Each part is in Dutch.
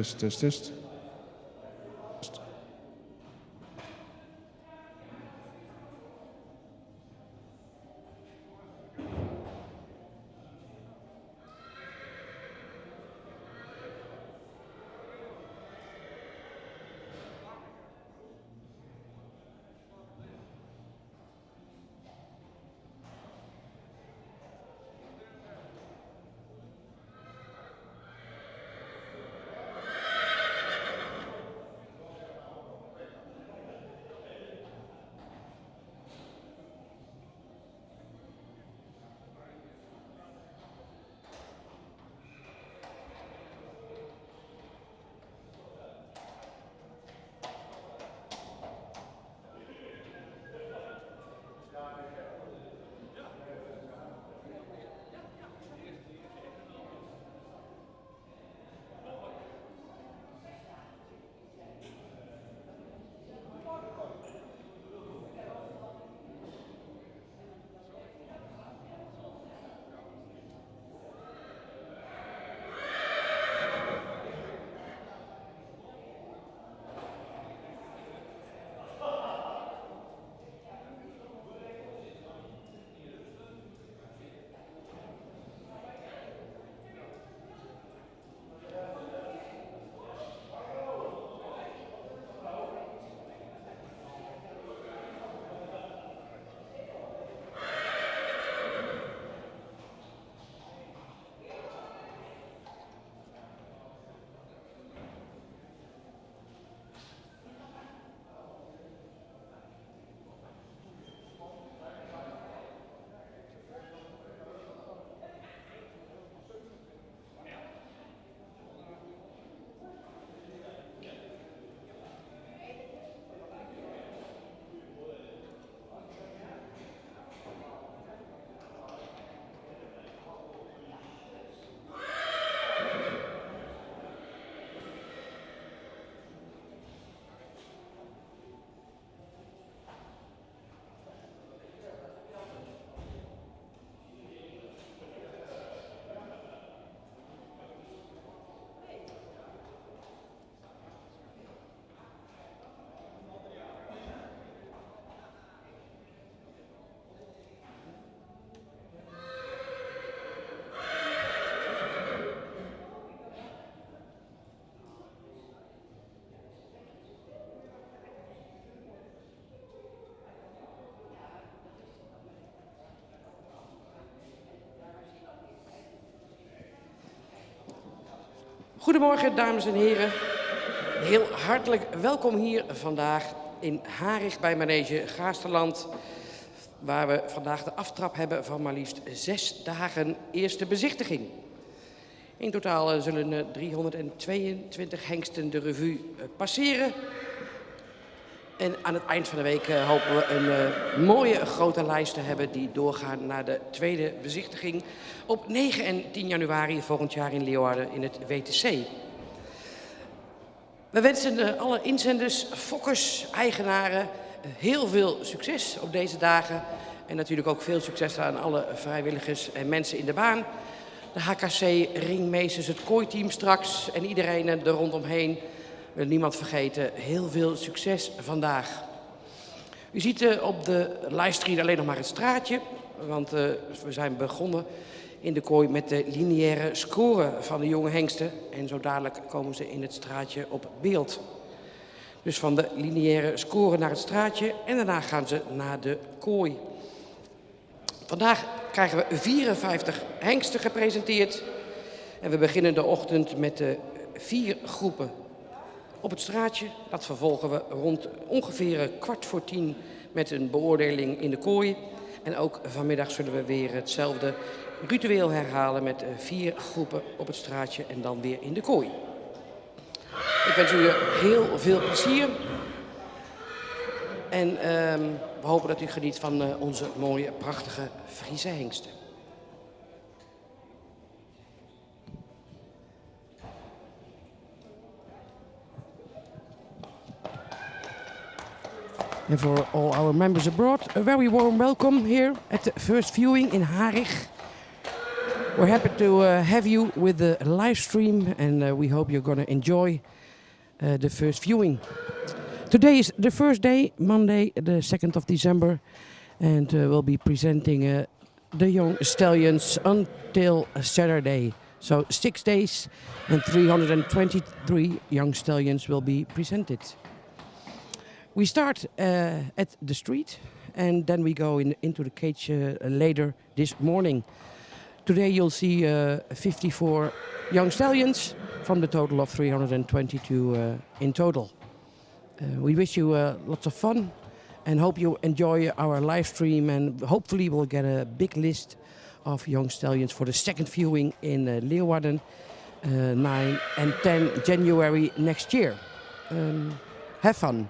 Test. Goedemorgen, dames en heren. Heel hartelijk welkom hier vandaag in Harig bij Manege Gaasterland, waar we vandaag de aftrap hebben van maar liefst 6 dagen eerste bezichtiging. In totaal zullen 322 hengsten de revue passeren. En aan het eind van de week hopen we een mooie grote lijst te hebben die doorgaan naar de tweede bezichtiging op 9 en 10 januari volgend jaar in Leeuwarden in het WTC. We wensen alle inzenders, fokkers, eigenaren heel veel succes op deze dagen. En natuurlijk ook veel succes aan alle vrijwilligers en mensen in de baan. De HKC, ringmeesters, het kooiteam straks en iedereen er rondomheen. We willen niemand vergeten. Heel veel succes vandaag. U ziet op de livestream alleen nog maar het straatje. Want we zijn begonnen in de kooi met de lineaire score van de jonge hengsten. En zo dadelijk komen ze in het straatje op beeld. Dus van de lineaire score naar het straatje en daarna gaan ze naar de kooi. Vandaag krijgen we 54 hengsten gepresenteerd. En we beginnen de ochtend met 4 groepen op het straatje. Dat vervolgen we rond ongeveer 9:15 met een beoordeling in de kooi. En ook vanmiddag zullen we weer hetzelfde ritueel herhalen met 4 groepen op het straatje en dan weer in de kooi. Ik wens u heel veel plezier. En we hopen dat u geniet van onze mooie, prachtige Friese hengsten. And for all our members abroad, a very warm welcome here at the first viewing in Harig. We're happy to have you with the live stream, and we hope you're going to enjoy the first viewing. Today is the first day, Monday, the 2nd of December, and we'll be presenting the young stallions until Saturday. So 6 days and 323 young stallions will be presented. We start at the street, and then we go into the cage later this morning. Today you'll see 54 young stallions from the total of 322 in total. We wish you lots of fun and hope you enjoy our live stream, and hopefully we'll get a big list of young stallions for the second viewing in Leeuwarden 9 and 10 January next year. Have fun.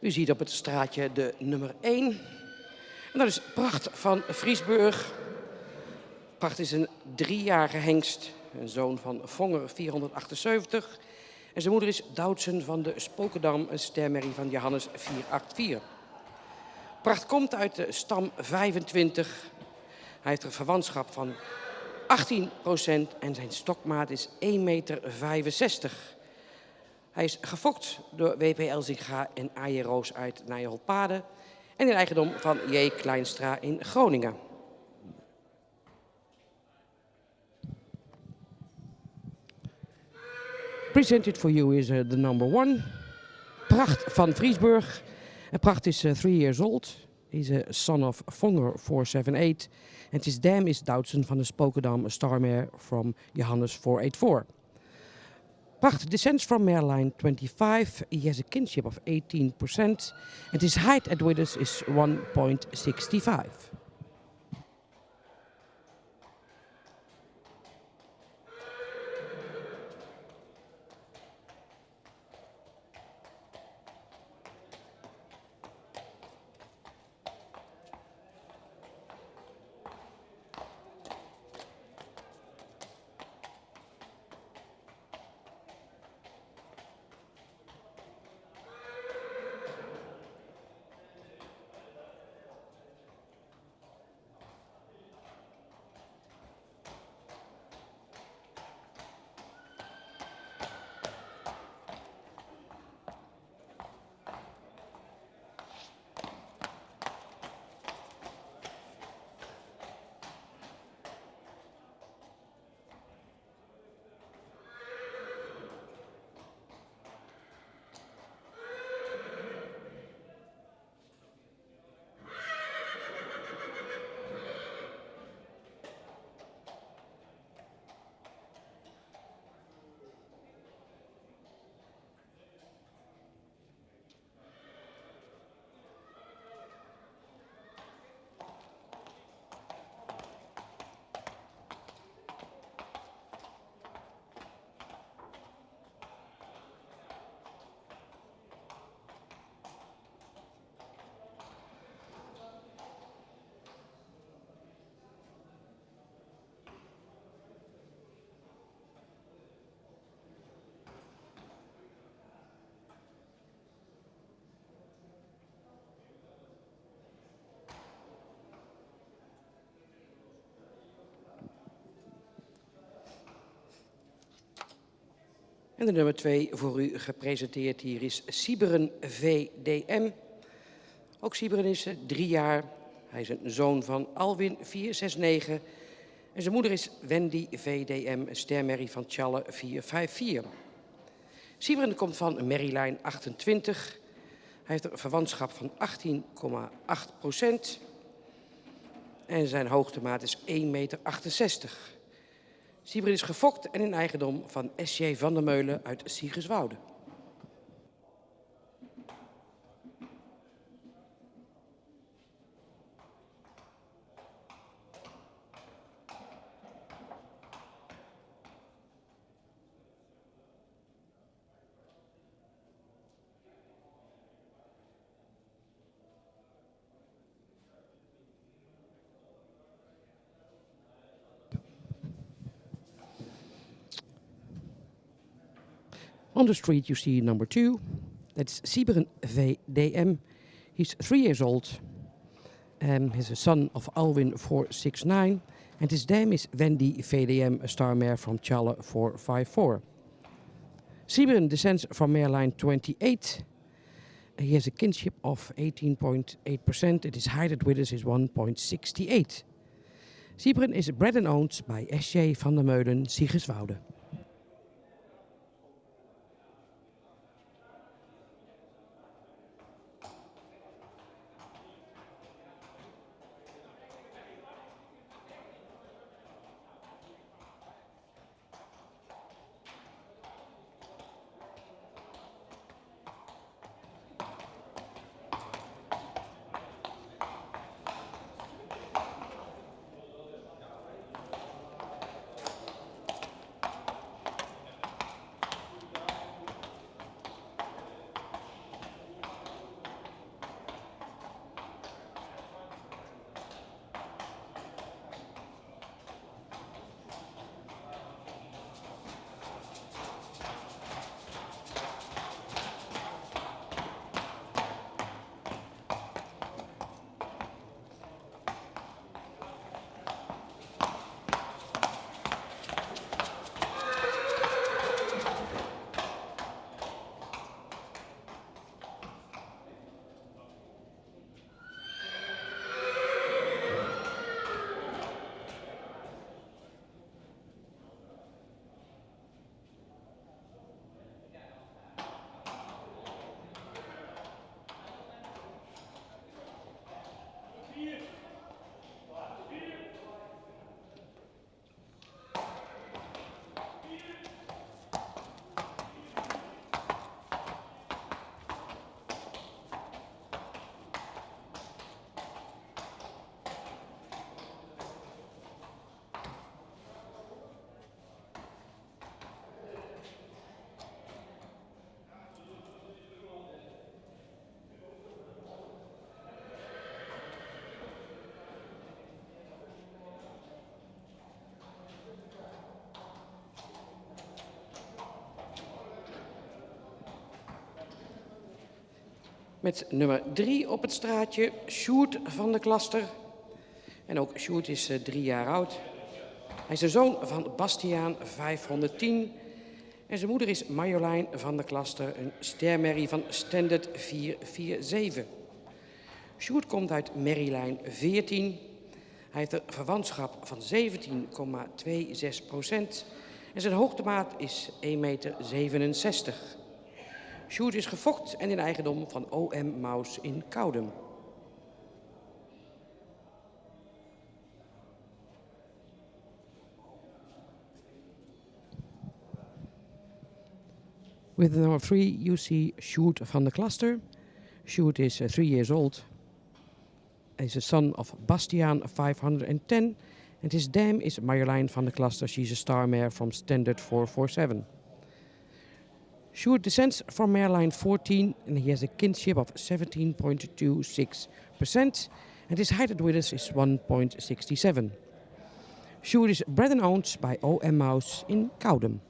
U ziet op het straatje de nummer 1. En dat is Pracht van Vriesburg. Pracht is een 3-jarige hengst, een zoon van Vonger 478. En zijn moeder is Doutsen van de Spokendam, een stermerrie van Johannes 484. Pracht komt uit de stam 25. Hij heeft een verwantschap van 18% en zijn stokmaat is 1,65 meter. Hij is gefokt door W.P. Elzinga en A.J. Roos uit Nijholpade en in eigendom van J. Kleinstra in Groningen. Presented for you is the number 1, Pracht van Vriesburg. And Pracht is 3 years old. He's a son of Vonger 478. And his dam is Doutsen van de Spokendam, a star mare from Johannes 484. Pracht descends from mare line 25. He has a kinship of 18%. And his height at withers is 1.65. En de nummer 2 voor u gepresenteerd hier is Sieberen VDM. Ook Sieberen is 3 jaar. Hij is een zoon van Alwin 469. En zijn moeder is Wendy VDM, een stermerrie van Tjalle 454. Sieberen komt van merrielijn 28. Hij heeft een verwantschap van 18,8%. En zijn hoogtemaat is 1,68 meter. Sieberen is gefokt en in eigendom van S.J. van der Meulen uit Siegerswoude. On the street you see number 2. That's Sybren VDM. He's 3 years old. He's a son of Alwin 469. And his dam is Wendy VDM, a star mare from Challe 454. Sybren descends from mare line 28. He has a kinship of 18.8%. And his height at Withers is 1.68. Sybren is bred and owned by S.J. van der Meulen, Siegerswoude. Met nummer 3 op het straatje, Sjoerd van de Klaster. En ook Sjoerd is 3 jaar oud. Hij is de zoon van Bastiaan 510. En zijn moeder is Marjolein van de Klaster, een stermerrie van Standard 447. Sjoerd komt uit merrielijn 14. Hij heeft een verwantschap van 17,26%. En zijn hoogtemaat is 1,67 meter. Sjoerd is gefokt en in eigendom van O.M. Maus in Koudem. With number 3 you see Sjoerd van de Klaster. Sjoerd is 3 years old. He is a son of Bastiaan 510. And his dam is Marjolein van de Klaster. She's a star mare from Standard 447. Sjoerd descends from mare line 14 and he has a kinship of 17.26%. And his height at Withers is 1.67. Sjoerd is bred and owned by O.M. Maus in Koudem.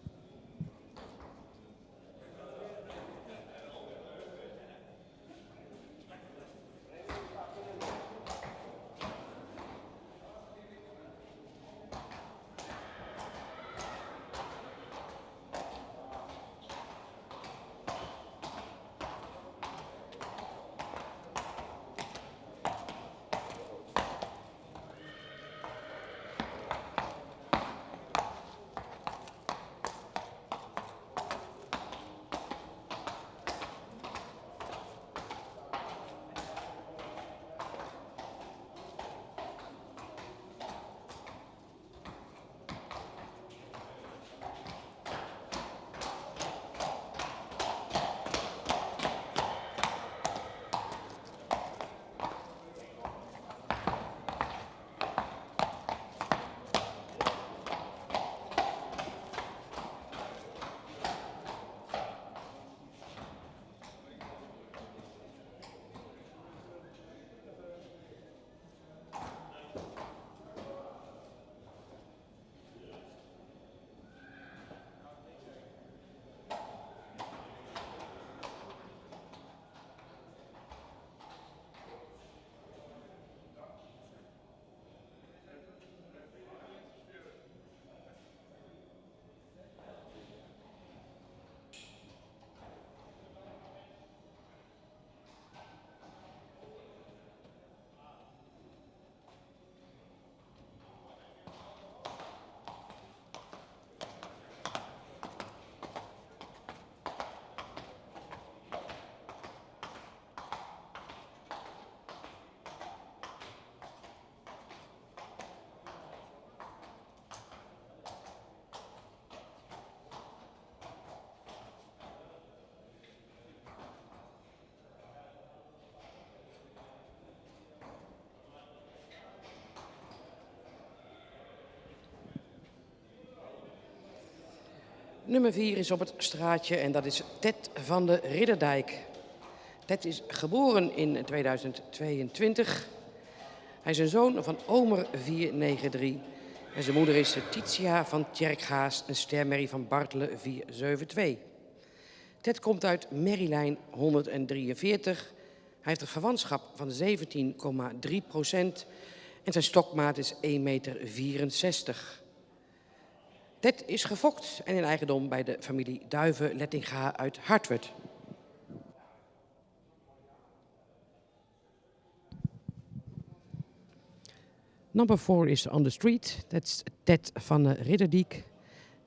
Nummer 4 is op het straatje en dat is Ted van de Ridderdijk. Ted is geboren in 2022. Hij is een zoon van Omer 493. En zijn moeder is Titia van Tjerkhaas, een stermerrie van Bartelen 472. Ted komt uit Merrylijn 143. Hij heeft een verwantschap van 17,3% en zijn stokmaat is 1,64 meter. Ted is gefokt en in eigendom bij de familie Duiven-Lettinga uit Hartwerd. Number 4 is On the Street. That's Ted van de Ridderdijk.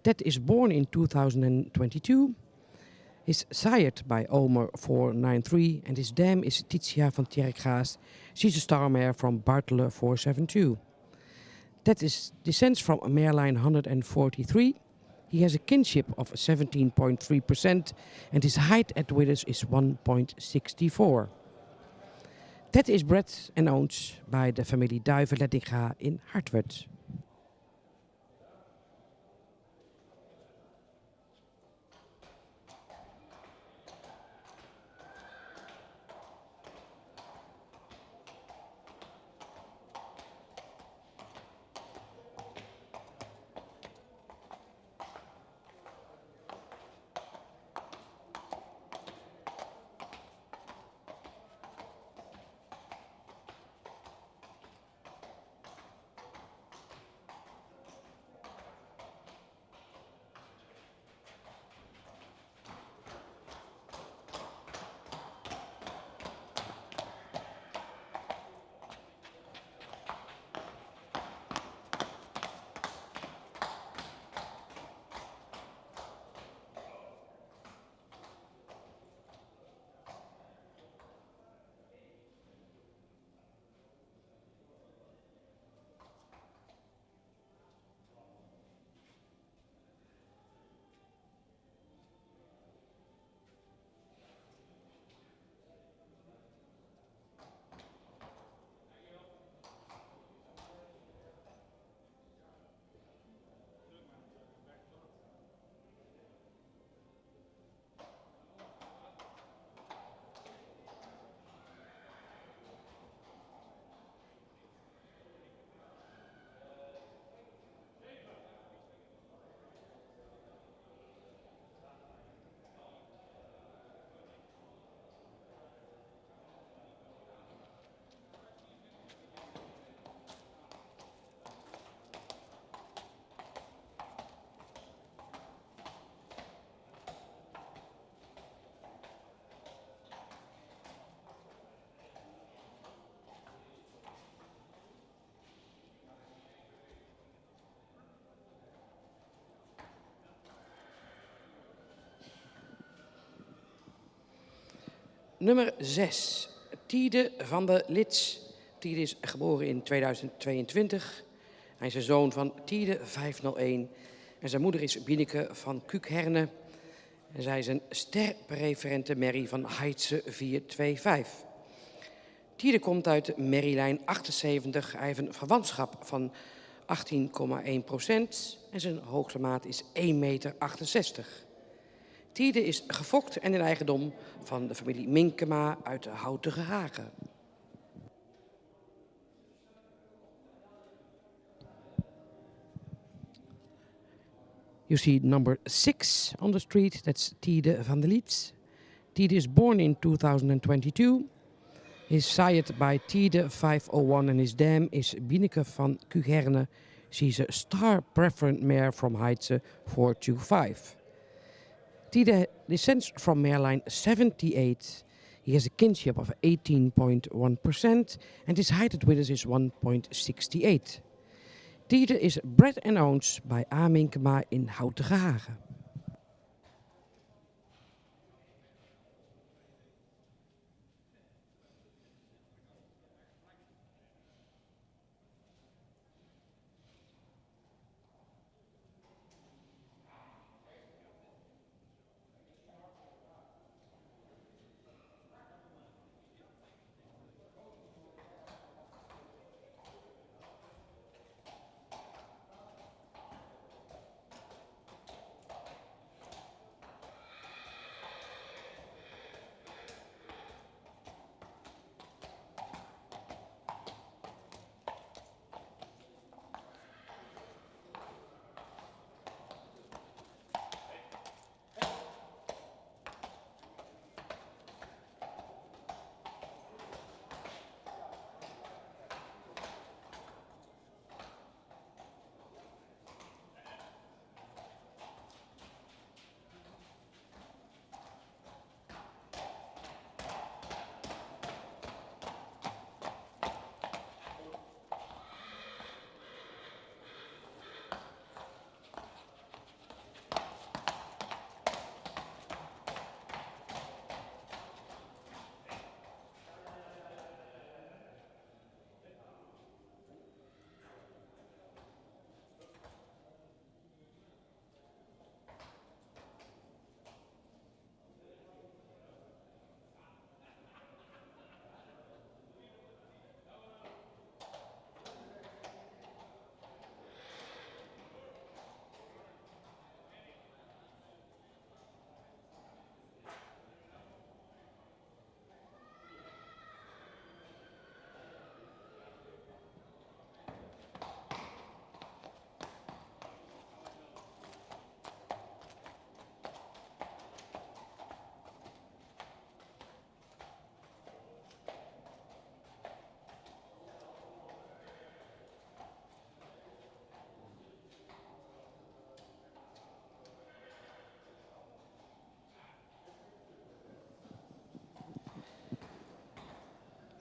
Ted is born in 2022. Is sired by Omer 493 and his dam is Titia van Tjerkhaas. She's a star mare from Bartelen 472. Ted descends from Merlijn 143. He has a kinship of 17.3% and his height at withers is 1.64. Ted is bred and owned by the familie Duiven-Lettinga in Hartwerd. Nummer 6, Tiede van de Lits. Tiede is geboren in 2022. Hij is een zoon van Tiede 501. En zijn moeder is Bieneke van Kuukherne. En zij is een sterpreferente merrie van Heidse 425. Tiede komt uit Merrylijn 78. Hij heeft een verwantschap van 18,1% en zijn hoogste maat is 1,68 meter. Tiede is gefokt en in eigendom van de familie Minkema uit de Houtige Hagen. You see number 6 on the street, that's Tiede van de Liets. Tiede is born in 2022. He is sired by Tiede 501 and his dam is Bieneke van Kuukherne. She's a star preferent mare from Heidse 425. Tiede descends from Merlijn 78. He has a kinship of 18.1% and his height at withers is 1.68. Tiede is bred and owned by A. Minkema in Houtige Hagen.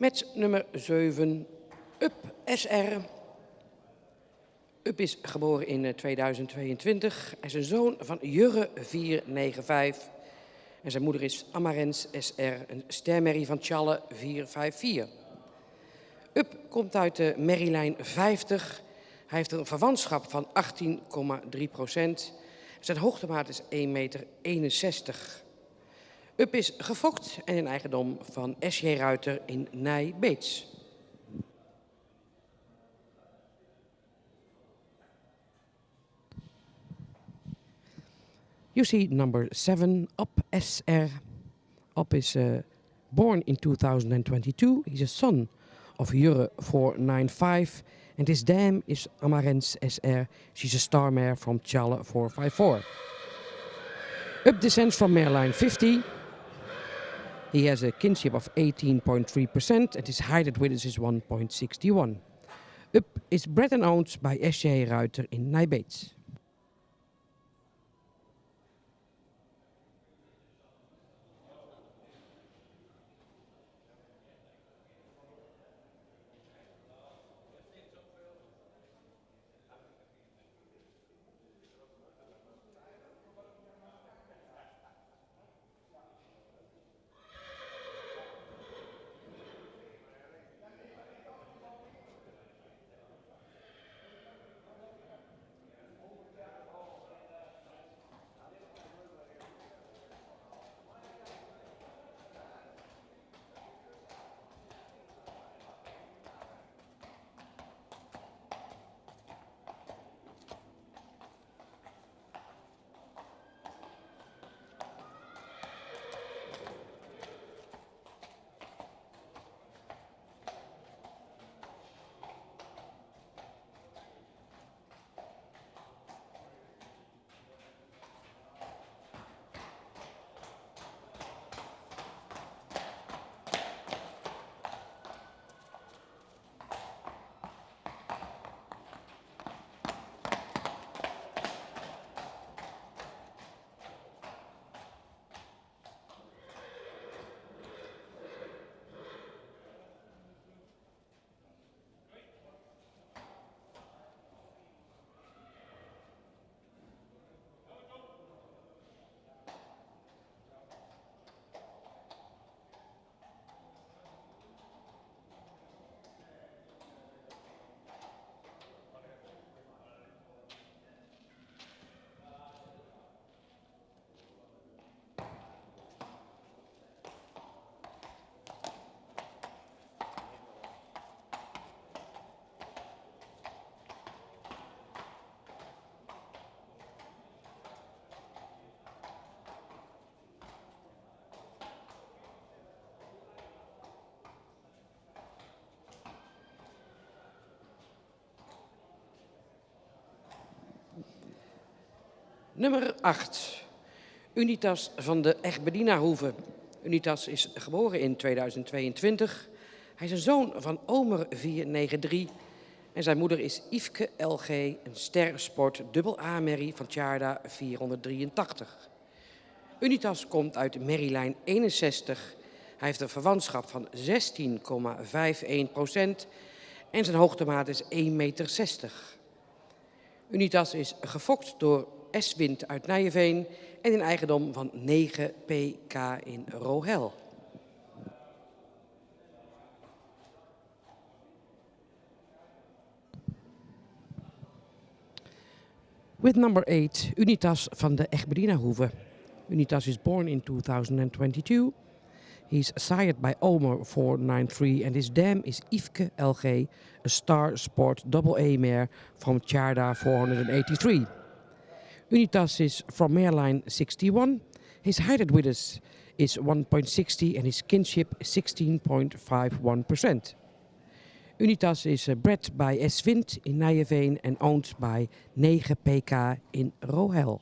Met nummer 7, Up SR. Up is geboren in 2022. Hij is een zoon van Jurre 495. En zijn moeder is Amarens SR, een stermerrie van Tjalle 454. Up komt uit de merrielijn 50. Hij heeft een verwantschap van 18,3%. Zijn hoogtemaat is 1,61 meter. Up is gefokt en in eigendom van S.J. Ruiter in Nijbeets. You see number 7, Up SR. Up is born in 2022. He's a son of Jurre 495. And his dam is Amarens SR. She's a star mare from Tjalle 454. Up descends from mareline 50. He has a kinship of 18.3% and his height at width is 1.61. Up is bred and owned by S.J. Ruiter in Nijbeets. Nummer 8, Unitas van de Egberdina-hoeve. Unitas is geboren in 2022. Hij is een zoon van Omer 493 en zijn moeder is Yveske LG, een stersport dubbel A-merrie van Tjaarda 483. Unitas komt uit de merrielijn 61. Hij heeft een verwantschap van 16,51% en zijn hoogtemaat is 1,60 meter. Unitas is gefokt door S-Wind uit Nijeveen en in eigendom van 9 PK in Rohel. With number 8, Unitas van de Egberdina-hoeve. Unitas is born in 2022. He's sired by Omer 493 and his dam is Yveske LG, a star sport double A mare from Tjaarda 483. Unitas is from mareline 61. His height at width is 1.60 and his kinship 16.51%. Unitas is bred by S-Wind in Nijeveen and owned by 9 PK in Rohel.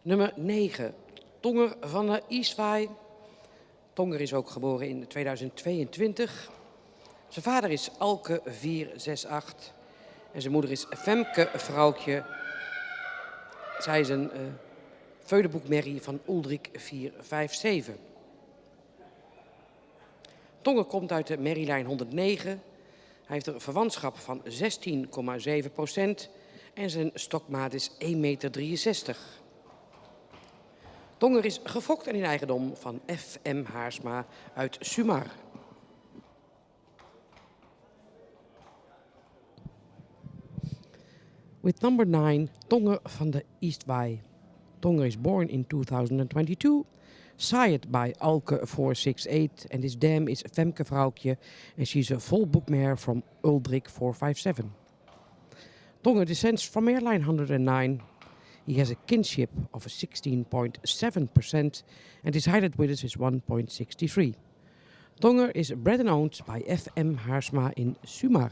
Nummer 9, Tonger van de Eastway. Tonger is ook geboren in 2022. Zijn vader is Alke 468 en zijn moeder is Femke Vrouwtje. Zij is een veulenboekmerrie van Uldrik 457. Tonger komt uit de merrielijn 109. Hij heeft een verwantschap van 16,7% en zijn stokmaat is 1,63 meter. Tonger is gefokt en in eigendom van F.M. Haarsma uit Sumar. With number 9, Tonger van de Eastway. Tonger is born in 2022, sired by Alke 468 and his dam is Femke Vrouwtje and she's a full book mare from Uldrik 457. Tonger descends from airline 109. He has a kinship of 16.7% and his height at Widders is 1.63. Tonger is bred and owned by F.M. Haarsma in Sumar.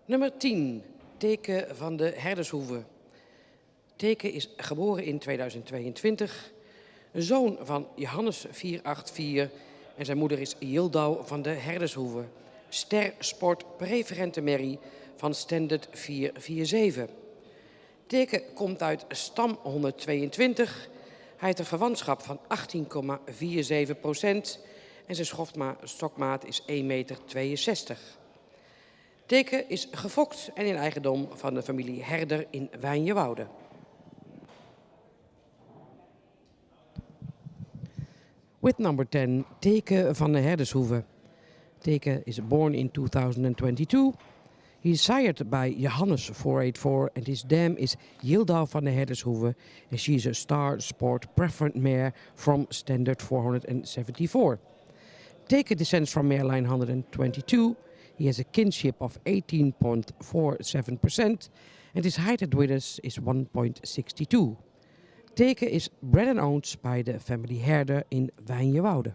Nummer 10, Teke van de Herdershoeve. Teke is geboren in 2022, een zoon van Johannes 484 en zijn moeder is Yildau van de Herdershoeve, ster sport preferente merrie van Standard 447. Teke komt uit stam 122, hij heeft een verwantschap van 18,47% en zijn stokmaat is 1,62 meter. Teke is gefokt en in eigendom van de familie Herder in Wijnjewoude. With number 10, Teke van de Herdershoeve. Teke is born in 2022. He is sired by Johannes 484 and his dam is Yildau van de Herdershoeve and she is a star sport preferent mare from Standard 474. Teke descends from mare line 122. He has a kinship of 18.47% and his height at Widders is 1.62. teken is bred and owned bij de family Herder in Wijnjewoude.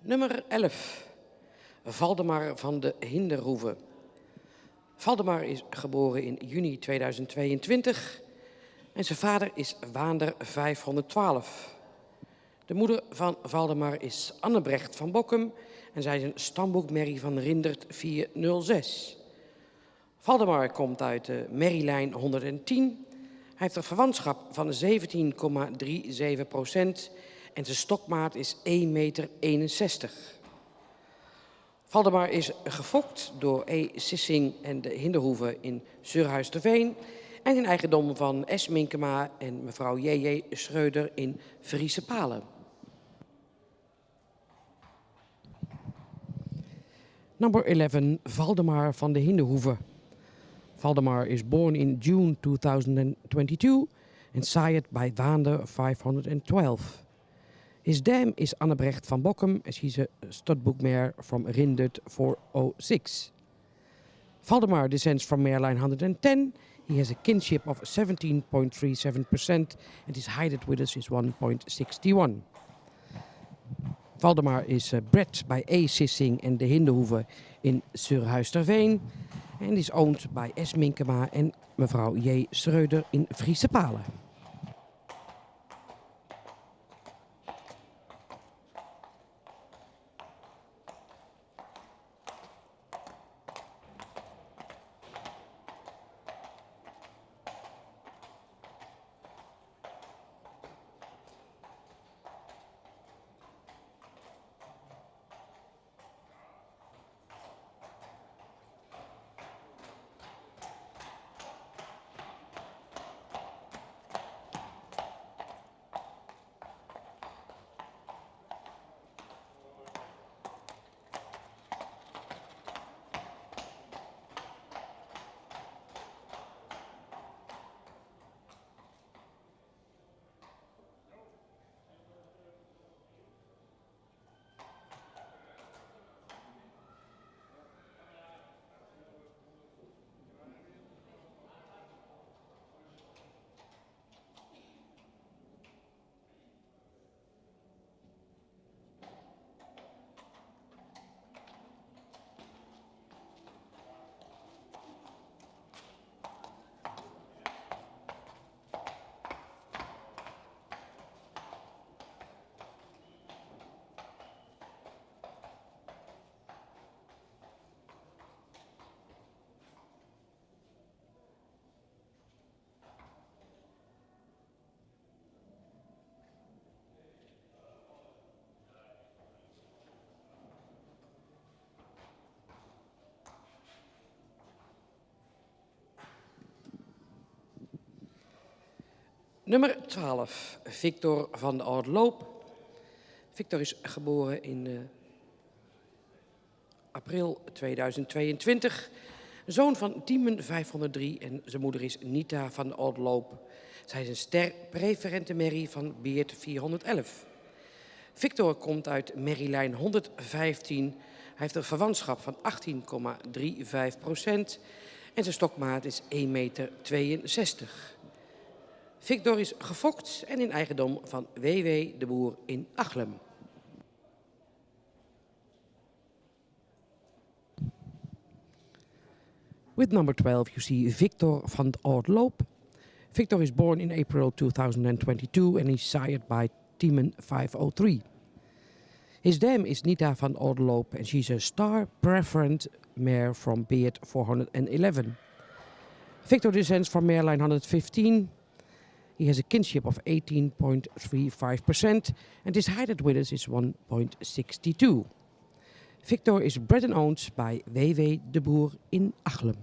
Nummer 11. Valdemar van de Hinderhoeve. Valdemar is geboren in juni 2022 en zijn vader is Waander 512. De moeder van Valdemar is Annebrecht van Bokkum en zij is een stamboekmerrie van Rindert 406. Valdemar komt uit de merrielijn 110. Hij heeft een verwantschap van 17,37% en zijn stokmaat is 1,61 meter. Valdemar is gefokt door E. Sissing en de Hinderhoeve in Surhuisterveen en in eigendom van S. Minkema en mevrouw J.J. Schreuder in Friese Palen. Number 11, Valdemar van de Hinderhoeve. Valdemar is born in June 2022 and sired by Waander 512. His dam is Annebrecht van Bokkum as he's a studbook mare from Rindert 406. Valdemar descends from mare line 110. He has a kinship of 17.37% and his height at Withers is 1.61. Valdemar is bred by A. Sissing and de Hinderhoeve in Surhuisterveen and is owned by S. Minkema en mevrouw J. Schreuder in Friese Palen. Nummer 12, Victor van de Oudloop. Victor is geboren in april 2022. Zoon van Diemen 503 en zijn moeder is Nita van de Oudloop. Zij is een ster preferente merrie van Beert 411. Victor komt uit merrielijn 115. Hij heeft een verwantschap van 18,35% en zijn stokmaat is 1,62 meter. Victor is gefokt en in eigendom van W.W. de Boer in Achlem. With number 12 you see Victor van de Oudloop. Victor is born in April 2022 and he's sired by Diemen 503. His dam is Nita van Oudloop and she's a star preferent mare from Beert 411. Victor descends from mare line 115. He has a kinship of 18.35% and his height at withers is 1.62. Victor is bred and owned by W.W. de Boer in Achlem.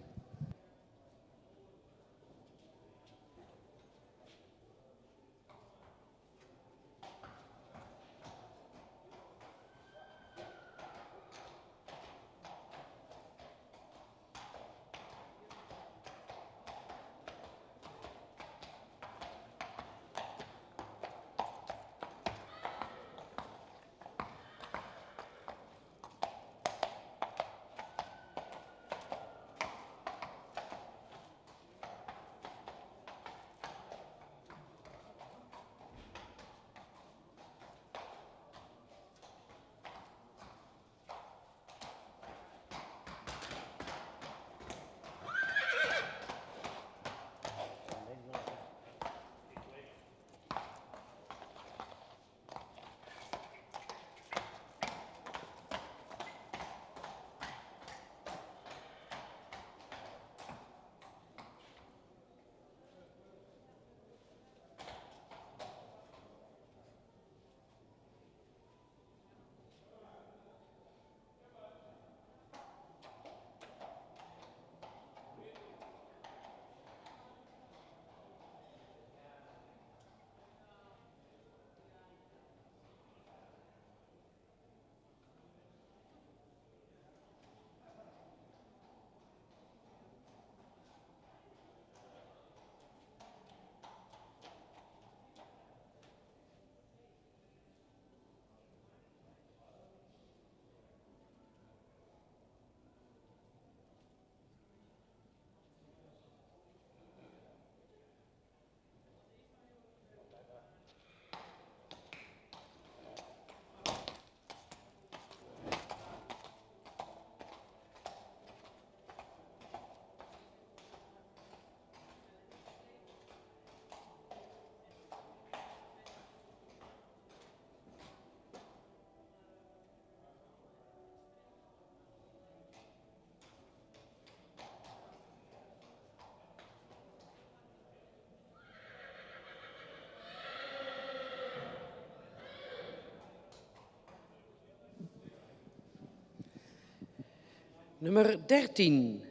Nummer 13,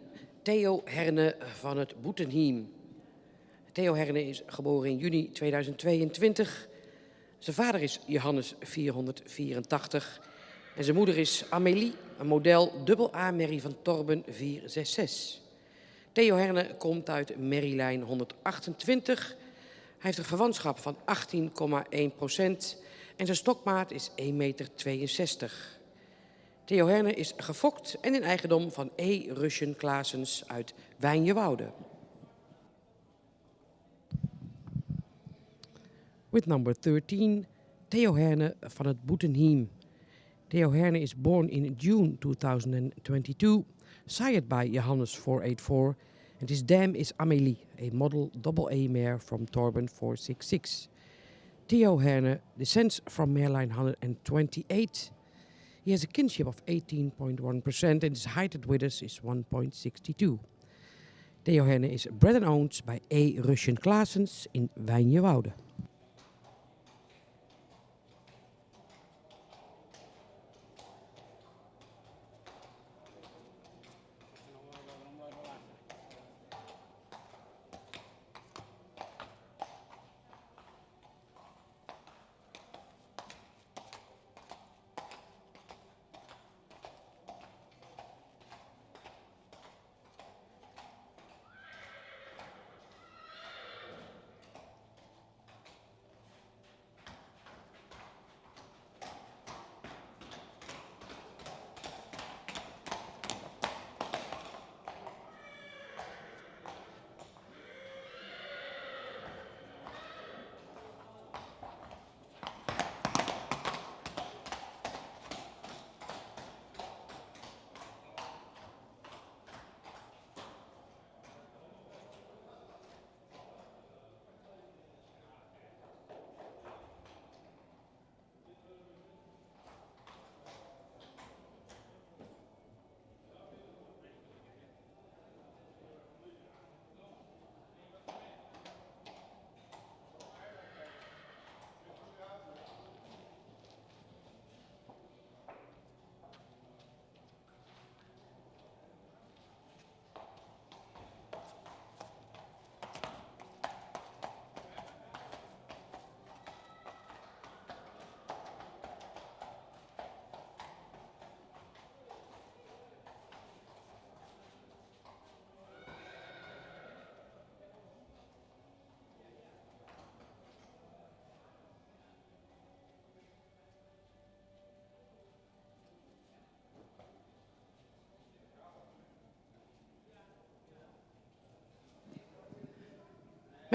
Theo Herne van het Boetenhiem. Theo Herne is geboren in juni 2022. Zijn vader is Johannes 484 en zijn moeder is Amélie, een model AA-merrie van Torben 466. Theo Herne komt uit merrielijn 128. Hij heeft een verwantschap van 18,1% en zijn stokmaat is 1,62 meter. Theo Herne is gefokt en in eigendom van E. Russian Klaasens uit Wijnjewoude. With number 13, Theo Herne van het Boetenhiem. Theo Herne is born in June 2022, sired by Johannes 484, and his dam is Amélie, a model AA mare from Torben 466. Theo Herne descends from mareline 128. He has a kinship of 18.1% and his height at withers is 1.62. Theo Herne is bred and owned by E. Russian Klaasens in Wijnjewoude.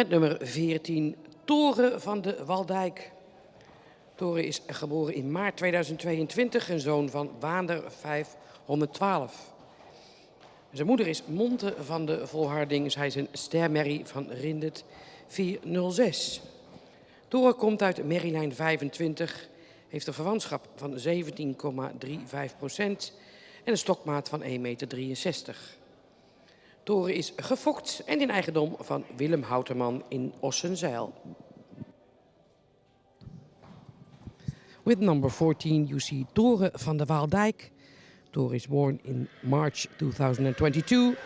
Met nummer 14, Toren van de Waldijk. Toren is geboren in maart 2022, een zoon van Waander 512. Zijn moeder is Monte van de Volharding. Zij is een stermerrie van Rindert 406. Toren komt uit merrielijn 25, heeft een verwantschap van 17,35% en een stokmaat van 1,63 meter. Toren is gefokt en in eigendom van Willem Houterman in Ossenzeil. With number 14 you see Toren van de Waaldijk. Toren is born in March 2022,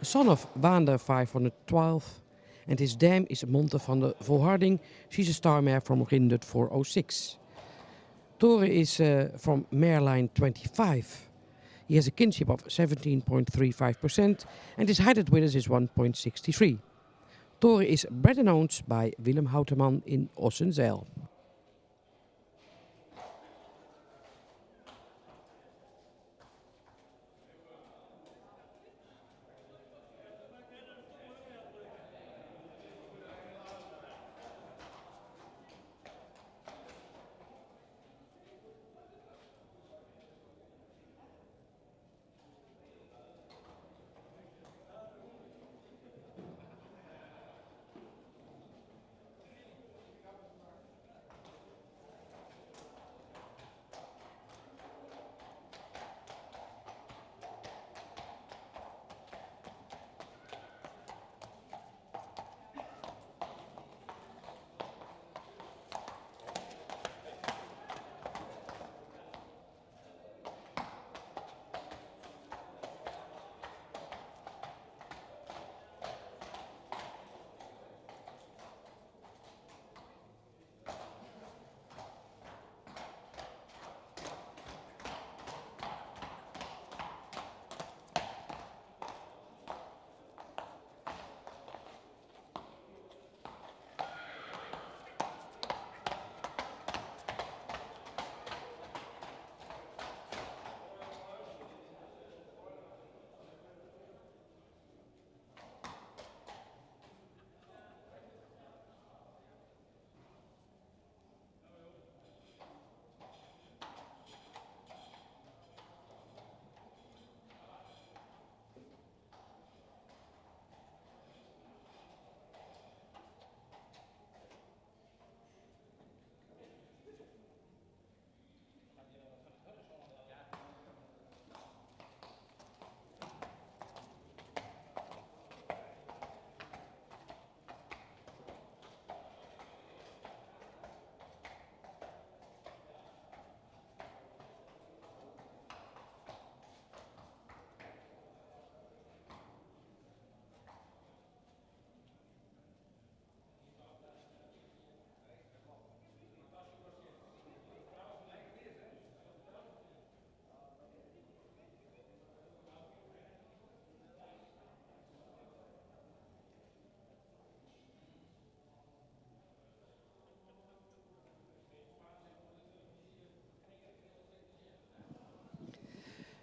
a son of Waander 512. And his dam is Monte van de Volharding. She's a star mare from Rindert 406. Toren is from mare line 25. He has a kinship of 17.35% and his height at winners is 1.63. Toren is bred and owned by Willem Houterman in Ossenzeil.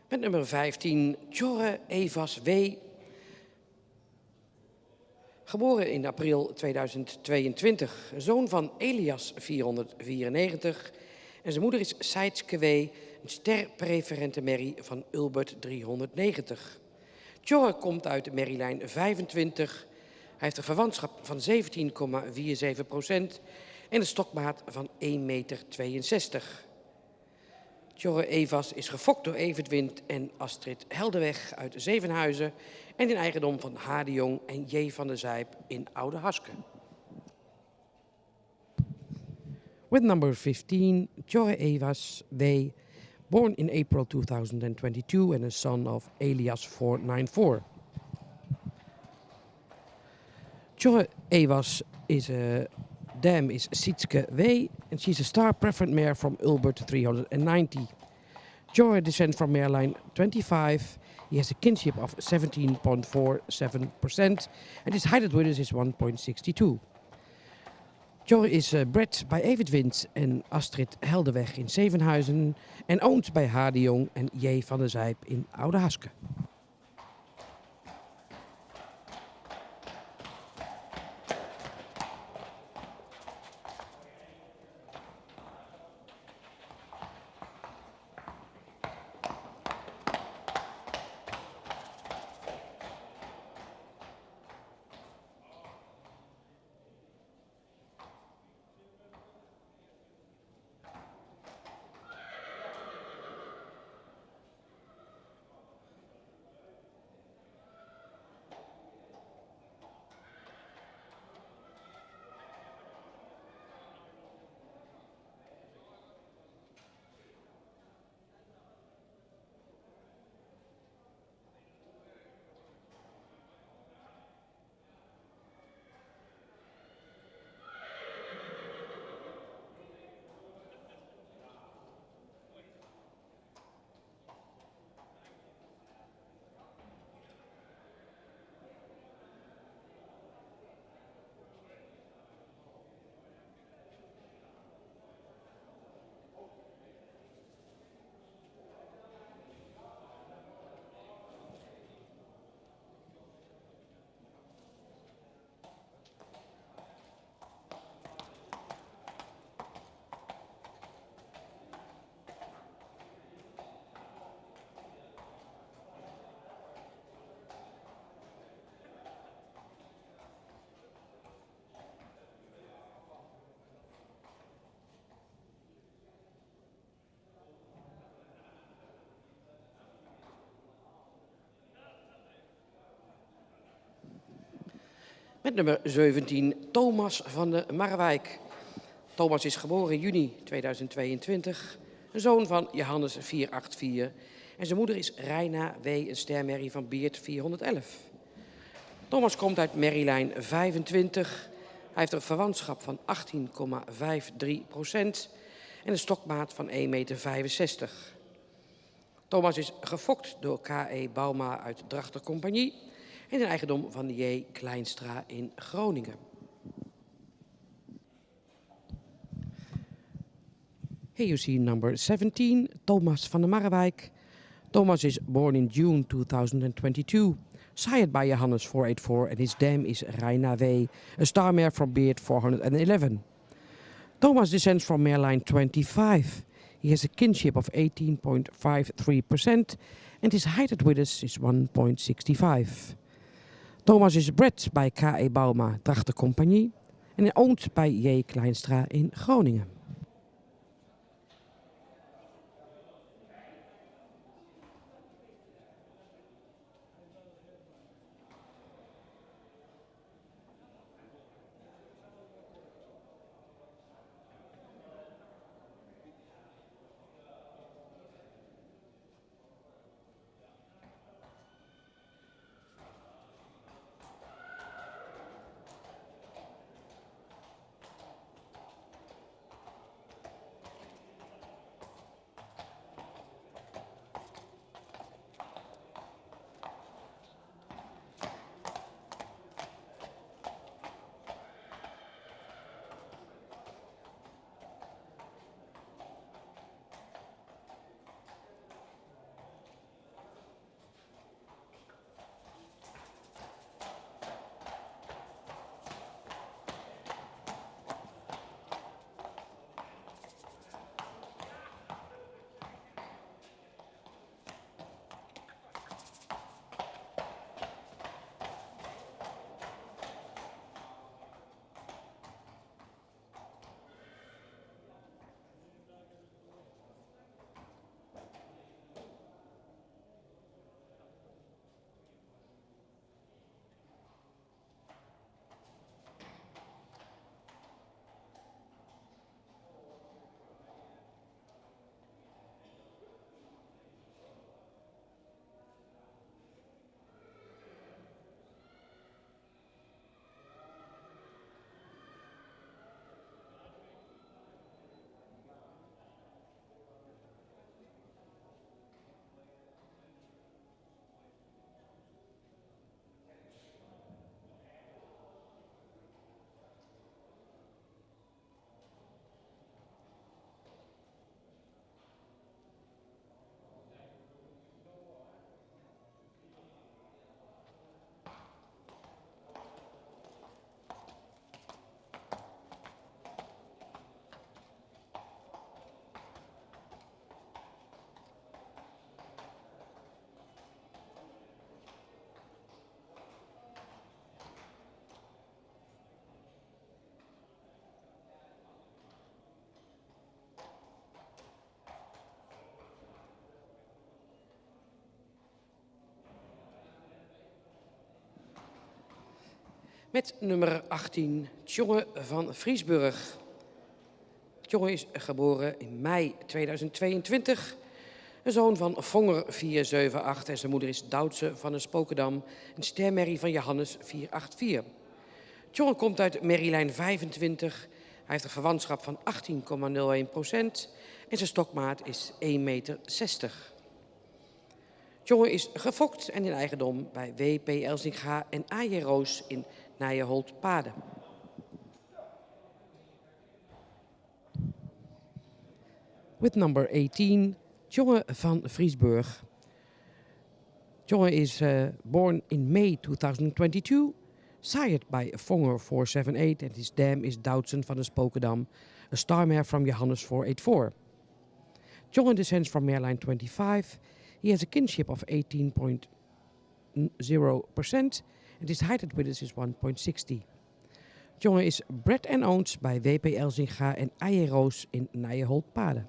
Met nummer 15, Tjorre Evas W. Geboren in april 2022, zoon van Elias 494. En zijn moeder is Seitske W, een sterpreferente merrie van Ulbert 390. Tjorre komt uit de merrielijn 25. Hij heeft een verwantschap van 17,47% en een stokmaat van 1,62 meter. Tjorre Evas is gefokt door Evert Wind en Astrid Helderweg uit Zevenhuizen en in eigendom van H. de Jong en J. van der Zijp in Oude Haske. With number 15, Tjorre Evas W. Born in April 2022 and a son of Elias 494. Tjorre Evas is a dam is Sietske W. and she's a star preferred mare from Ulbert 390. Tjorre descends from mare line 25. He has a kinship of 17.47% and his height at winners is 1.62. Tjorre is bred by Evert Wind en Astrid Helderweg in Zevenhuizen en owned bij H. de Jong en J. van der Zijp in Oude Haske. Met nummer 17, Thomas van de Marwijk. Thomas is geboren in juni 2022, een zoon van Johannes 484. En zijn moeder is Reina W., een stermerrie van Beert 411. Thomas komt uit merrielijn 25. Hij heeft een verwantschap van 18,53% en een stokmaat van 1,65 meter. Thomas is gefokt door K.E. Bauma uit Drachter Compagnie en in eigendom van J. Kleinstra in Groningen. Here you see number 17, Thomas van de Marwijk. Thomas is born in June 2022, sired by Johannes 484 and his dam is Reina W., a star mare from Beert 411. Thomas descends from mare line 25. He has a kinship of 18.53% and his height at Widders is 1.65. Thomas is bred by K.E. Bauma, Drachter Compagnie and owned by J. Kleinstra in Groningen. Met nummer 18, Tjonge van Vriesburg. Tjonge is geboren in mei 2022. Een zoon van Vonger 478 en zijn moeder is Doutse van een Spokendam, een stermerrie van Johannes 484. Tjonge komt uit merrielijn 25. Hij heeft een verwantschap van 18,01% en zijn stokmaat is 1,60 meter. Tjonge is gefokt en in eigendom bij W.P. Elsinga en A.J. Roos in Nijenholt-Paden. With number 18, Tjonge van Vriesburg. Tjonge is born in May 2022, sired by Vonger 478 and his dam is Doutsen van de Spokendam, a star mare from Johannes 484. Tjonge descends from mareline 25. He has a kinship of 18.0% and his height at Widders is 1.60. Tjonge is bred and owned by W.P. Elsinga en A.J. Roos in Nijenholt-Paden.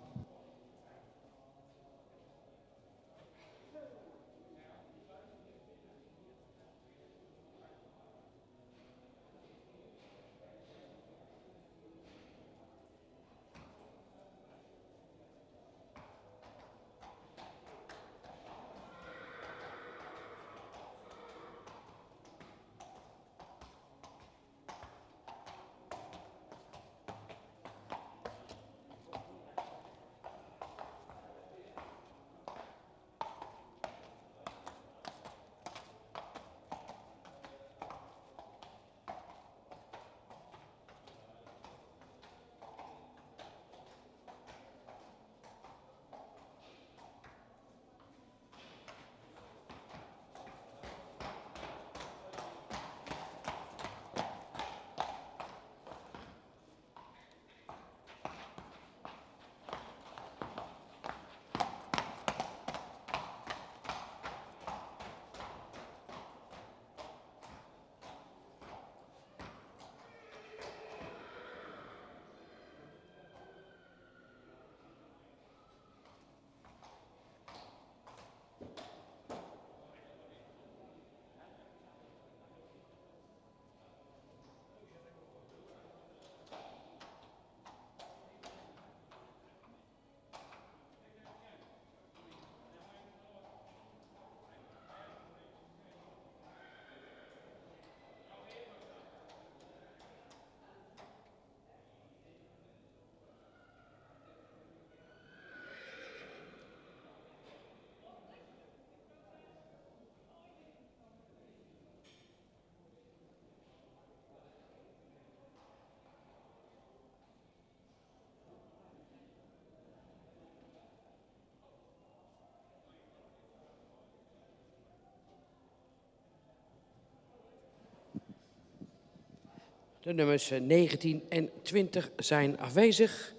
De nummers 19 en 20 zijn afwezig.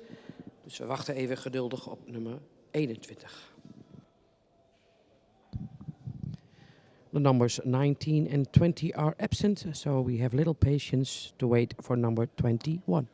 Dus we wachten even geduldig op nummer 21. The numbers 19 and 20 are absent, so we have little patience to wait for number 21.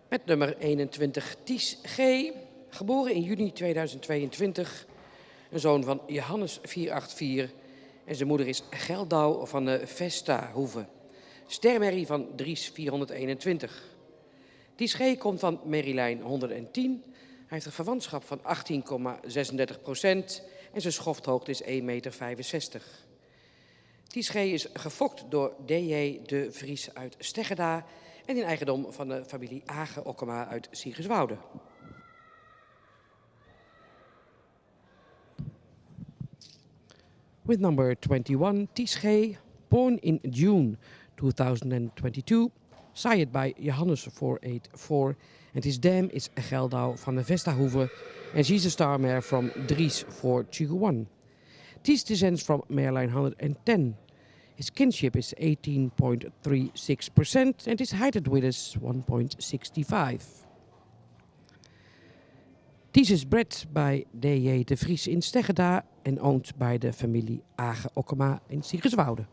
Met nummer 21 Ties G, geboren in juni 2022. Een zoon van Johannes 484 en zijn moeder is Geldau van de Vesta-hoeve. Stermerrie van Dries 421. Ties G komt van Merilijn 110. Hij heeft een verwantschap van 18,36% en zijn schofthoogte is 1,65 meter. Ties G is gefokt door D.J. de Vries uit Steggeda en in eigendom van de familie Age-Okkema uit Siegerswoude. With number 21, Ties G, born in June 2022, sired by Johannes 484, and his dam is Geldau van de Vestahoeve, and she's a star mare from Dries 421. Ties descends from Merlijn 110. His kinship is 18.36% and his height width is 1.65. Ties is bred by D.J. de Vries in Steggeda and owned by the familie Age-Okkema in Siegerswoude.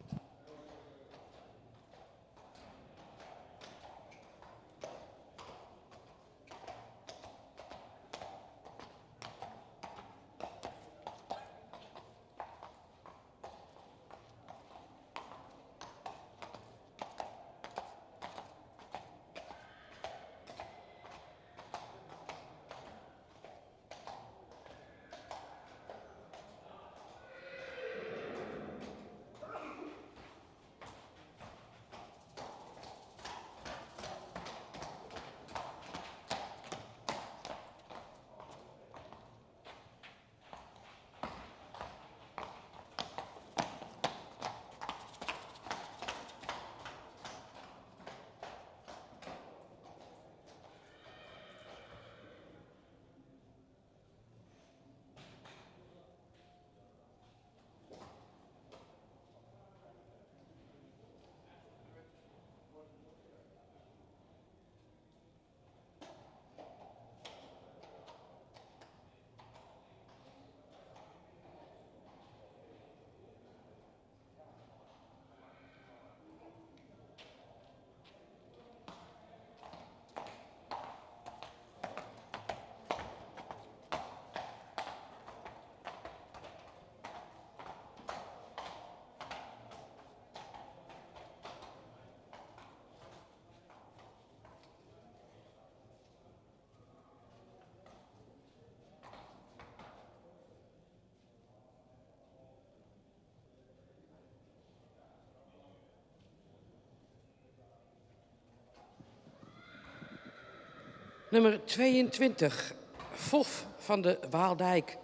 Nummer 22, Fof van de Waaldijk.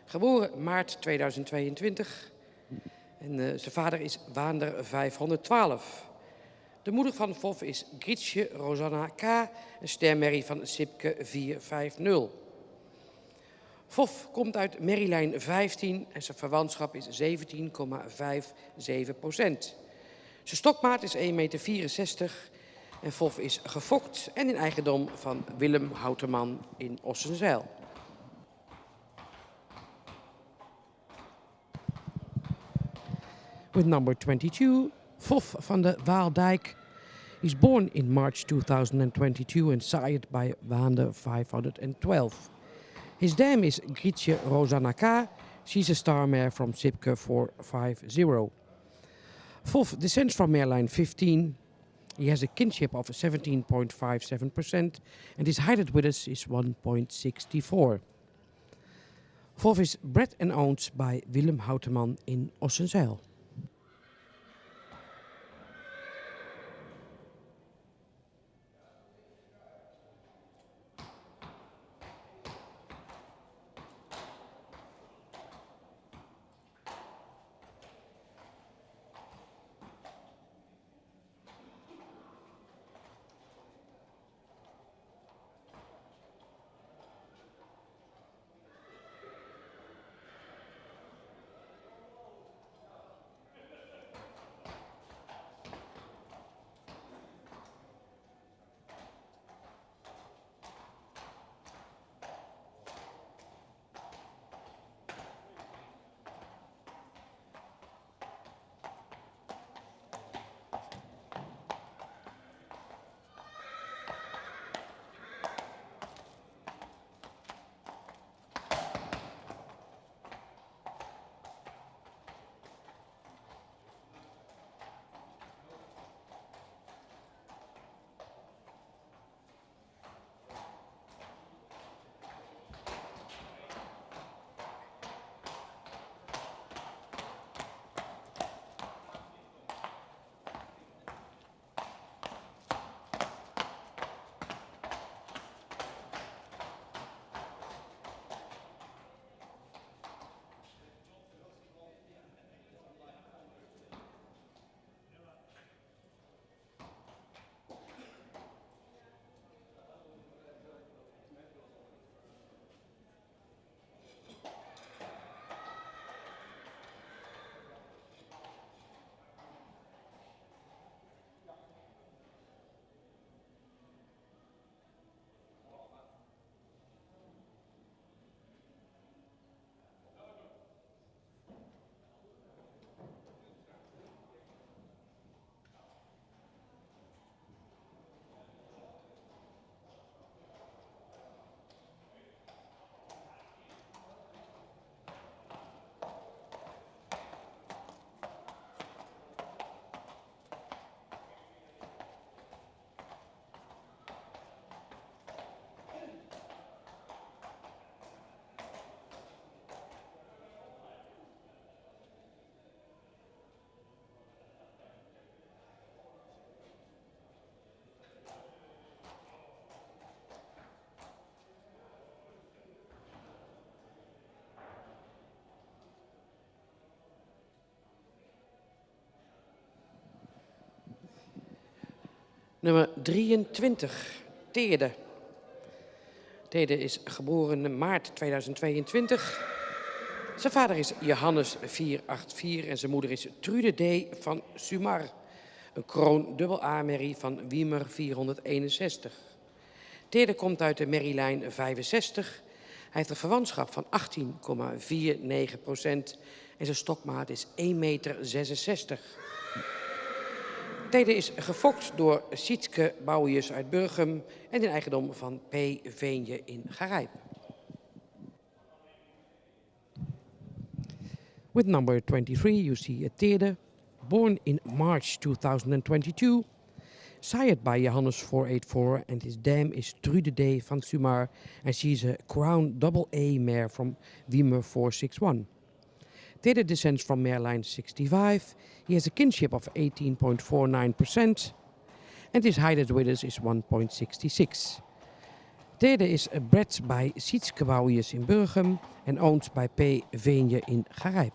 Geboren maart 2022. En zijn vader is Waander 512. De moeder van Fof is Grietje Rosanna K., een stermerrie van Sipke 450. Fof komt uit merrielijn 15 en zijn verwantschap is 17,57%. Zijn stokmaat is 1,64 meter en Fof is gefokt en in eigendom van Willem Houteman in Ossenzijl. With number 22, Fof van de Waaldijk. He's born in March 2022 and sired by Waander 512. His dam is Grietje Rosanna K. She's a star mare from Sipke 450. Fof descends from mareline 15. He has a kinship of 17.57% and his height at Widders is 1.64. Fof is bred and owned by Willem Houteman in Ossenzijl. Nummer 23, Teerde. Teerde is geboren in maart 2022. Zijn vader is Johannes 484 en zijn moeder is Trude D. van Sumar. Een kroon dubbel A-merrie van Wiemer 461. Teerde komt uit de merrielijn 65. Hij heeft een verwantschap van 18,49% en zijn stokmaat is 1,66 meter. Teede is gefokt door Sietske Bouwius uit Burgum en in eigendom van P. Veenje in Garijp. With number 23, you see a Teerde, born in March 2022, sired by Johannes 484 and his dam is Trude D. van Sumar and she's a crown double A mare from Wiemer 461. Teerde descends from mareline 65. He has a kinship of 18.49% and his height at Widders is 1.66. Derde is bred bij Sietske Bouwiers in Burgum en owned bij P. Veenje in Garijp.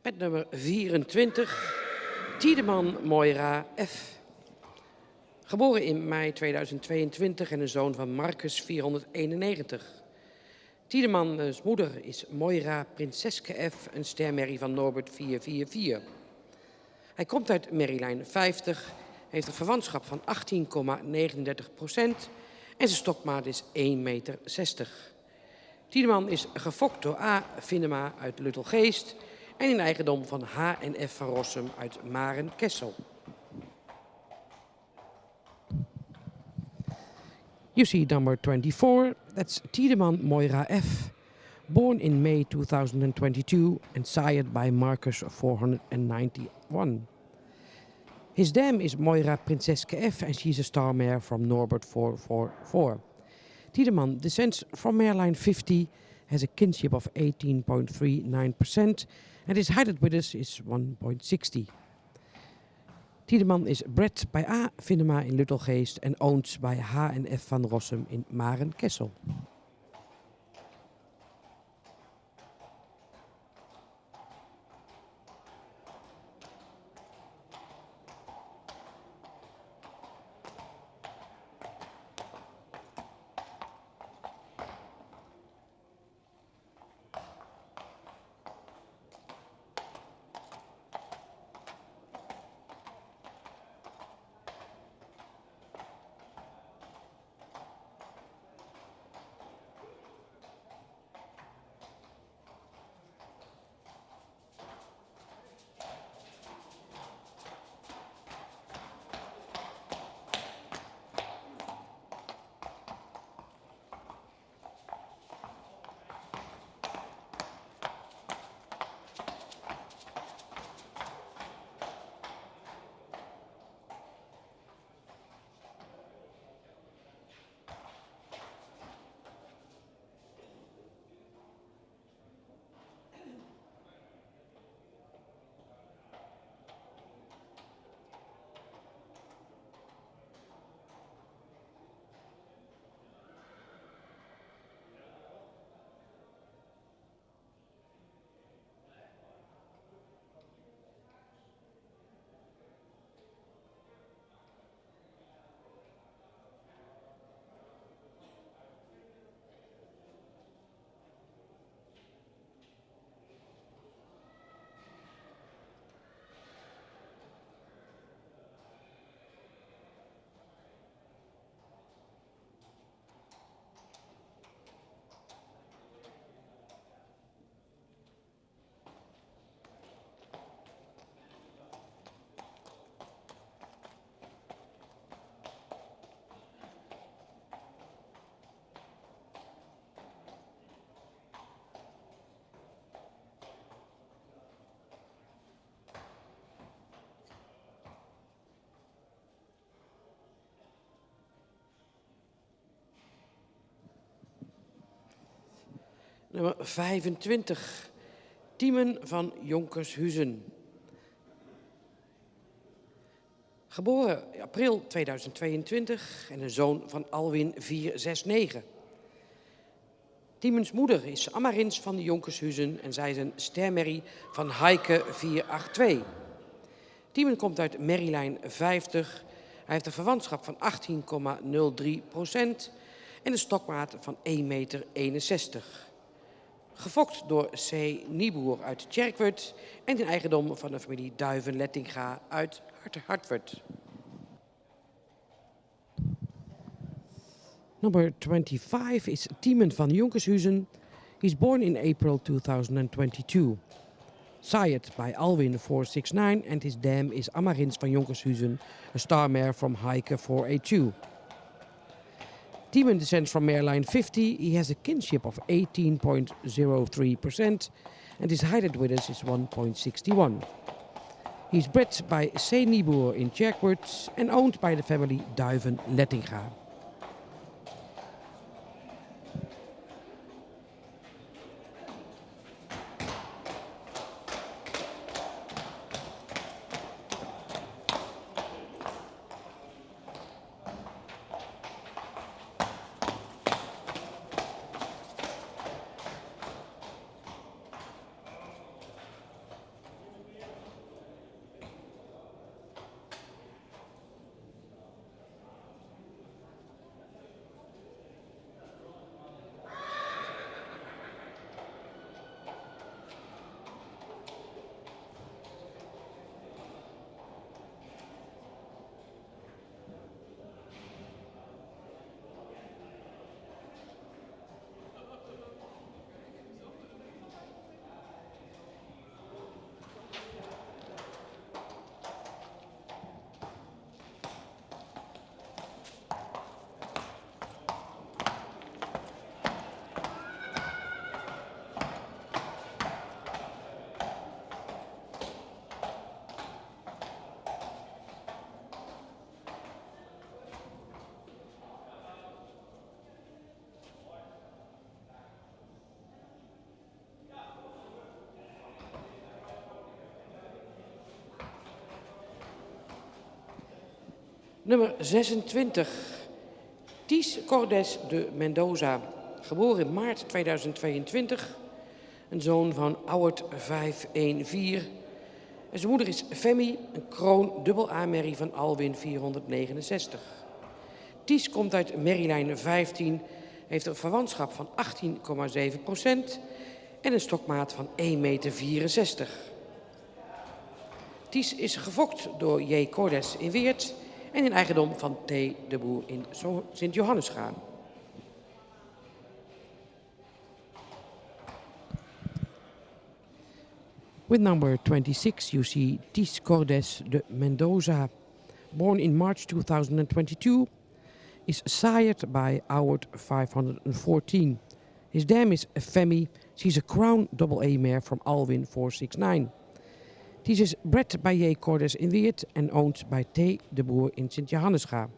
Met nummer 24, Tiedeman Moira F. Geboren in mei 2022 en een zoon van Marcus 491. Tiedemans moeder is Moira Prinseske F, een stermerrie van Norbert 444. Hij komt uit merrielijn 50, heeft een verwantschap van 18,39% en zijn stokmaat is 1,60 meter. Tiedeman is gefokt door A. Finnema uit Luttelgeest en in eigendom van H en F van Rossum uit Maren-Kessel. You see number 24, that's Tiedeman Moira F. Born in May 2022 and sired by Marcus 491. His dam is Moira Prinseske F and she's a star mare from Norbert 444. Tiedeman descends from mare line 50, has a kinship of 18.39% and his height at Widders is 1.60. Tiedeman is bred bij A. Finnema in Luttelgeest en owned bij H en F van Rossum in Maren-Kessel. Nummer 25, Tiemen van Jonkershuizen. Geboren in april 2022 en een zoon van Alwin 469. Tiemens moeder is Amarins van de Jonkershuizen en zij is een stermerrie van Heike 482. Tiemen komt uit merrielijn 50. Hij heeft een verwantschap van 18,03% en een stokmaat van 1,61 meter. Gefokt door C. Nieboer uit Tjerkwerd en in eigendom van de familie Duiven-Lettinga uit Hartwerd. Number 25 is Tiemen van Jonkershuizen. He's born in April 2022. Sired by Alwin 469 and his dam is Amarins van Jonkershuizen, a star mare from Heike 482. Tiemen descends from mare line 50. He has a kinship of 18.03% and his height with us is 1.61. He's bred by C. Nieboer in Tjerkwerd and owned by the family Duiven-Lettinga. Nummer 26, Ties Cordes de Mendoza. Geboren in maart 2022. Een zoon van Auwert 514. En zijn moeder is Femi, een kroon dubbel A-merrie van Alwin 469. Ties komt uit merrielijn 15. Heeft een verwantschap van 18,7% en een stokmaat van 1,64 meter. Ties is gefokt door J. Cordes in Weert en in eigendom van T. de Boer in Sint-Johannesgaan. With number 26, you see Ties Cordes de Mendoza. Born in March 2022, is sired by Auwert 514. His dam is Femi. She's a crown double A mare from Alwin 469. Ties is bred by J. Cordes in Weert and owned by T. de Boer in Sint-Johannesga.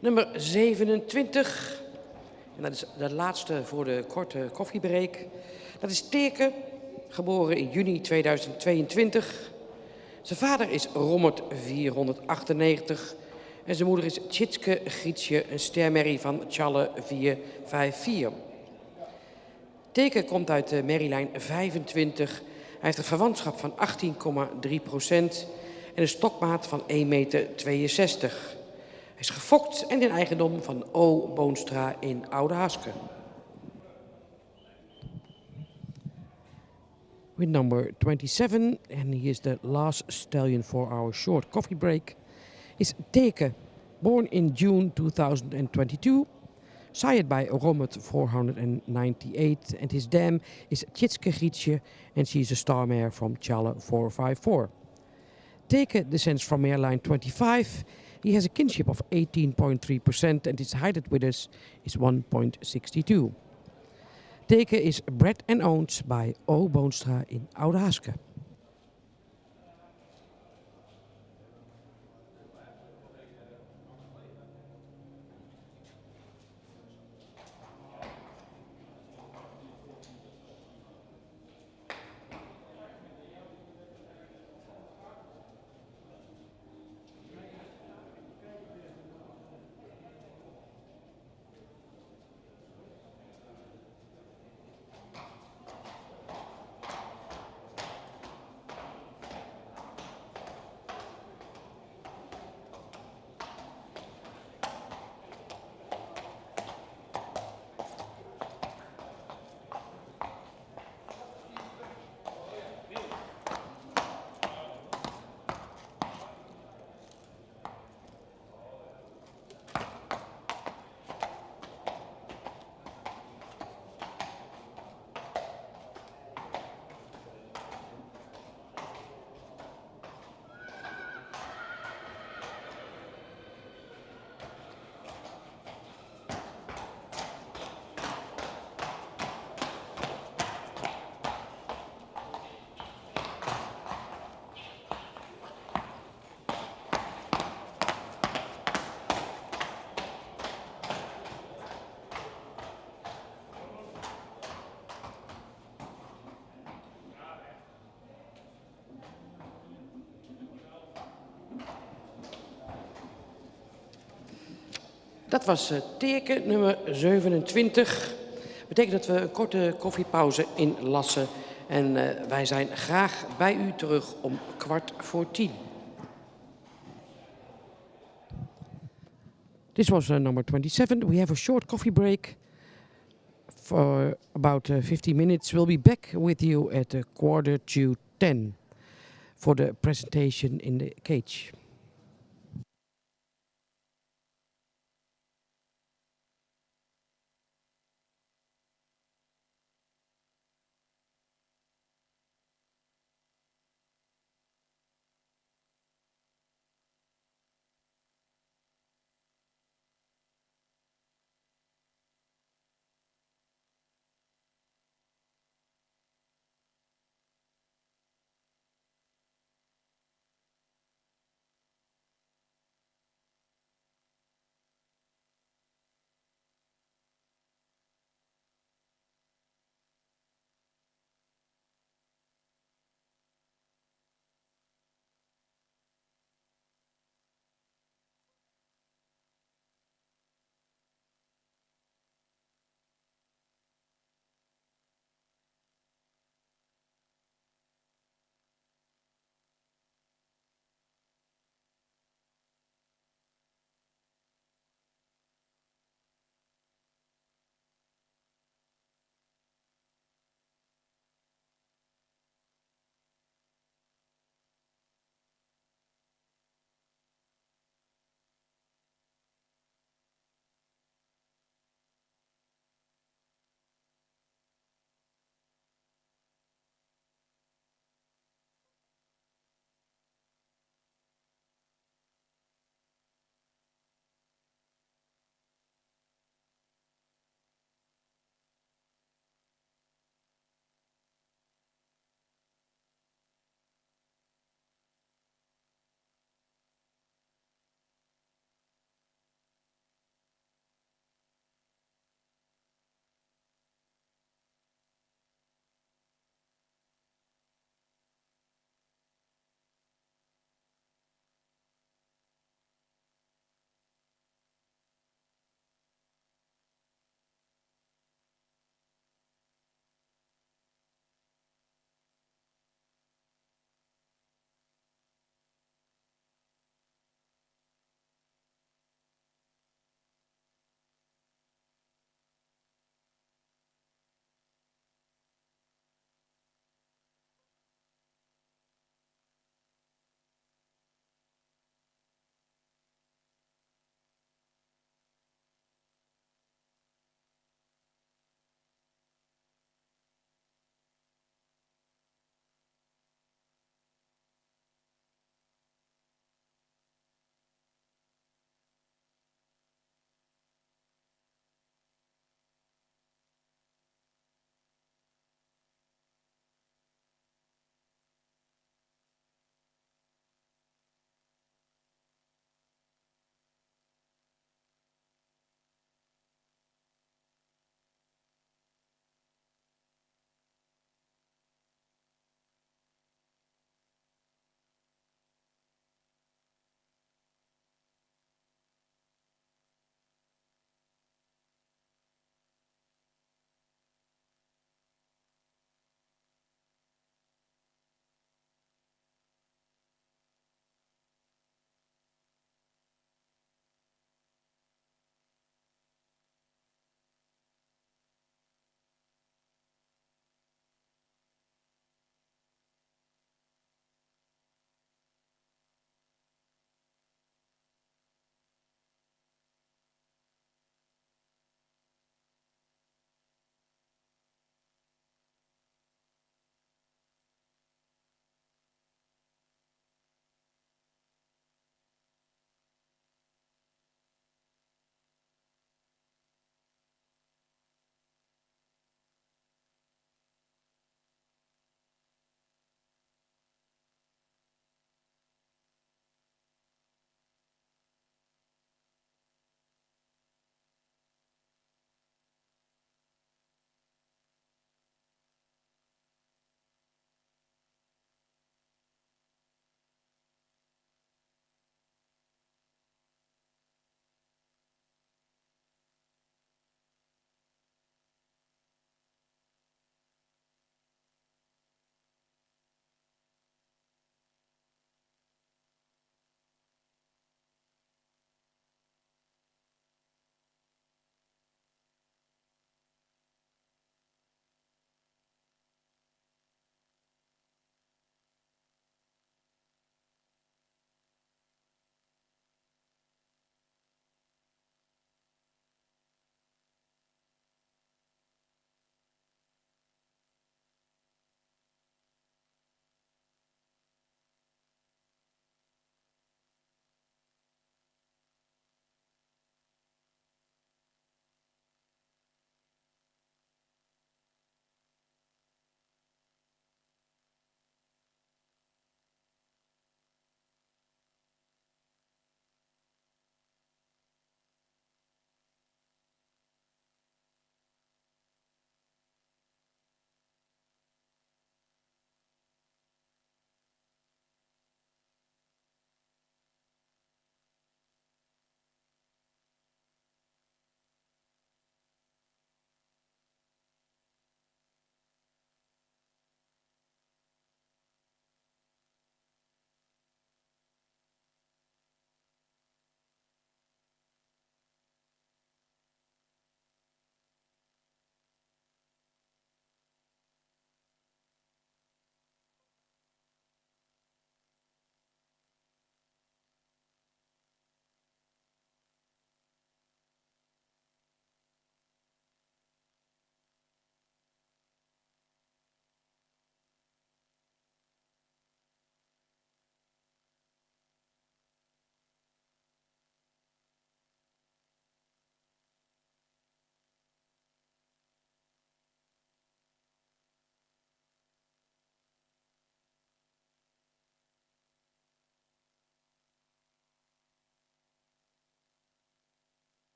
Nummer 27. En dat is de laatste voor de korte koffiebreak. Dat is Teeke, geboren in juni 2022. Zijn vader is Rommert 498 en zijn moeder is Tjitske Grietje, een stermerrie van Tjalle 454. Teeke komt uit de merrielijn 25. Hij heeft een verwantschap van 18,3% en een stokmaat van 1,62 meter. Hij is gefokt en in eigendom van O. Boonstra in Oude Haske. With number 27, and he is the last stallion for our short coffee break, is Teeke, born in June 2022, sired by Rommert 498, and his dam is Tjitske Grietje, and she is a star mare from Tjalle 454. Teeke descends from mareline 25. He has a kinship of 18.3% and his height with us is 1.62. Teeke is bred and owned by O. Boonstra in Oude Haske. Dat was Teeke, nummer 27. Betekent dat we een korte koffiepauze inlassen. En wij zijn graag bij u terug om 9:15. This was number 27. We have a short coffee break for about 15 minutes. We'll be back with you at 9:45 for the presentation in the cage.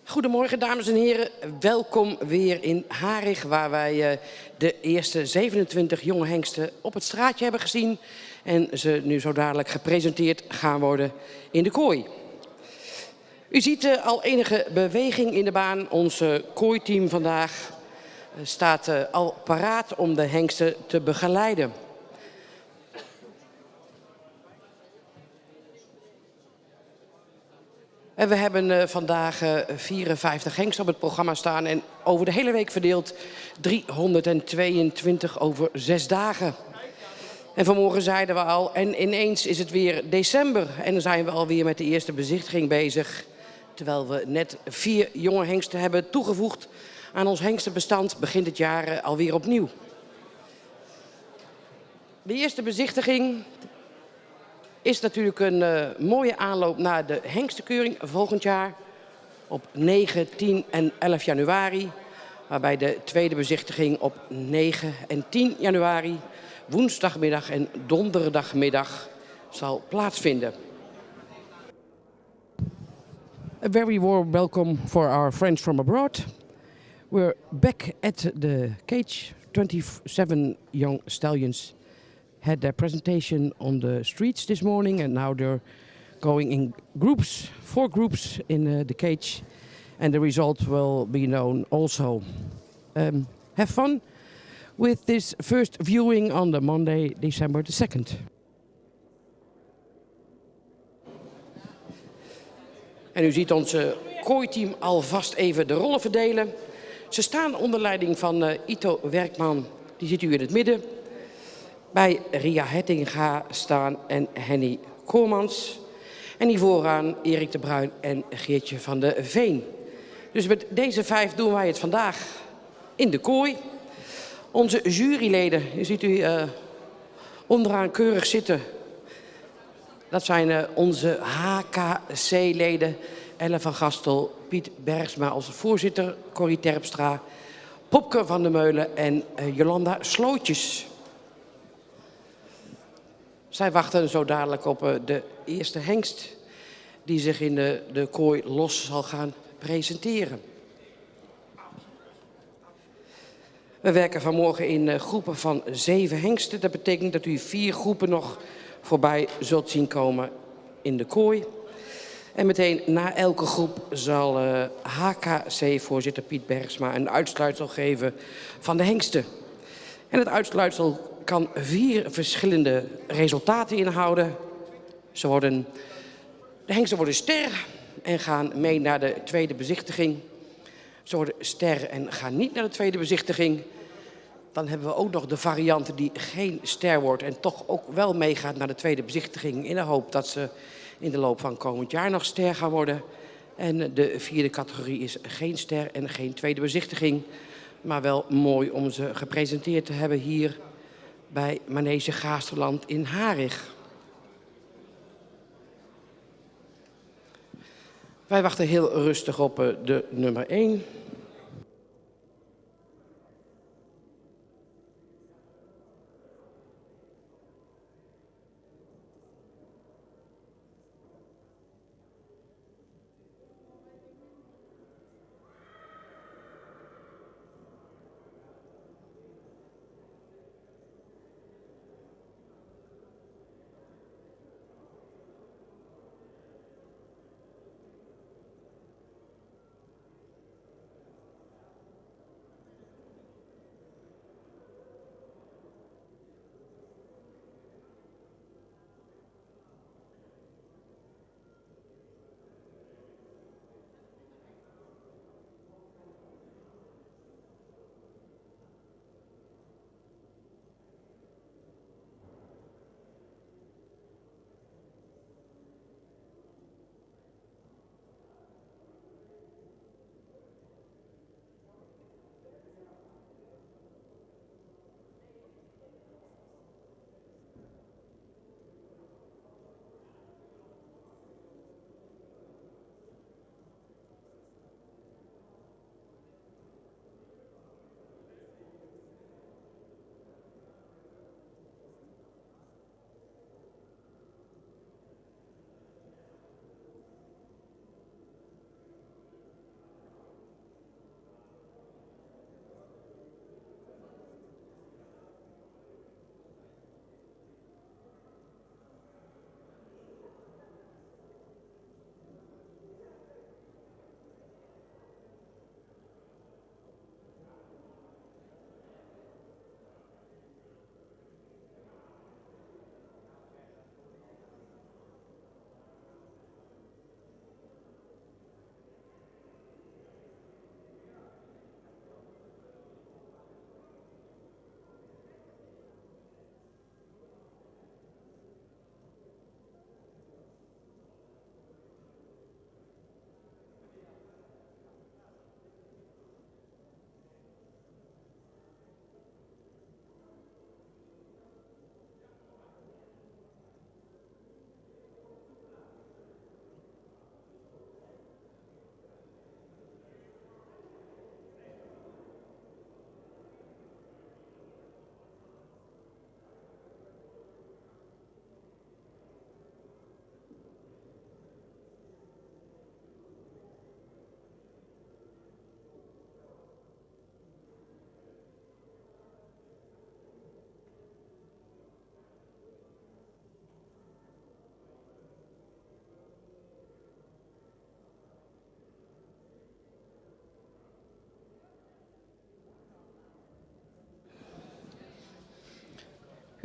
Goedemorgen dames en heren, welkom weer in Harig waar wij de eerste 27 jonge hengsten op het straatje hebben gezien en ze nu zo dadelijk gepresenteerd gaan worden in de kooi. U ziet al enige beweging in de baan. Ons kooiteam vandaag staat al paraat om de hengsten te begeleiden. En we hebben vandaag 54 hengsten op het programma staan en over de hele week verdeeld 322 over 6 dagen. En vanmorgen zeiden we al, en ineens is het weer december en dan zijn we alweer met de eerste bezichtiging bezig. Terwijl we net 4 jonge hengsten hebben toegevoegd aan ons hengstenbestand, begint het jaar alweer opnieuw. De eerste bezichtiging is natuurlijk een mooie aanloop naar de hengstenkeuring volgend jaar op 9, 10 en 11 januari. Waarbij de tweede bezichtiging op 9 en 10 januari, woensdagmiddag en donderdagmiddag, zal plaatsvinden. A very warm welcome for our friends from abroad. We're back at the cage. 27 young stallions had their presentation on the streets this morning and now they're going in groups, 4 groups in the cage, and the result will be known also. Have fun with this first viewing on the Monday, December the 2nd. En u ziet ons kooiteam alvast even de rollen verdelen. Ze staan onder leiding van Ito Werkman, die ziet u in het midden. Bij Ria Hettinga staan en Henny Koormans. En hier vooraan Erik de Bruin en Geertje van de Veen. Dus met deze 5 doen wij het vandaag in de kooi. Onze juryleden, je ziet u onderaan keurig zitten. Dat zijn onze HKC-leden. Ellen van Gastel, Piet Bergsma als voorzitter, Corrie Terpstra, Popke van der Meulen en Jolanda Slootjes. Zij wachten zo dadelijk op de eerste hengst die zich in de kooi los zal gaan presenteren. We werken vanmorgen in groepen van 7 hengsten. Dat betekent dat u 4 groepen nog voorbij zult zien komen in de kooi. En meteen na elke groep zal HKC-voorzitter Piet Bergsma een uitsluitsel geven van de hengsten. En het uitsluitsel kan 4 verschillende resultaten inhouden. De hengsten worden ster en gaan mee naar de tweede bezichtiging. Ze worden ster en gaan niet naar de tweede bezichtiging. Dan hebben we ook nog de variant die geen ster wordt en toch ook wel meegaat naar de tweede bezichtiging. In de hoop dat ze in de loop van komend jaar nog ster gaan worden. En de 4e categorie is geen ster en geen tweede bezichtiging. Maar wel mooi om ze gepresenteerd te hebben hier bij Manege Gaasterland in Harig. Wij wachten heel rustig op de nummer 1.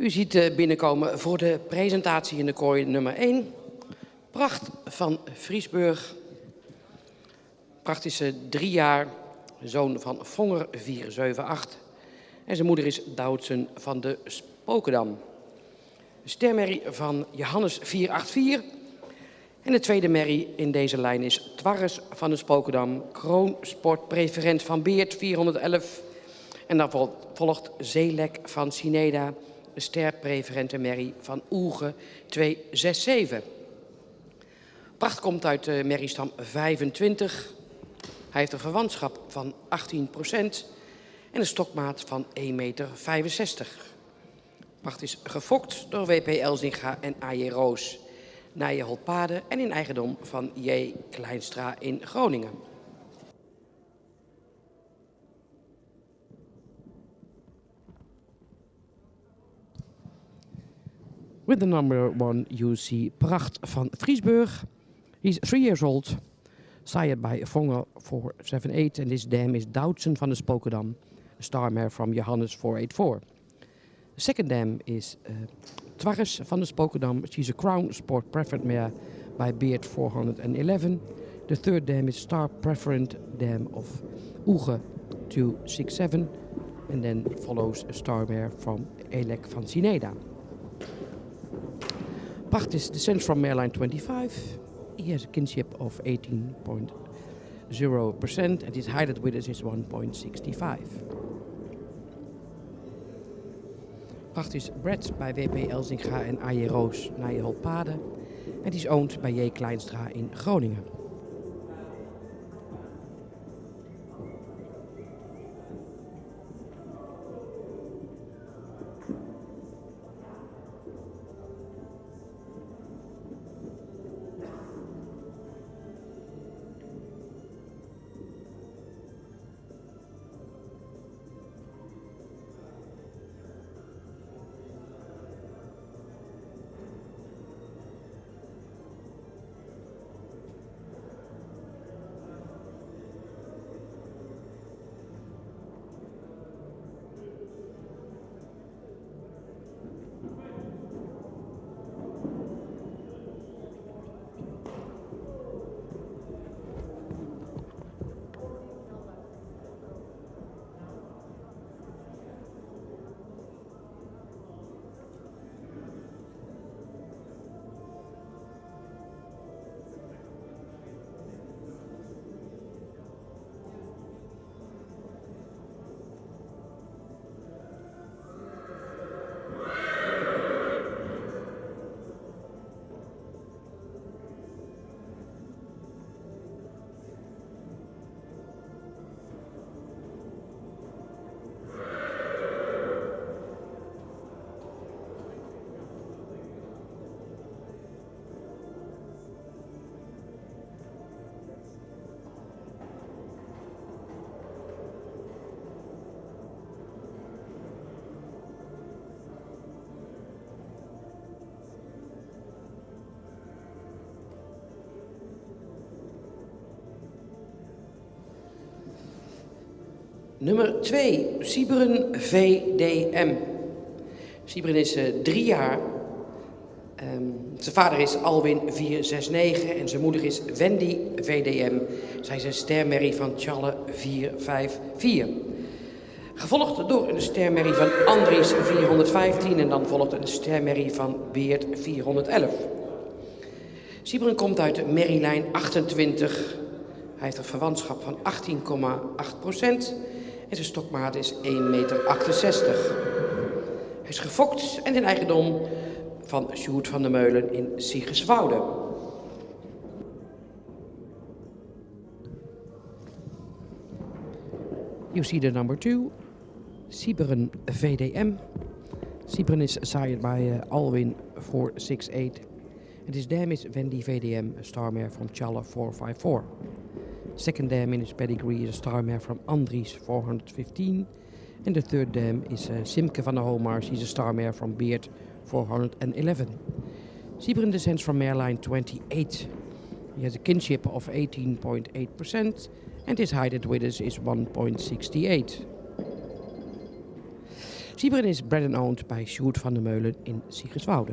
U ziet binnenkomen voor de presentatie in de kooi nummer 1. Pracht van Friesburg. Pracht is 3 jaar, zoon van Vonger 478. En zijn moeder is Doutzen van de Spokendam. De stermerrie van Johannes 484. En de tweede merrie in deze lijn is Twarres van de Spokendam. Kroonsportpreferent van Beert 411. En dan volgt Zeelek van Sineda. De sterpreferente merrie van Oege 267. Pracht komt uit de merriestam 25. Hij heeft een verwantschap van 18% en een stokmaat van 1,65 meter. Pracht is gefokt door W.P. Elzinga en A.J. Roos, Nijenholtpade en in eigendom van J. Kleinstra in Groningen. With the number 1, you see Pracht van Friesburg. He's 3 years old, sired by Vonger 478, and this dam is Doutzen van de Spokendam, a star mare from Johannes 484. The second dam is Twarres van de Spokendam. She's a crown sport preferred mare by Beert 411. The third dam is star preferent dam of Oege 267, and then follows a star mare from Elek van Sineda. Pracht is descends from mareline 25. He has a kinship of 18.0% and his height at Widders is 1.65. Pracht is bred by W.P. Elzinga en A.J. Roos, Nijenholtpade. And is owned by J. Kleinstra in Groningen. Nummer 2, Sieberen VDM. Sieberen is 3 jaar. Zijn vader is Alwin 469 en zijn moeder is Wendy VDM. Zij is een stermerrie van Tjalle 454. Gevolgd door een stermerrie van Andries 415 en dan volgt een stermerrie van Beert 411. Sieberen komt uit de merrielijn 28. Hij heeft een verwantschap van 18,8% en zijn stokmaat is 1,68 meter. Hij is gefokt en in eigendom van Sjoerd van der Meulen in Siegerswoude. You see the number 2, Sieberen VDM. Sieberen is sired by Alwin 468. And his dam is Wendy VDM, a star mare from Tjalle 454. Second dam in his pedigree is a star mare from Andries 415. And the third dam is Simke van der Hoomars. He's a star mare from Beert 411. Sieberen descends from mareline 28. He has a kinship of 18.8% and his height at Widders is 1.68. Siebren is bred and owned bij Sjoerd van der Meulen in Sigriswoude.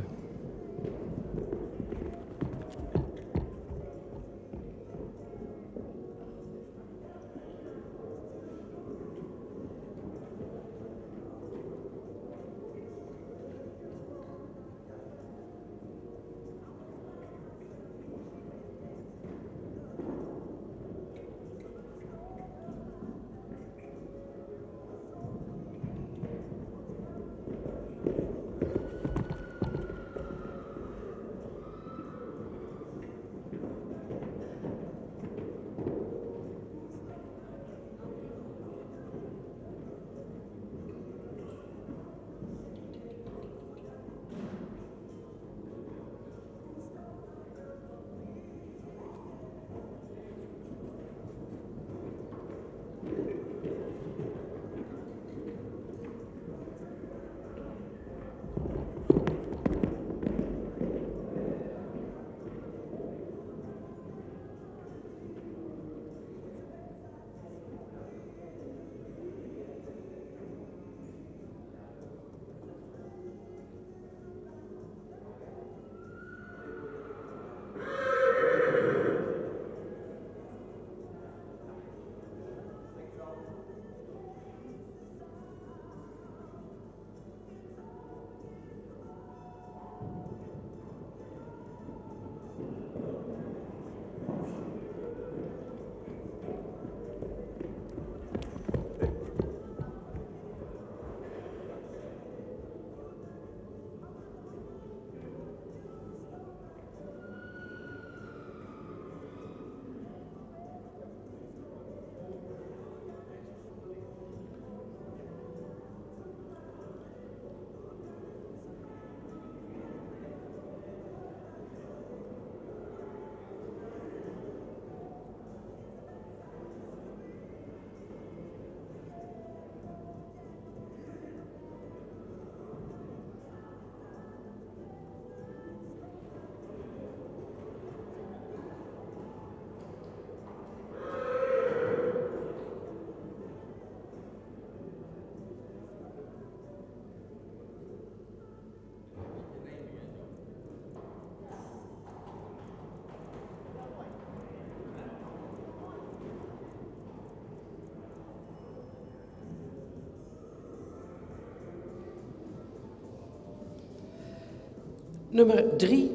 Nummer 3,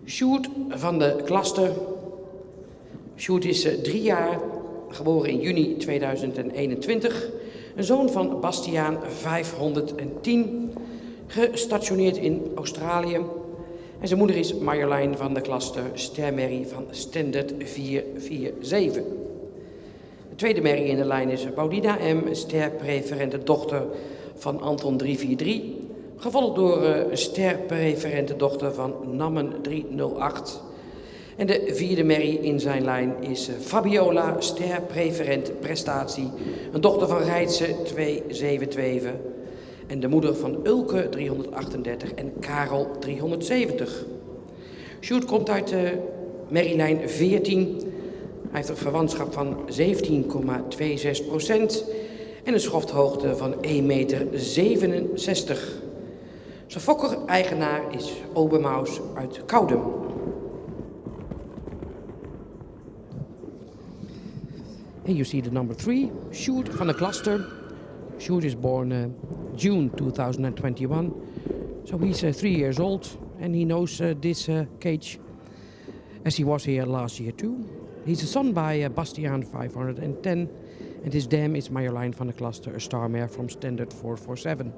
Sjoerd van de Klaster. Sjoerd is 3 jaar, geboren in juni 2021. Een zoon van Bastiaan 510, gestationeerd in Australië. En zijn moeder is Marjolein van de Klaster, stermerrie van Standard 447. De tweede merrie in de lijn is Baudina M., sterpreferente dochter van Anton 343. Gevolgd door een sterpreferente dochter van Nammen 308. En de vierde merrie in zijn lijn is Fabiola, sterpreferent prestatie. Een dochter van Reitse 272. En de moeder van Ulke 338 en Karel 370. Sjoerd komt uit de merrielijn 14. Hij heeft een verwantschap van 17,26% en een schofthoogte van 1,67 meter. Zijn fokker-eigenaar is Obermaus uit Koudem. And you see the number 3, Sjoerd van de Klaster. Sjoerd is born June 2021, so he's 3 years old and he knows this cage as he was here last year too. He's a son by Bastiaan 510 and his dam is Marjolein van de Klaster, a star mare from Standard 447.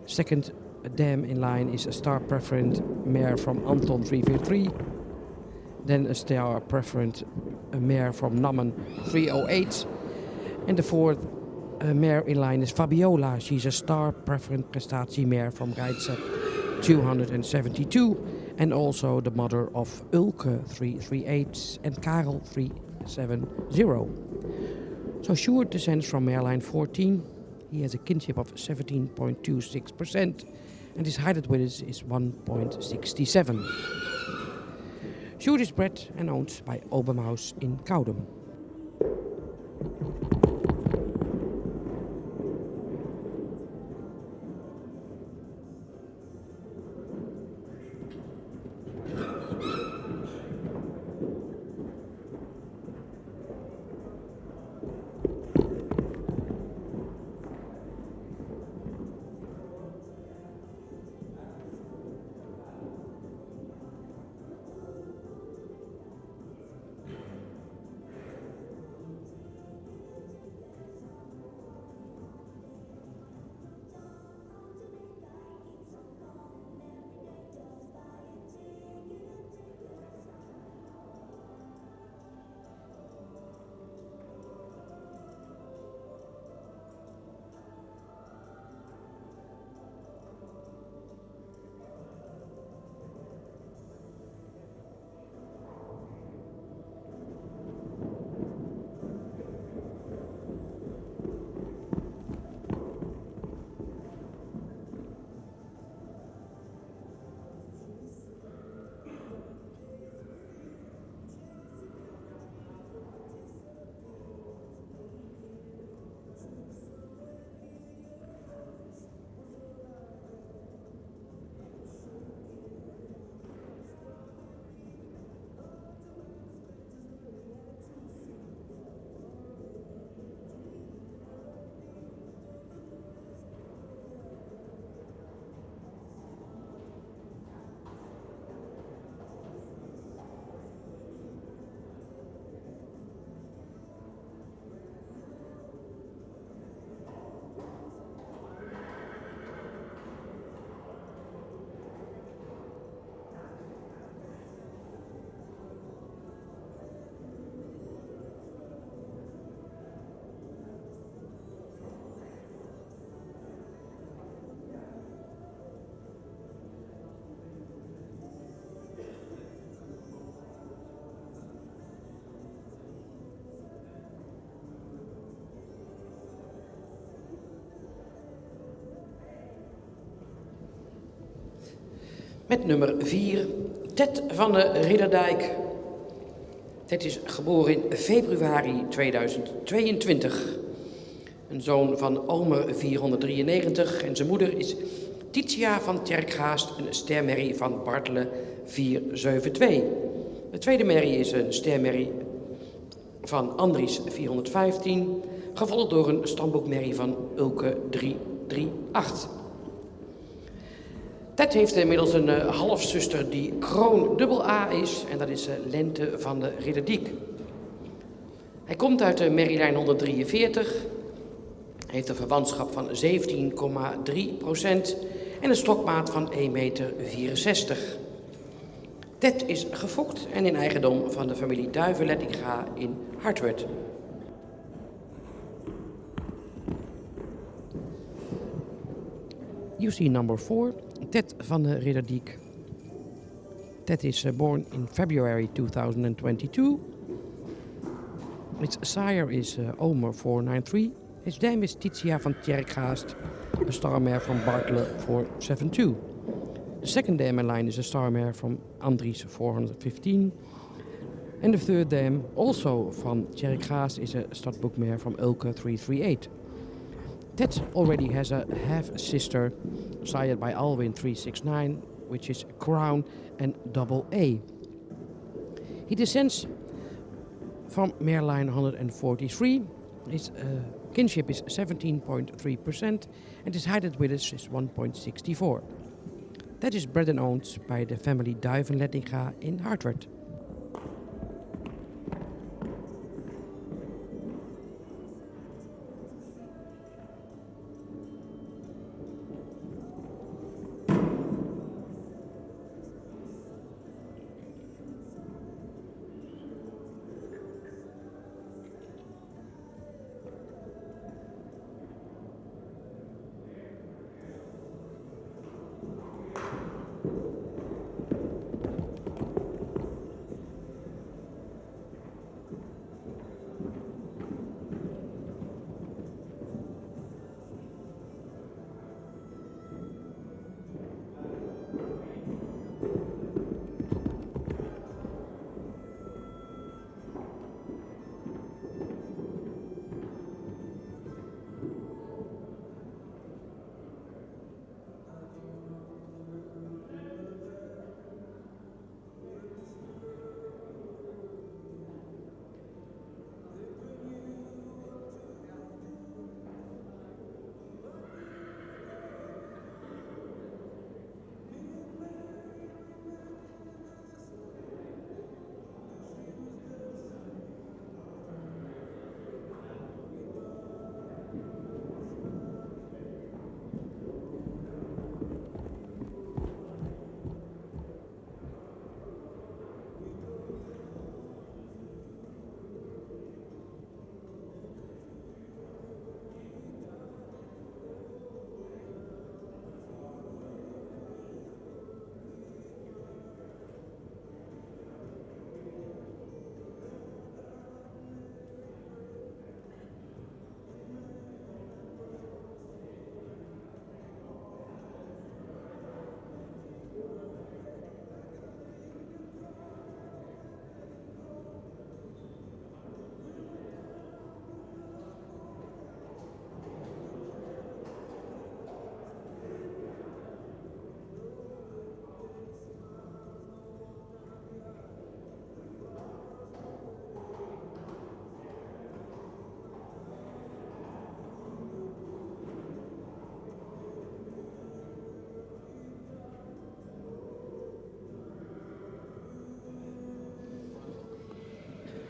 Second dam in line is a star preferent mare from Anton 343. Then a star preferent mare from Nammen 308. And the fourth mare in line is Fabiola. She's a star preferent prestatie mare from Reitse 272. And also the mother of Ulke 338 and Karel 370. So Sjoerd descends from mare line 14. He has a kinship of 17.26%. And his height width is 1.67. Sjoerd is bred and owned by Obermaus in Koudem. Met nummer 4, Ted van de Ridderdijk. Ted is geboren in februari 2022. Een zoon van Omer 493 en zijn moeder is Titia van Tjerkgaast, een stermerrie van Bartelen 472. De tweede merrie is een stermerrie van Andries 415, gevolgd door een stamboekmerrie van Ulke 338. Ted heeft inmiddels een halfzuster die kroon AA is en dat is Lente van de Ridderdiek. Hij komt uit de merrielijn 143, heeft een verwantschap van 17,3% en een stokmaat van 1,64 meter. Ted is gefokt en in eigendom van de familie Duiven-Lettinga in Hartwerd. You see number 4, Ted van de Ridderdiek. Ted is born in February 2022. His sire is Omer 493. His dame is Titia van Tjerkgaast, a star mare from Bartelen 472. The second dame in line is a star mare from Andries 415. And the third dame, also from Tjerkgaast, is a startbook mare from Ulke 338. Ted already has a half-sister, sired by Alwin 369, which is Crown and AA. He descends from mare line 143. His kinship is 17.3% and his height at Willis is 1.64. That is bred and owned by the family Duiven-Lettinga in Hartwerd.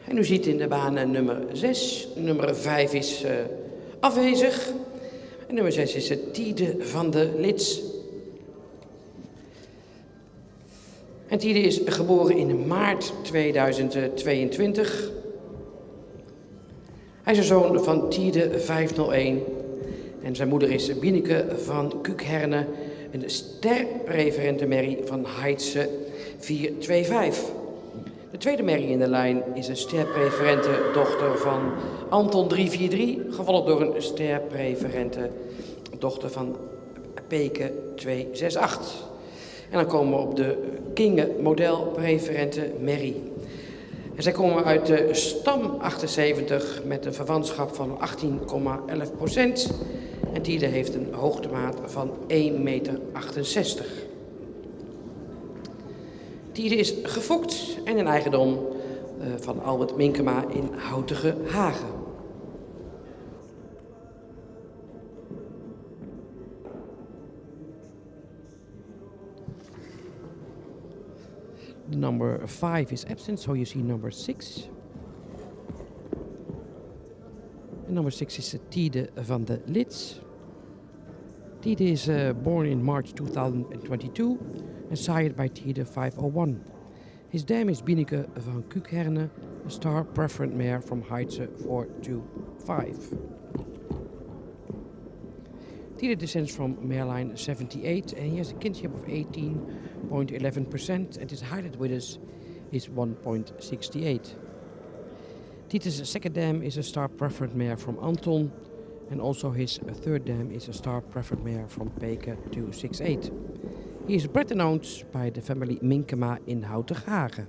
En u ziet in de baan nummer 6. Nummer 5 is afwezig. En nummer 6 is het Tiede van de Lits. En Tiede is geboren in maart 2022. Hij is een zoon van Tiede 501. En zijn moeder is Bieneke van Kukherne, een sterpreferente merrie van Heidse 425. De tweede merrie in de lijn is een sterpreferente dochter van Anton 343, gevolgd door een sterpreferente dochter van Peke 268. En dan komen we op de Kinge modelpreferente Merrie. En zij komen uit de stam 78 met een verwantschap van 18,11%. En Tiede heeft een hoogtemaat van 1,68 meter. Tiede is gefokt en een eigendom van Albert Minkema in Houtige Hagen. Number 5 is absent, so you see number 6. And number 6 is Tiede van de Lits. Tiede is born in March 2022 and sired by Tiede 501. His dam is Bieneke van Kuukherne, a star preferent mare from Heidse 425. Tiede descends from mareline 78 and he has a kinship of 18.11% and his height with us is 1.68. Tiede's second dam is a star preferent mare from Anton and also his third dam is a star preferent mare from Peke 268. He is bred and owned by the family Minkema in Houtige Hagen.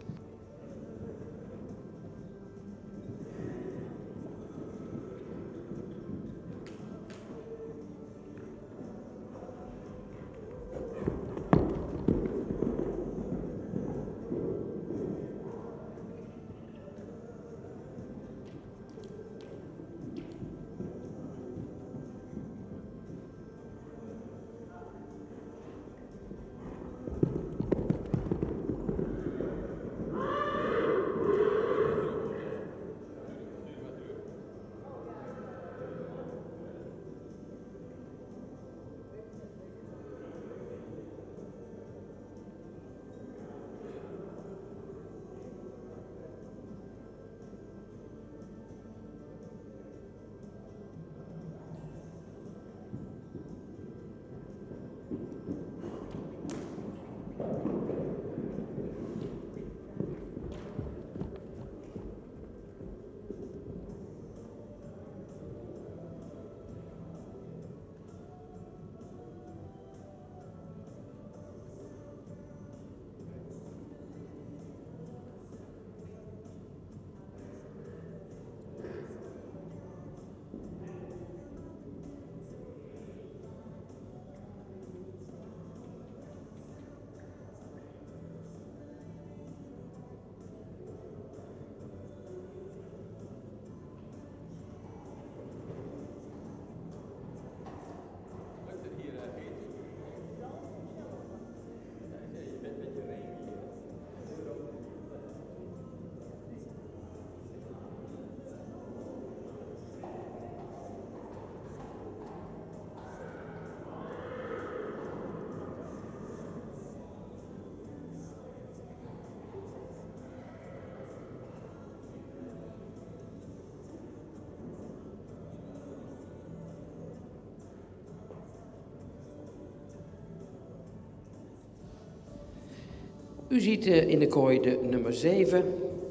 U ziet in de kooi de nummer 7,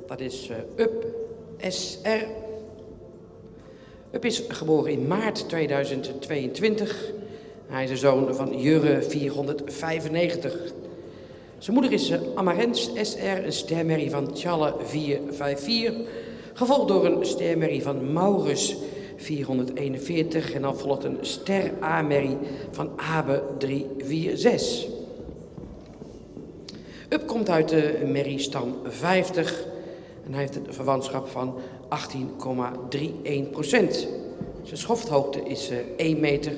dat is Up SR. Up is geboren in maart 2022. Hij is de zoon van Jurre 495. Zijn moeder is Amarens SR, een stermerrie van Tjalle 454. Gevolgd door een stermerrie van Maurus 441 en dan volgt een ster A-merrie van Abe 346. Up komt uit de merriestam 50 en hij heeft een verwantschap van 18,31%. Zijn schofthoogte is 1,61 meter.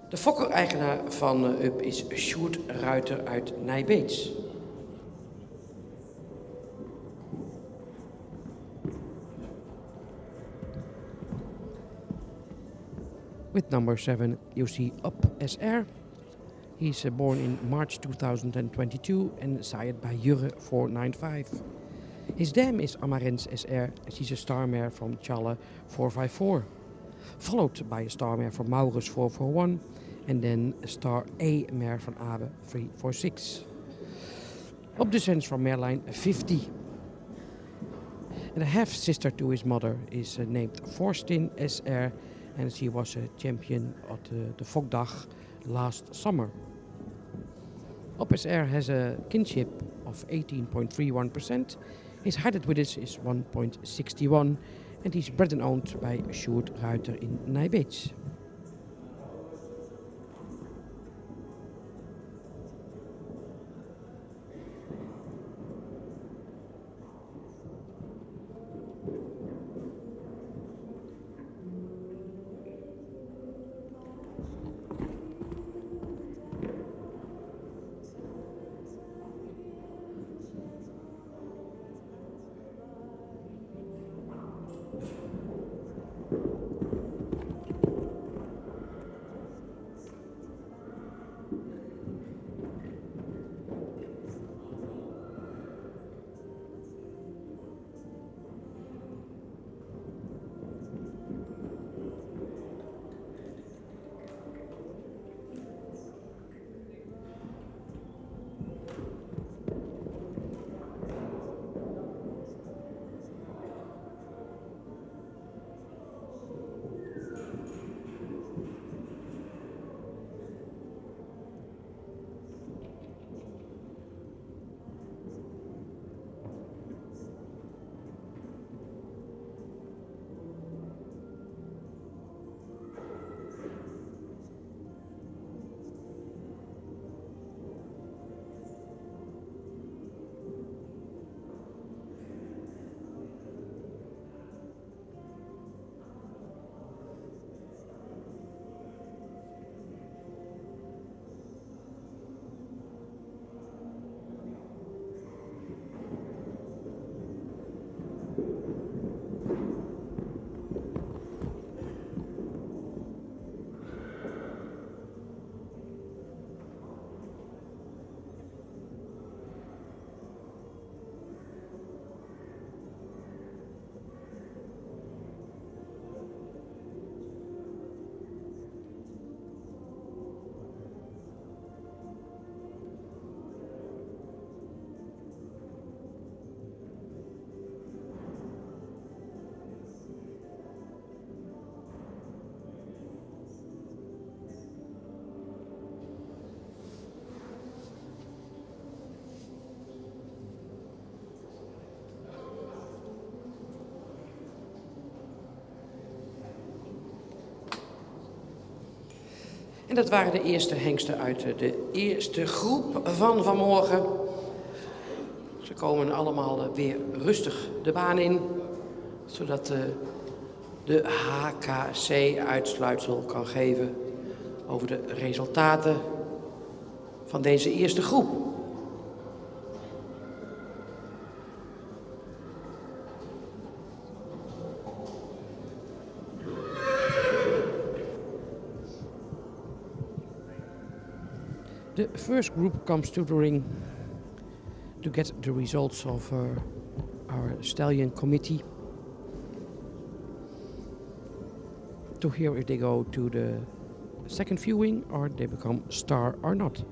De fokker-eigenaar van Up is Sjoerd Ruiter uit Nijbeets. With number 7, you see Up SR. He's born in March 2022 and sired by Jurre 495. His dam is Amarens SR, and she's a star mare from Tjalle 454. Followed by a star mare from Maurus 441, and then a star A mare from Abe 346. Up descends from mareline 50. And a half-sister to his mother is named Forstin SR, and she was a champion at the Fokdag last summer. Opus Air has a kinship of 18.31%. His height width is 1.61 and he's bred and owned by Sjoerd Ruiter in Nijbeets. En dat waren de eerste hengsten uit de eerste groep van vanmorgen. Ze komen allemaal weer rustig de baan in, zodat de HKC uitsluitsel kan geven over de resultaten van deze eerste groep. The first group comes to the ring to get the results of our stallion committee, to hear if they go to the second viewing or they become star or not.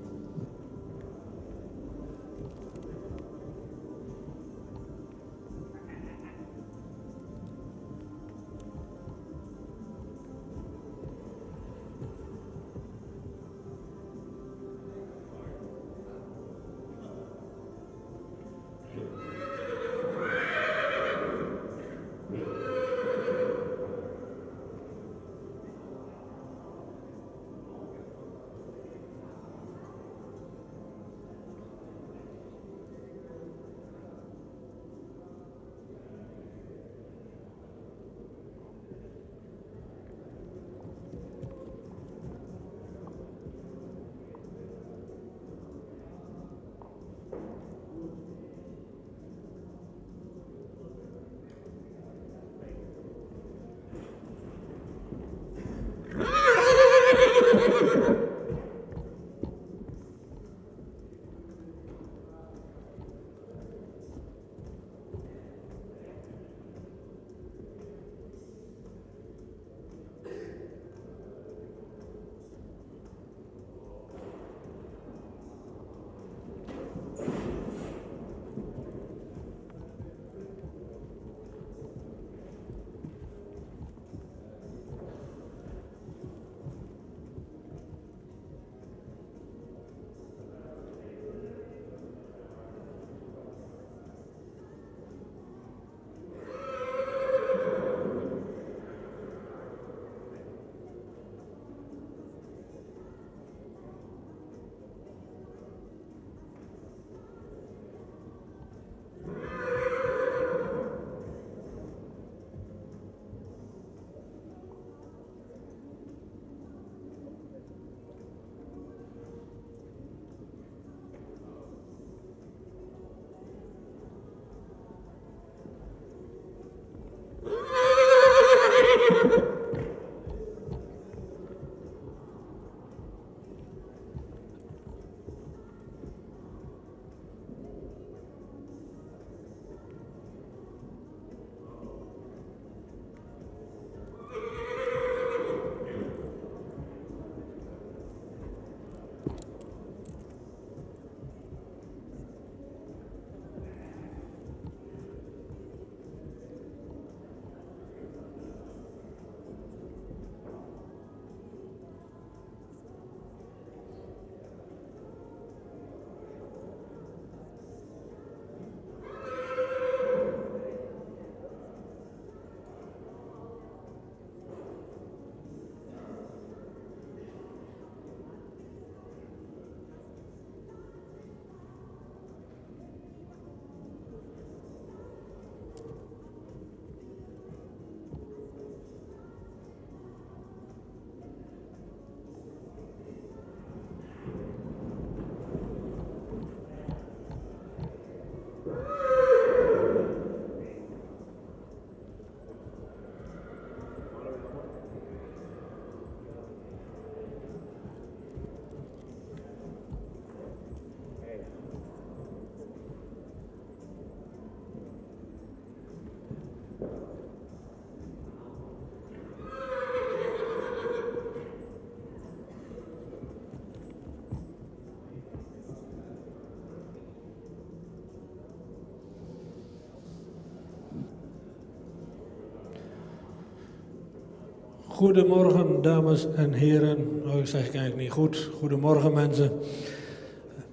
Goedemorgen, dames en heren. Oh, ik zeg eigenlijk niet goed. Goedemorgen, mensen.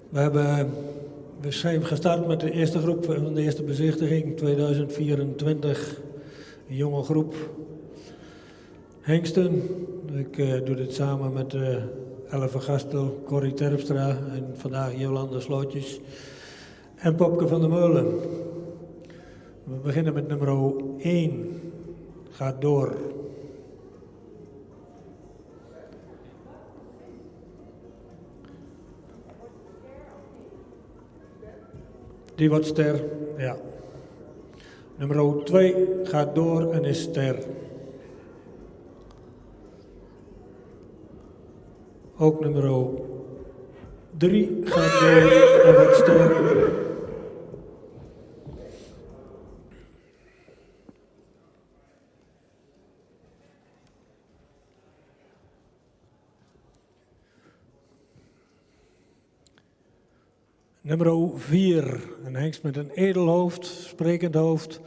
We zijn gestart met de eerste groep van de eerste bezichtiging 2024. Een jonge groep hengsten. Ik doe dit samen met Elve Gastel, Corrie Terpstra en vandaag Jolanda Slootjes en Popke van der Meulen. We beginnen met nummer 1. Gaat door. Die wordt ster, ja. Nummer 2 gaat door en is ster. Ook nummer 3 gaat door en wordt ster. Nummer 4, een hengst met een edelhoofd, sprekend hoofd,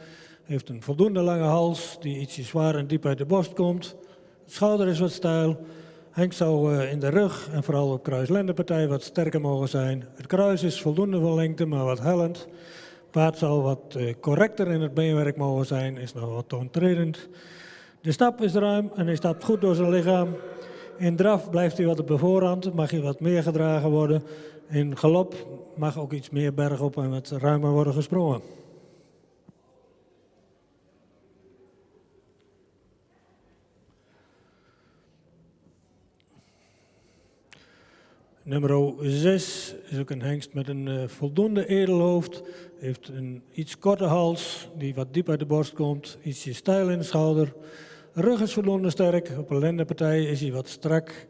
heeft een voldoende lange hals die ietsje zwaar en diep uit de borst komt. Het schouder is wat steil, hengst zou in de rug en vooral op kruislendenpartij wat sterker mogen zijn. Het kruis is voldoende van lengte, maar wat hellend. Het paard zal wat correcter in het beenwerk mogen zijn, is nog wat toontredend. De stap is ruim en hij stapt goed door zijn lichaam. In draf blijft hij wat op de voorhand, mag hij wat meer gedragen worden. In galop mag ook iets meer berg op en wat ruimer worden gesprongen. Nummer 6 is ook een hengst met een voldoende edelhoofd. Heeft een iets korte hals die wat diep uit de borst komt. Ietsje steil in de schouder. Rug is voldoende sterk. Op een lendenpartij is hij wat strak.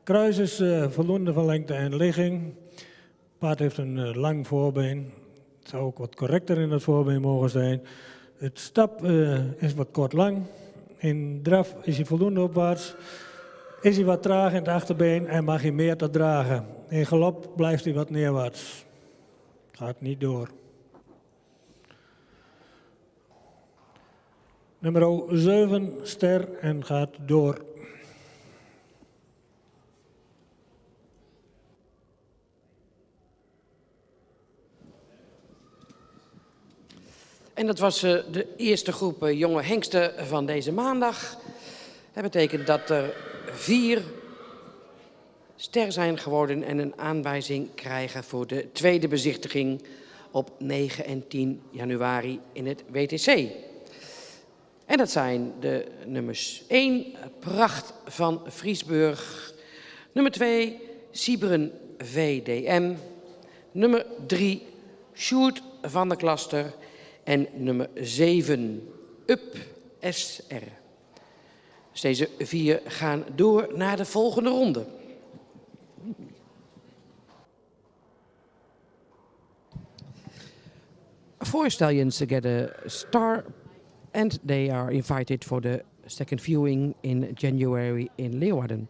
Kruis is voldoende van lengte en ligging. Het paard heeft een lang voorbeen. Het zou ook wat correcter in het voorbeen mogen zijn. Het stap is wat kort lang. In draf is hij voldoende opwaarts. Is hij wat traag in het achterbeen en mag hij meer te dragen. In galop blijft hij wat neerwaarts. Gaat niet door. Nummer 7, ster en gaat door. En dat was de eerste groep jonge hengsten van deze maandag. Dat betekent dat er 4 ster zijn geworden en een aanwijzing krijgen voor de tweede bezichtiging op 9 en 10 januari in het WTC. En dat zijn de nummers 1, Pracht van Vriesburg. Nummer 2, Siebren VDM. Nummer 3, Sjoerd van der Klaster. En nummer 7, Up SR. Dus deze 4 gaan door naar de volgende ronde. Four stallions to get a star, and they are invited for the second viewing in January in Leeuwarden.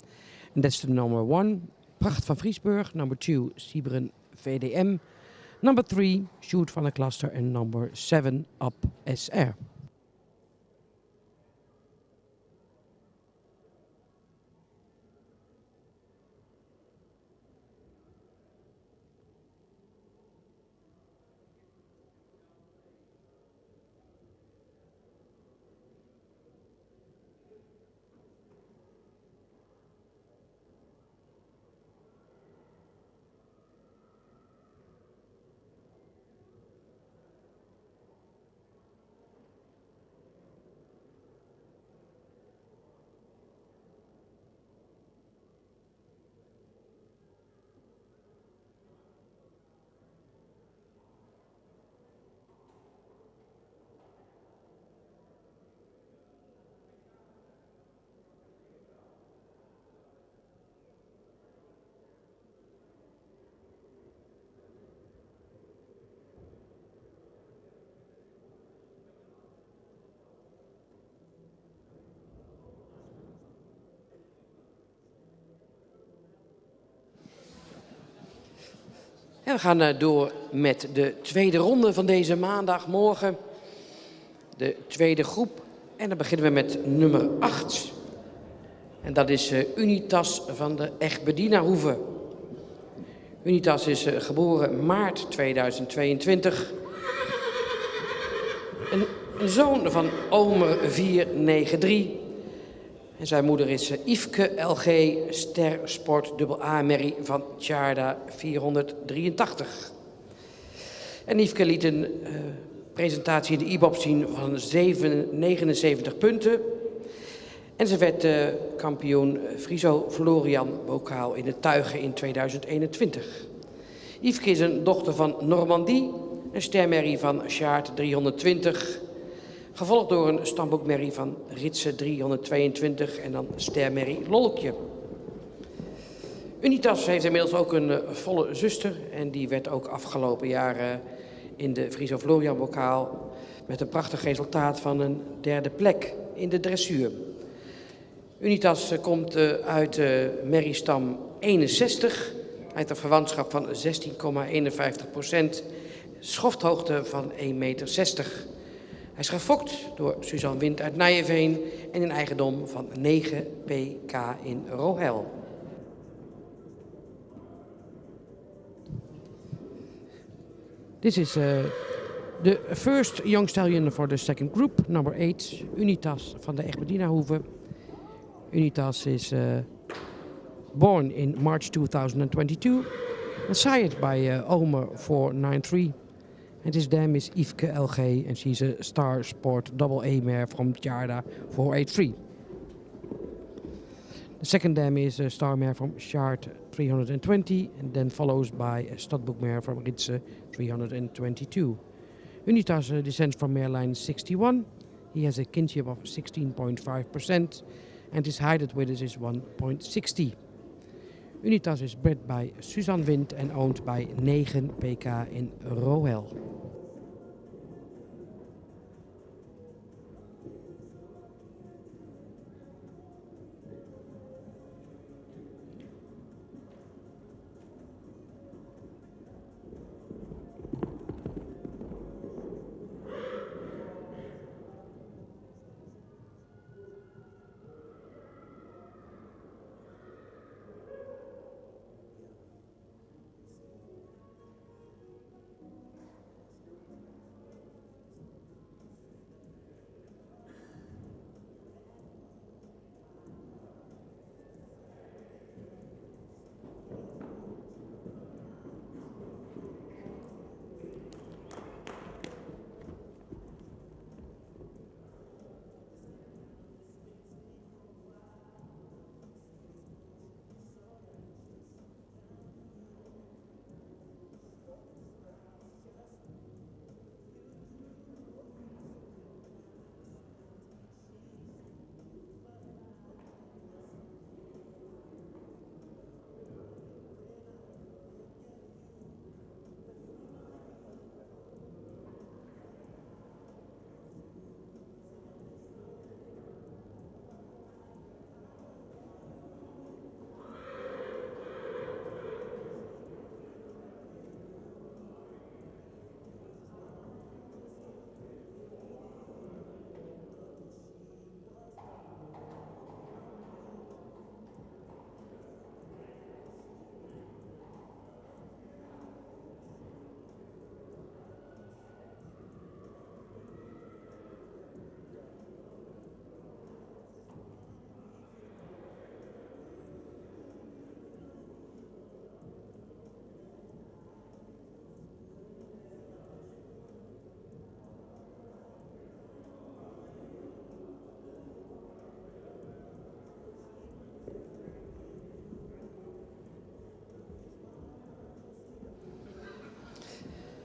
And that's the number 1, Pracht van Vriesburg. Number 2, Siebren VDM. Number 3, Sjoerd van der Klaster. And number 7, Up SR. En we gaan door met de tweede ronde van deze maandagmorgen. De tweede groep. En dan beginnen we met nummer 8. En dat is Unitas van de Egberdina-hoeve. Unitas is geboren maart 2022. Een zoon van Omer 493. En zijn moeder is Yveske LG Ster Sport AA-merrie van Tjarda 483. En Yveske liet een presentatie in de IBOP zien van 79 punten. En ze werd kampioen Friso Florian bokaal in het tuigen in 2021. Yveske is een dochter van Normandie, een stermerrie van Sjaard 320... gevolgd door een stamboekmerrie van Ritse 322 en dan stermerrie Lolkje. Unitas heeft inmiddels ook een volle zuster en die werd ook afgelopen jaar in de Friso Florian bokaal met een prachtig resultaat van een 3e plek in de dressuur. Unitas komt uit merriestam 61, uit een verwantschap van 16,51%, schofthoogte van 1,60 meter. Hij is gefokt door Suzanne Wind uit Nijenveen en een eigendom van 9 pk in Rohel. This is the first young stallion for the second group, number 8, Unitas van de Egberdina-hoeve. Unitas is born in March 2022 and sired by Omer 493. And his dam is Yveske LG and she's a Star Sport AA mare from Tjarda 483. The second dam is a star mare from Sjaard 320 and then follows by a studbook mare from Ritse 322. Unitas descends from mare line 61. He has a kinship of 16.5% and his height with us is 1.60. Unitas is bred by Suzanne Wind and owned by 9 pk in Rohel.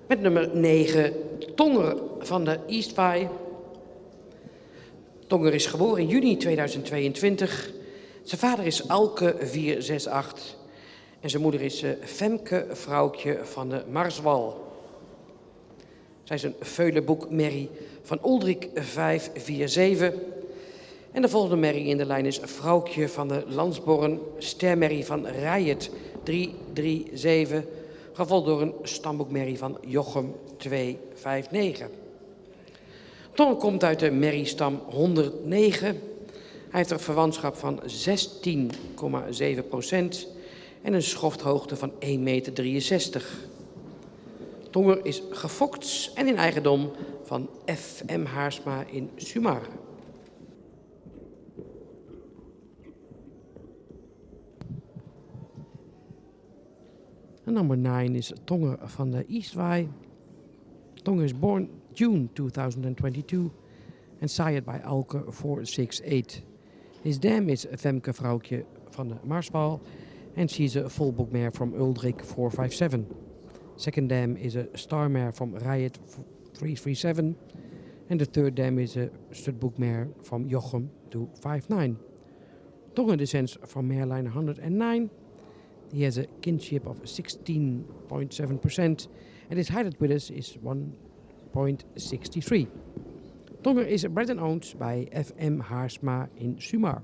Met nummer 9, Tonger van de Eastby. Tonger is geboren in juni 2022. Zijn vader is Alke 468. En zijn moeder is Femke Vrouwtje van de Marswal. Zij is een veulenboekmerrie van Uldrik 547. En de volgende merrie in de lijn is Vrouwtje van de Landsborn, stermerrie van Rijet 337. Gevolgd door een stamboekmerrie van Jochem 259. Tonger komt uit de merriestam 109. Hij heeft een verwantschap van 16,7% en een schofthoogte van 1,63 meter. Tonger is gefokt en in eigendom van F.M. Haarsma in Sumar. Number 9 is Tonger van de Eastway. Tonger is born June 2022 and sired by Alke 468. His dam is Femke Vrouwtje van de Marswal and she's a full book mare from Uldrik 457. Second dam is a star mare from Riot 337 and the third dam is a stud book mare from Jochem 259. Tonger descends from mare line 109. He has a kinship of 16.7% and his height with us is 1.63. Tonger is bred and owned by F.M. Haarsma in Sumar.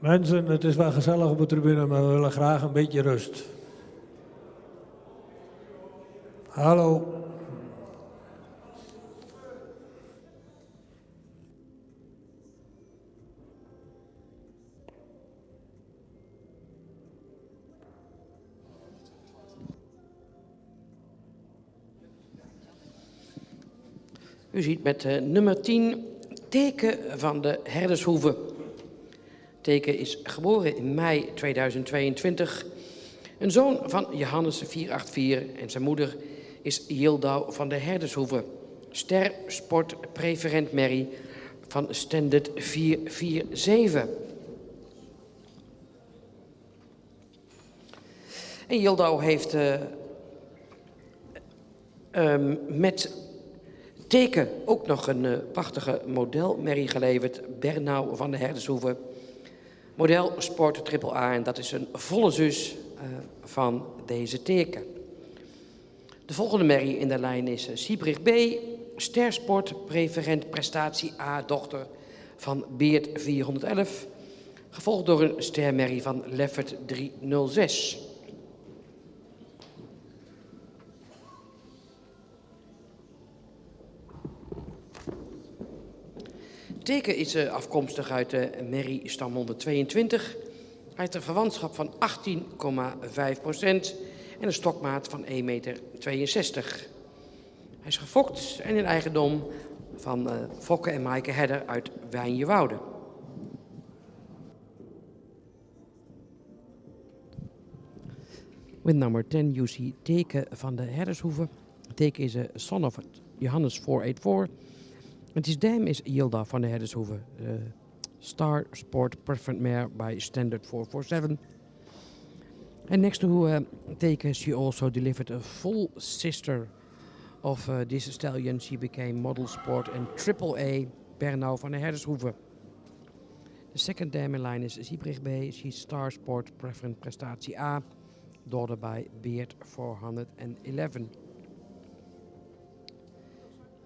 Mensen, het is wel gezellig op de tribune, maar we willen graag een beetje rust. Hallo. U ziet met nummer 10 Teke van de Herdershoeve. Teke is geboren in mei 2022. Een zoon van Johannes 484 en zijn moeder is Yildau van de Herdershoeve. Ster Sport Preferent Merrie van Standard 447. En Yildau heeft met Teke ook nog een prachtige modelmerrie geleverd. Bernau van de Herdershoeve. Model Sport AAA en dat is een volle zus van deze Teke. De volgende merrie in de lijn is Siebrich B. Stersport Preferent Prestatie A, dochter van Beert 411. Gevolgd door een stermerrie van Leffert 306. Teke is afkomstig uit de merrie stam 122. Hij heeft een verwantschap van 18,5% en een stokmaat van 1,62 meter. Hij is gefokt en in eigendom van Fokke en Maaike Hedder uit Wijnjewoude. With number 10, you see Teke van de Herdershoeve. Teke is a son of Johannes 484. And his dam is Yilda van de Herdershoeve, Star Sport Preferent Mare by Standard 447. And next to Teke, she also delivered a full sister of this stallion. She became Model Sport and AAA Bernau van de Herdershoeve. The second dam in line is Siebrich B. She's Star Sport Preferent Prestatie A, daughter by Beard 411.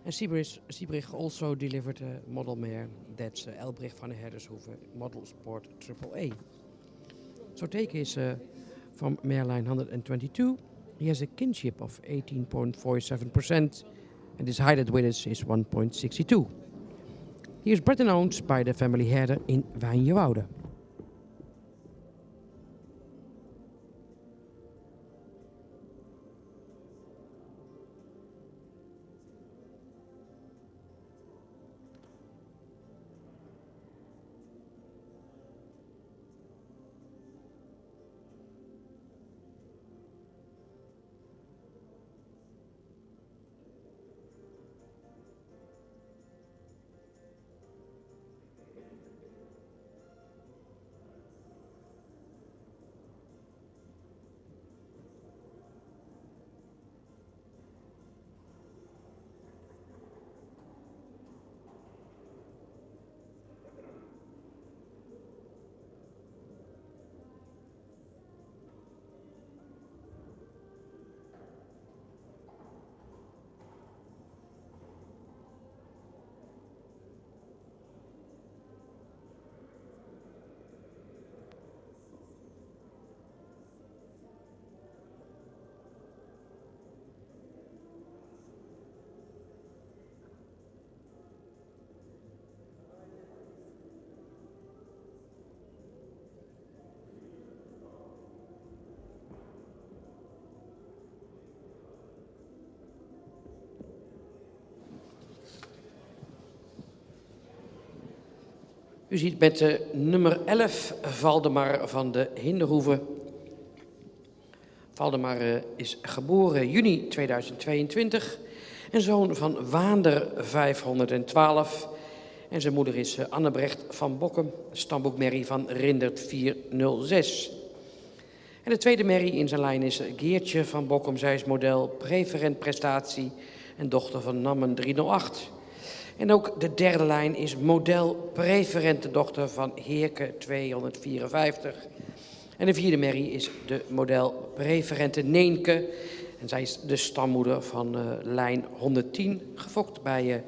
And Siebrich also delivered a model mare, that's Elbrich van de Herdershoeve, Model Sport AAA. So Teke is from mare line 122. He has a kinship of 18.47% and his height at Widders is 1.62. He is bred and owned by the family herder in Wijnjewoude. U ziet met nummer 11 Valdemar van de Hinderhoeve. Valdemar is geboren juni 2022 en zoon van Waander 512. En zijn moeder is Annebrecht van Bokkum, stamboekmerrie van Rindert 406. En de tweede merrie in zijn lijn is Geertje van Bokkum. Zij is model preferent prestatie en dochter van Nammen 308. En ook de derde lijn is model preferente dochter van Heerke 254. En de vierde merrie is de model preferente Neenke. En zij is de stammoeder van lijn 110, gefokt bij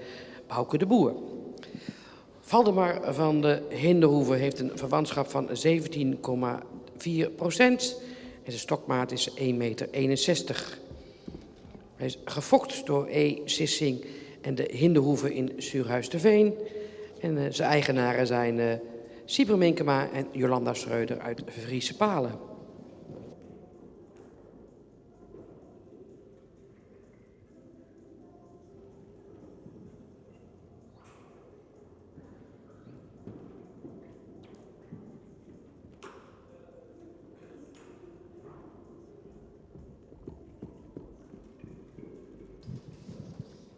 Bouke de Boer. Valdemar van de Hinderhoeve heeft een verwantschap van 17,4%. En zijn stokmaat is 1,61 meter. Hij is gefokt door E. Sissing en de Hinderhoeve in Suurhuis-de-Veen. En zijn eigenaren zijn Sieber Minkema en Jolanda Schreuder uit Friese Palen.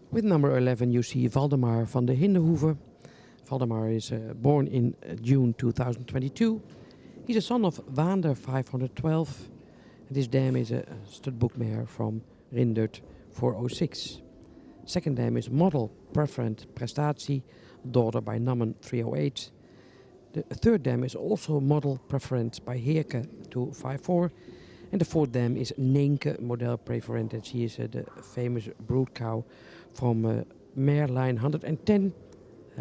With number 11, you see Valdemar van de Hinderhoeve. Valdemar is born in June 2022. He's a son of Waander 512. And his dam is a studbook mare from Rindert 406. Second dam is Model Preferent Prestatie, daughter by Nammen 308. The third dam is also Model Preferent by Heerke 254. And the fourth dam is Neenke Model Preferent, and she is the famous brood cow from mare line 110,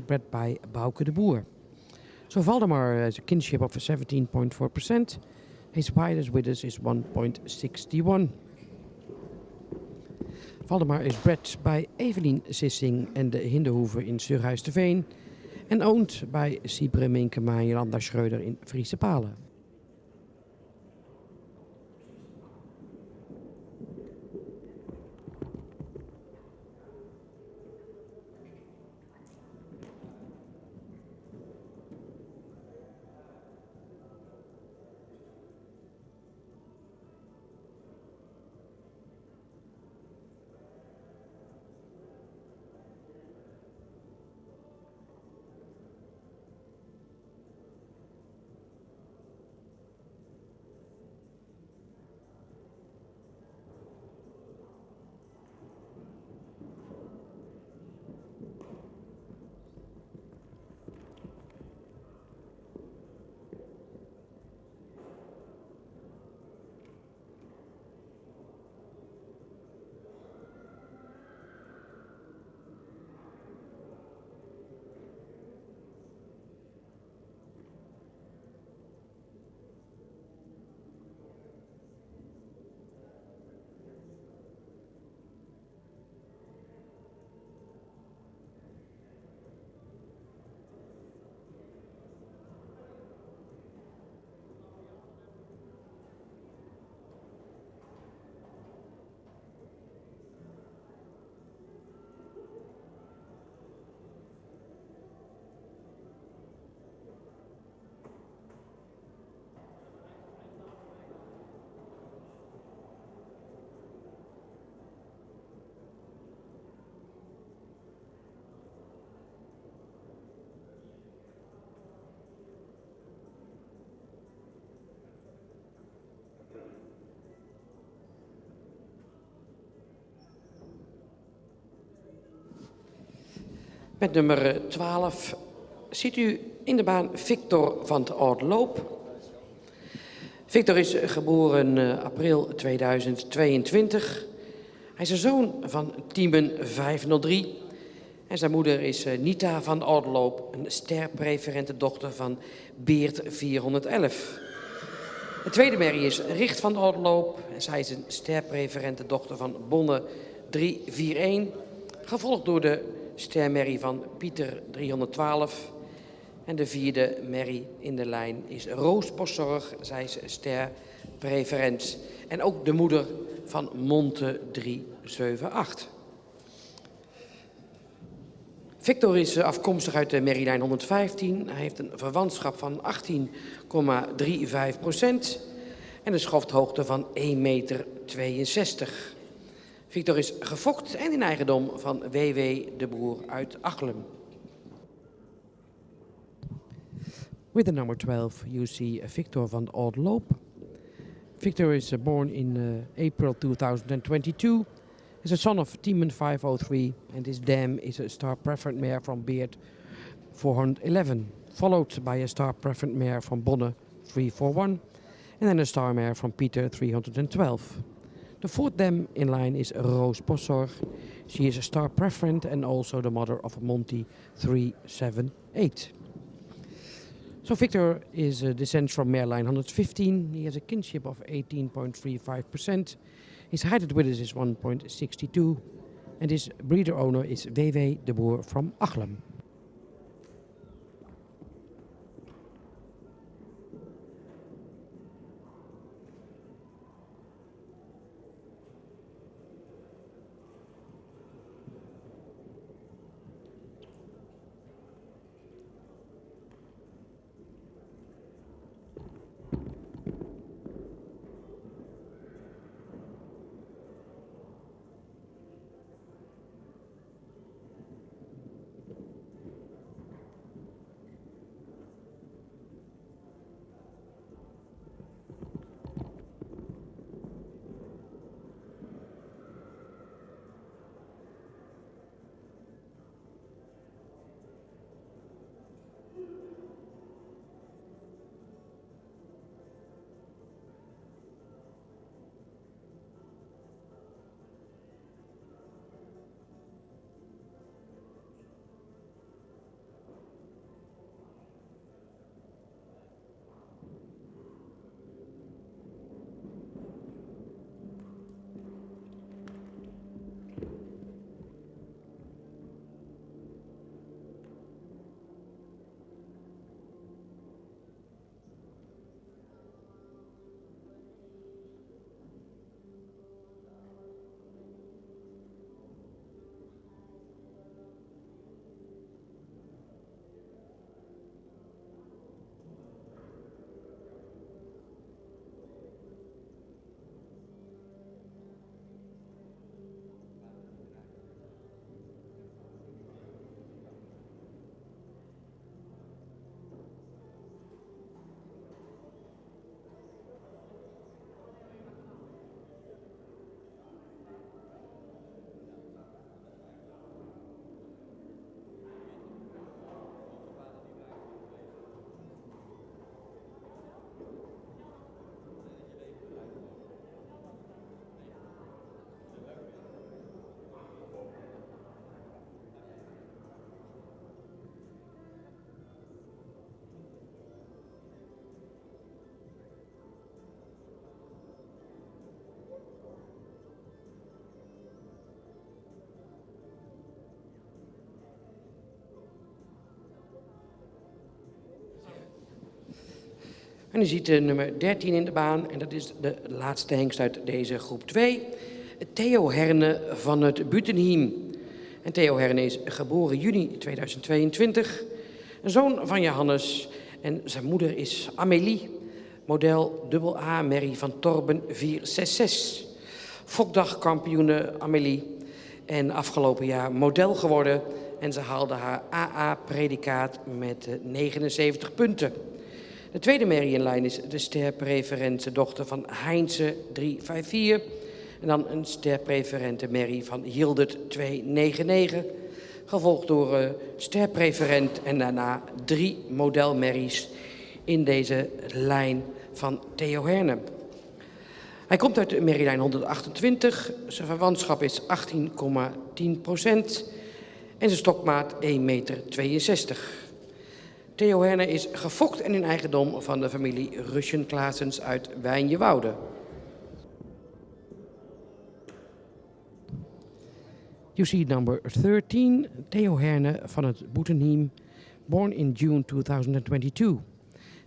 bred by Bouke de Boer. So Valdemar has a kinship of 17.4%. His widest Widders is 1.61. Valdemar is bred by Evelien Sissing and de Hinderhoeve in Suurhuis-de-Veen and owned by Siebre Minkema en Jolanda Schreuder in Friese Palen. Met nummer 12 ziet u in de baan Victor van 't Oudloop. Victor is geboren april 2022. Hij is een zoon van Tiemen 503. En zijn moeder is Nita van Oudloop, een sterpreferente dochter van Beert 411. De tweede merrie is Richt van Oudloop. En zij is een sterpreferente dochter van Bonne 341. Gevolgd door de stermerrie van Pieter 312. En de vierde merrie in de lijn is Roos Boszorg. Zij is sterpreferent. En ook de moeder van Monte 378. Victor is afkomstig uit de merrielijn 115. Hij heeft een verwantschap van 18,35% en een schofthoogte van 1,62 meter. Victor is gefokt en in eigendom van W.W. de Boer uit Achlem. With the number 12, you see Victor van 't Oudloop. Victor is born in April 2022. He's a son of Tiemen 503, and his dam is a star preferent mare from Beert 411, followed by a star preferent mare from Bonne 341, and then a star mare from Pieter 312. The fourth dam in line is Roos Boszorg. She is a star preferent and also the mother of Monty 378. So Victor is descends from mare line 115. He has a kinship of 18.35%. His height width is 1.62 and his breeder owner is W.W. de Boer from Achlem. En u ziet de nummer 13 in de baan. En dat is de laatste hengst uit deze groep 2. Theo Herne van het Butenhiem. En Theo Herne is geboren juni 2022. Een zoon van Johannes. En zijn moeder is Amélie. Model AA Merrie van Torben 466. Fokdagkampioene Amélie. En afgelopen jaar model geworden. En ze haalde haar AA-predicaat met 79 punten. De tweede merrie in lijn is de sterpreferente dochter van Heinze 354. En dan een sterpreferente merrie van Hildert 299. gevolgd door sterpreferent en daarna 3 modelmerries in deze lijn van Theo Herne. Hij komt uit de merrielijn 128, zijn verwantschap is 18,10% en zijn stokmaat 1,62 meter. Theo Herne is gefokt en in eigendom van de familie Ruschen-Claessens uit Wijnjewoude. You see number 13, Theo Herne van het Boetenhiem, born in June 2022.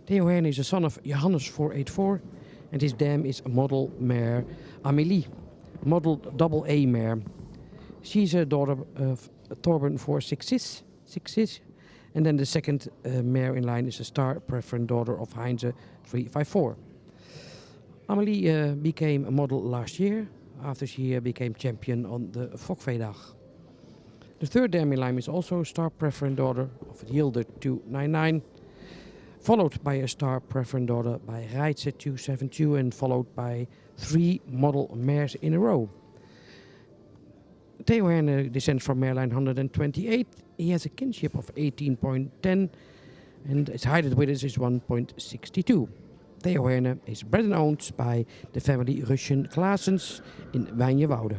Theo Herne is a son of Johannes 484 and his dam is model mare Amélie, model double A mare. She's a daughter of Torben 466, and then the second mare in line is a star preferent daughter of Heinze 354. Amélie became a model last year after she became champion on the Fokveedag. The third dam in line is also a star preferent daughter of Hilde 299, followed by a star preferent daughter by Reitze 272 and followed by 3 model mares in a row. Theo Herne descends from mare line 128. He has a kinship of 18.10 and his height with us is 1.62. Theo Herne is bred and owned by the family Ruschen-Claessens in Wijnjewoude.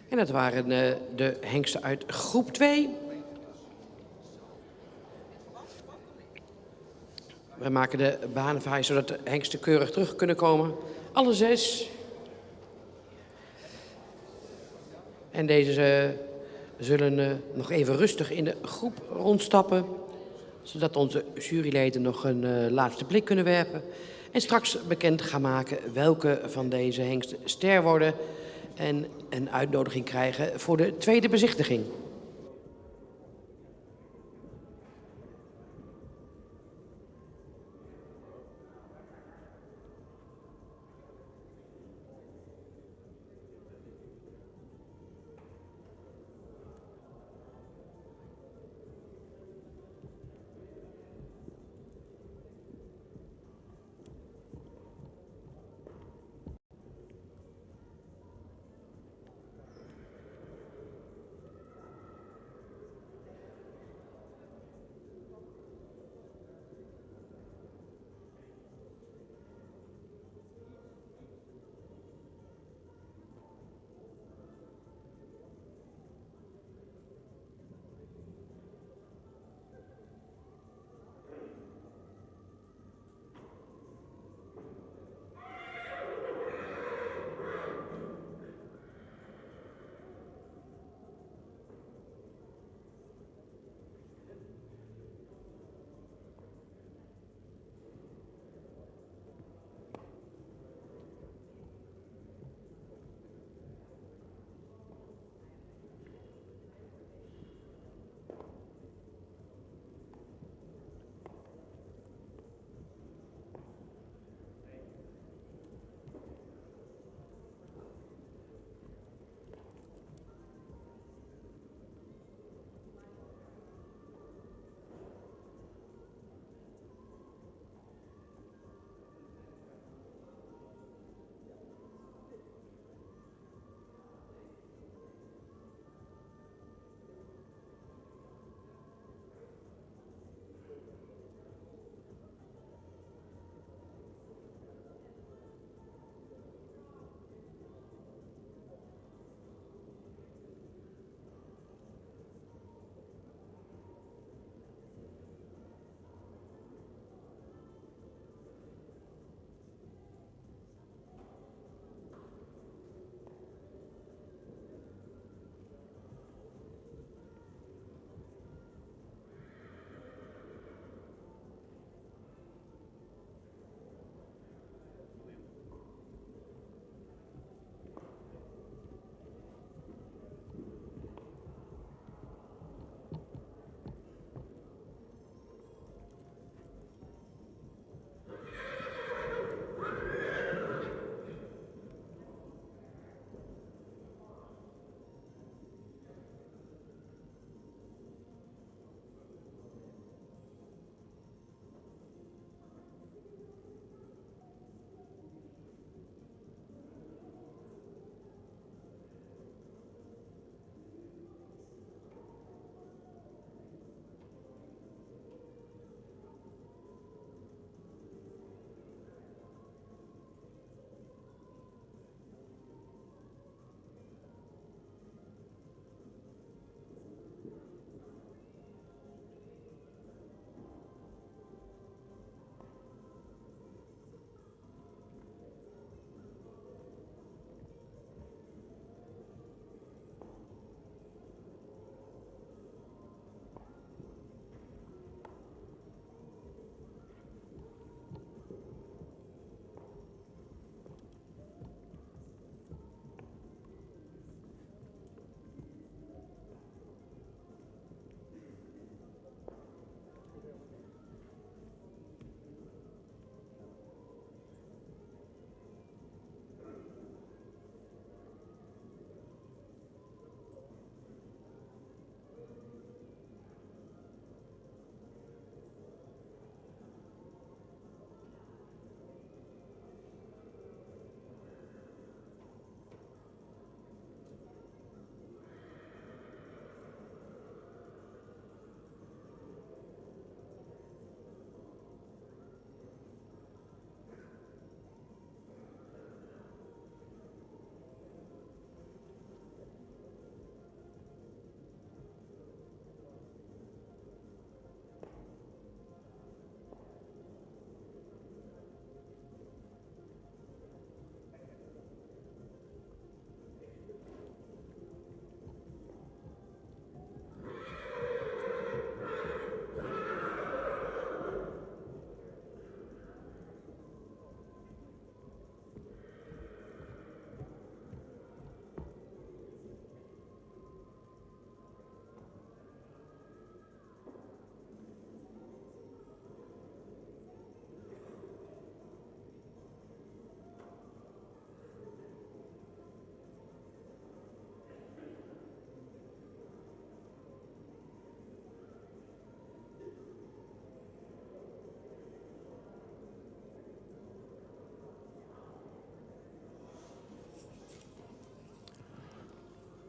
En dat waren de hengsten uit groep 2. We maken de banen vrij zodat de hengsten keurig terug kunnen komen. Alle 6. En deze zullen nog even rustig in de groep rondstappen. Zodat onze juryleden nog een laatste blik kunnen werpen. En straks bekend gaan maken welke van deze hengsten ster worden. En een uitnodiging krijgen voor de tweede bezichtiging.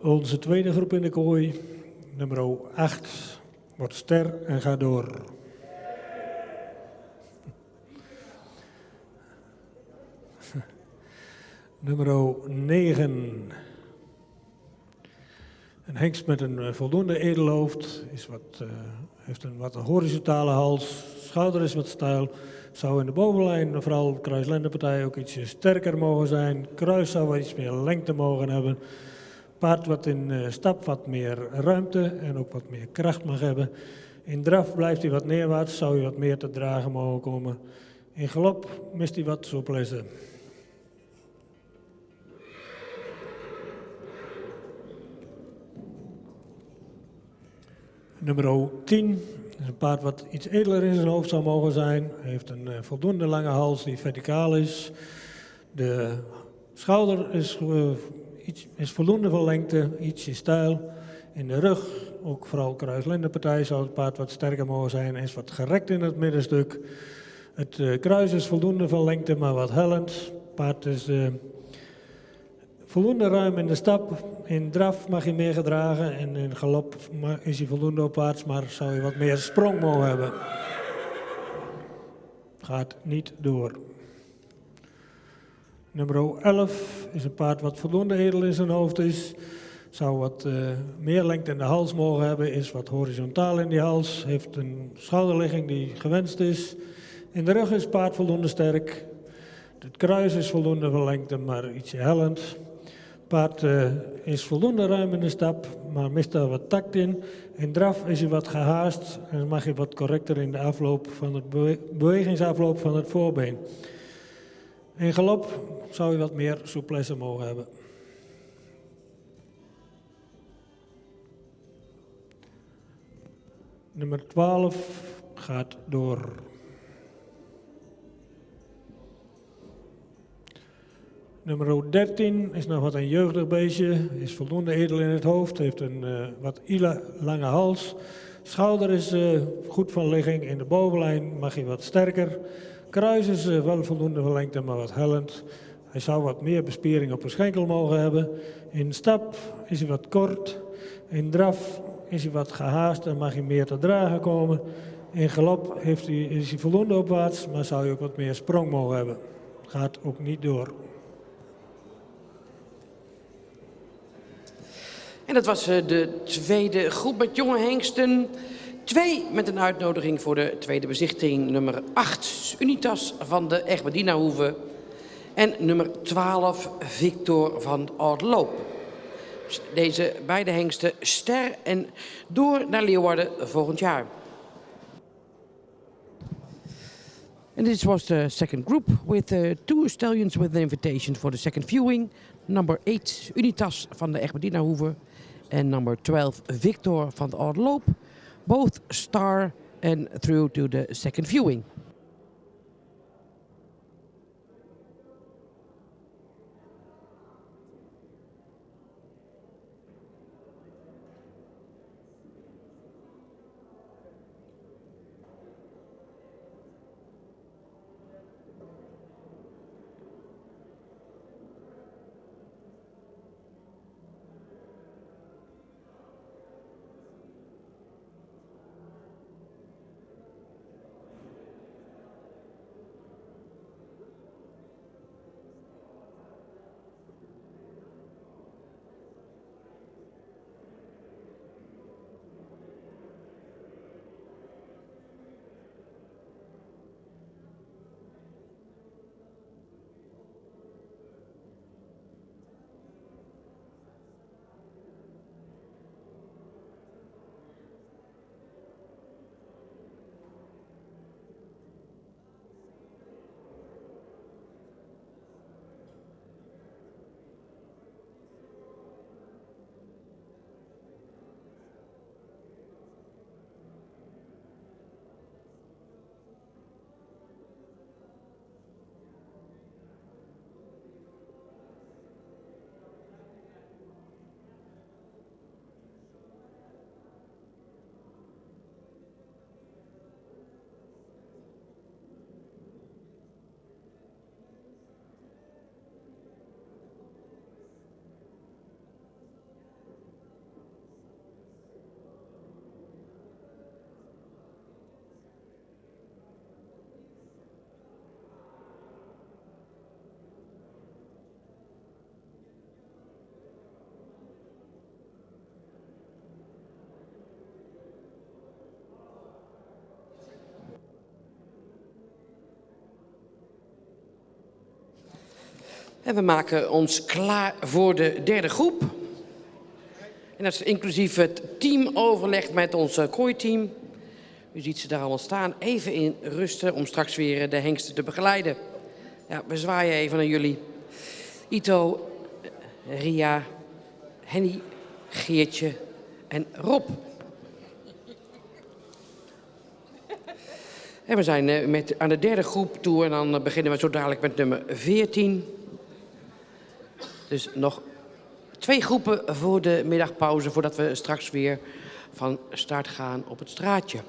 Onze tweede groep in de kooi, nummer 8, wordt ster en gaat door. Nummer 9. Een hengst met een voldoende edelhoofd, heeft een wat horizontale hals, schouder is wat steil, zou in de bovenlijn, vooral de kruislendenpartij, ook ietsje sterker mogen zijn. Kruis zou wat iets meer lengte mogen hebben. Paard wat in stap wat meer ruimte en ook wat meer kracht mag hebben. In draf blijft hij wat neerwaarts, zou hij wat meer te dragen mogen komen. In galop mist hij wat souplesse. Nummer 10 is een paard wat iets edeler in zijn hoofd zou mogen zijn. Hij heeft een voldoende lange hals die verticaal is. De schouder is voldoende van lengte, ietsje steil. In de rug, ook vooral kruislendenpartij, zou het paard wat sterker mogen zijn. Hij is wat gerekt in het middenstuk. Het kruis is voldoende van lengte, maar wat hellend. Het paard is voldoende ruim in de stap. In draf mag hij meer gedragen en in galop is hij voldoende opwaarts, maar zou hij wat meer sprong mogen hebben. Gaat niet door. Nummer 11 is een paard wat voldoende edel in zijn hoofd is. Zou wat meer lengte in de hals mogen hebben, is wat horizontaal in die hals. Heeft een schouderligging die gewenst is. In de rug is het paard voldoende sterk. Het kruis is voldoende van lengte, maar ietsje hellend. Het paard is voldoende ruim in de stap, maar mist daar wat tact in. In draf is hij wat gehaast en mag hij wat correcter in de afloop van het bewegingsafloop van het voorbeen. In galop zou hij wat meer souplesse mogen hebben. Nummer 12 gaat door. Nummer 13 is nog wat een jeugdig beestje, is voldoende edel in het hoofd, heeft een wat lange hals. Schouder is goed van ligging, in de bovenlijn mag hij wat sterker. Kruis is wel voldoende van lengte, maar wat hellend. Hij zou wat meer bespiering op een schenkel mogen hebben. In stap is hij wat kort. In draf is hij wat gehaast en mag hij meer te dragen komen. In galop is hij voldoende opwaarts, maar zou hij ook wat meer sprong mogen hebben. Gaat ook niet door. En dat was de tweede groep met jonge hengsten. 2 met een uitnodiging voor de tweede bezichtiging. Nummer 8, Unitas van de Egberdinahoeve. En nummer 12, Victor van Oudloop. Deze beide hengsten ster en door naar Leeuwarden volgend jaar. And this was the second group with 2 stallions with an invitation for the second viewing. Number 8, Unitas van de Egberdinahoeve. And number 12, Victor van Oudloop. Both star and through to the second viewing. En we maken ons klaar voor de derde groep. En dat is inclusief het teamoverleg met ons kooiteam. U ziet ze daar allemaal staan. Even in rusten om straks weer de hengsten te begeleiden. Ja, we zwaaien even naar jullie. Ito, Ria, Henny, Geertje en Rob. En we zijn aan de derde groep toe en dan beginnen we zo dadelijk met nummer 14. Dus nog 2 groepen voor de middagpauze voordat we straks weer van start gaan op het straatje.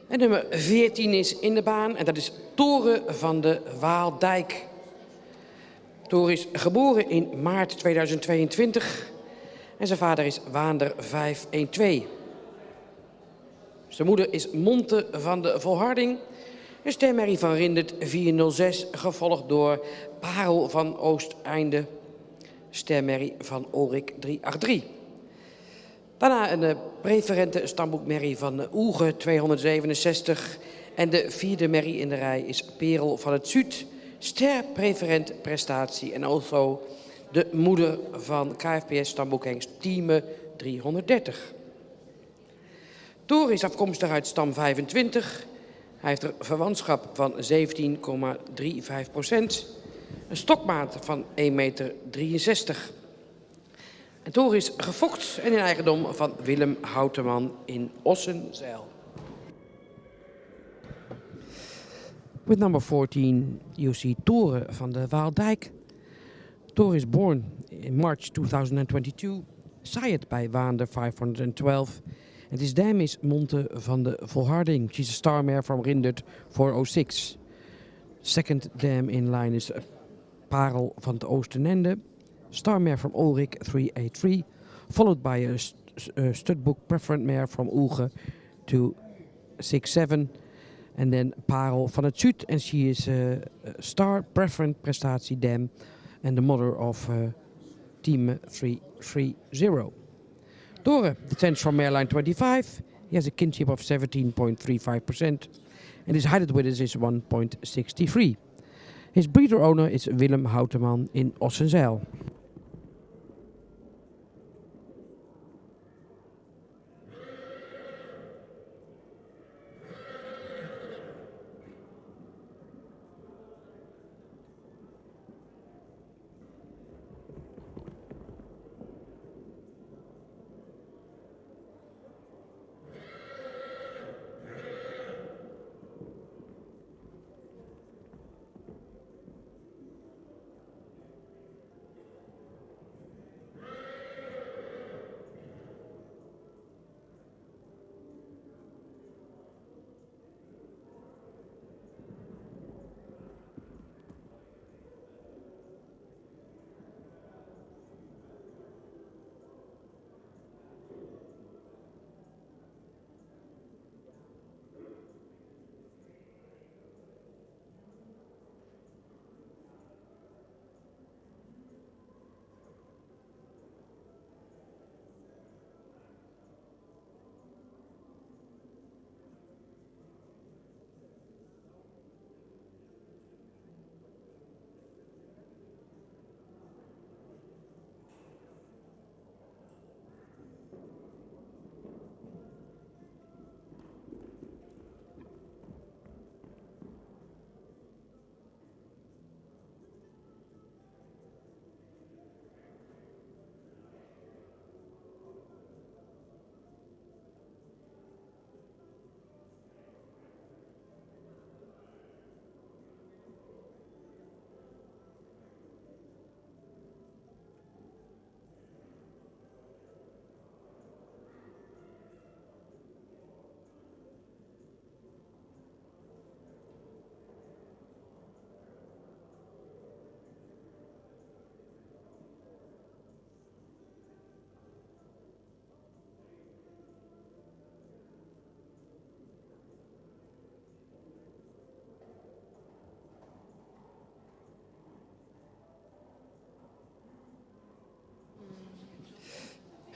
En nummer 14 is in de baan en dat is Toren van de Waaldijk. Toren is geboren in maart 2022 en zijn vader is Waander 512. Zijn moeder is Monte van de Volharding, een stemmerrie van Rindert 406, gevolgd door Parel van Oosteinde, stemmerrie van Ulrik 383. Daarna een preferente stamboekmerrie van Oege 267. En de vierde merrie in de rij is Perel van het Zuid, ster preferent prestatie. En also de moeder van KFPS stamboekhengst Thieme 330. Toren is afkomstig uit stam 25. Hij heeft een verwantschap van 17,35%. Een stokmaat van 1,63 meter. En Toren is gefokt en in eigendom van Willem Houteman in Ossenzeil. With number 14, you see Toren van de Waaldijk. Toren is born in March 2022, sired by Waander 512. And his dam is Monte van de Volharding. She's a star mare from Rindert 406. Second dam in line is Parel van het Oostenende. Star mare from Ulrik 383, followed by a studbook preferent mare from Ulge 267, and then Parel van het Zuid, and she is a star preferent prestatie dam and the mother of team 330. Toren, descends from mare line 25. He has a kinship of 17.35%, and his height width is 1.63. His breeder owner is Willem Houteman in Ossenzeil.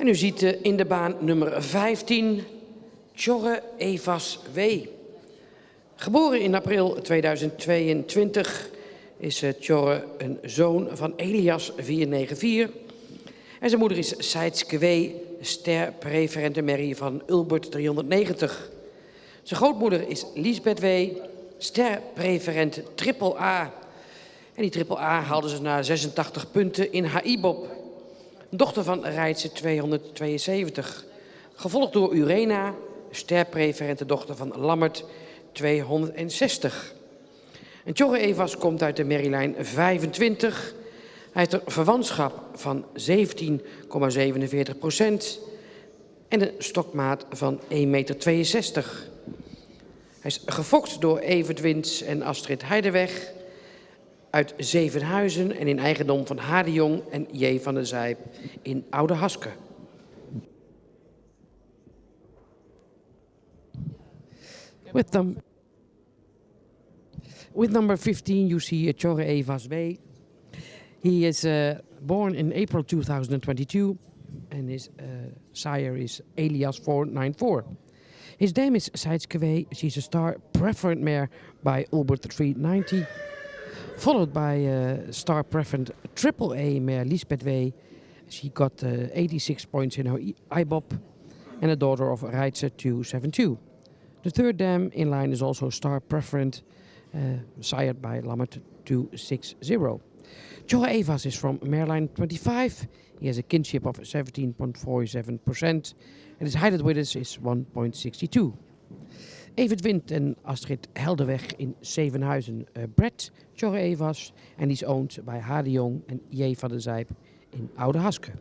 En u ziet in de baan nummer 15 Tjorre Evas W. Geboren in april 2022 is Tjorre een zoon van Elias 494. En zijn moeder is Seitske W, ster preferente Mary van Ulbert 390. Zijn grootmoeder is Liesbeth W, ster preferent triple A. En die triple A haalden ze na 86 punten in HI-bob. Dochter van Rijtse 272. Gevolgd door Urena, sterpreferente dochter van Lammert 260. En Tjorre Evas komt uit de Merrylijn 25. Hij heeft een verwantschap van 17,47% en een stokmaat van 1,62 meter. Hij is gefokt door Evert Wins en Astrid Heideweg uit Zevenhuizen en in eigendom van H. de Jong en J. van der Zijp in Oude Haske. With number 15 you see Tjorre Evas W. He is born in April 2022 and his sire is Elias 494. His dame is Seitske W. She's a star preferent mare by Ulbert 390. Followed by star preferent triple A mare Liesbeth W. She got 86 points in her IBOP and a daughter of Rijtse 272. The third dam in line is also star preferent, sired by Lammert 260. Tjorre Evas is from Mareline 25. He has a kinship of 17.47% and his height with us is 1.62. Evert Wind en Astrid Helderweg in Zevenhuizen bred Tjorre Evas and he's owned by H. de Jong en J. van der Zijp in Oude Haske.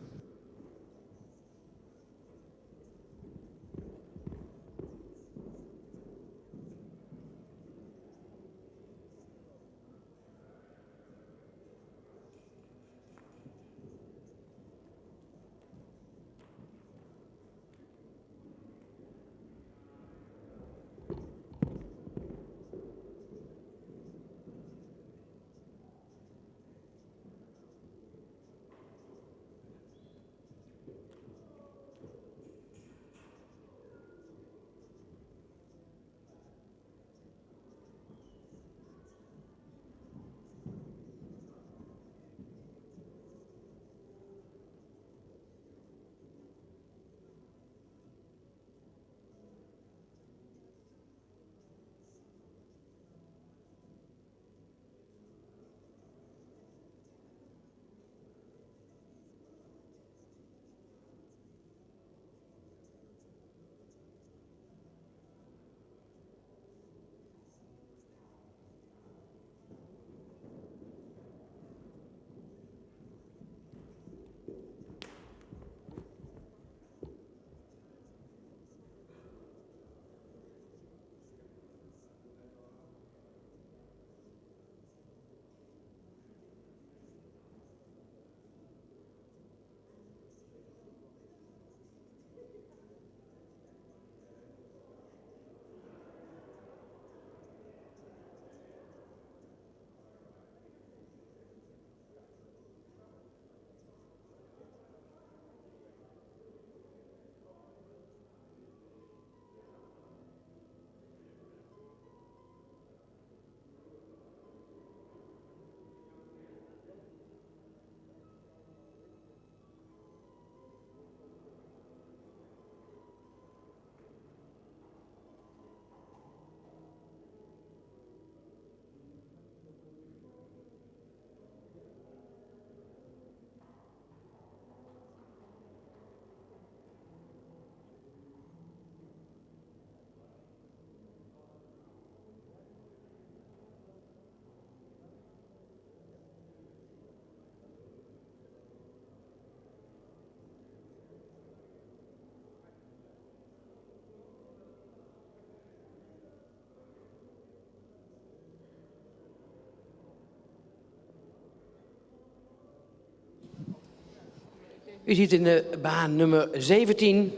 U ziet in de baan nummer 17.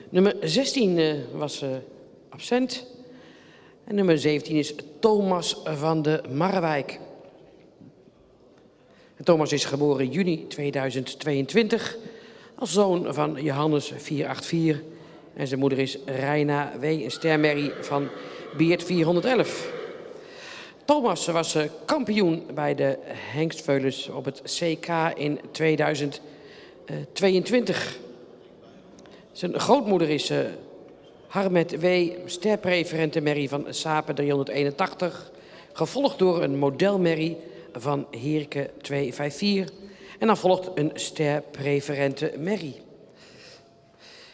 Nummer 16 was absent. En nummer 17 is Thomas van de Marrewijk. Thomas is geboren in juni 2022. als zoon van Johannes 484. En zijn moeder is Reina W., een stermerrie van Beert 411. Thomas was kampioen bij de hengstveulens op het CK in 2022. Zijn grootmoeder is Harmet W., sterpreferente merrie van Sapen 381. Gevolgd door een modelmerrie van Heerke 254. En dan volgt een sterpreferente merrie.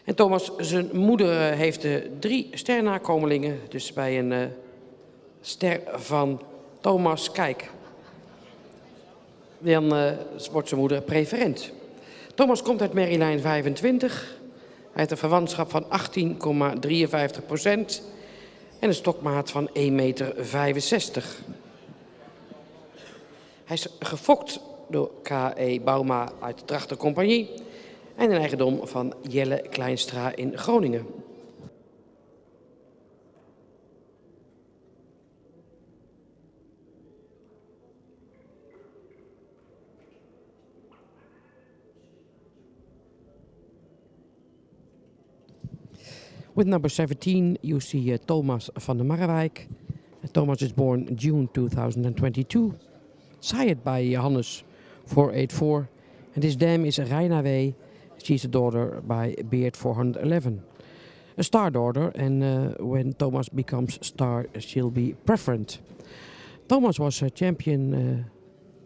En Thomas, zijn moeder heeft 3 sternakomelingen. Dus bij een ster van Thomas, kijk. Dan wordt zijn moeder preferent. Thomas komt uit merrielijn 25. Hij heeft een verwantschap van 18,53% en een stokmaat van 1,65 meter. Hij is gefokt door K.E. Bouma uit de Trachtercompagnie en een eigendom van Jelle Kleinstra in Groningen. With number 17, you see Thomas van der Marrewijk. Thomas is born June 2022, sired by Johannes 484. And his dam is Reina W. She's a daughter by Beert 411. A star daughter, and when Thomas becomes star, she'll be preferent. Thomas was a champion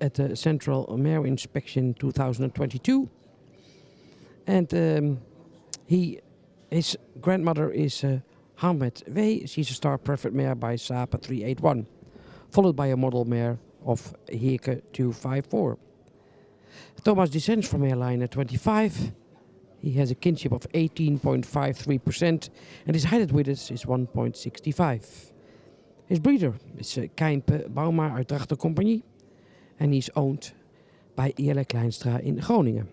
at the Central Mare Inspection 2022. And his grandmother is Hamed W. She's a star preferred mare by Sapa 381, followed by a model mare of Heerke 254. Thomas descends from airline at 25. He has a kinship of 18.53% and his height at widths is 1.65. His breeder is Keimpe Bouma uit Trachtercompagnie and he's owned by Jelle Kleinstra in Groningen.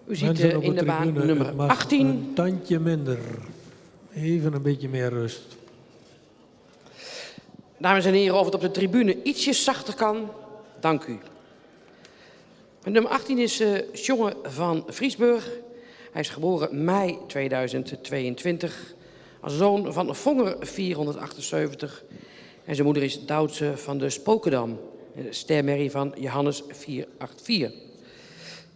U ziet in de baan nummer 18. Een tandje minder. Even een beetje meer rust. Dames en heren, of het op de tribune ietsjes zachter kan, dank u. Nummer 18 is Sjonge van Vriesburg. Hij is geboren mei 2022 als zoon van Vonger 478. En zijn moeder is Doutse van de Spokendam, stermerrie van Johannes 484.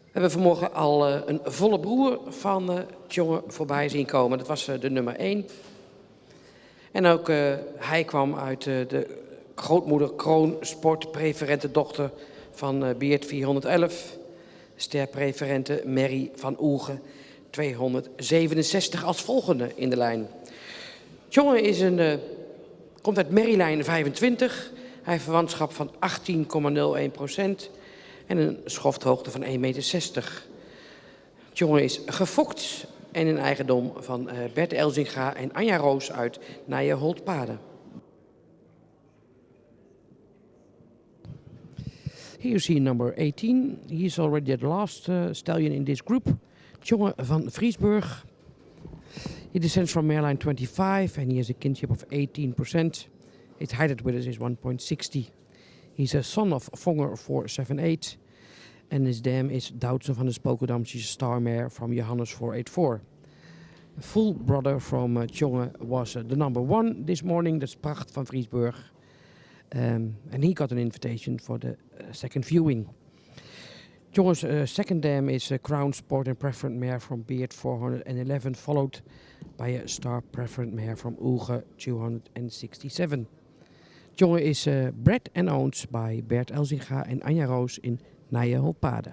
We hebben vanmorgen al een volle broer van Tjonge voorbij zien komen. Dat was de nummer 1. En ook hij kwam uit de grootmoeder Kroon sportpreferente dochter van Beert 411. Sterpreferente Merrie van Oelge 267 als volgende in de lijn. Tjonge is komt uit merrielijn 25. Hij heeft verwantschap van 18,01%. En een schofthoogte van 1,60 meter. Tjonge is gefokt en in eigendom van Bert Elzinga en Anja Roos uit Nijenholtpade. Here you see number 18. He is already the last stallion in this group. Tjonge van Vriesburg. He descends from Mareline 25 and he has a kinship of 18%. His height with us is 1.60. He's a son of Vonger 478. And his dam is Doutzen van de Spokendam. She's a star mare from Johannes 484. A full brother from Tjonge was the number 1 this morning. That's Pracht van Vriesburg. And he got an invitation for the second viewing. Tjonge's second dam is a Crown Sport and Preferent mare from Beard 411, followed by a Star Preferent mare from Ulge 267. Tjonge is bred and owned by Bert Elzinga and Anja Roos in Nijenholtpade.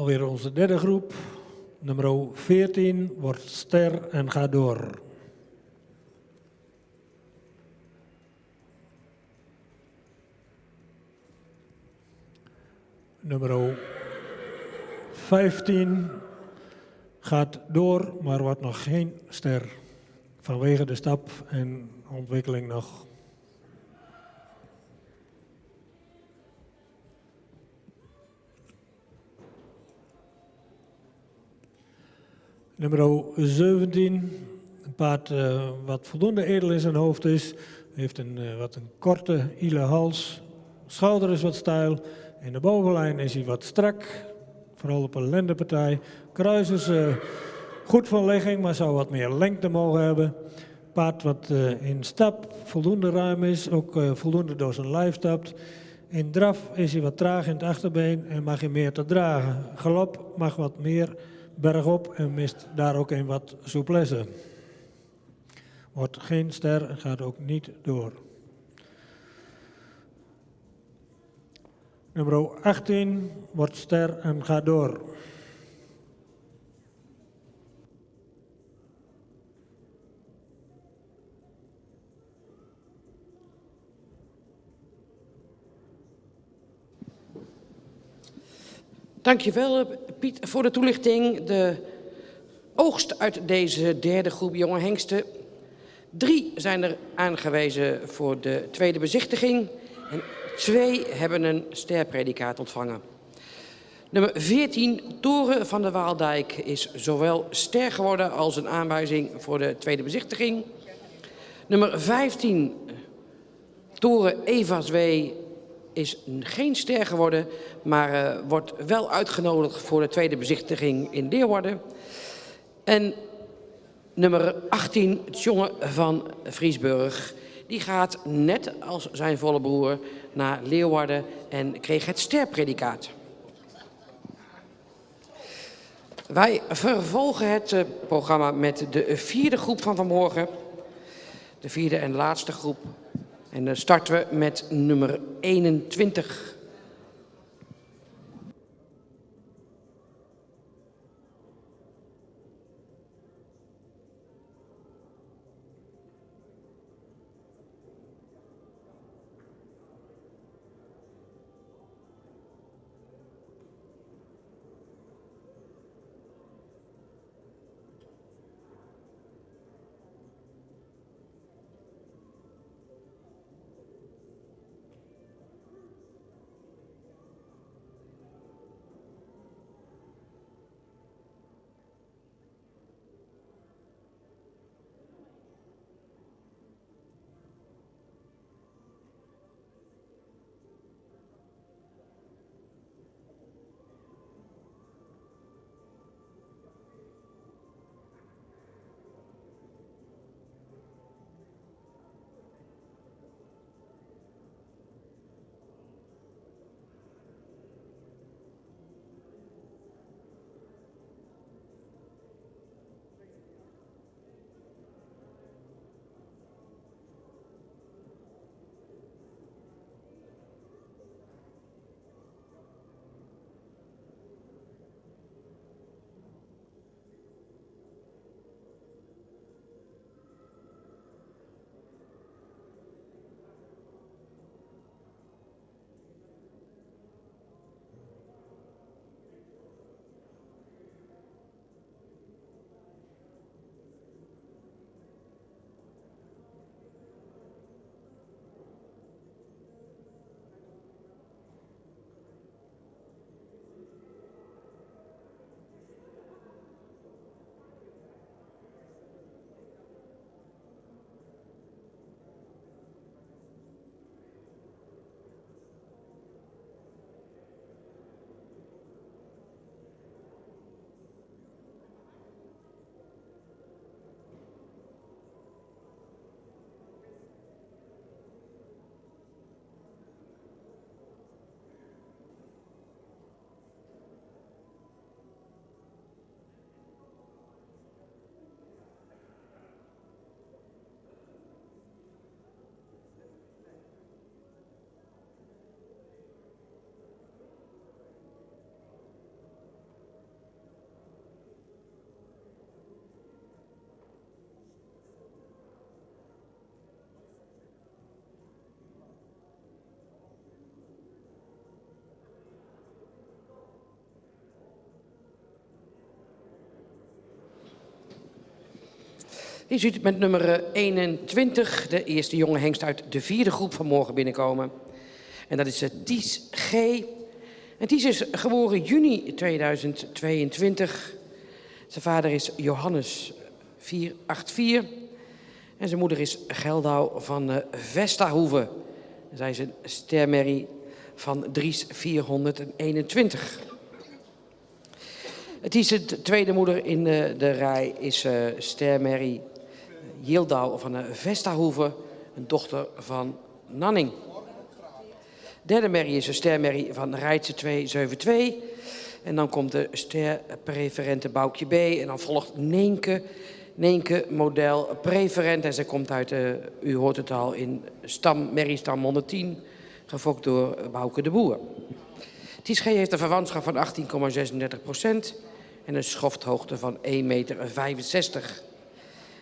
Alweer onze derde groep. Nummer 14 wordt ster en ga door. Nummer 15 gaat door, maar wordt nog geen ster. Vanwege de stap en ontwikkeling nog. Nummer 17, een paard wat voldoende edel in zijn hoofd is. Heeft een korte, ile hals. Schouder is wat steil. In de bovenlijn is hij wat strak. Vooral op een lendenpartij. Kruis is goed van ligging, maar zou wat meer lengte mogen hebben. Paard wat in stap voldoende ruim is. Ook voldoende door zijn lijf stapt. In draf is hij wat traag in het achterbeen en mag hij meer te dragen. Galop mag wat meer bergop en mist daar ook een wat souplesse. Wordt geen ster en gaat ook niet door. Nummer 18 wordt ster en gaat door. Dankjewel Piet voor de toelichting. De oogst uit deze derde groep jonge hengsten. 3 zijn er aangewezen voor de tweede bezichtiging. En 2 hebben een sterpredicaat ontvangen. Nummer 14, Toren van de Waaldijk, is zowel ster geworden als een aanwijzing voor de tweede bezichtiging. Nummer 15, Toren Evaswee, is geen ster geworden, maar wordt wel uitgenodigd voor de tweede bezichtiging in Leeuwarden. En nummer 18, het jongen van Vriesburg, die gaat net als zijn volle broer naar Leeuwarden en kreeg het sterpredicaat. Wij vervolgen het programma met de vierde groep van vanmorgen. De vierde en laatste groep. En dan starten we met nummer 21. Je ziet met nummer 21 de eerste jonge hengst uit de 4e groep vanmorgen binnenkomen. En dat is Ties G. En Ties is geboren juni 2022. Zijn vader is Johannes 484. En zijn moeder is Geldau van Vestahoeve. Zij is een stermerrie van Dries 421. Het is de tweede moeder in de rij, is stermerrie Yildau van Vestahoeve, een dochter van Nanning. Derde merrie is een stermerrie van Rijtse 272. En dan komt de sterpreferente Boukje B. En dan volgt Neenke. Neenke model preferent. En zij komt uit, u hoort het al, in merriestam 110. Gefokt door Bouke de Boer. Ties G heeft een verwantschap van 18,36% en een schofthoogte van 1,65 meter.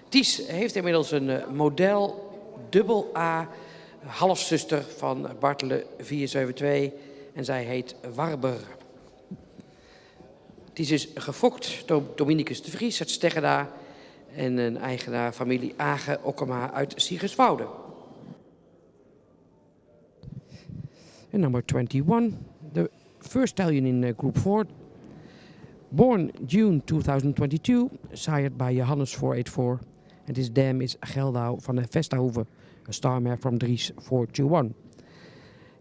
Ties heeft inmiddels een model dubbel A, halfzuster van Bartele 472 en zij heet Warber. Ties is gefokt door Dominicus de Vries uit Steggeda en een eigenaar familie Age Okkema uit Siegerswoude. En number 21, the first stallion in Group 4. Born June 2022, sired by Johannes 484. And his dam is Geldau van Vestahoeve, a star mare from Dries 421.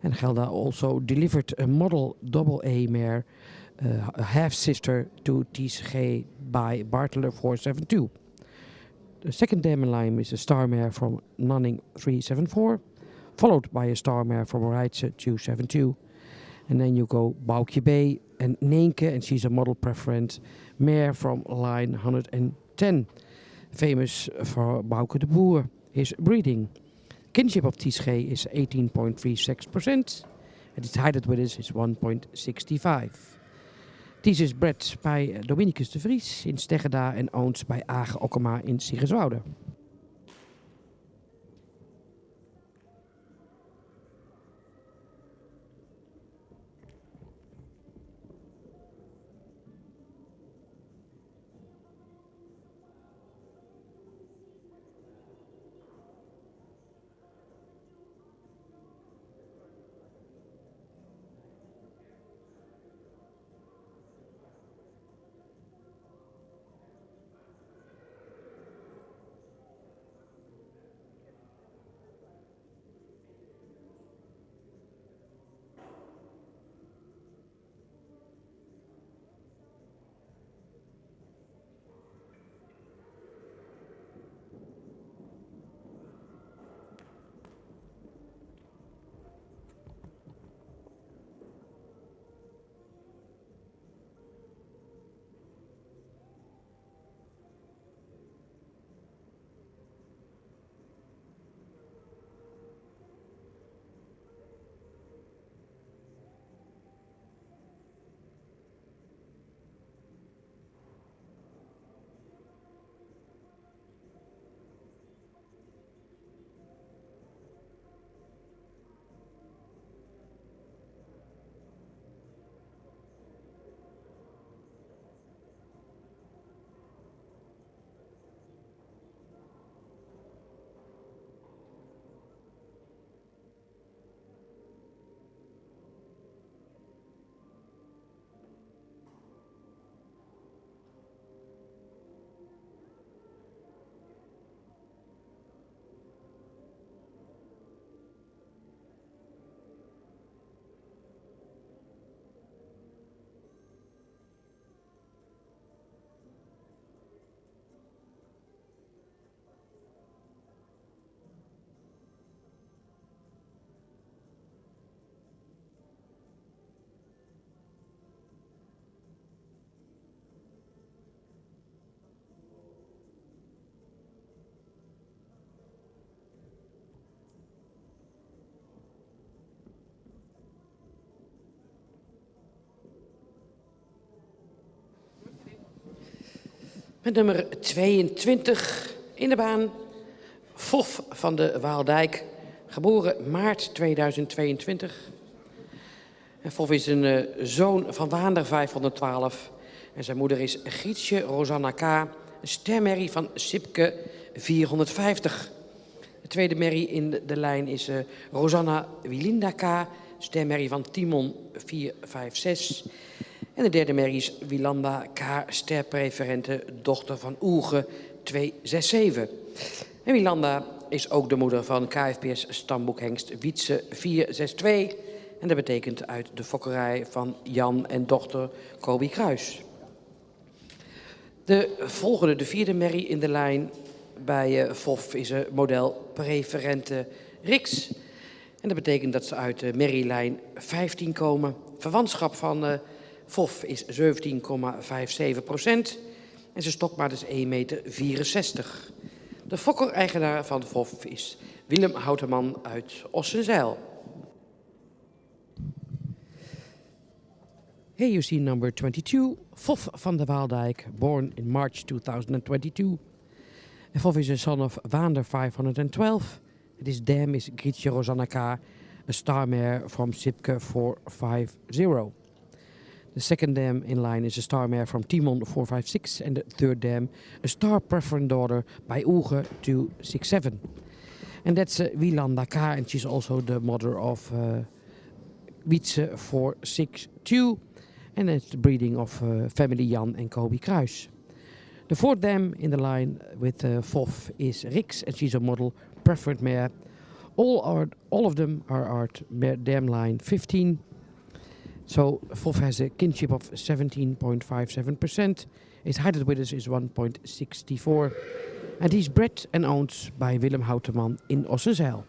And Geldau also delivered a model AA mare, a half-sister to Ties G by Bartele 472. The second dam in line is a star mare from Nanning 374. Followed by a star mare from Rijtse 272. And then you go Boukje B and Neenke, and she's a model preferent mare from line 110. Famous for Bouke de Boer, his breeding. Kinship of Ties G is 18.36%, and its height with us is 1.65. Ties is bred by Dominicus de Vries in Steggeda and owned by Age Okkema in Siegerswoude. Met nummer 22 in de baan, Fof van de Waaldijk, geboren maart 2022. En Fof is een zoon van Waander 512. En zijn moeder is Grietje Rosanna K., een stermerrie van Sipke 450. De tweede merrie in de lijn is Rosanna Wilinda K. Stermerrie van Timon 456. En de derde merrie is Wilanda K. Sterpreferente dochter van Oege 267. En Wilanda is ook de moeder van KFPS stamboekhengst Wietse 462. En dat betekent uit de fokkerij van Jan en dochter Kobi Kruis. De volgende, de vierde merrie in de lijn bij FOF is model Preferente Rix. En dat betekent dat ze uit de merrielijn 15 komen. Verwantschap van FOF is 17,57%. En zijn stokmaat is 1,64 meter. De fokker-eigenaar van FOF is Willem Houteman uit Ossenzeil. Here you see number 22, Fof van der Waaldijk, born in March 2022. And Fof is a son of Wander 512. And his dam is Grietje Rosanna K., a star mare from Sipke 450. The second dam in line is a star mare from Timon 456. And the third dam, a star preferent daughter by Oege 267. And that's Wilanda K., and she's also the mother of Wietse 462. And it's the breeding of family Jan and Kobi Kruis. The fourth dam in the line with FOF is Rix, and she's a model preferred mare. All of them are at dam line 15. So FOF has a kinship of 17.57%. His height with us is 1.64. And he's bred and owned by Willem Houteman in Ossenzeil.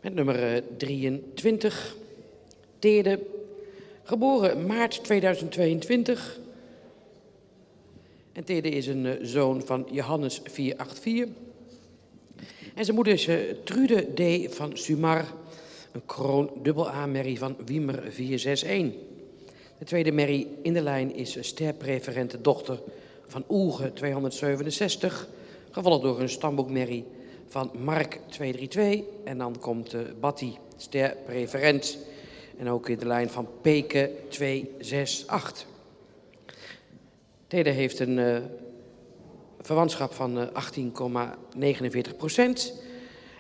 Met nummer 23, Teerde, geboren maart 2022. En Teerde is een zoon van Johannes 484. En zijn moeder is Trude D. van Sumar, een kroon dubbel A-merrie van Wiemer 461. De tweede merrie in de lijn is sterpreferente dochter van Oege 267, gevolgd door een stamboekmerrie van Mark 232. En dan komt Batty, sterpreferent. En ook in de lijn van Peke 268. Teede heeft een verwantschap van 18,49%.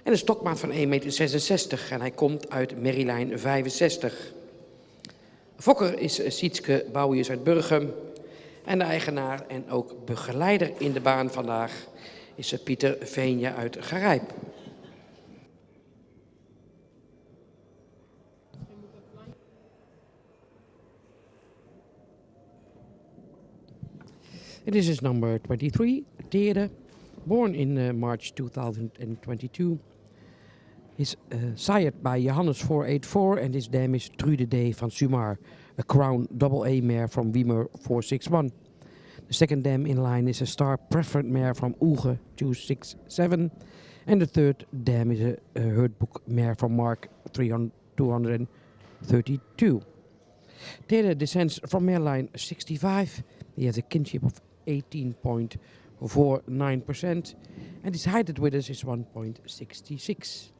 En een stokmaat van 1,66 meter. En hij komt uit merrielijn 65. Fokker is Sietske Bouwiers uit Burgum. En de eigenaar en ook begeleider in de baan vandaag is Pieter Veenje uit Garijp. This is number 23, Tere, born in March 2022. Is sired by Johannes 484 and his dam is Trude D van Sumar, a crown AA mare from Wiemer 461. The second dam in line is a star preferred mare from Oege 267. And the third dam is a herdbook mare from Mark 232. Tere descends from mare line 65. He has a kinship of 18.49% and his height with us is 1.66.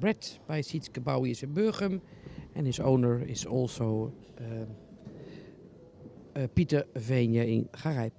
Bred by Sietske Bouwiers in Burgum and his owner is also Pieter Veenje in Garijp.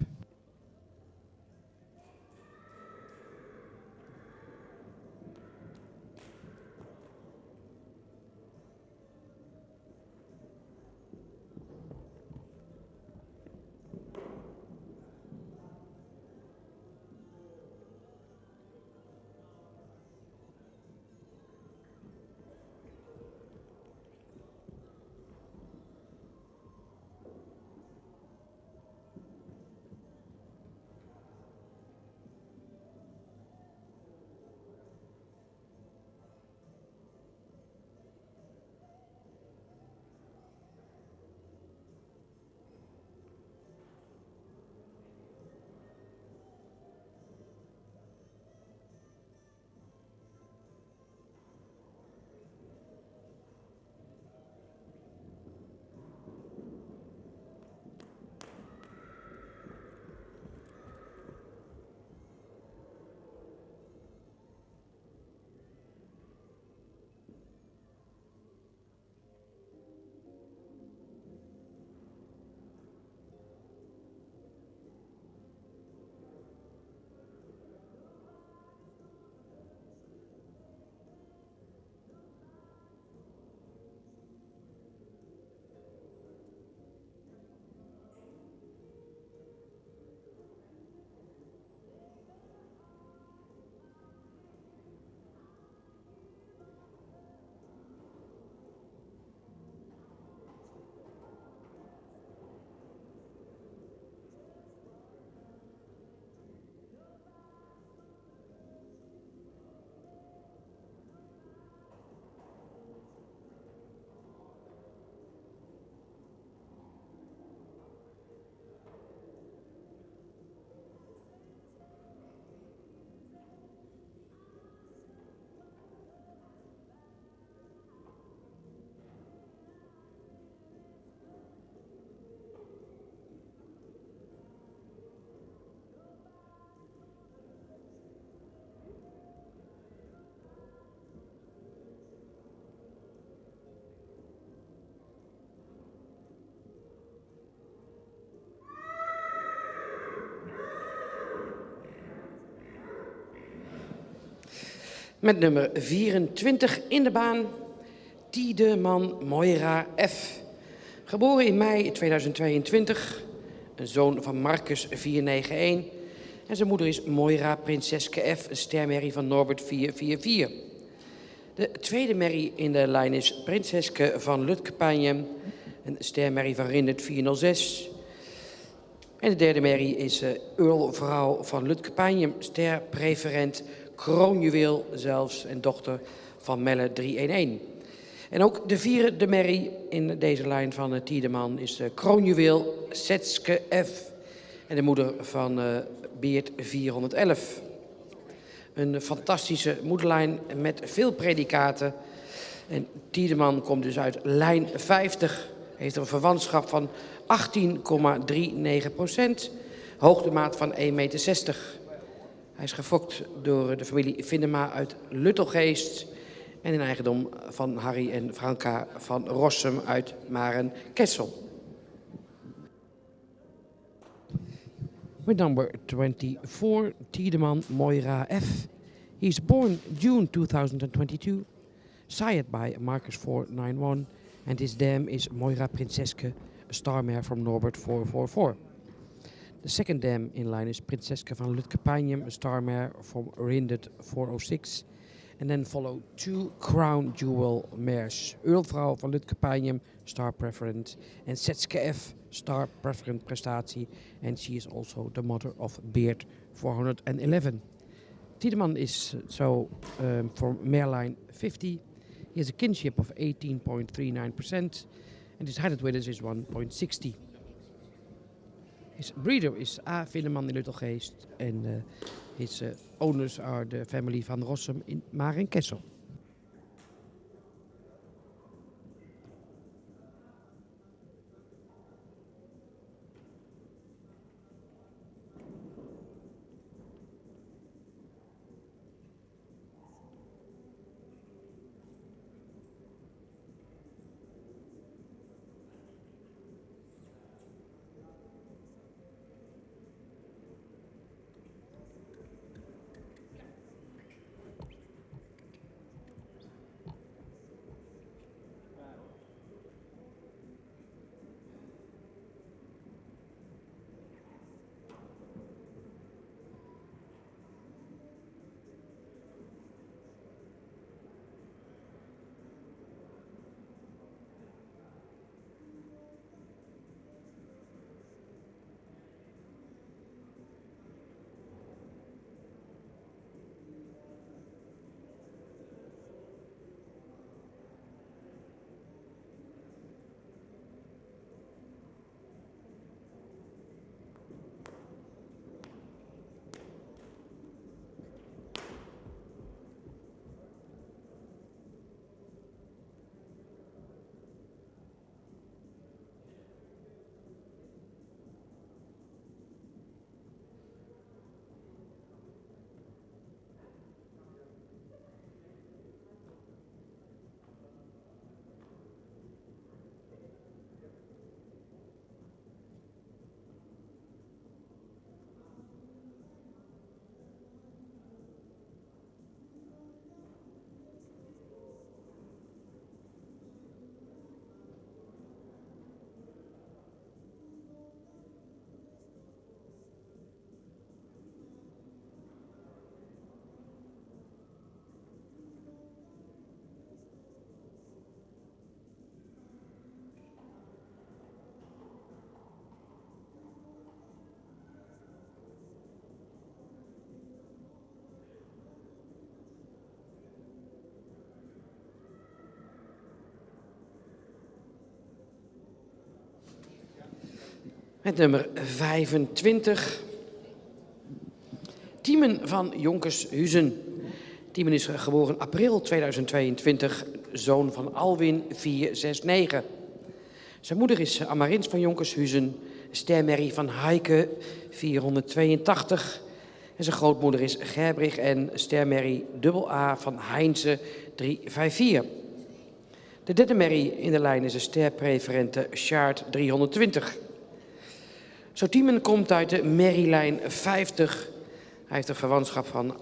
Met nummer 24 in de baan, Tiedeman Moira F. Geboren in mei 2022, een zoon van Marcus 491. En zijn moeder is Moira Prinseske F, een stermerrie van Norbert 444. De tweede merrie in de lijn is Prinseske van Lutkepanjem, een stermerrie van Rindert 406. En de derde merrie is Earlvrouw van Lutkepanjem, sterpreferent, kroonjuweel zelfs en dochter van Melle 311. En ook de vierde merrie in deze lijn van Tiedeman is kroonjuweel Setske F. En de moeder van Beert 411. Een fantastische moederlijn met veel predicaten. En Tiedeman komt dus uit lijn 50. Heeft een verwantschap van 18,39%. Hoogtemaat van 1,60 meter. Hij is gefokt door de familie Vindema uit Luttelgeest. En in eigendom van Harry en Franka van Rossum uit Maren-Kessel. With number 24, Tiedeman Moira F. He is born June 2022, sired by Marcus 491, and his dam is Moira Prinseske, a star mare from Norbert 444. The second dam in line is Prinseska van Lutkepanjem, a star mare from Rindert 406. And then follow two crown jewel mares, Earlvrouw van Lutkepanjem, star preferent, and Setske F, star preferent prestatie. And she is also the mother of Beard 411. Tiedemann is from mare line 50. He has a kinship of 18.39% and his height width is 1.60. His breeder is A. Vinneman in Luttelgeest and his owners are the family van Rossum in Maar en Kessel. Met nummer 25, Tiemen van Jonkers-Huizen. Tiemen is geboren april 2022, zoon van Alwin 469. Zijn moeder is Amarins van Jonkers-Huizen, stermerrie van Heike 482. En zijn grootmoeder is Gerbrich en stermerrie AA van Heinze 354. De derde merrie in de lijn is de sterpreferente Sjaard 320. Zo Tiemen komt uit de merrielijn 50. Hij heeft een verwantschap van 18%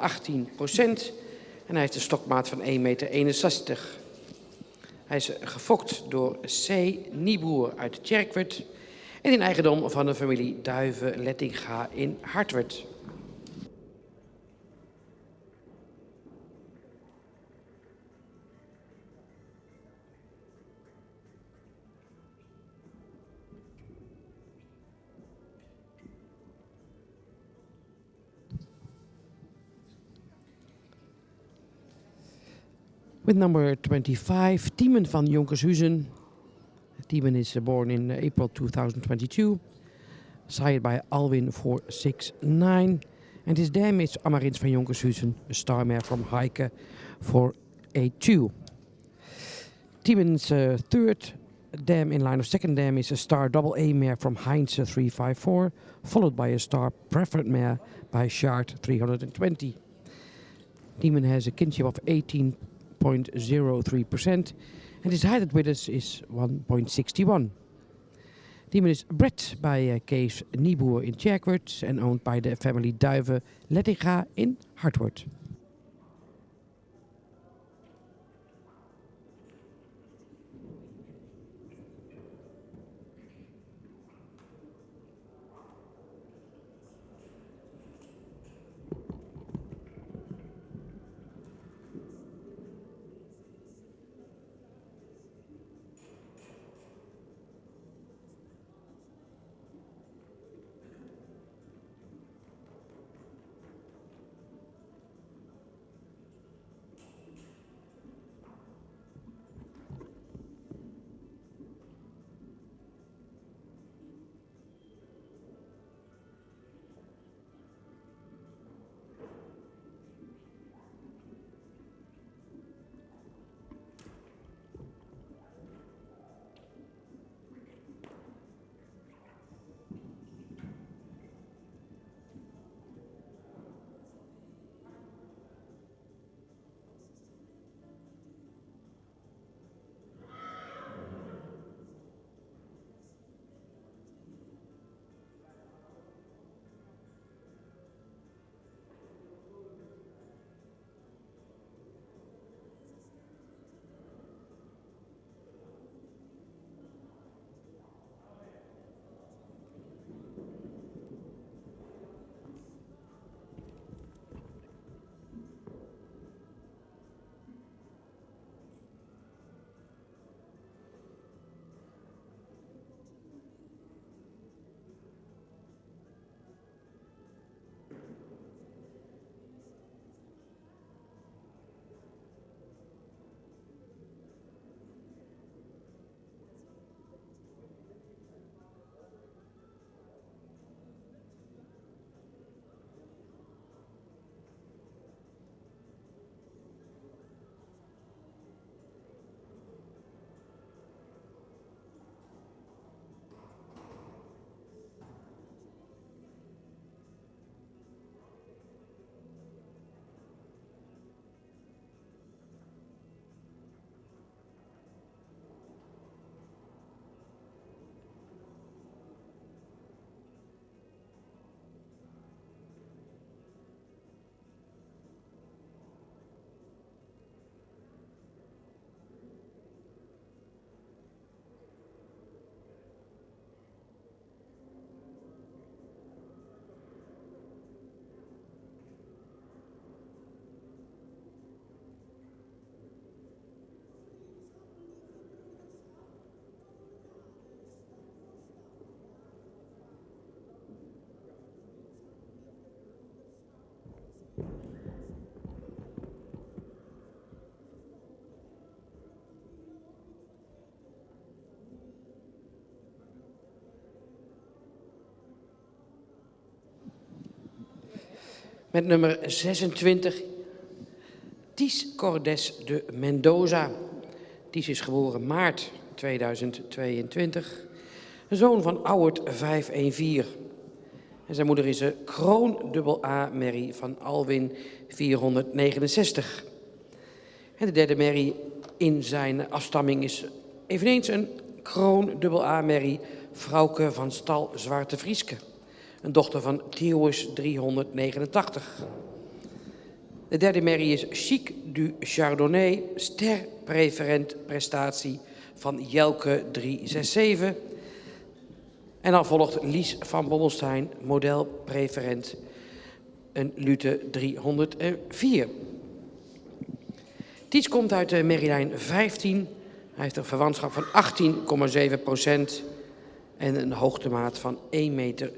en hij heeft een stokmaat van 1,61 meter. Hij is gefokt door C. Nieboer uit Tjerkwerd en in eigendom van de familie Duiven-Lettinga in Hartwerd. With number 25, Tiemen van Jonkers-Huizen. Tiemen is born in April 2022, sired by Alwin 469. And his dam is Amarins van Jonkers-Huizen, a star mare from Heike 482. Tiemen's third dam in line of second dam is a star double A mare from Heinze 354, followed by a star preferred mare by Sjaard 320. Tiemen has a kinship of 18.03% and his height width is 1.61. Tiemen is bred by Kees Nieboer in Tjerkwerd and owned by the family Duiven-Lettinga in Hartwerd. Met nummer 26, Ties Cordes de Mendoza. Ties is geboren maart 2022. Een zoon van Auwert 514. En zijn moeder is de Kroon AA Merrie van Alwin 469. En de derde merrie in zijn afstamming is eveneens een Kroon AA Merrie, Vrouwke van Stal Zwarte Frieske. Een dochter van Theeuwis 389. De derde merrie is Chic du Chardonnay, ster-preferent prestatie van Jelke 367. En dan volgt Lies van Bommelstein, model-preferent, een Lute 304. Ties komt uit de merrielijn 15. Hij heeft een verwantschap van 18,7% en een hoogtemaat van 1,64 meter.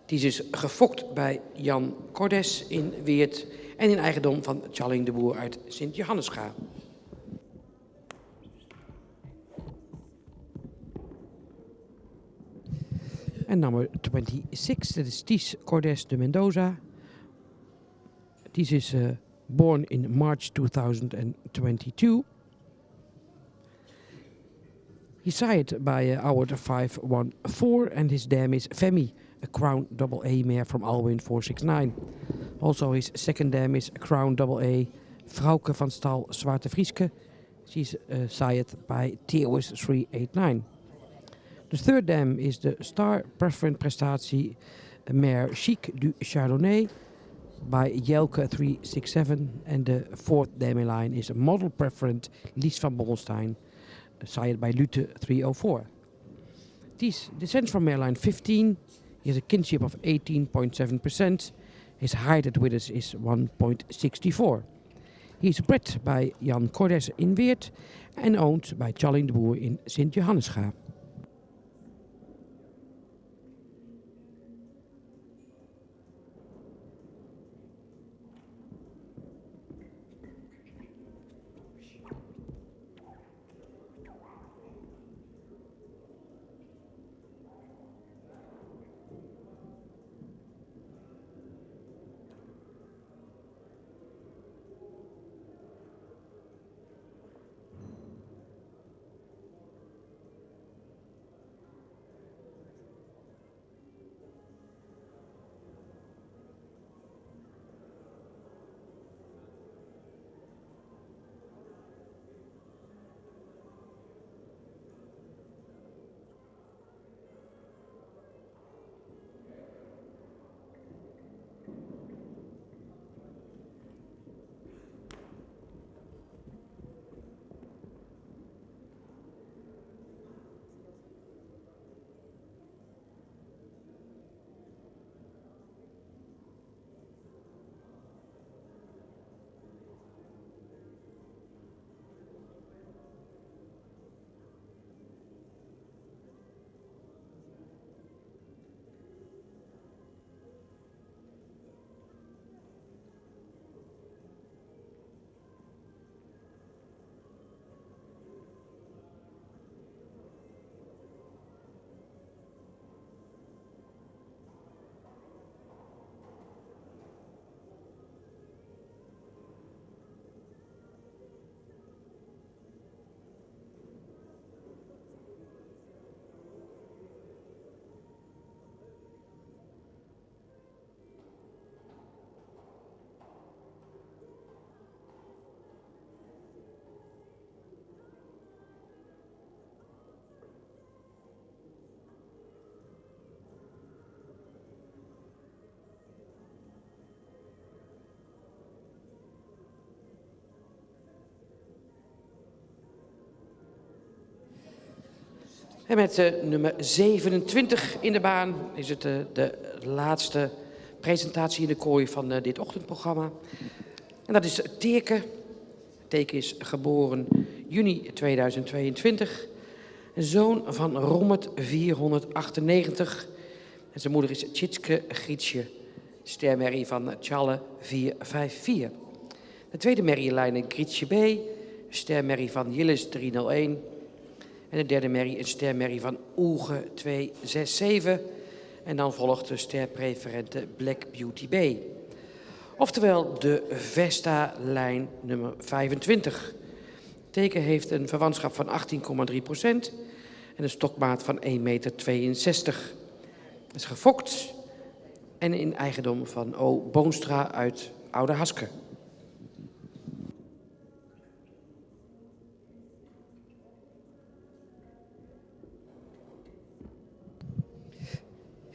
Ties is gefokt bij Jan Cordes in Weert en in eigendom van Tjalling de Boer uit Sint-Johannesga. En nummer 26, dat is Ties Cordes de Mendoza. Ties is born in March 2022. He's sired by Auwert 514 and his dam is Femi, a Crown AA mare from Alwin 469. Also his second dam is Crown AA, Vrouwke van Stal Zwarte Frieske. She's sired by Theeuwis 389. The third dam is the star preferent prestatie mare Chic du Chardonnay by Jelke 367. And the fourth dam in line is a model preferent Lies van Bommelstein, sired by Lute 304. Ties descends from mareline 15. He has a kinship of 18.7%. His height at withers is 1.64. He is bred by Jan Cordes in Weert and owned by Tjalling de Boer in Sint-Johannesga. En met nummer 27 in de baan is het de laatste presentatie in de kooi van dit ochtendprogramma. En dat is Teke. Teke is geboren juni 2022. Een zoon van Rommert 498. En zijn moeder is Tjitske Grietje, stermerrie van Tjalle 454. De tweede merrielijn is Grietje B, stermerrie van Jillis 301. En de derde merrie een stermerrie van Oege 267. En dan volgt de sterpreferente Black Beauty Bay. Oftewel de Vesta-lijn nummer 25. Teken heeft een verwantschap van 18,3% en een stokmaat van 1,62 meter. Het is gefokt en in eigendom van O. Boonstra uit Oude Haske.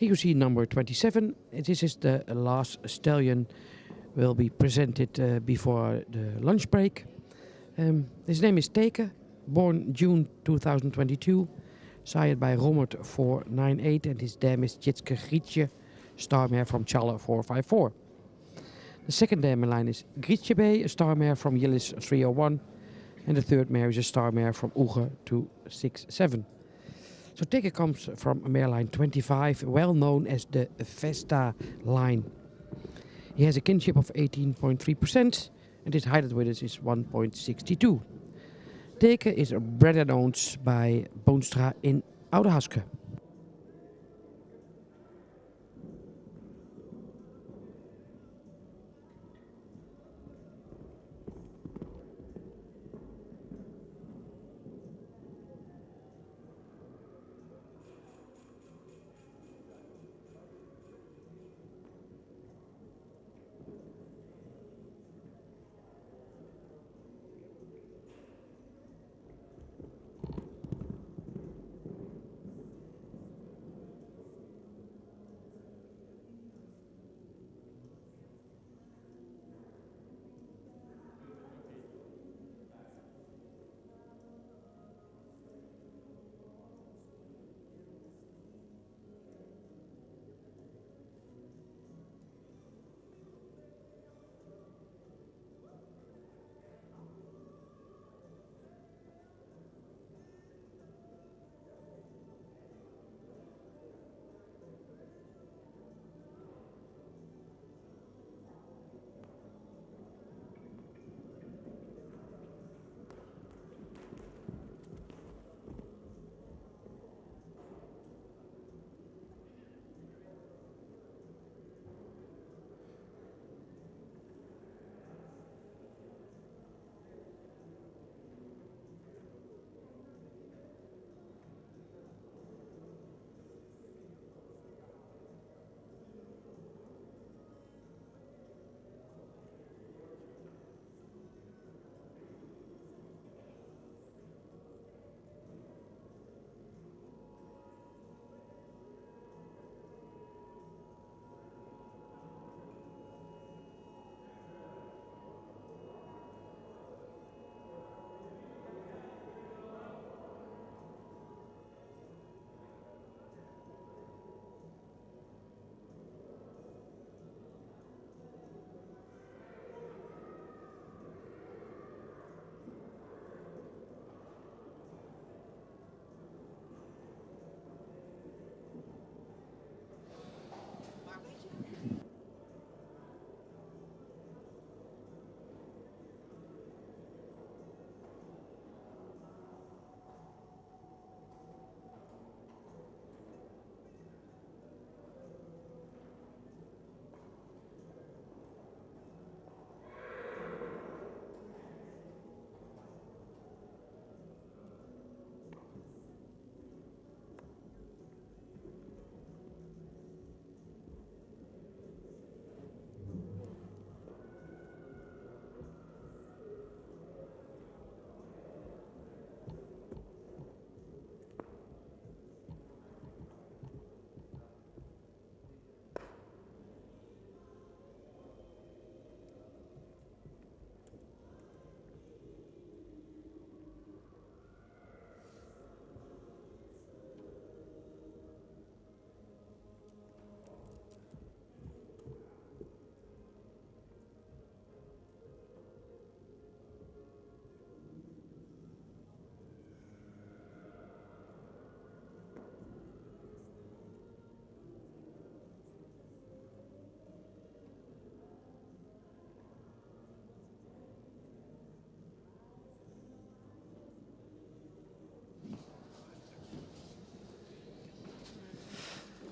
Here you see number 27. This is the last stallion will be presented before the lunch break. His name is Teke, born June 2022, sired by Romert 498 and his dam is Jitske Grietje, star mare from Challe 454. The second dam in line is Grietje Bay, a star mare from Yillis 301, and the third mare is a star mare from Oege 267. So Teke comes from mare line 25, well known as the Vesta line. He has a kinship of 18.3% and his height width is 1.62. Teke is bred and owned by Boonstra in Oude Haske.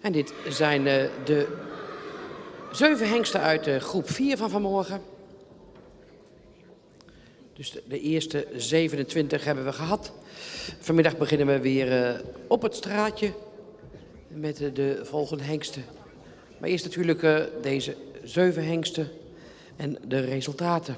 En dit zijn de 7 hengsten uit groep 4 van vanmorgen. Dus de eerste 27 hebben we gehad. Vanmiddag beginnen we weer op het straatje met de volgende hengsten. Maar eerst natuurlijk deze 7 hengsten en de resultaten.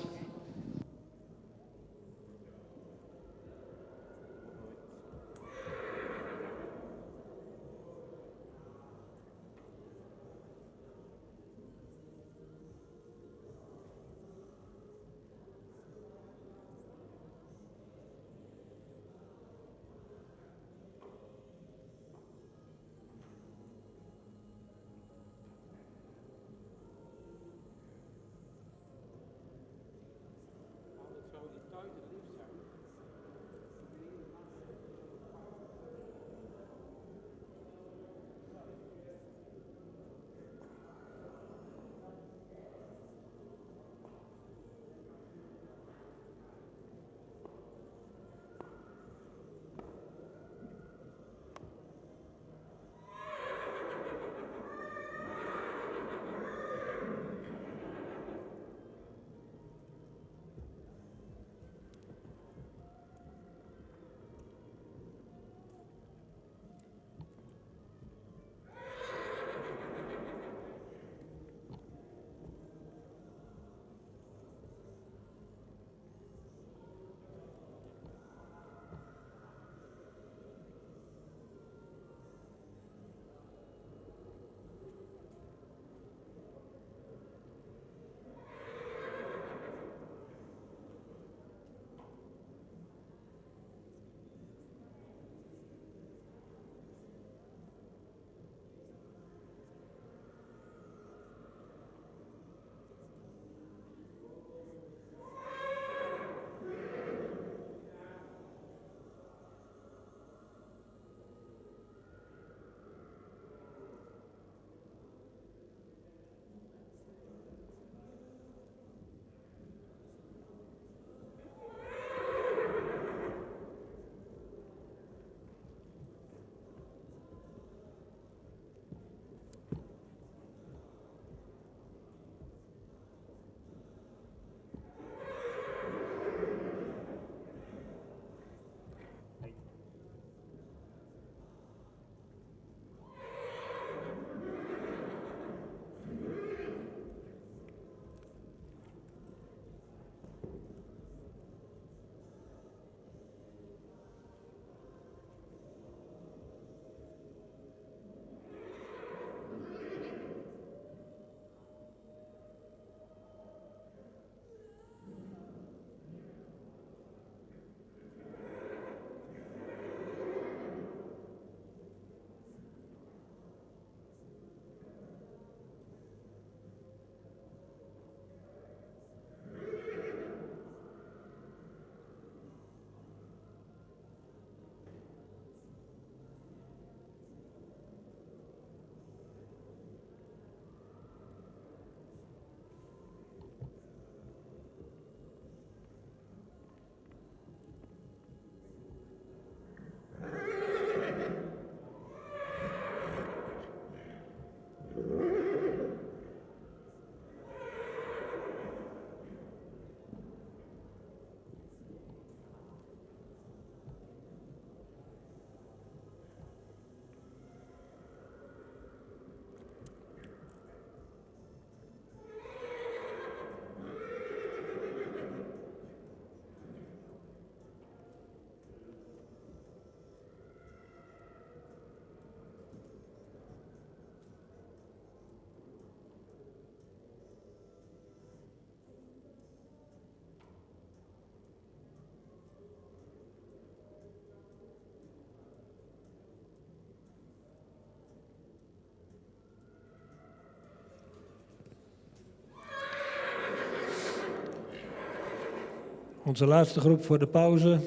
Onze laatste groep voor de pauze.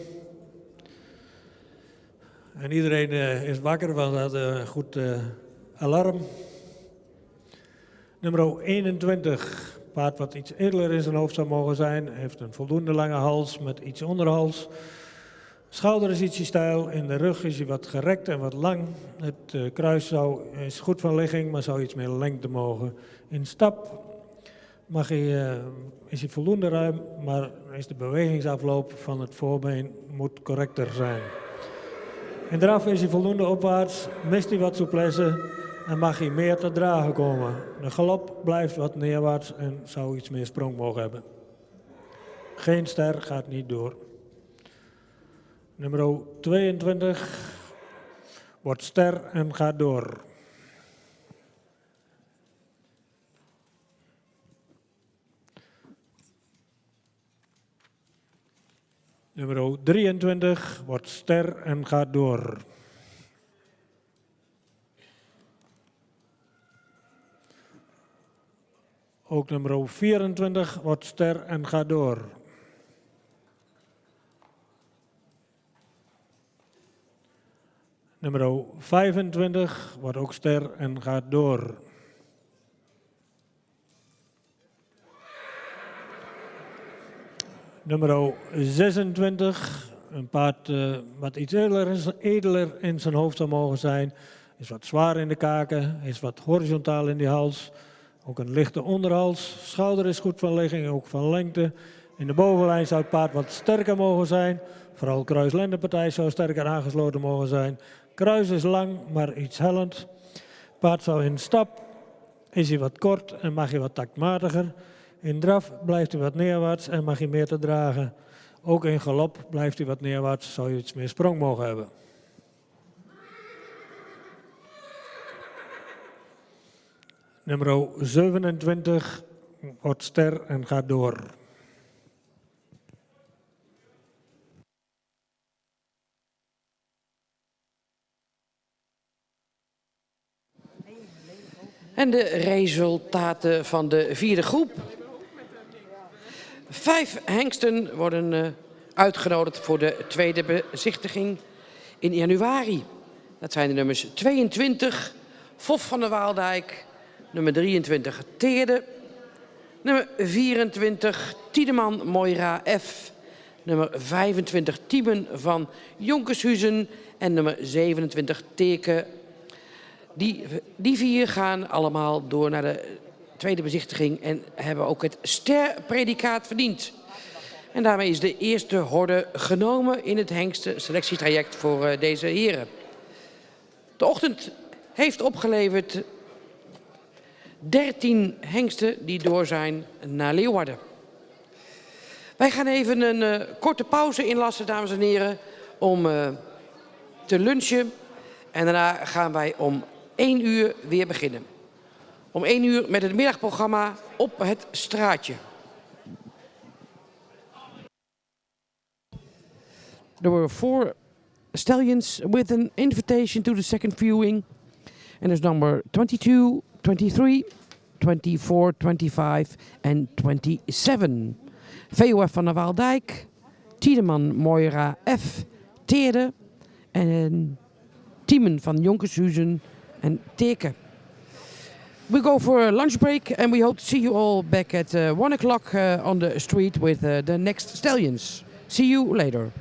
En iedereen is wakker, want we hadden een goed alarm. Nummer 21, paard wat iets edeler in zijn hoofd zou mogen zijn, heeft een voldoende lange hals met iets onderhals. Schouder is ietsje steil, in de rug is hij wat gerekt en wat lang. Het kruis is goed van ligging, maar zou iets meer lengte mogen. In stap is hij voldoende ruim, maar is de bewegingsafloop van het voorbeen moet correcter zijn. In draf is hij voldoende opwaarts, mist hij wat souplesse en mag hij meer te dragen komen. De galop blijft wat neerwaarts en zou iets meer sprong mogen hebben. Geen ster, gaat niet door. Nummer 22 wordt ster en gaat door. Nummer 23 wordt ster en gaat door. Ook nummer 24 wordt ster en gaat door. Nummer 25 wordt ook ster en gaat door. Nummer 26, een paard wat iets edeler in zijn hoofd zou mogen zijn. Is wat zwaar in de kaken, is wat horizontaal in die hals. Ook een lichte onderhals. Schouder is goed van ligging, ook van lengte. In de bovenlijn zou het paard wat sterker mogen zijn. Vooral kruislendenpartij zou sterker aangesloten mogen zijn. Kruis is lang, maar iets hellend. Paard zou in stap, is hij wat kort en mag hij wat taktmatiger. In draf blijft hij wat neerwaarts en mag hij meer te dragen. Ook in galop blijft hij wat neerwaarts, zou je iets meer sprong mogen hebben. Nummer 27 wordt ster en gaat door. En de resultaten van de vierde groep. 5 hengsten worden uitgenodigd voor de tweede bezichtiging in januari. Dat zijn de nummers 22, Fof van der Waaldijk, nummer 23, Teerde, nummer 24, Tiedeman Moira F, nummer 25, Tiemen van Jonkershuizen en nummer 27, Teke. Die 4 gaan allemaal door naar de tweede bezichtiging en hebben ook het sterpredicaat verdiend. En daarmee is de eerste horde genomen in het hengsten selectietraject voor deze heren. De ochtend heeft opgeleverd 13 hengsten die door zijn naar Leeuwarden. Wij gaan even een korte pauze inlassen, dames en heren, om te lunchen. En daarna gaan wij om 1 uur weer beginnen. Om 1 uur met het middagprogramma Op het Straatje. There were 4 stallions with an invitation to the second viewing. And there's number 22, 23, 24, 25 en 27. VOF van der Waaldijk, Tiedeman Moira F, Teerde en Tiemen van Jonkershuizen en Teke. We go for a lunch break and we hope to see you all back at 1 o'clock on the street with the next stallions. See you later.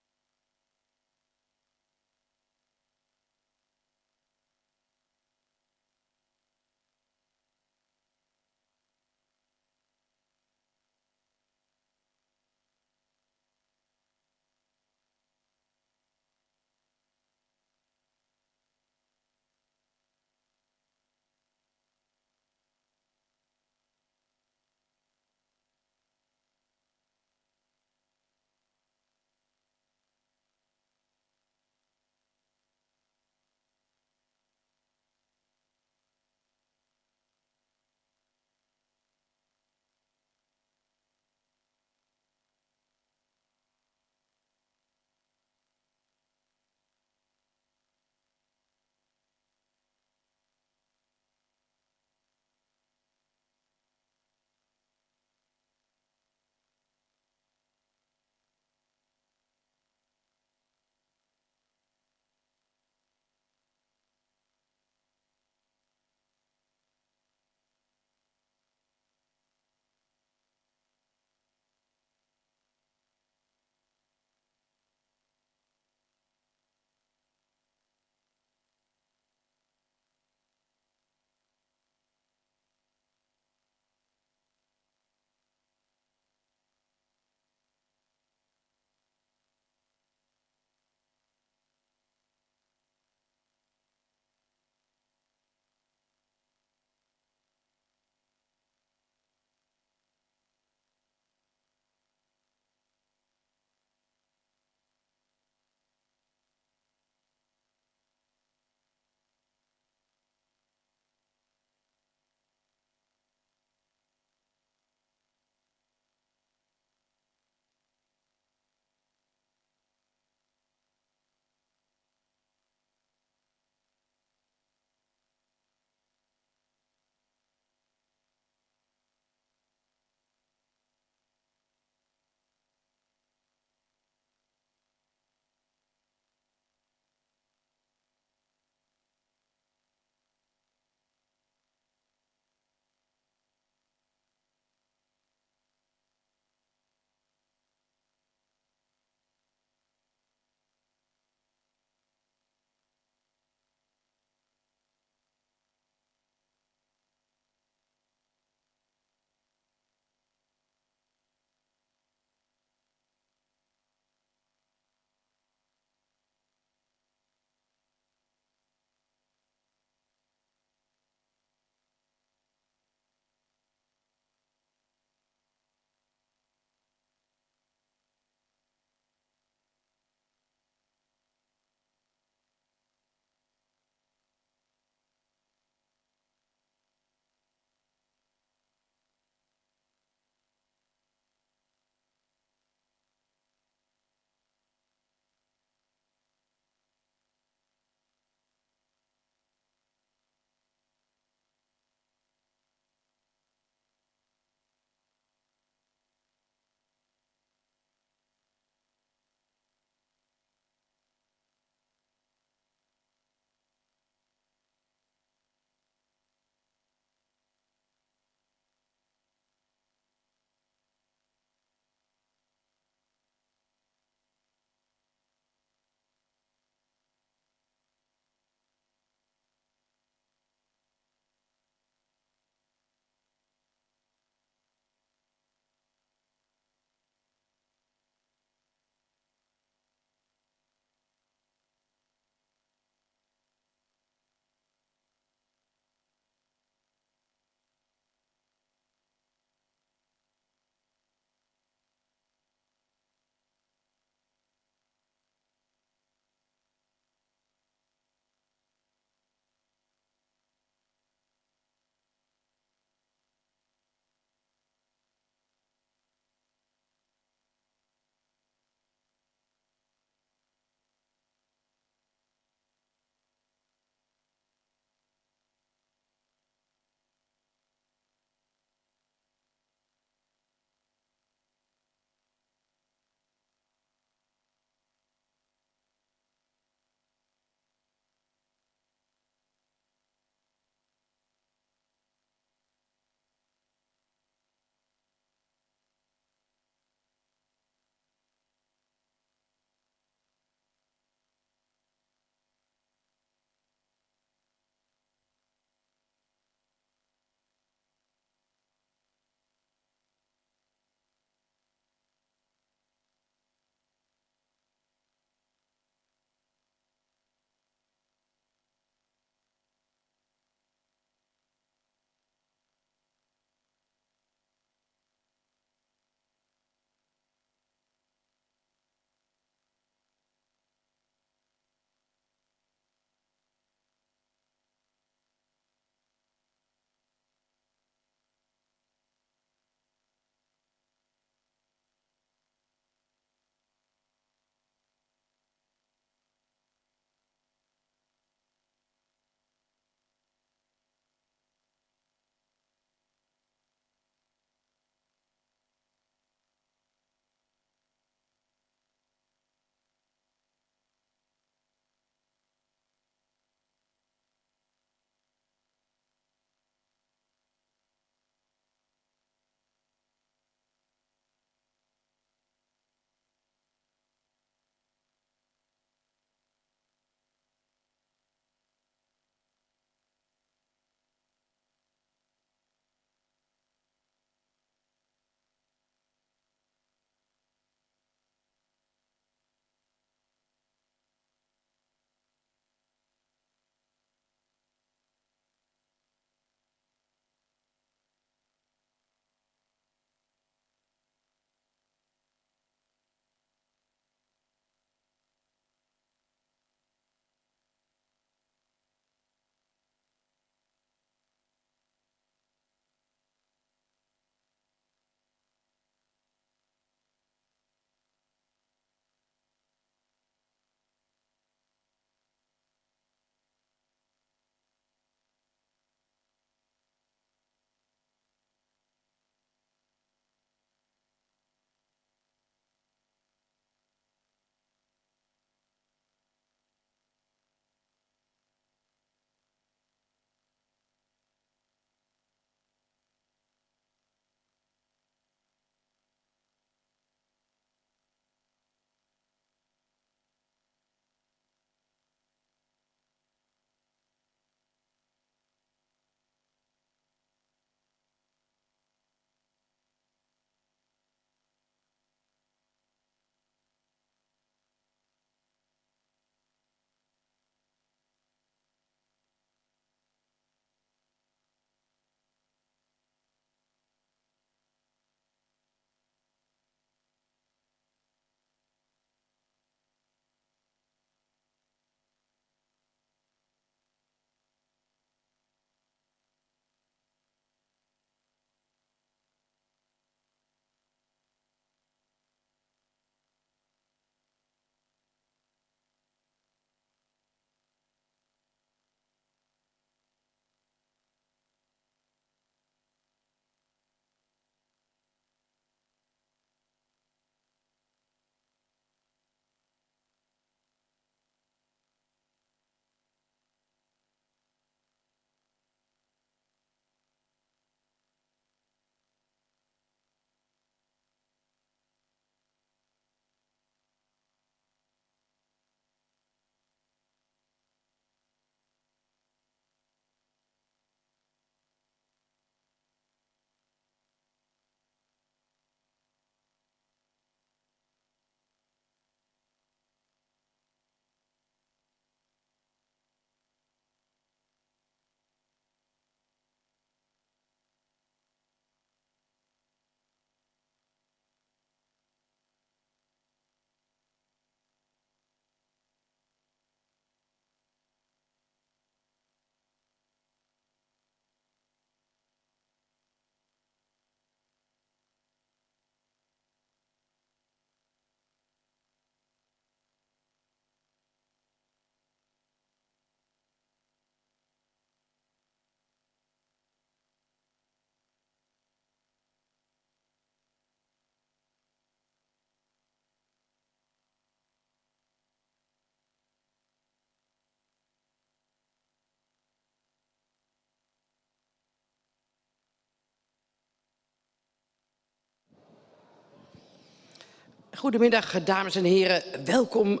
Goedemiddag, dames en heren. Welkom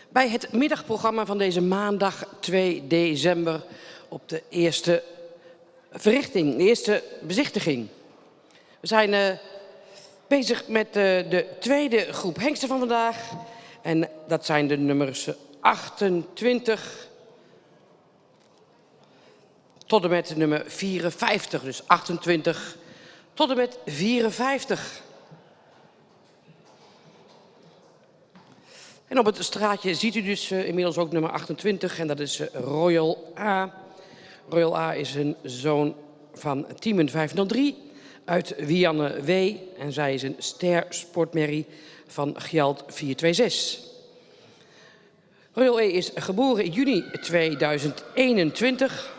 bij het middagprogramma van deze maandag 2 december op de eerste verrichting, de eerste bezichtiging. We zijn bezig met de tweede groep hengsten van vandaag. En dat zijn de nummers 28 tot en met nummer 54. Dus 28 tot en met 54. En op het straatje ziet u dus inmiddels ook nummer 28 en dat is Royal A. Royal A is een zoon van Teamen 503 uit Wianne W. En zij is een ster sportmerrie van Gjalt 426. Royal E is geboren in juni 2021.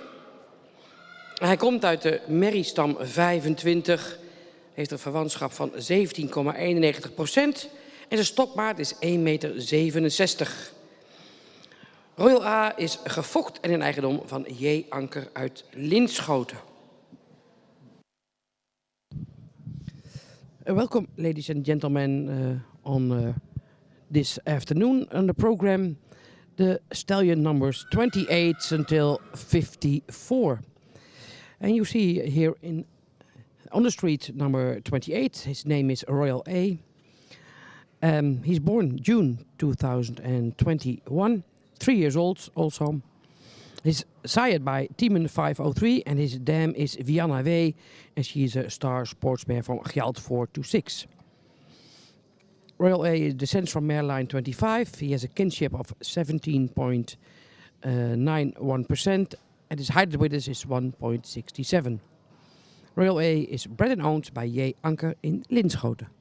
Hij komt uit de merriestam 25, heeft een verwantschap van 17,91%. En zijn stokmaat is 1,67 meter. Royal A is gefokt en in eigendom van J. Anker uit Linschoten. Welcome, ladies and gentlemen, on this afternoon on the program. The stallion numbers 28 until 54. And you see here on the street number 28, his name is Royal A. He's born June 2021, 3 years old also. He's sired by Teamen 503 and his dam is Wianna W. And she is a star sportsmare from Gjalt 426. Royal A descends from Mareline 25. He has a kinship of 17.91% and his height with us is 1.67. Royal A is bred and owned by J. Anker in Linschoten.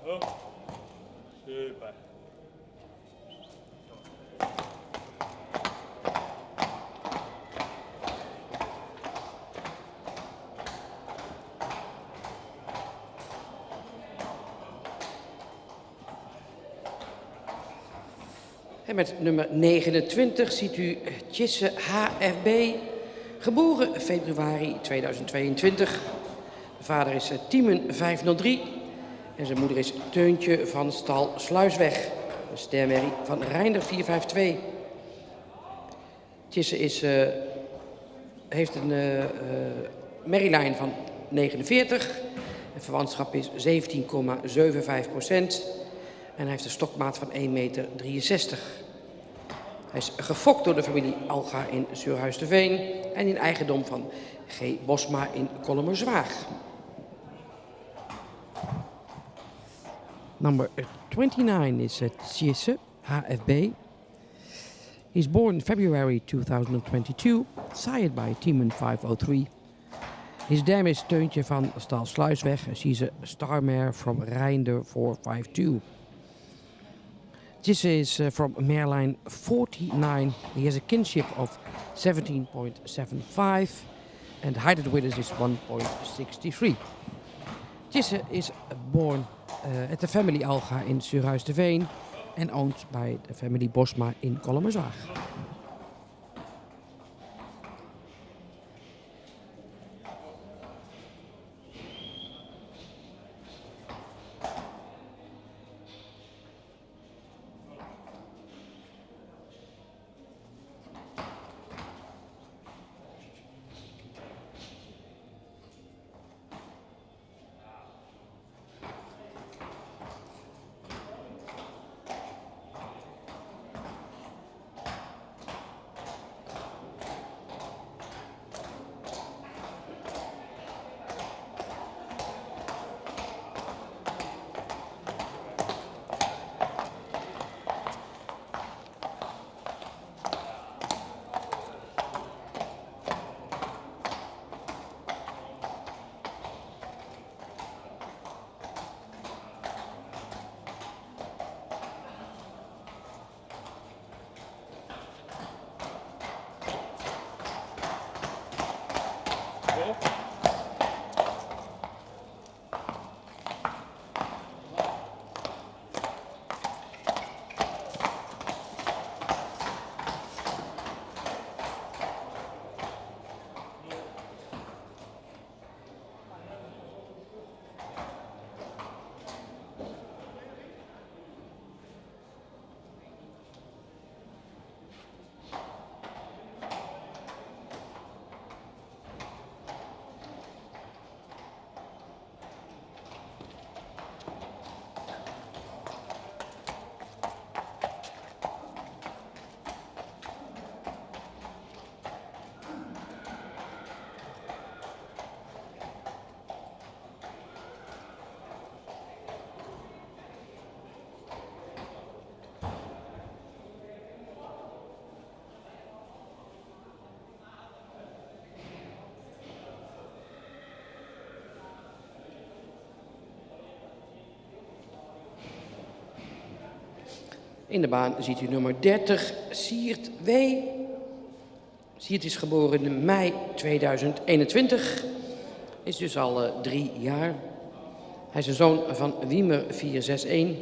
Oh, super. En met nummer 29 ziet u Tjisse HFB, geboren februari 2022. De vader is Teamen 503 en zijn moeder is Teuntje van Stal Sluisweg, een stermerrie van Reinder 452. Tjisse heeft een merrielijn van 49, een verwantschap is 17,75%. En hij heeft een stokmaat van 1,63 meter. Hij is gefokt door de familie Alga in Surhuis-de-Veen en in eigendom van G. Bosma in Kollemerzwaag. Number 29 is Tjisse HFB. He's born February 2022, sired by Teamen 503. His dam is Teuntje van Stal Sluisweg. She's a star mare from Reinder 452. This is from Mareline 49. He has a kinship of 17.75 and the height with us is 1.63. Tjisse is born at the family Alga in Surhuis-de-Veen en owned bij de familie Bosma in Kolmerswaag. In de baan ziet u nummer 30, Siert W. Siert is geboren in mei 2021, is dus al 3 jaar. Hij is een zoon van Wiemer 461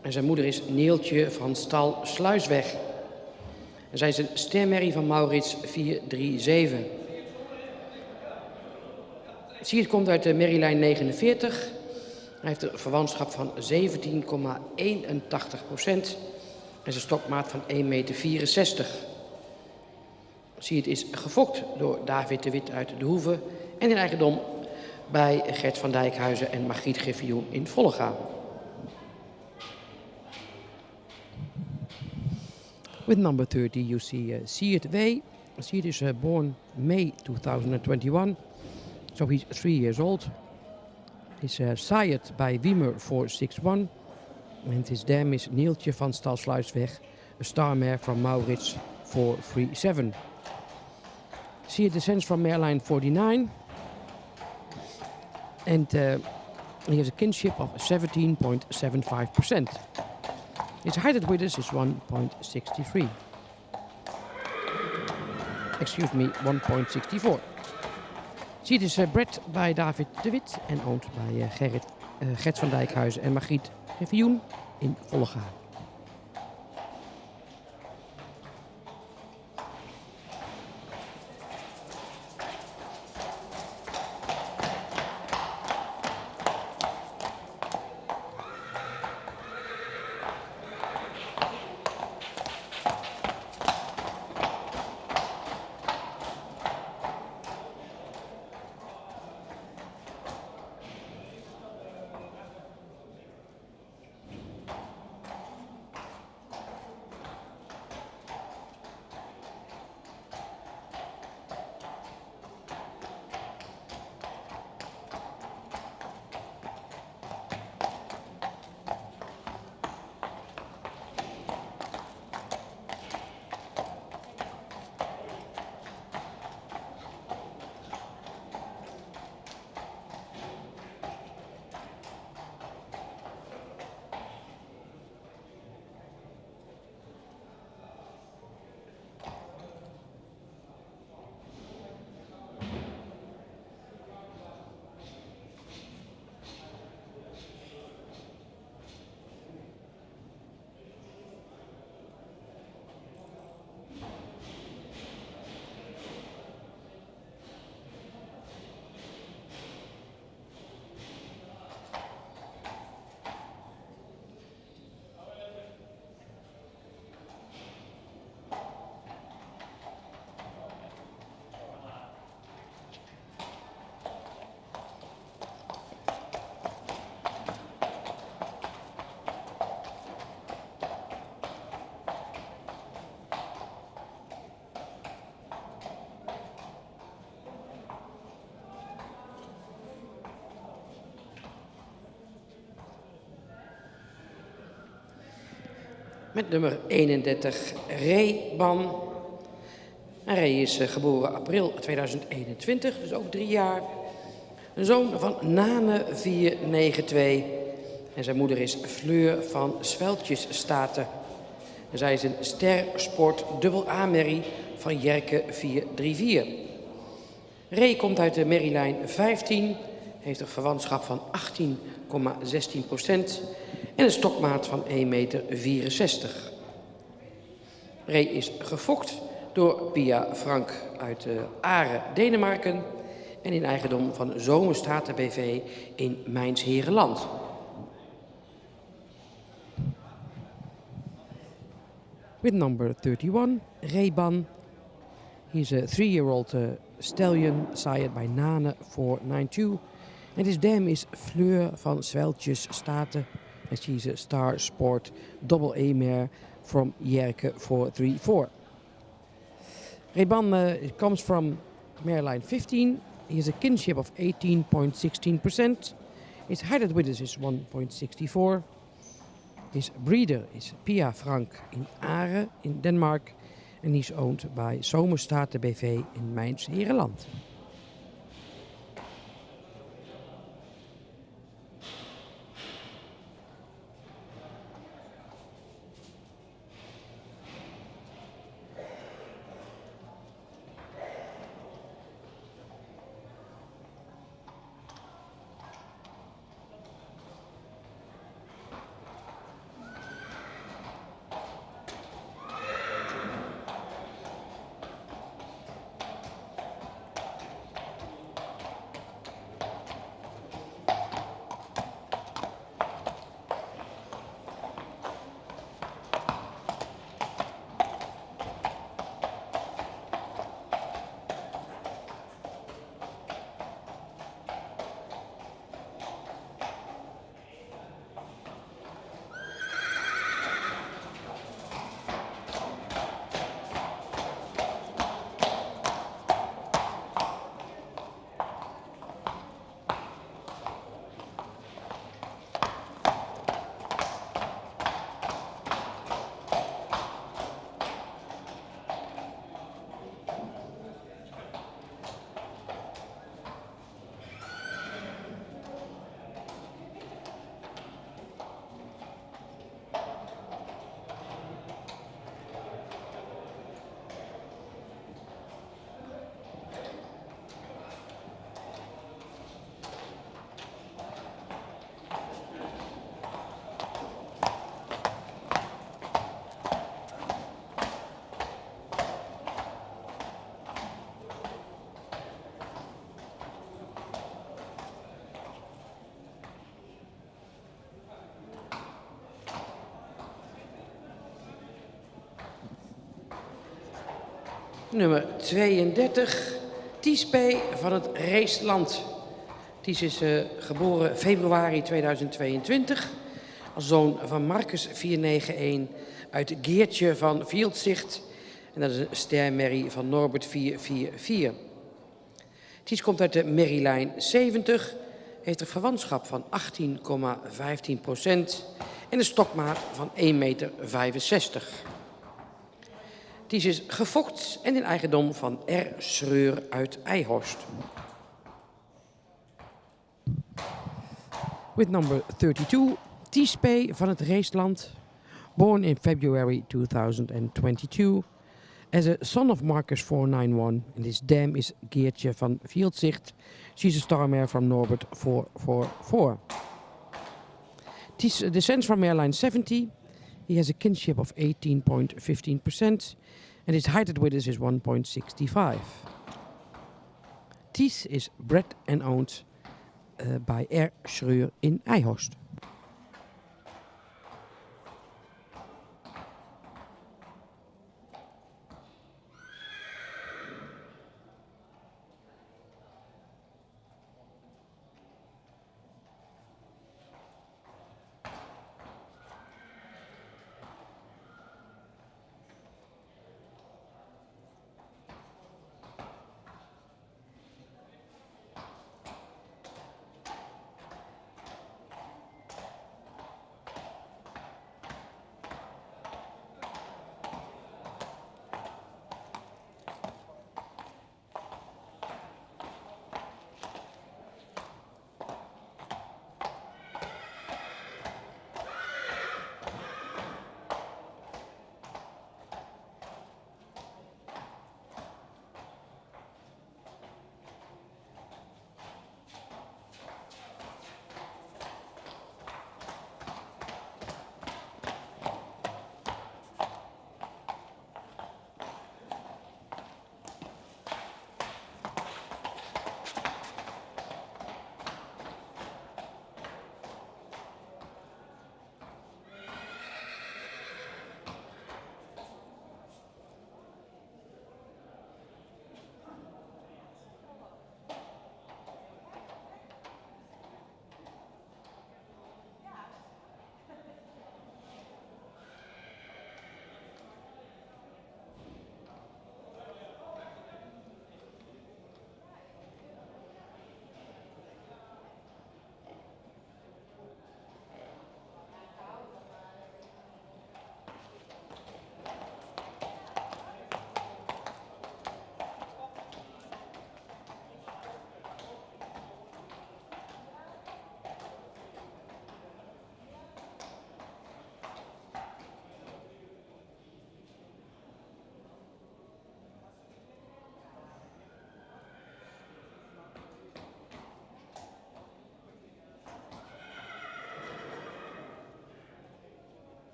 en zijn moeder is Neeltje van Stal Sluisweg. En zij is een stermerrie van Maurits 437. Siert komt uit de merrielijn 49. Hij heeft een verwantschap van 17,81% en zijn stokmaat van 1,64 meter. Siert is gefokt door David de Wit uit de Hoeve en in eigendom bij Gert van Dijkhuizen en Margriet Griffioen in Vollega. With number 30 you see Siert W. Siert is born May 2021, so he's 3 years old. Is sired by Wiemer 461 and his dam is Neeltje van Stalsluisweg, a star mare from Maurits 437. Siert descends from mareline 49 and he has a kinship of 17.75%. His height at withers is 1.63. Excuse me, 1.64. Siert is bred bij David de Wit en owned bij Gert van Dijkhuizen en Margriet Griffioen in Vollega. Met nummer 31 Reban. En Ray is geboren april 2021, dus ook 3 jaar. Een zoon van Nane 492. En zijn moeder is Fleur van Sweltjesstaten. En zij is een ster sport dubbel A-merrie van Jerke 434. Ray komt uit de merrielijn 15, heeft een verwantschap van 18,16% en een stokmaat van 1,64 meter. Ray is gefokt door Pia Frank uit Are, Denemarken en in eigendom van Zomerstaten BV in Mijns-Herenland. With number 31, Reban. He's a 3-year-old stallion sired by Nane 492. And his dam is Fleur van Sweltjesstaten. And she's a star sport double A mare from Jerke 434. Reban comes from Mareline 15. He has a kinship of 18.16%. His height at withers is 1.64. His breeder is Pia Frank in Are in Denmark. And he's owned by Zomerstaten BV in Mijns-Herenland. Nummer 32, Ties P. van het Reesland. Ties is geboren februari 2022 als zoon van Marcus 491 uit Geertje van Vieldzicht. En dat is een stermerrie van Norbert 444. Ties komt uit de merrielijn 70, heeft een verwantschap van 18,15% en een stokmaat van 1,65 meter. Ties is gefokt en in eigendom van R. Schreur uit Eijhorst. With number 32, Ties P. van het Reesland. Born in February 2022. As a son of Marcus 491. And his dam is Geertje van Vieldzicht. She's a star mare from Norbert 444. Ties descends from Mareline 70. He has a kinship of 18.15%. And his height at withers is 1.65. Ties is bred and owned by R. Schreur in Eijhorst.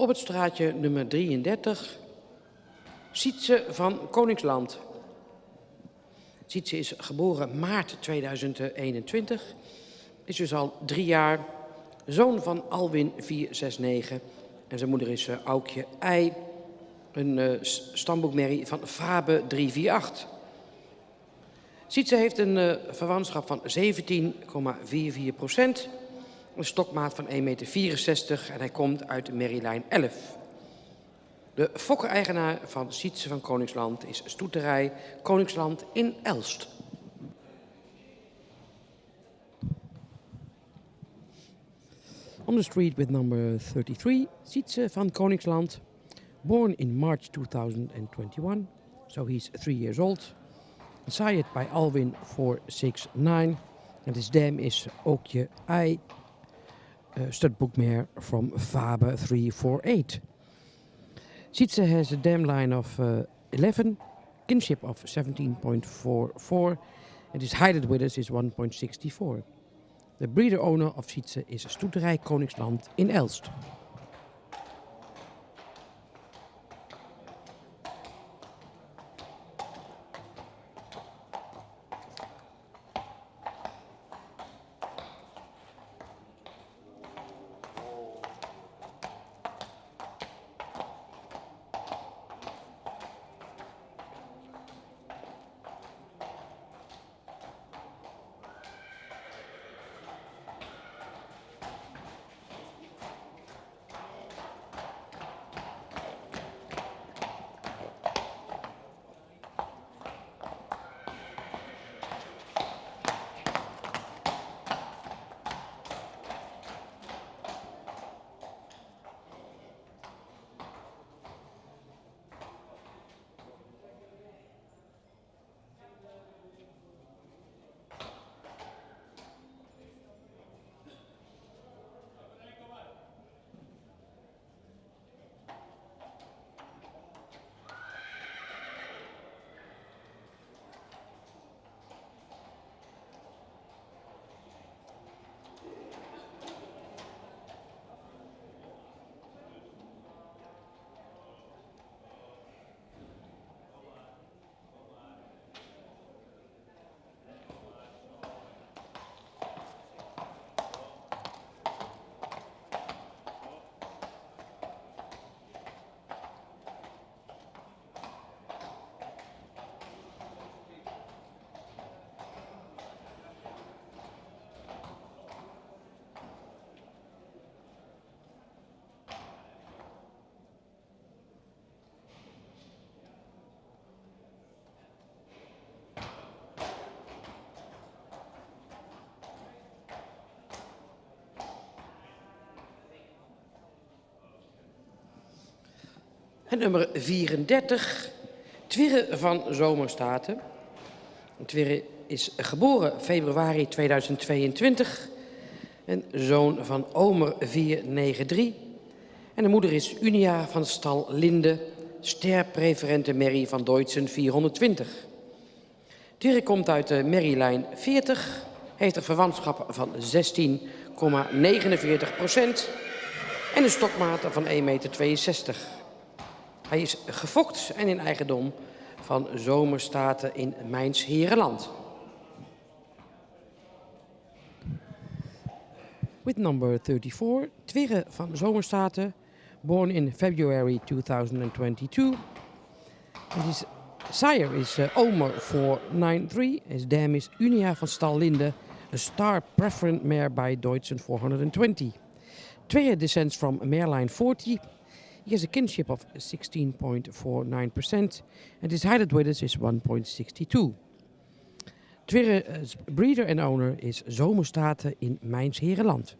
Op het straatje nummer 33, Sietse van Koningsland. Sietse is geboren maart 2021, is dus al 3 jaar, zoon van Alwin 469 en zijn moeder is Aukje Ei, een stamboekmerrie van Fabe 348. Sietse heeft een verwantschap van 17,44%, een stokmaat van 1,64 meter en hij komt uit de merrielijn 11. De fokker-eigenaar van Sietse van Koningsland is Stoeterij Koningsland in Elst. On the street with number 33, Sietse van Koningsland, born in March 2021, so he's 3 years old. Sired by Alwin 469, and his dam is Aukje Ei, studbookmare from Fabe 348. Sietse has a dam line of 11, kinship of 17.44, and his height withers is 1.64. The breeder owner of Sietse is Stoeterij Koningsland in Elst. En nummer 34, Twirre van Zomerstaten. Twirre is geboren februari 2022, een zoon van Omer 493. En de moeder is Unia van Stal Linde, sterpreferente merrie van Deutschen 420. Twirre komt uit de merrielijn 40, heeft een verwantschap van 16,49% en een stokmaat van 1,62 meter. Hij is gefokt en in eigendom van Zomerstaten in Mijns-Herenland. With number 34, Twirre van Zomerstaten, born in February 2022. And his sire is Omer 493. His dam is Unia van Stal Linde, a star preferent mare by Deutschen 420. Twirre descends from mareline 40. He has a kinship of 16.49% and his height withers is 1.62. Twirre's breeder and owner is Zomerstaten in Mijns-Herenland.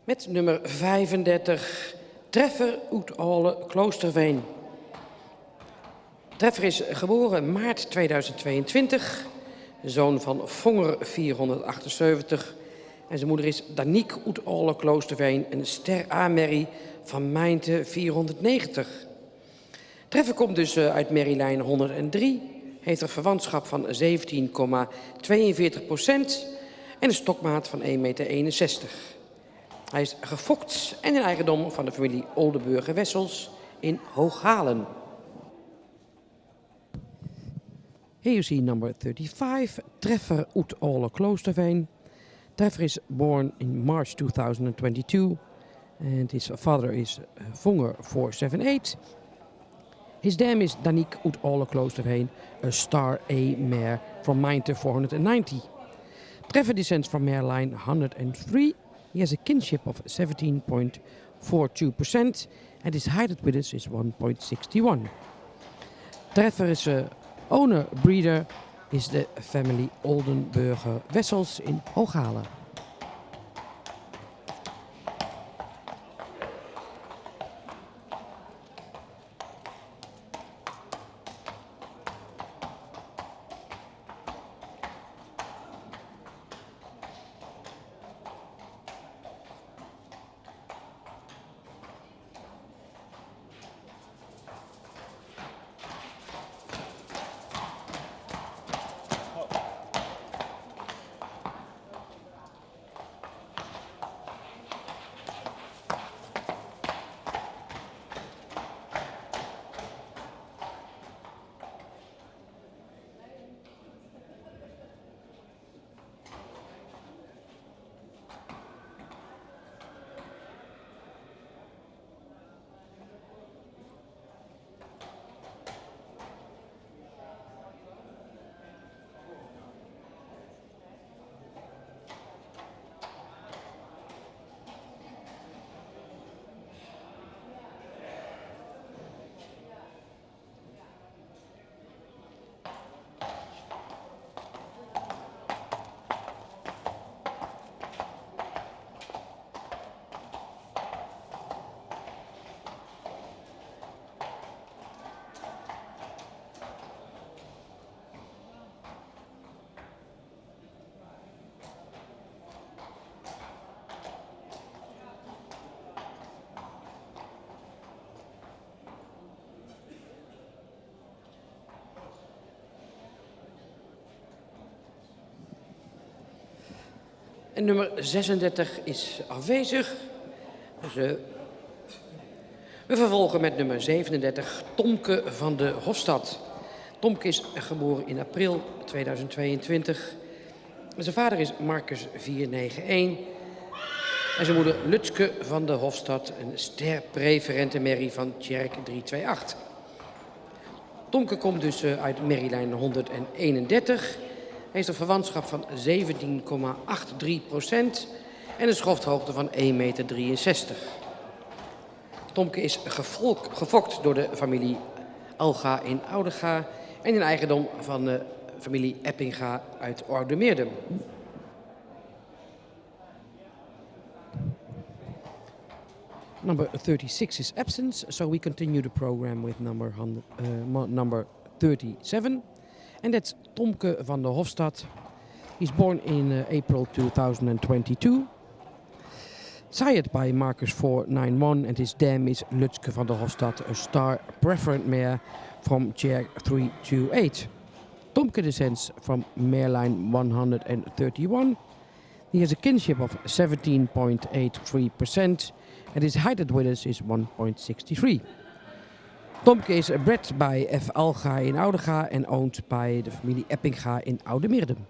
Met nummer 35, Treffer uit Alle Kloosterveen. Treffer is geboren maart 2022, zoon van Vonger 478. En zijn moeder is Daniek uit Alle Kloosterveen, een ster A-merrie van Mijnte 490. Treffer komt dus uit merrielijn 103, heeft een verwantschap van 17,42% en een stokmaat van 1,61 meter. Hij is gefokt en in eigendom van de familie Oldenburger-Wessels in Hooghalen. Here you see number 35, Treffer uit Alle Kloosterveen. Treffer is born in March 2022 and his father is Vonger 478. His dam is Daniek uit Alle Kloosterveen, a star A mare from Mijnte 490. Treffer descends from mare line 103. He has a kinship of 17.42% and his height at Widders is 1.61. Treffer is owner breeder is the family Oldenburger-Wessels in Hooghalen. En nummer 36 is afwezig. Dus, we vervolgen met nummer 37, Tomke van de Hofstad. Tomke is geboren in april 2022. Zijn vader is Marcus 491. En zijn moeder Lutske van de Hofstad, een ster-preferente merrie van Tjerk 328. Tomke komt dus uit merrielijn 131. Hij heeft een verwantschap van 17,83% en een schofthoogte van 1,63 meter. Tomke is gefokt door de familie Alga in Oudega en in eigendom van de familie Eppinga uit Oudemeerdum. Number 36 is absent, so we continue the program with number 37. And that's Tomke van der Hofstad. He's born in April 2022. Sired by Marcus 491 and his dam is Lutske van der Hofstad, a star preferent mare from Tjerk 328. Tomke descends from mare line 131. He has a kinship of 17.83% and his height at Widders is 1.63. Tomke is bred by F. Alga in Oudega and owned by de familie Eppinga in Oudemeerdum.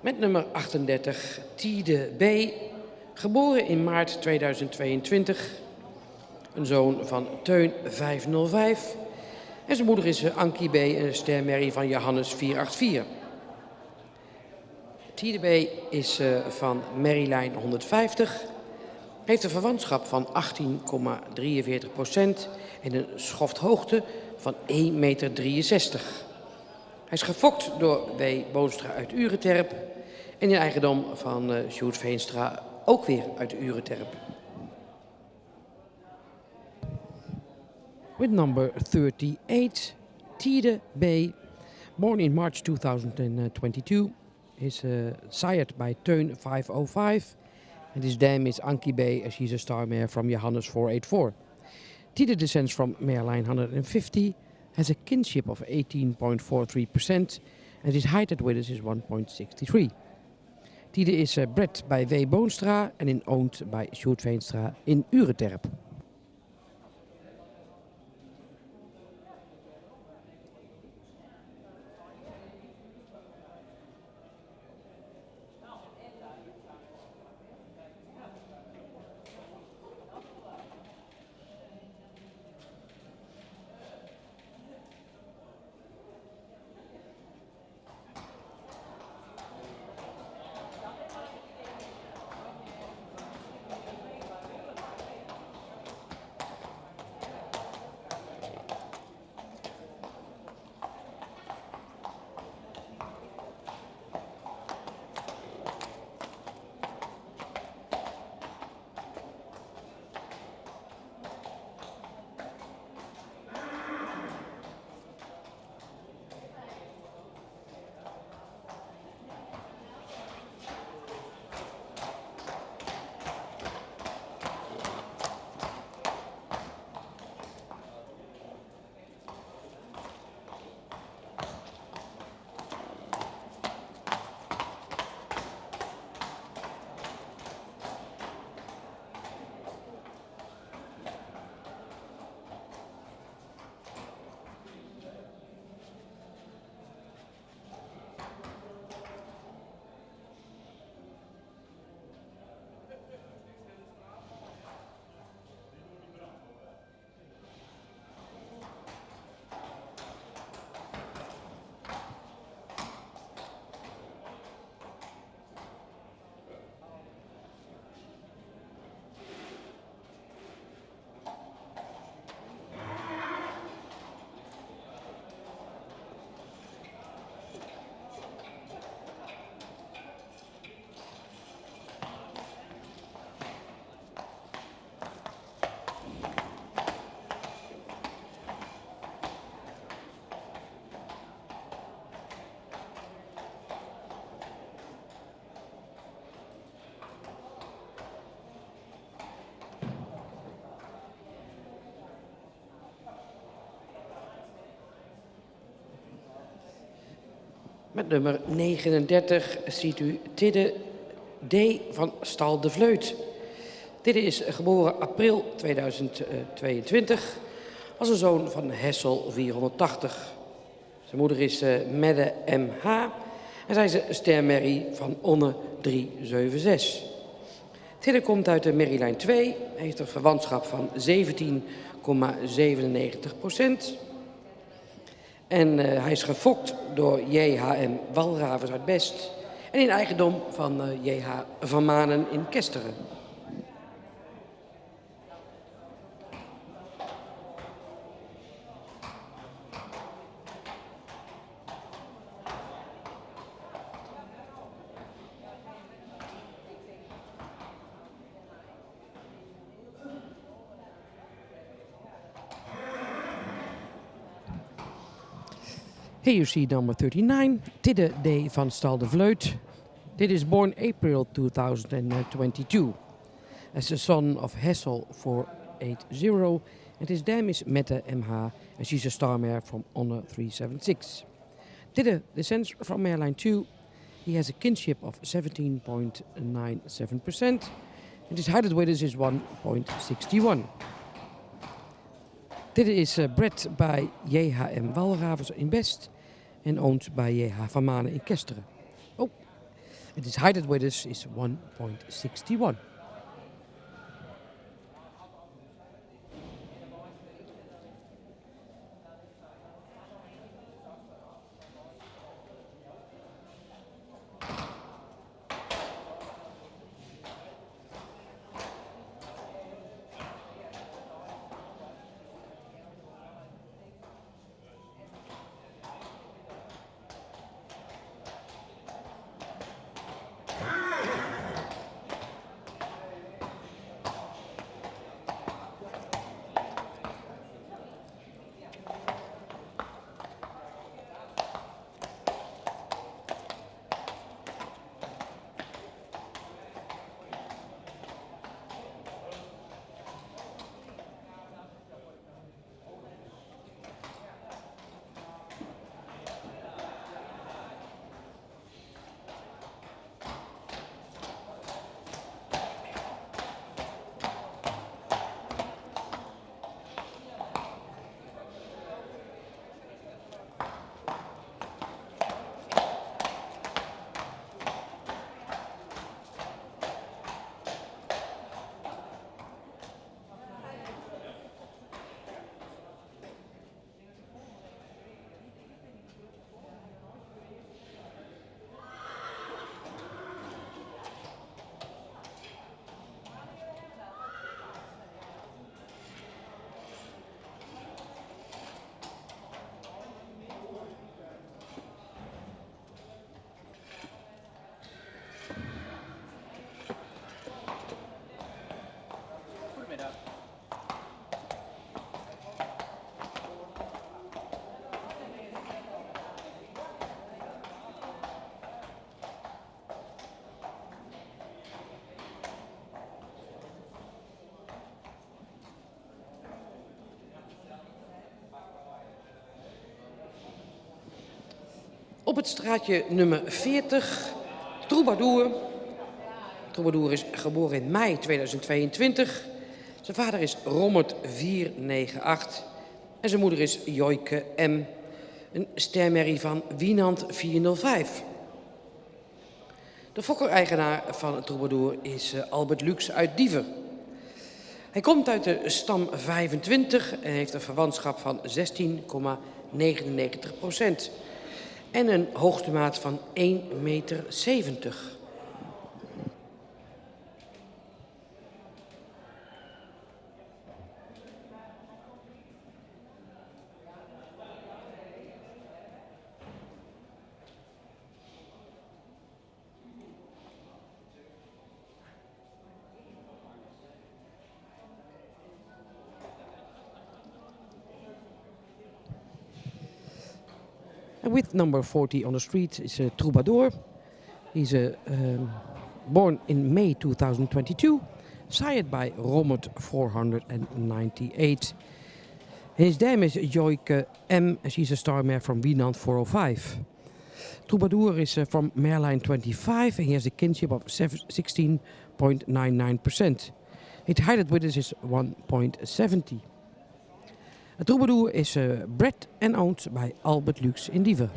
Met nummer 38, Tide B. Geboren in maart 2022. Een zoon van Teun 505. En zijn moeder is Ankie B. en een stermerrie van Johannes 484. Tide B is van merrielijn 150. Heeft een verwantschap van 18,43% en een schofthoogte van 1,63 meter. Hij is gefokt door W. Boonstra uit Ureterp en in eigendom van Sjoerd Veenstra, ook weer uit Ureterp. With number 38, Tide B. Born in March 2022, is sired by Teun 505. And his dam is Ankie B, as she's a star mare from Johannes 484. Tide descends from mare line 150, has a kinship of 18.43%, and his height at Widders is 1.63. Tide is bred by W. Boonstra and owned by Sjoerd Veenstra in Ureterp. Met nummer 39 ziet u Tide D. van Stal de Vleut. Tide is geboren april 2022 als een zoon van Hessel 480. Zijn moeder is Medde M.H. en zij is een stermerrie van Onne 376. Tide komt uit de merrielijn 2, heeft een verwantschap van 17,97%. En hij is gefokt door J.H.M. Walravens uit Best en in eigendom van J.H. van Manen in Kesteren. Here you see number 39, Tide D. van Stal de Vleut. Tide is born April 2022 as the son of Hessel 480, and his dam is Mette M.H. and she's a star mare from Honor 376. Tide descends from mare line 2. He has a kinship of 17.97%, and his height at Widders is 1.61. Tide is bred by J.H.M. Walravens in Best en owned by J.H. van Manen in Kesteren. Oh. And its height with us is 1.61. Op het straatje nummer 40, Troubadour. Troubadour is geboren in mei 2022. Zijn vader is Rommert 498 en zijn moeder is Joyke M. Een stermerrie van Wienand 405. De fokker-eigenaar van Troubadour is Albert Lux uit Diever. Hij komt uit de stam 25 en heeft een verwantschap van 16,99% en een hoogtemaat van 1,70 meter. And with number 40 on the street is Troubadour. He's born in May 2022, sired by Rommert 498. And his dam is Joyke M. She's a star mare from Wienand 405. Troubadour is from Mareline 25 and he has a kinship of 16.99%. Its height with us is 1.70. A Troubadour is bred and owned by Albert Lux in Diever.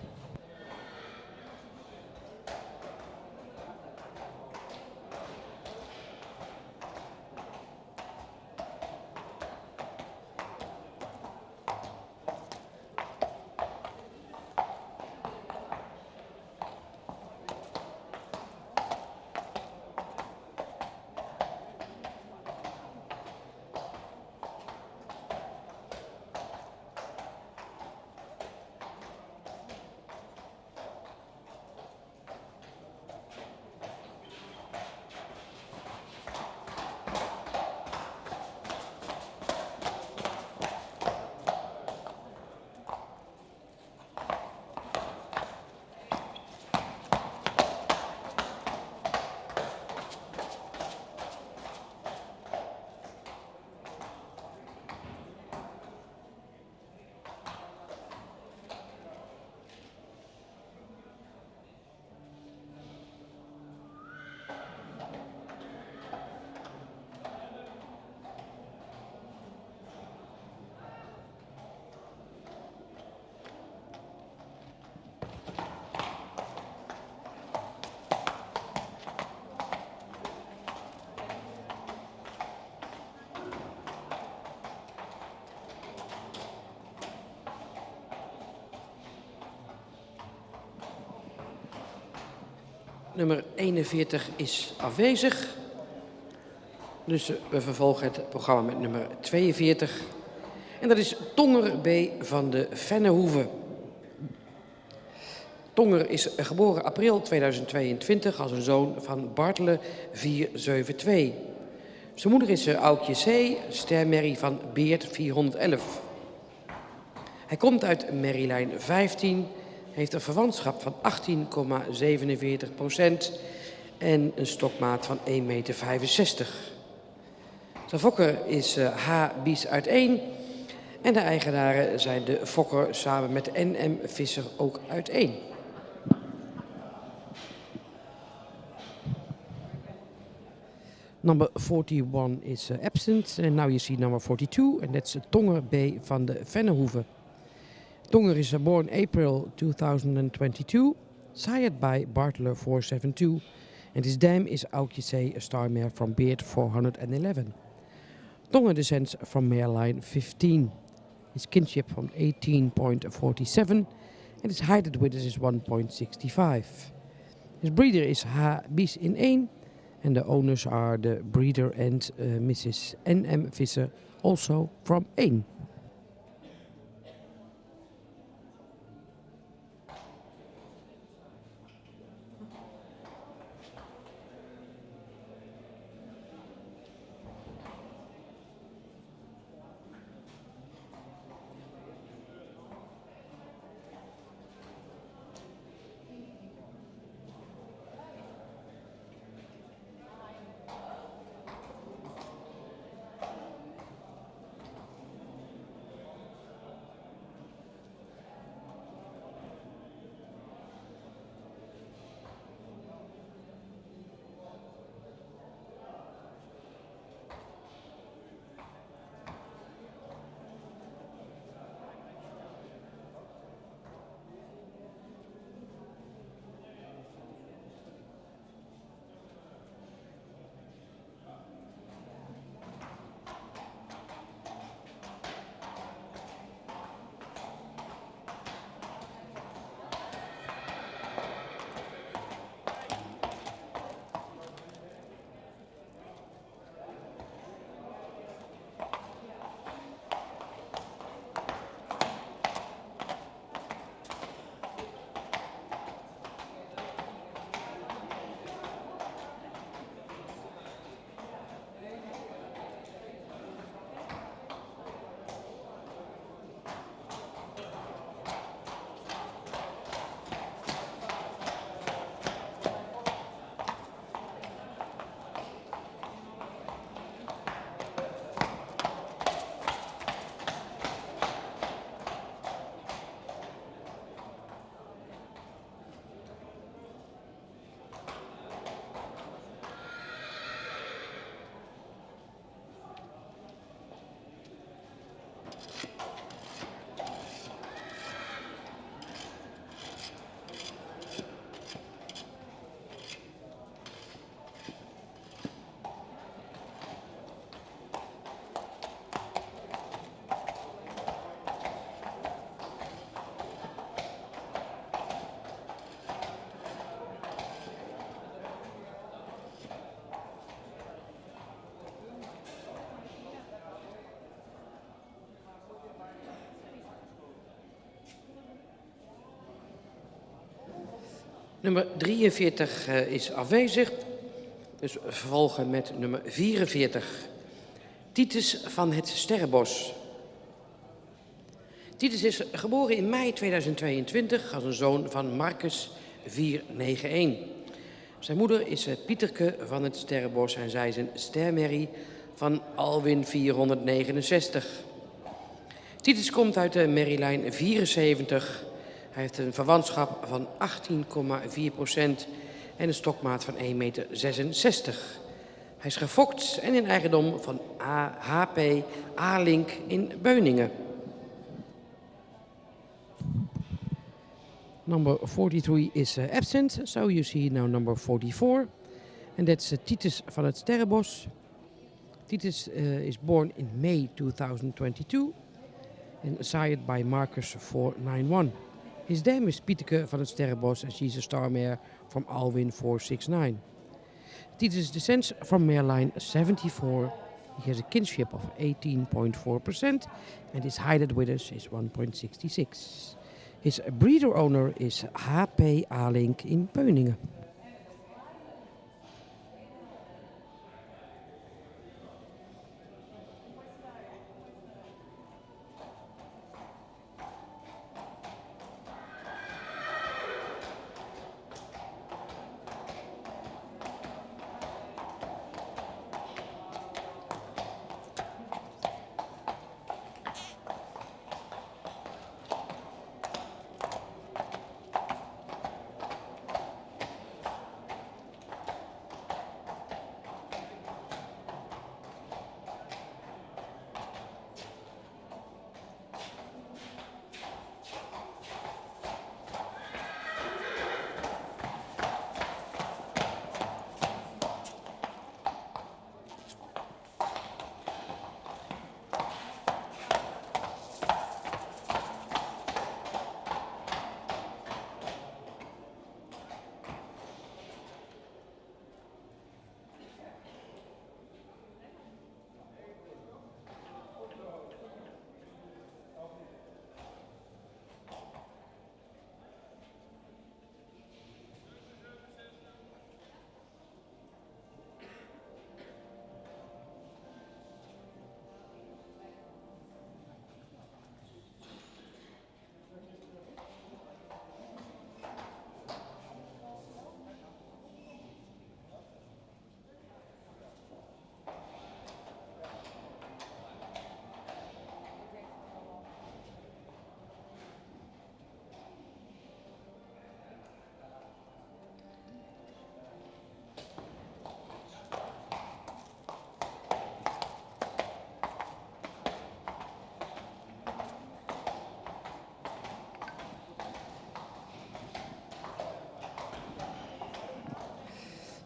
Nummer 41 is afwezig. Dus we vervolgen het programma met nummer 42. En dat is Tonger B. van de Vennehoeve. Tonger is geboren april 2022 als een zoon van Bartele 472. Zijn moeder is Aukje C., stermerrie van Beert 411. Hij komt uit merrielijn 15, heeft een verwantschap van 18,47% en een stokmaat van 1,65 meter. Zijn fokker is H. Bies uit 1 en de eigenaren zijn de fokker samen met N.M. Visser ook uit 1. Number 41 is absent. And now you see number 42, and that's Tonger B. van de Vennehoeve. Tonger is born April 2022, sired by Bartele 472, and his dam is Aukje C., a star mare from Beert 411. Tonger descends from mare line 15. His kinship from 18.47, and his height at width is 1.65. His breeder is H. Bies in 1. And the owners are the breeder and Mrs. N.M. Visser, also from 1. Nummer 43 is afwezig. Dus we vervolgen met nummer 44. Titus van het Sterrenbos. Titus is geboren in mei 2022 als een zoon van Marcus 491. Zijn moeder is Pieterke van het Sterrenbos en zij is een stermerrie van Alwin 469. Titus komt uit de merrielijn 74. Hij heeft een verwantschap van 18,4% en een stokmaat van 1,66 meter. Hij is gefokt en in eigendom van HP A-Link in Beuningen. Number 43 is absent, so you see now number 44. And that's Titus van het Sterrenbos. Titus is born in May 2022 and sired by Marcus 491. His dam is Pieteke van het Sterrenbos and she's a star mare from Alwyn 469. Titus descends from mare line 74. He has a kinship of 18.4% and his height at withers is 1.66. His breeder owner is HP Alink in Peuningen.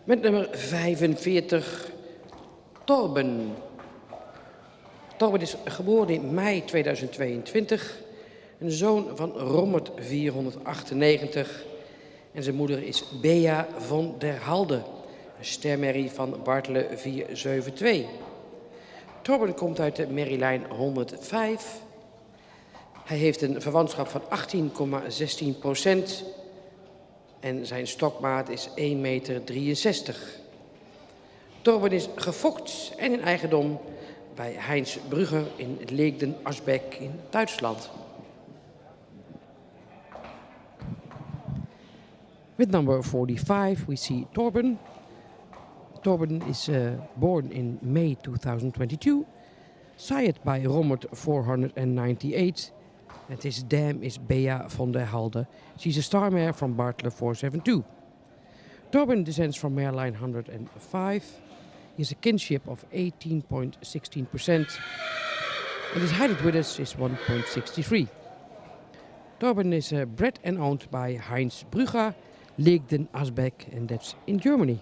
Met nummer 45, Torben. Torben is geboren in mei 2022. Een zoon van Rommert 498. En zijn moeder is Bea van der Halde. Een stermerrie van Bartele 472. Torben komt uit de merrielijn 105. Hij heeft een verwantschap van 18,16%. En zijn stokmaat is 1,63 meter. Torben is gefokt en in eigendom bij Heinz Brugger in Leegden-Asbeck in Duitsland. With number 45 we see Torben. Torben is born in May 2022, sired by Rommert 498. And his dam is Bea van der Halde. She's a star mare from Bartele 472. Torben descends from mare line 105. He has a kinship of 18.16%. And his height at withers is 1.63. Torben is bred and owned by Heinz Brugger, Leegden Asbeck, and that's in Germany.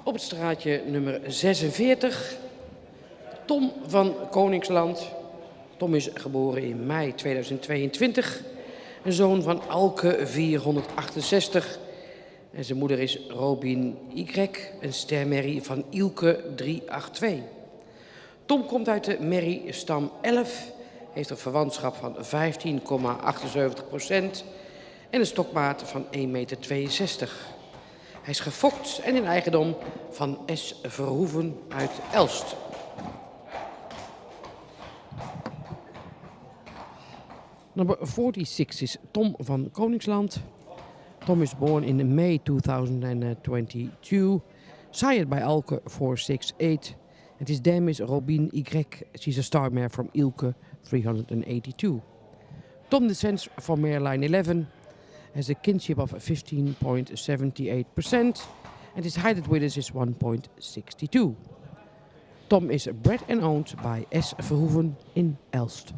Op het straatje nummer 46, Tom van Koningsland. Tom is geboren in mei 2022, een zoon van Alke 468. En zijn moeder is Robin Y, een stermerrie van Ilke 382. Tom komt uit de merriestam 11, heeft een verwantschap van 15,78% en een stokmaat van 1,62 meter. Hij is gefokt en in eigendom van S. Verhoeven uit Elst. Number 46 is Tom van Koningsland. Tom is born in May 2022, sired by Alke 468. And his dam is Robin Y. She's a star mare from Ilke 382. Tom descends from mare line 11, has a kinship of 15.78%, and his height at Widders is 1.62. Tom is bred and owned by S. Verhoeven in Elst.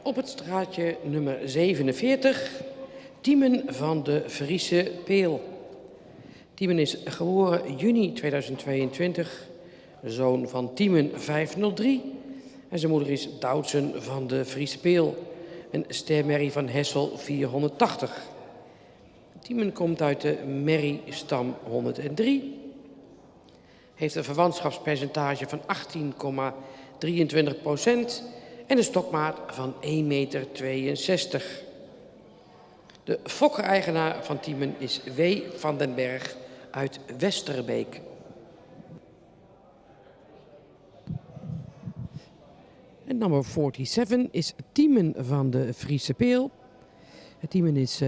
Op het straatje nummer 47, Tiemen van de Friese Peel. Tiemen is geboren juni 2022, zoon van Tiemen 503. En zijn moeder is Doutsen van de Friese Peel, een stermerrie van Hessel 480. Tiemen komt uit de merriestam 103. Heeft een verwantschapspercentage van 18,23% en een stokmaat van 1,62 meter. De fokker-eigenaar van Tiemen is W. van den Berg uit Westerbeek. En nummer 47 is Tiemen van de Friese Peel. Tiemen is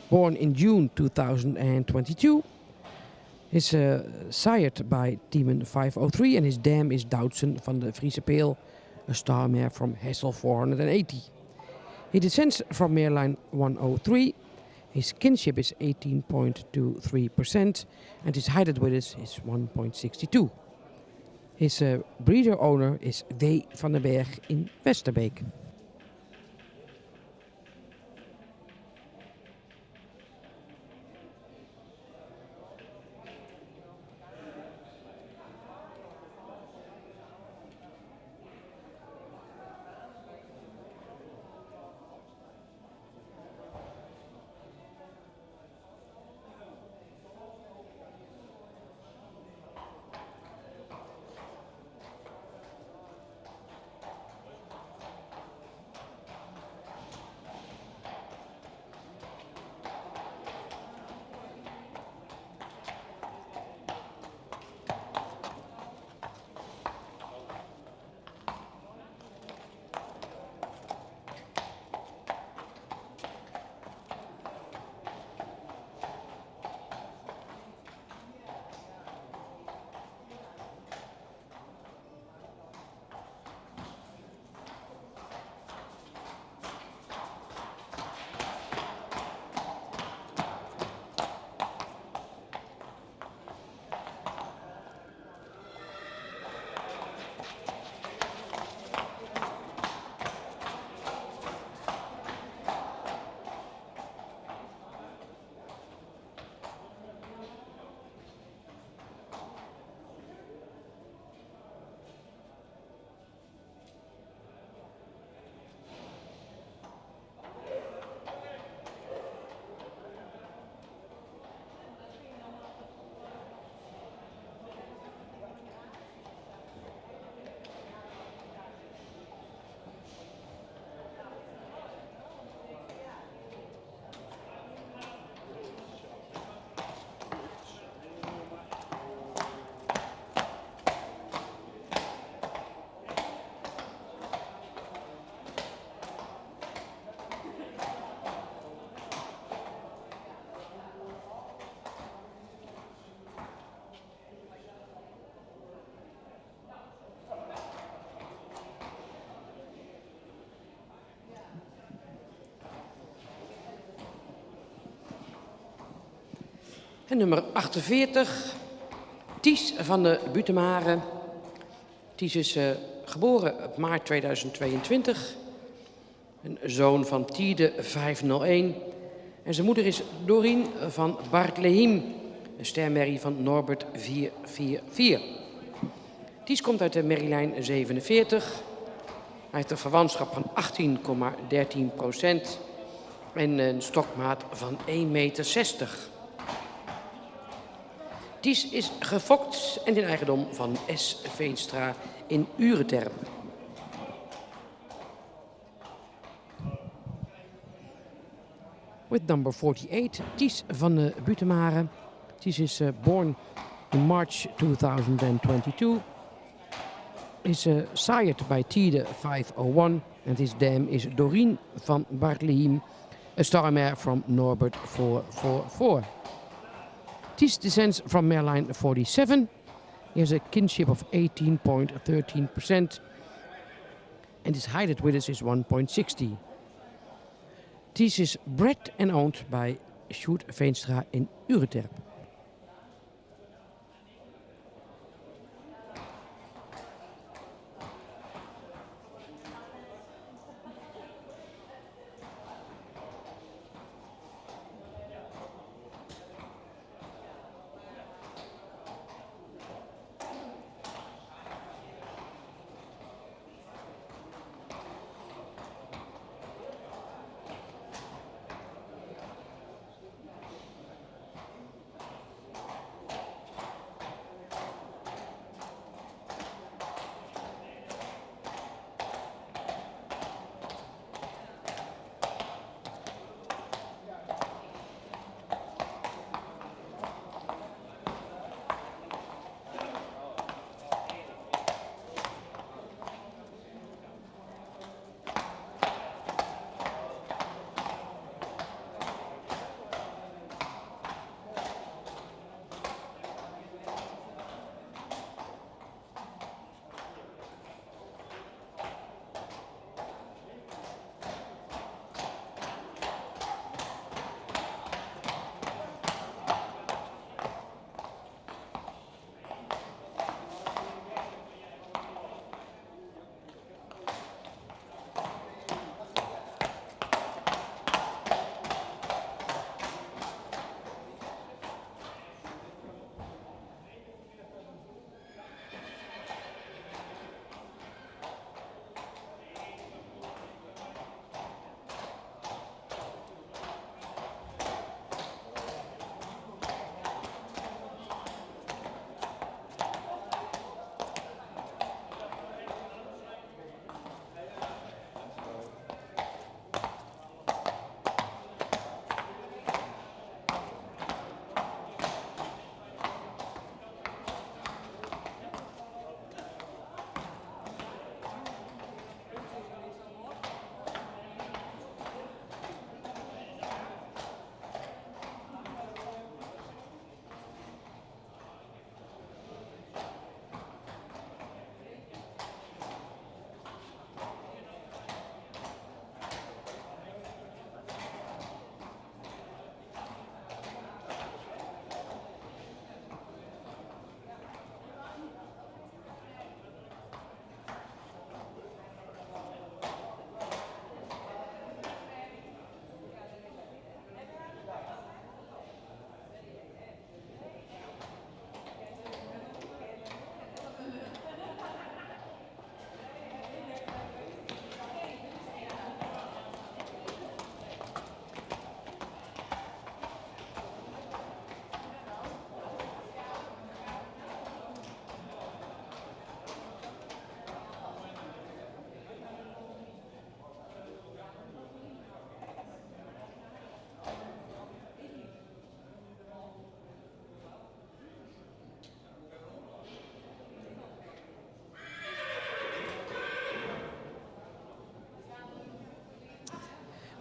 born in June 2022. Is sired by Tiemen 503 and his dam is Doudsen van de Friese Peel, a star mare from Hessel 480. He descends from mareline 103. His kinship is 18.23% and his height with us is 1.62. His breeder owner is W. van den Berg in Westerbeek. En nummer 48, Ties van de Butemare. Ties is geboren op maart 2022. Een zoon van Tiede 501. En zijn moeder is Dorien van Bartlehem. Een stermerrie van Norbert 444. Ties komt uit de merrielijn 47. Hij heeft een verwantschap van 18,13% en een stokmaat van 1,60 meter. Ties is gefokt en in eigendom van S. Veenstra in Ureterp. With number 48, Ties van de Butemare. Ties is born in March 2022. Is sired by Tiede 501 and his dam is Dorien van Bartlehem, a star mare from Norbert 444. Ties descends from mareline 47. He has a kinship of 18.13% and his height with us is 1.60. Ties is bred and owned by Sjoerd Veenstra in Ureterp.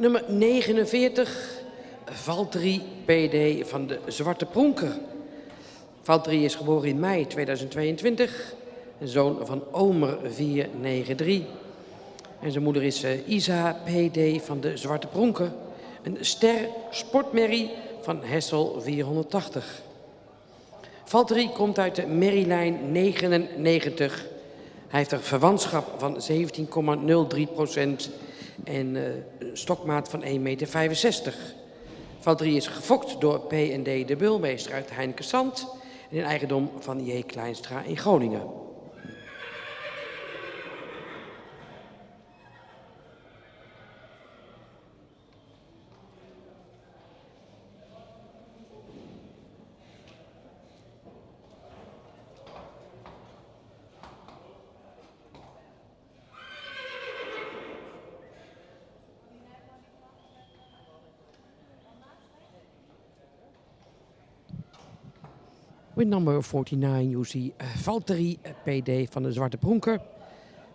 Nummer 49, Valtteri PD van de Zwarte Pronker. Valtteri is geboren in mei 2022, een zoon van Omer 493. En zijn moeder is Isa PD van de Zwarte Pronker, een ster sportmerrie van Hessel 480. Valtteri komt uit de merrielijn 99. Hij heeft een verwantschap van 17,03% en een stokmaat van 1,65 meter. Valtteri is gefokt door P&D de Bulmeester uit Heinkensand en in eigendom van J. Kleinstra in Groningen. With number 49 you see Valtteri PD van de Zwarte Pronker.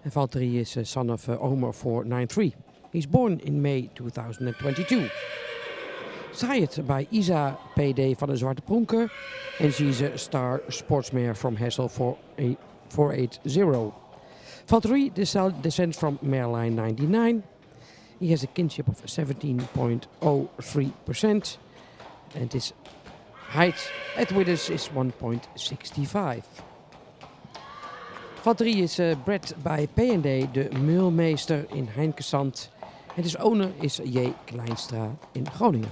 And Valtteri is a son of Omer 493. He's born in May 2022. Sired by Isa PD van de Zwarte Pronker. And she's a star sportsmare from Hessel 480. Valtteri descends from Mareline 99. He has a kinship of 17.03%. And his height at Withers is 1.65. Valtteri is bred by P&D de Mulmeester in Heinkensand. En his owner is J. Kleinstra in Groningen.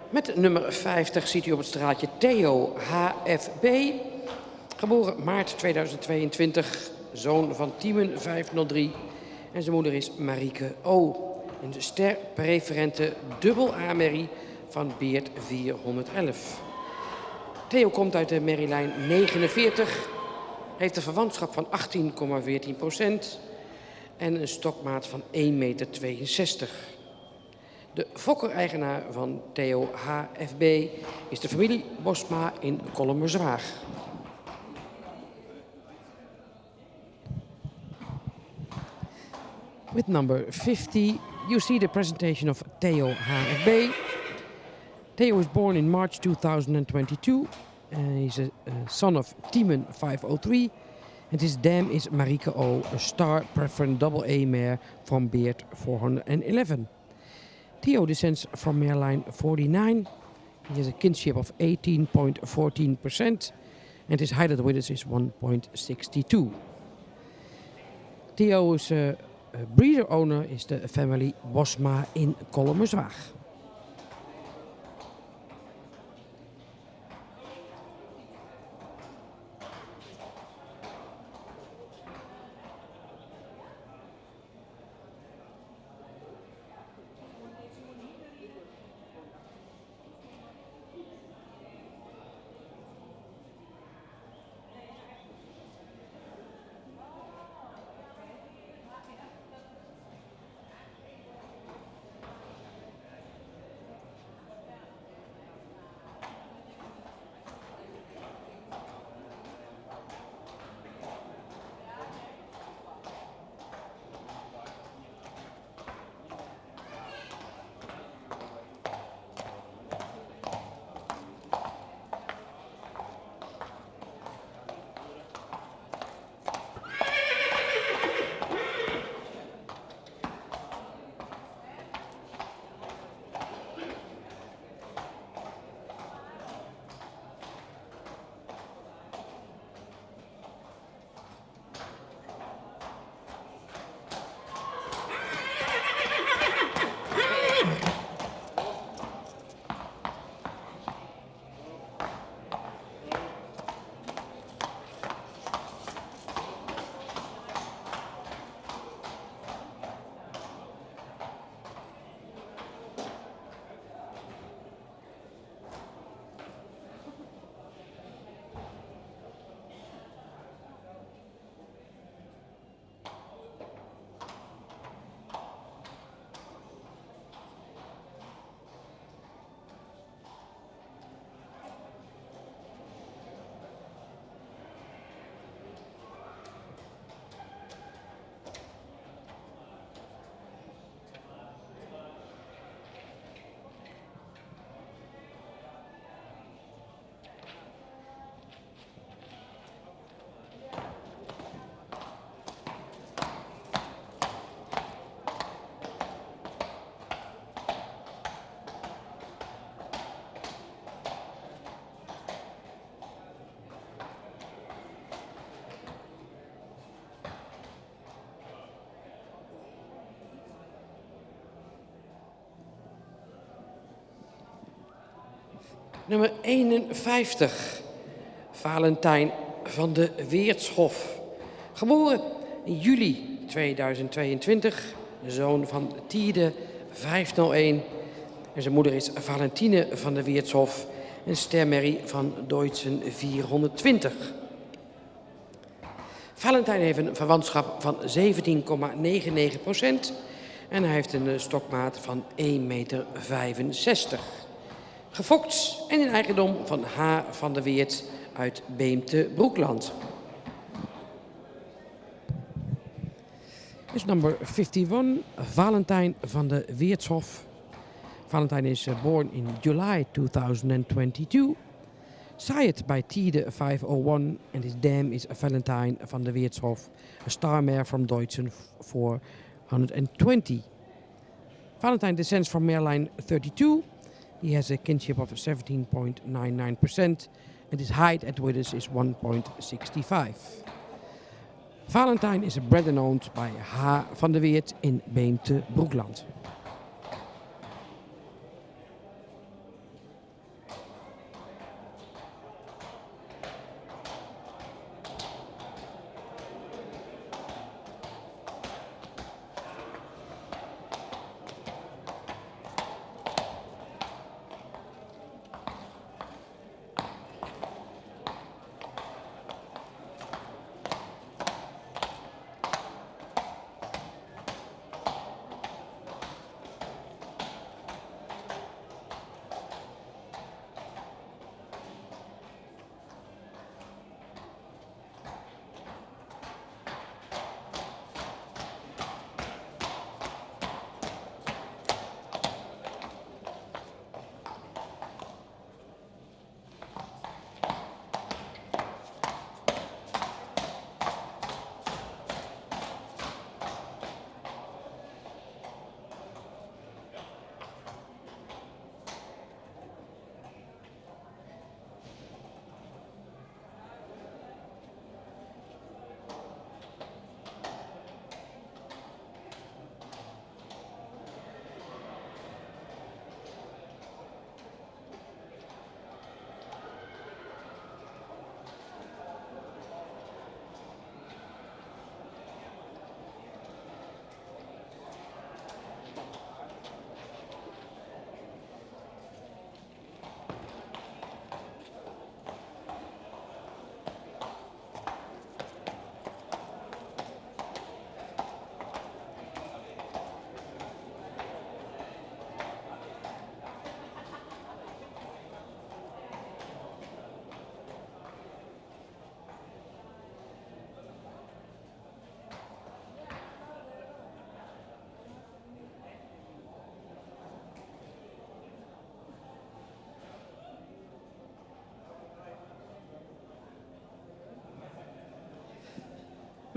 Met nummer 50 ziet u op het straatje Theo HFB. Geboren maart 2022, zoon van Tiemen 503. En zijn moeder is Marieke O. Een sterpreferente dubbel A-merrie van Beert 411. Theo komt uit de merrielijn 49. Heeft een verwantschap van 18,14% en een stokmaat van 1,62 meter. De fokker-eigenaar van Theo HFB is de familie Bosma in Kollemerzwaag. With number 50, you see the presentation of Theo HFB. Theo was born in March 2022. He's a son of Tiemen 503. And his dam is Marieke O, a star preferent double A mare from Beert 411. Theo descends from Mareline 49. He has a kinship of 18.14%. And his height at Withers is 1.62. Theo's breeder owner is de family Bosma in Kollemerzwaag. Nummer 51. Valentijn van de Weertshof. Geboren in juli 2022. De zoon van Tiede 501. En zijn moeder is Valentine van de Weertshof. Een stermerrie van Deutschen 420. Valentijn heeft een verwantschap van 17,99%. En hij heeft een stokmaat van 1,65 meter. Gefokt en in eigendom van H. van der Weert uit Beemte-Broekland. Is number 51, Valentijn van de Weertshof. Valentijn is born in July 2022. Sired by Tiede 501 and his dam is Valentijn van de Weertshof, a star mare from Deutschen 420. Valentijn descends from mare line 32. He has a kinship of 17.99% and his height at withers is 1.65. Valentijn is bred and owned by H. van der Weert in Beemte-Broekland.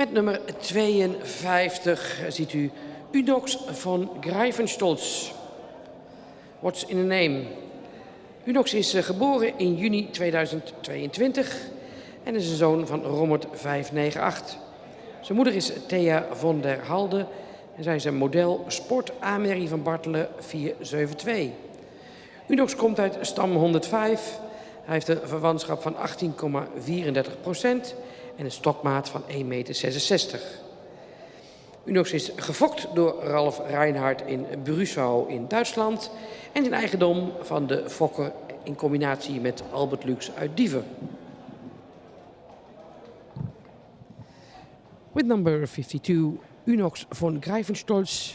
Met nummer 52 ziet u Unox von Greifenstolz. What's in a name? Unox is geboren in juni 2022 en is een zoon van Rommert 598. Zijn moeder is Thea von der Halde en zij is een model Sport Amerie van Bartelen 472. Unox komt uit stam 105. Hij heeft een verwantschap van 18,34% en een stokmaat van 1,66 meter. Unox is gefokt door Ralf Reinhardt in Brüssow in Duitsland en in eigendom van de fokker in combinatie met Albert Lux uit Diever. With number 52, Unox von Greifenstolz,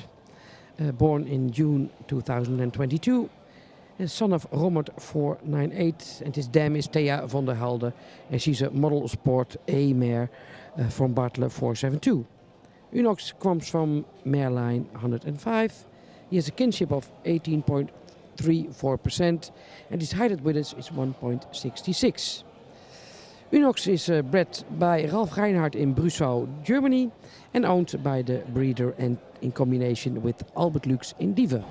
born in June 2022. Son of Rommert 498 and his dam is Thea von der Halde and she's a model sport A mare from Bartelen 472. Unox comes from mare line 105. He has a kinship of 18.34% and his height at withers is 1.66. Unox is bred by Ralf Reinhardt in Brüssow, Germany and owned by the breeder and in combination with Albert Lux in Diever.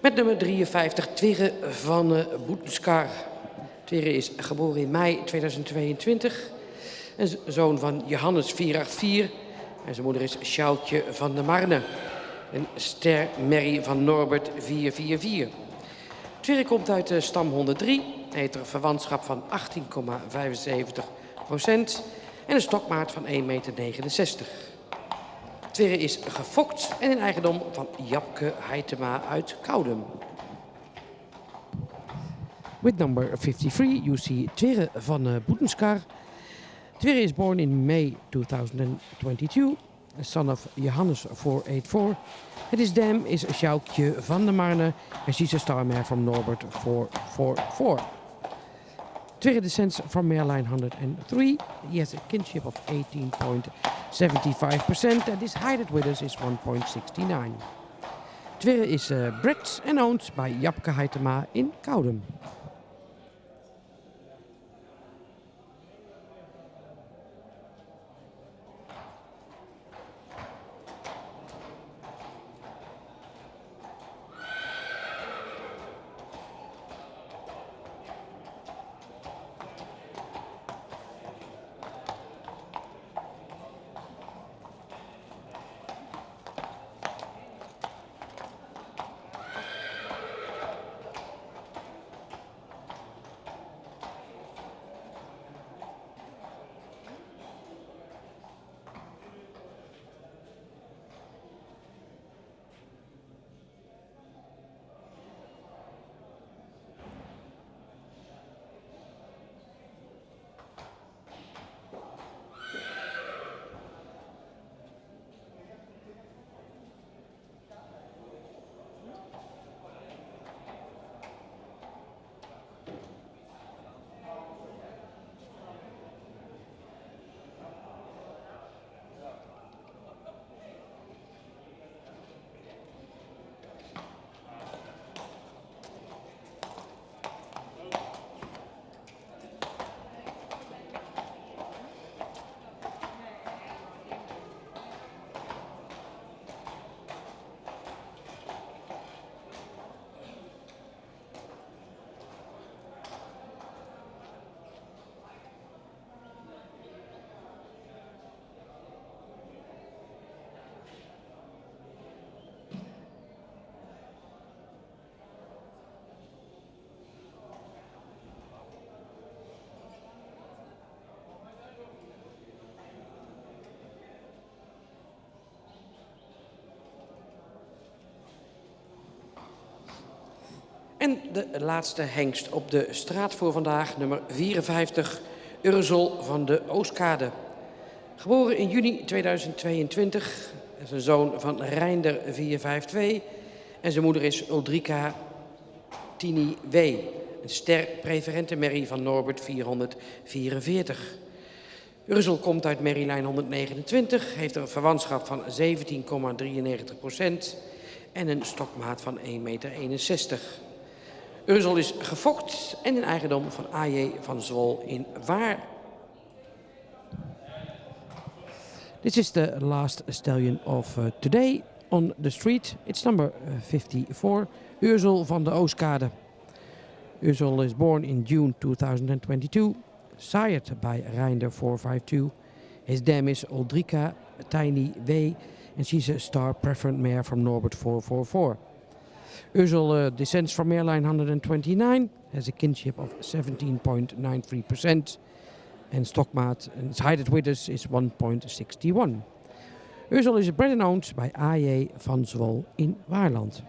Met nummer 53, Twigge van Boetenskar. Twigge is geboren in mei 2022. Een zoon van Johannes 484. En zijn moeder is Sjoutje van der Marne. En Ster Merrie van Norbert 444. Twigge komt uit de stam 103. Hij heeft een verwantschap van 18,75% en een stokmaat van 1,69 meter. Twigge is gefokt en in eigendom van Japke Heitema uit Koudem. With number 53, you see Twigge van Boetenskar. Twigge is born in May 2022, a son of Johannes 484. And his dam is Sjoukje van der Marne, and she's a star mare from Norbert 444. Twigge descends from mare line 103. He has a kinship of 18.75%, and his height at withers is 1.69. Twigge is bred and owned by Japke Heitema in Koudem. En de laatste hengst op de straat voor vandaag, nummer 54, Ursel van de Oostkade. Geboren in juni 2022, is een zoon van Reinder 452 en zijn moeder is Ulrika Tini W. Een ster preferente merrie van Norbert 444. Ursel komt uit merrielijn 129, heeft een verwantschap van 17,93% en een stokmaat van 1,61 meter. Ursel is gefokt en in eigendom van A.J. van Zwol in Waar. This is the last stallion of today on the street. It's number 54, Ursel van de Oostkade. Ursel is born in June 2022, sired by Reinder 452. His dam is Ulrika Tiny W, and she's a star preferent mare from Norbert 444. Ursel descends from mare line 129, has a kinship of 17.93%, and stokmaat and its height at withers is 1.61. Ursel is bred and owned by A.J. van Zwol in Waarland.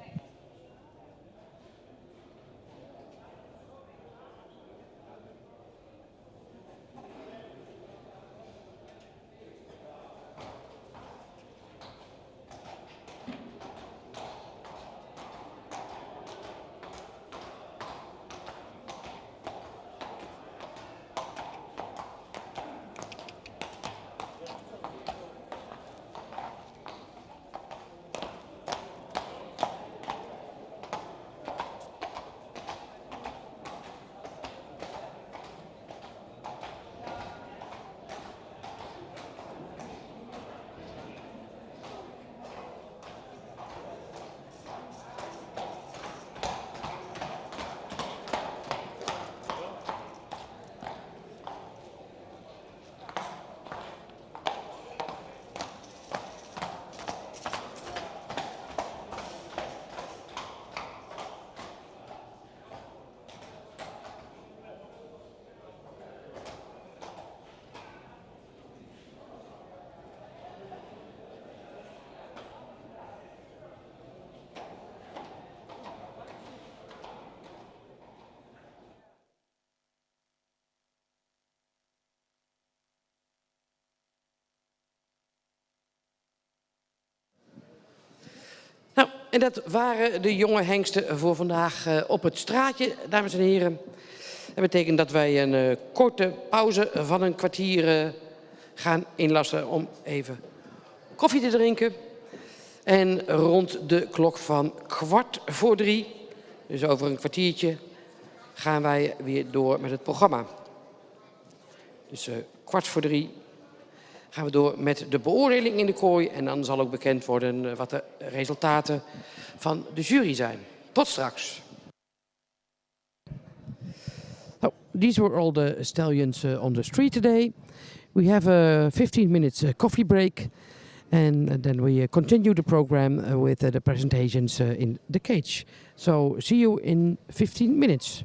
En dat waren de jonge hengsten voor vandaag op het straatje, dames en heren. Dat betekent dat wij een korte pauze van een kwartier gaan inlassen om even koffie te drinken. En rond de klok van 2:15, dus over een kwartiertje, gaan wij weer door met het programma. Dus 2:15 gaan we door met de beoordeling in de kooi. En dan zal ook bekend worden wat de resultaten van de jury zijn. Tot straks. Oh, these were all the stallions on the street today. We have a 15 minutes coffee break. And then we continue the program with the presentations in the cage. So see you in 15 minutes.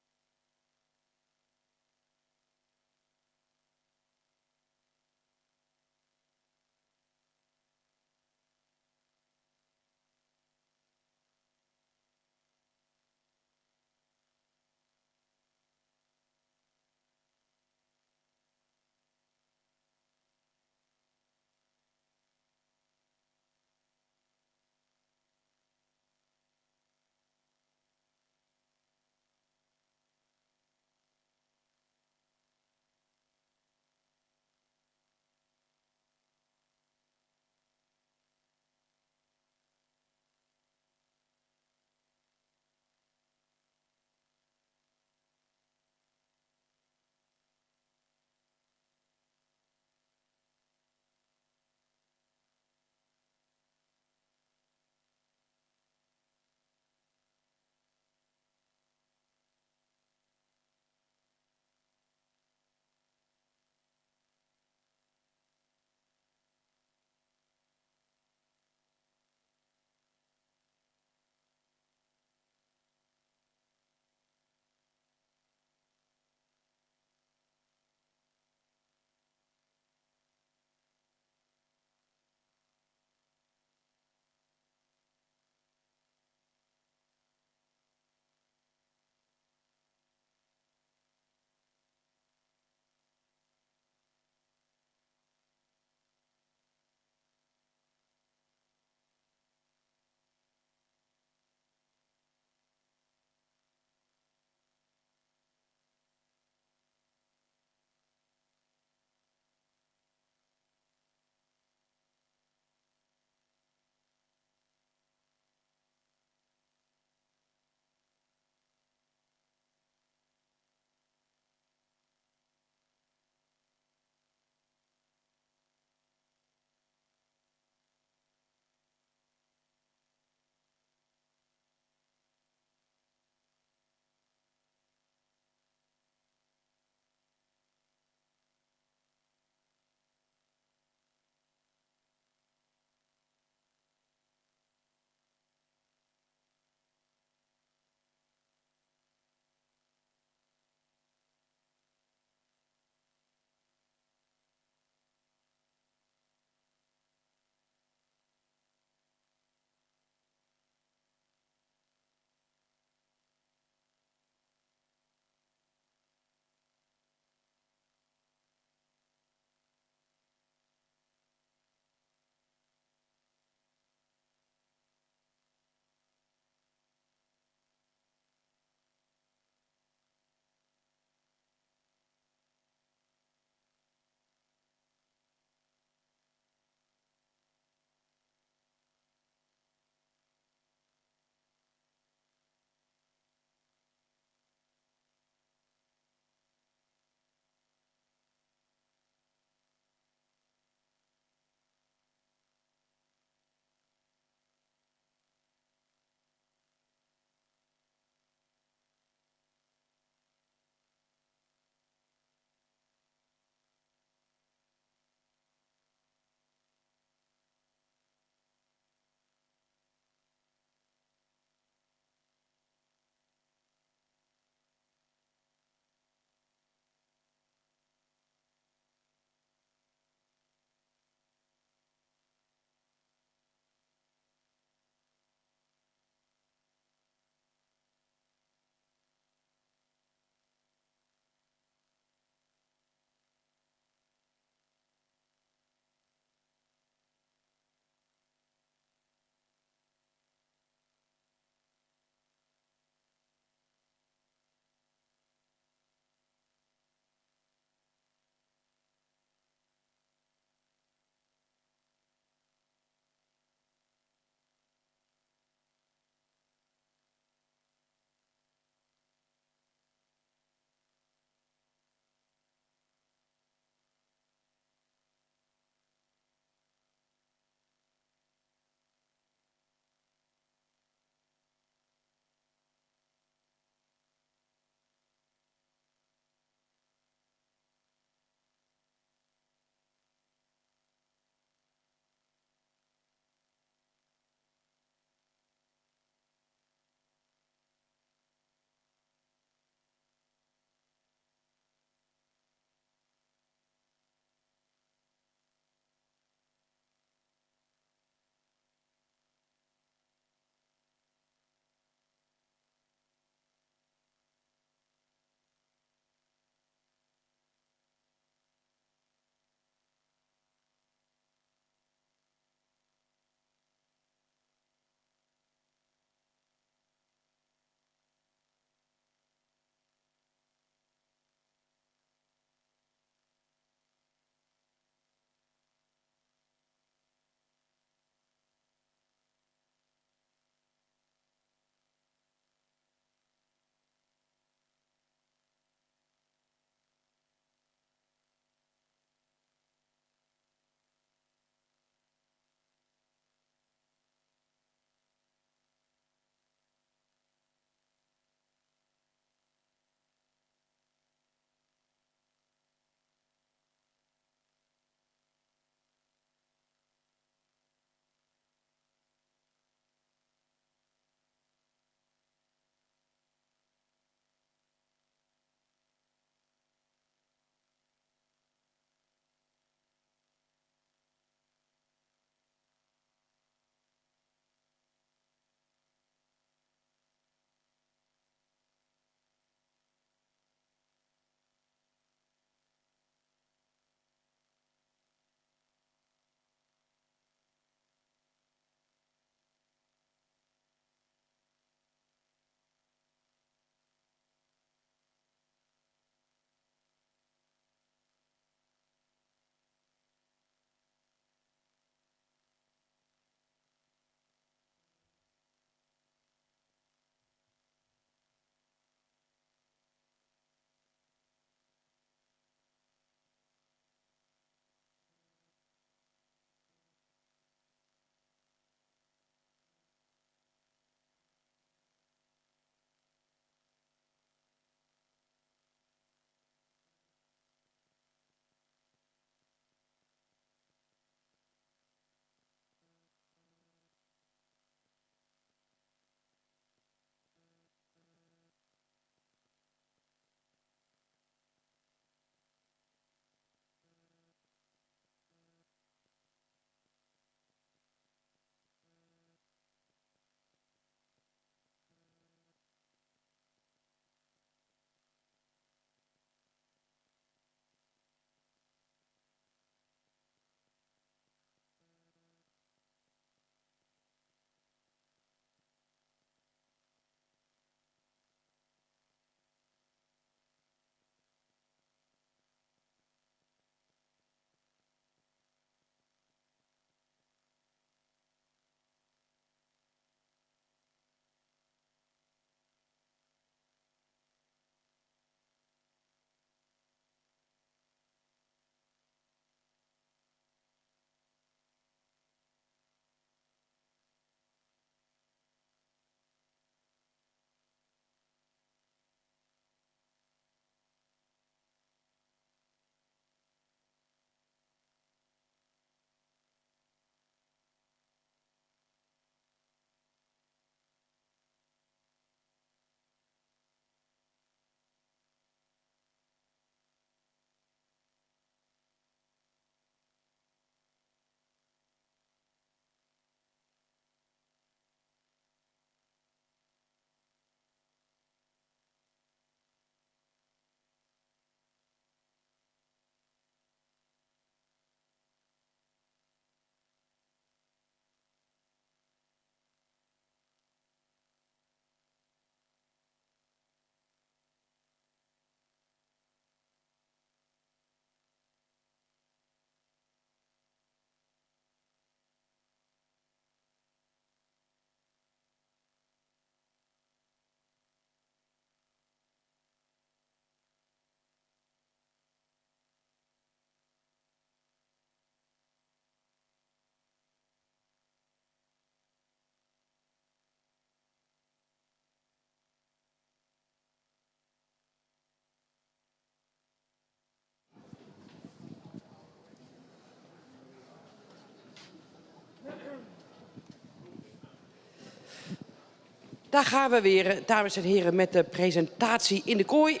Daar gaan we weer, dames en heren, met de presentatie in de kooi.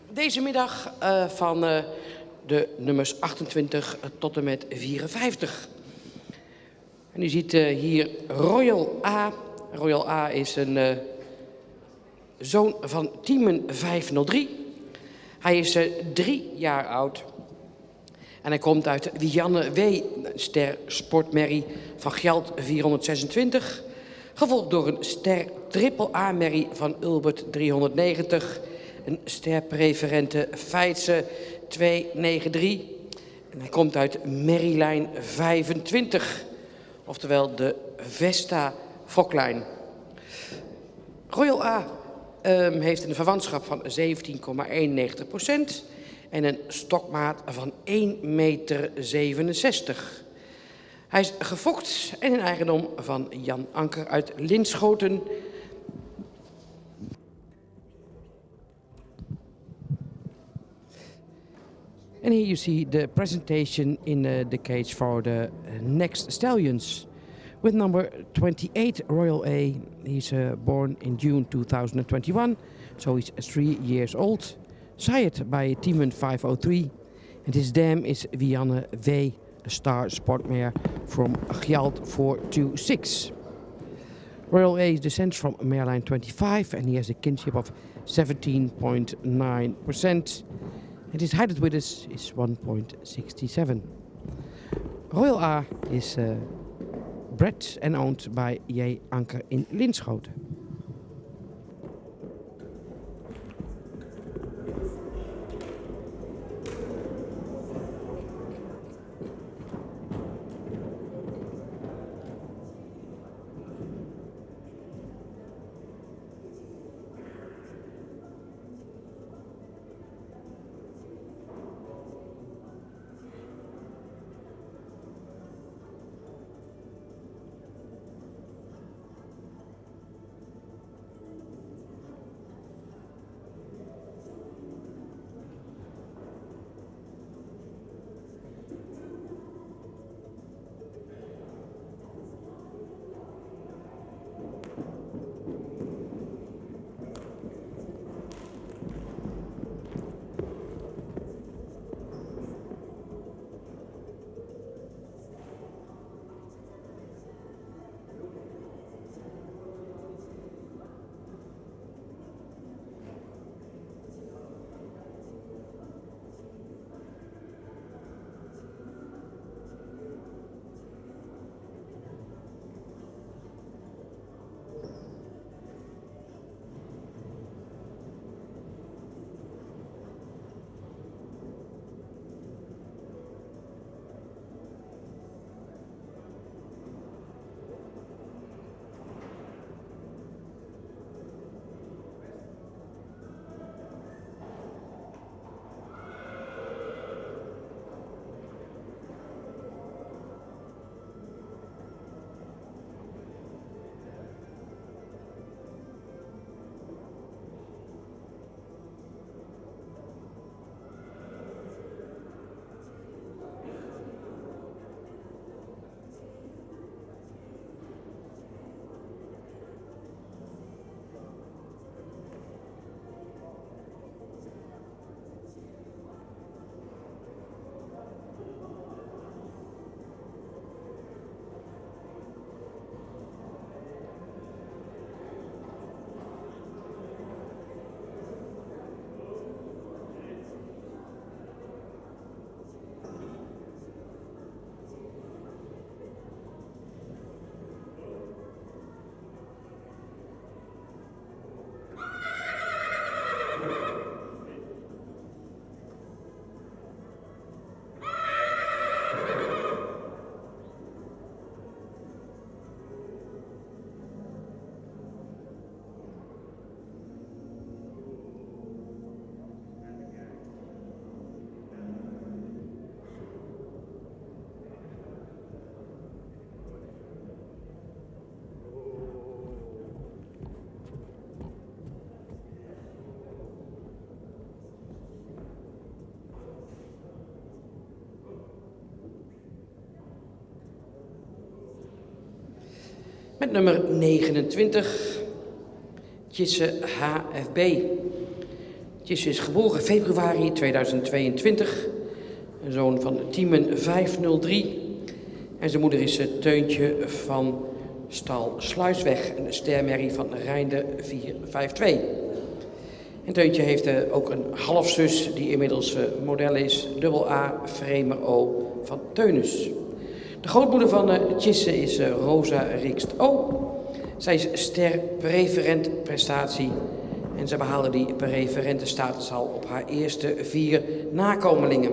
Deze middag van de nummers 28 tot en met 54. En u ziet hier Royal A. Royal A is een zoon van Tiemen 503. Hij is 3 jaar oud. En hij komt uit Wianne W. Ster Sportmerrie van Gjalt 426. Gevolgd door een ster triple A-merrie van Ulbert 390. Een ster preferente Feitse 293. En hij komt uit merrielijn 25. Oftewel de Vesta Foklijn. Royal A heeft een verwantschap van 17,91% en een stokmaat van 1,67 meter. Hij is gefokt en in eigendom van Jan Anker uit Linschoten. And here you see the presentation in the cage for the next stallions. With number 28, Royal A. He's born in June 2021, so he's 3 years old. Sired by Tiemen 503. And his dam is Wianne W. A star sportmare from Gjalt 426. Royal A descends from Mareline 25 and he has a kinship of 17.9%. And his height with us is 1.67. Royal A is bred and owned by J. Anker in Linschoten. Met nummer 29, Tjisse HFB. Tjisse is geboren februari 2022. Een zoon van Tiemen 503. En zijn moeder is Teuntje van stal Sluisweg. Een stermerrie van Reinde 452. En Teuntje heeft ook een halfzus die inmiddels model is. AA Vremer O van Teunus. De grootmoeder van Tjisse is Rosa Rikst O. Zij is ster preferent prestatie. En ze behaalde die preferente status al op haar eerste 4 nakomelingen.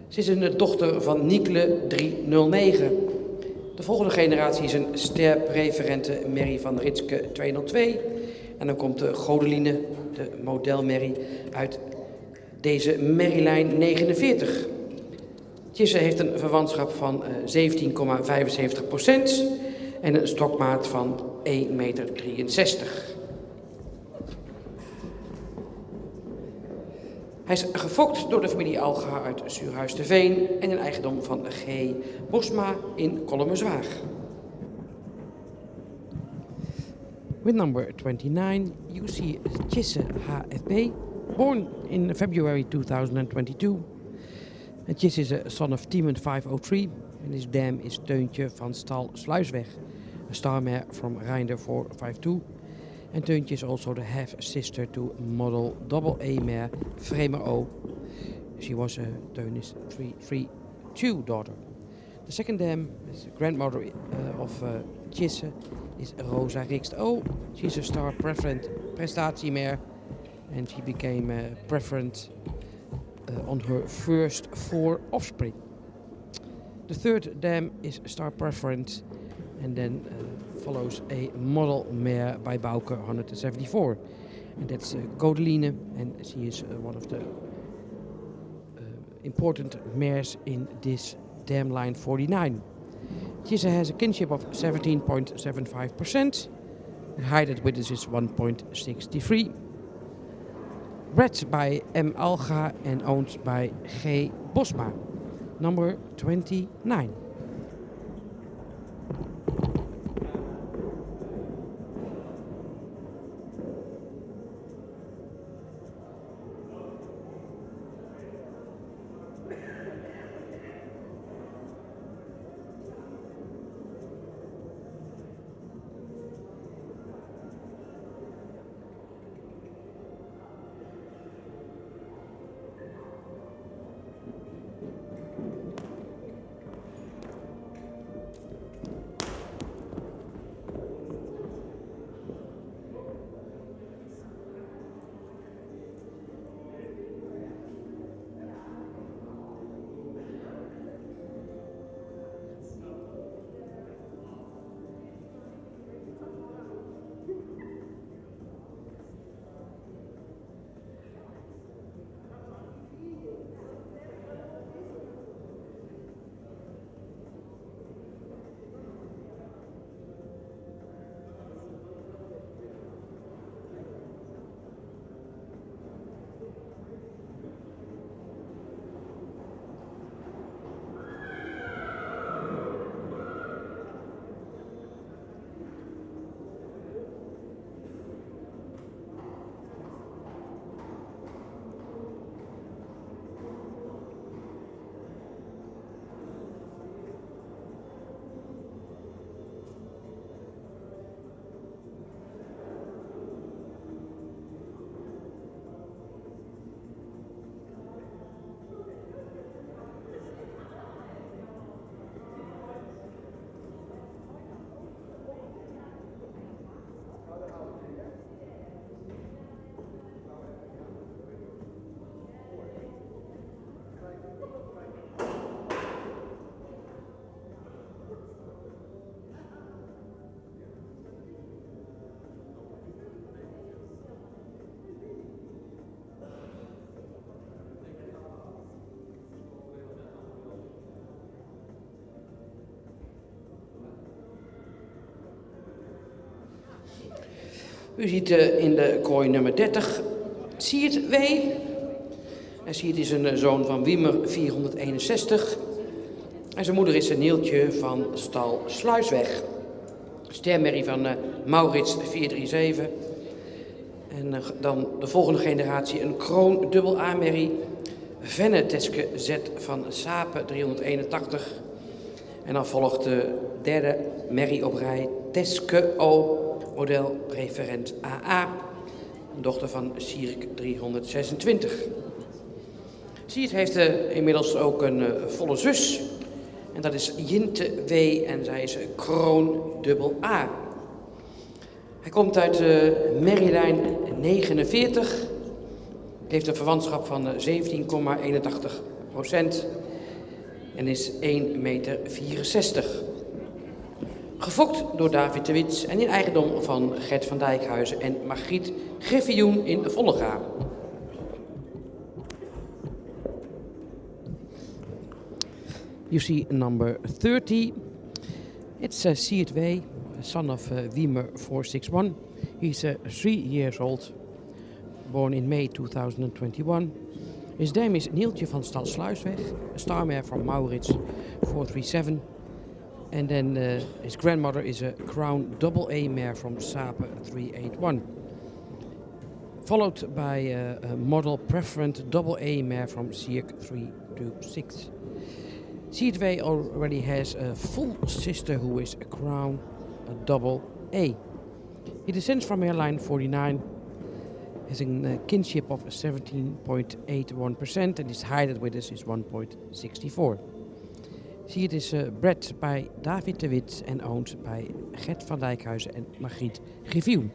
Ze is een dochter van Niekle 309. De volgende generatie is een ster preferente Merrie van Ritske 202. En dan komt de Godeline, de modelmerrie, uit deze merrielijn 49. Tjisse heeft een verwantschap van 17,75% en een stokmaat van 1,63 meter. Hij is gefokt door de familie Alga uit Suurhuis te Veen en een eigendom van G. Bosma in Kollemenzwaag. With number 29, you see Tjisse HFB, born in February 2022. And Tjisse is a son of Tiemen 503, and his dam is Teuntje van stal Sluisweg, a star mare from Reinder 452. And Teuntje is also the half-sister to model AA mare Vremer O. She was a Teunus 332 daughter. The second dam is the grandmother of Tjisse is Rosa Rikst O. She's a star preferent prestatie mare, and she became preferent on her first 4 offspring. The third dam is star preferent, and then follows a model mare by Bouke 174, and that's Godeline, and she is one of the important mares in this dam line 49. Tjisse has a kinship of 17.75%, and height at width is 1.63. Bred by M. Alga and owned by G. Bosma. Number 29. U ziet in de kooi nummer 30 Siert W. En Siert is een zoon van Wiemer 461. En zijn moeder is een Nieltje van stal Sluisweg. stermerrie van Maurits 437. En dan de volgende generatie, een kroon dubbel A-merrie. Venneteske Z van Sape 381. En dan volgt de derde merrie op rij, Teske O, model preferent AA. Een dochter van Sierk 326. Siert heeft inmiddels ook een volle zus. En dat is Jinte W. en zij is kroon dubbel A. Hij komt uit merrielijn 49. Heeft een verwantschap van 17,81% en is 1,64 meter. Gefokt door David de Wits en in eigendom van Gert van Dijkhuizen en Margriet Griffioen in Vollega. You see number 30. It's Siert W., son of Wiemer 461. He's 3 years old, born in May 2021. His name is Neeltje van Stalsluisweg, a star mare from Maurits 437. And then his grandmother is a Crown double A mare from Sape 381. Followed by a model preferent double A mare from Sierk 326. Siert W already has a full sister who is a Crown double A. He descends from airline 49, has a kinship of 17.81% and his height with us is 1.64. Siert is bred by David de Wit and owned by Gert van Dijkhuizen en Margriet Griffioen.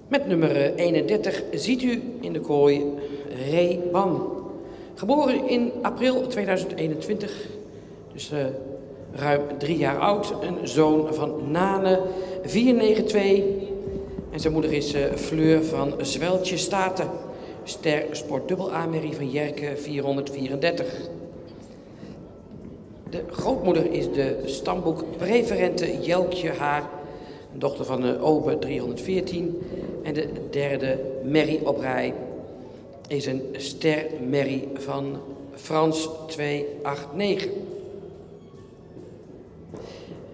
Met nummer 31 ziet u in de kooi Reban. Geboren in april 2021, dus ruim 3 jaar oud. Een zoon van Nane 492. En zijn moeder is Fleur van Zweltje Staten. Ster Sport dubbel A-merrie van Jerke 434. De grootmoeder is de stamboek preferente Jelkje Haar, dochter van Obe 314. En de derde merrie op rij is een stermerrie van Frans 289.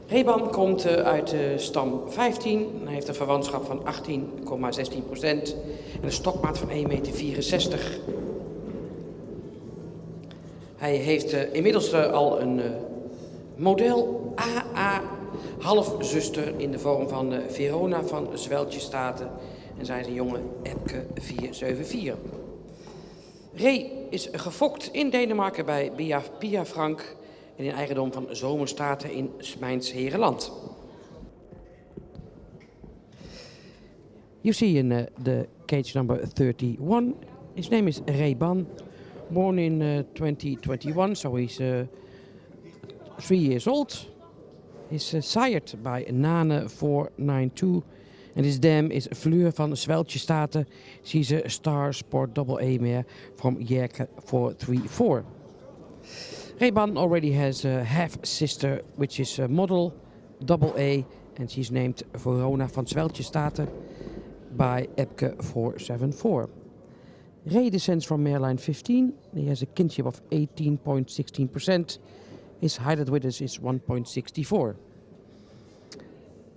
Reban komt uit de stam 15. Hij heeft een verwantschap van 18,16% en een stokmaat van 1,64 meter. Hij heeft inmiddels al een model AA halfzuster in de vorm van Verona van Zweltjestaten. En zij is een jonge Epke 474. Ray is gefokt in Denemarken bij Pia Frank en in eigendom van Zomerstaten in Smijns Herenland. You see in the cage number 31, his name is Ray Ban, born in 2021, so he's 3 years old. He's sired by Nane 492 and his dam is Fleur van Zweltjestaten. She's a Star Sport AA mare from Jerke 434. Reban already has a half-sister, which is a model AA, and she's named Verona van Zweltjestaten by Epke 474. Ray descends from mareline 15. He has a kinship of 18.16%. His height at withers is 1.64.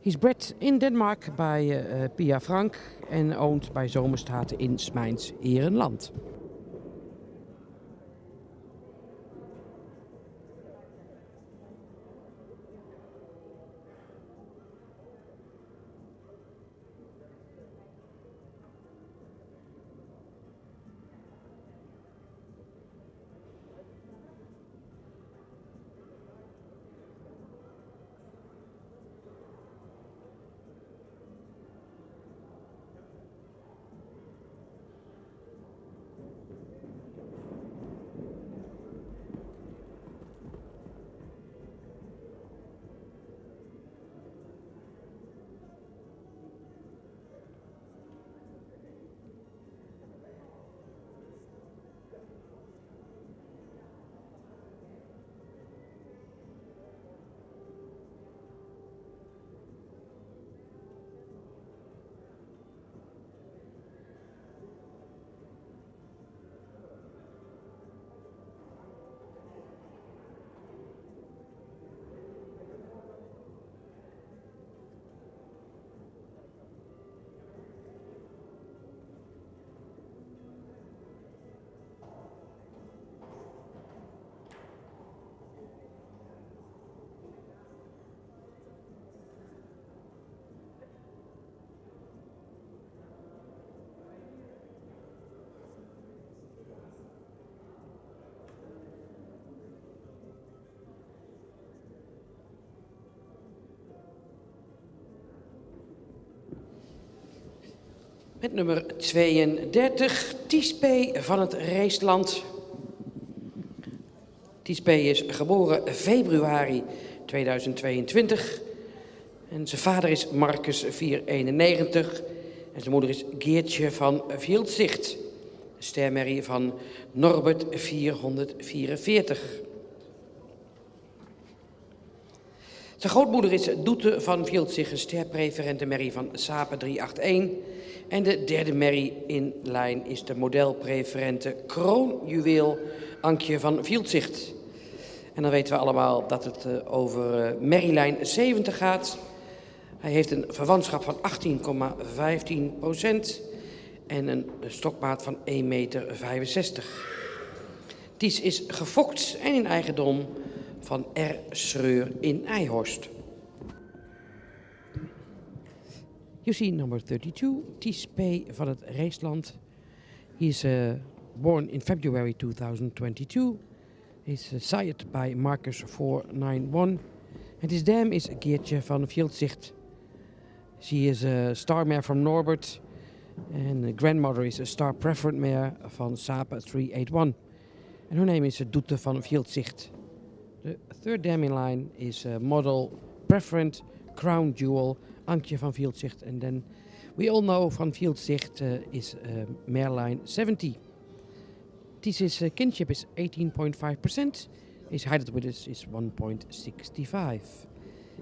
He's bred in Denmark by Pia Frank and owned by Zomerstaten in Smijns Herenland. Met nummer 32, Tispé van het Raceland. Tispé is geboren februari 2022. En zijn vader is Marcus 491. En zijn moeder is Geertje van Vieldzicht. Een stermerrie van Norbert 444. Zijn grootmoeder is Doete van Vieldzicht, een sterpreferente merrie van Sape 381. En de derde merrie in lijn is de modelpreferente kroonjuweel Ankje van Vieldzicht. En dan weten we allemaal dat het over merrielijn 70 gaat. Hij heeft een verwantschap van 18,15% en een stokmaat van 1,65 meter. Ties is gefokt en in eigendom van R. Schreur in Eijhorst. You see number 32, Tispé van het Raceland. He is born in February 2022. He's sired by Marcus 491. And his dam is Geertje van Vieldzicht. She is a star mare from Norbert. And the grandmother is a star preferent mare van Sape 381. And her name is Doete van Vieldzicht. The third dam in line is model preferent crown jewel Ankje van Vieldzicht. And then we all know van Vieldzicht is mareline 70. His kinship is 18.5%. His height at withers is 1.65.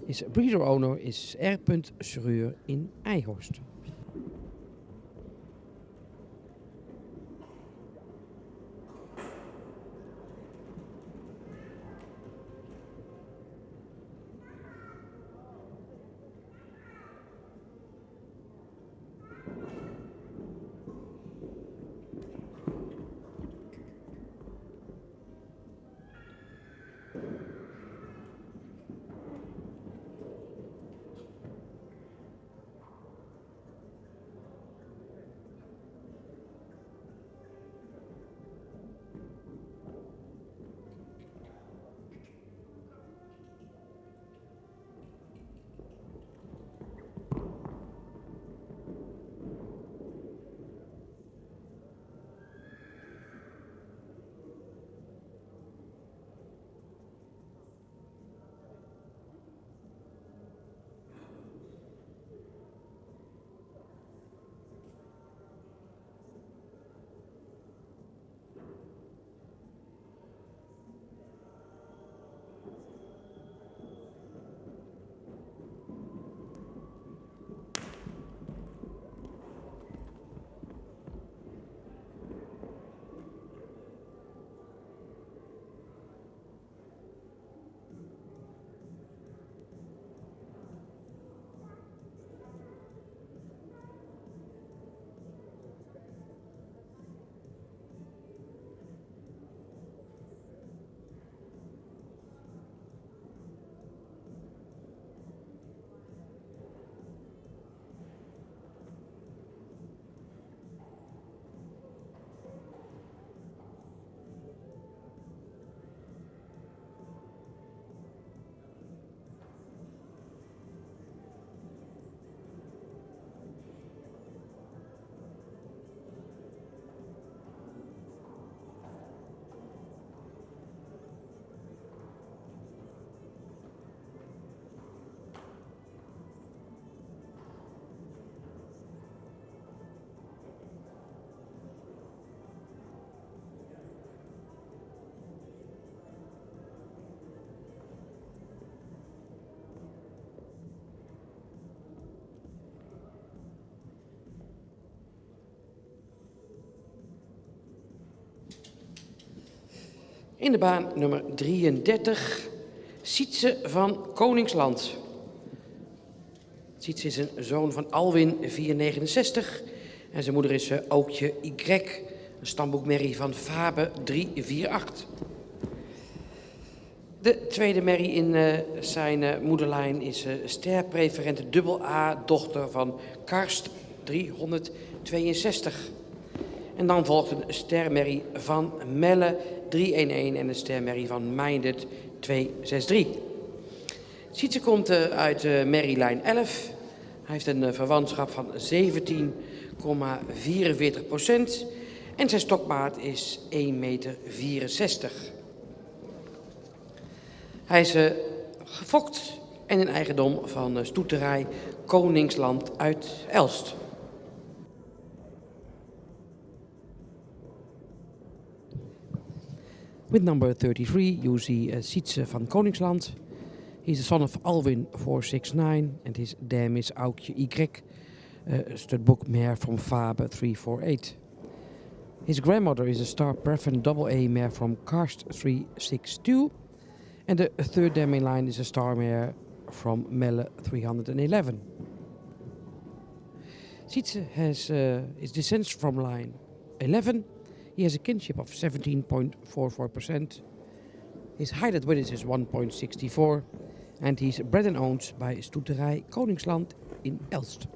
His breeder owner is R. Schreur in Eijhorst. In de baan nummer 33, Sietse van Koningsland. Sietse is een zoon van Alwin, 469. En zijn moeder is Ookje Y, een stamboekmerrie van Fabe 348. De tweede merrie in zijn moederlijn is sterpreferente dubbel A, dochter van Karst 362. En dan volgt een stermerrie van Melle 311 en een stermerrie van Meindert 263. Sietse komt uit merrielijn 11. Hij heeft een verwantschap van 17,44% en zijn stokmaat is 1,64 meter. Hij is gefokt en een eigendom van stoeterij Koningsland uit Elst. With number 33, you see Sietse van Koningsland. He's the son of Alwin 469 and his dam is Aukje Y, studbook mare from Fabe 348. His grandmother is a star preference double A mare from Karst 362. And the third dam in line is a star mare from Melle 311. Sietse is descends from line 11. He has a kinship of 17.44%. His height at Winners is 1.64. And he's bred and owned by Stoeterij Koningsland in Elst.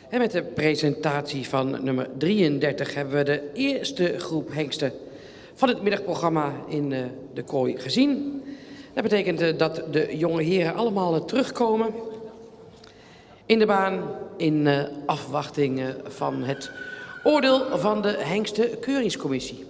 En met de presentatie van nummer 33 hebben we de eerste groep hengsten van het middagprogramma in de kooi gezien. Dat betekent dat de jonge heren allemaal terugkomen in de baan in afwachting van het oordeel van de hengstenkeuringscommissie.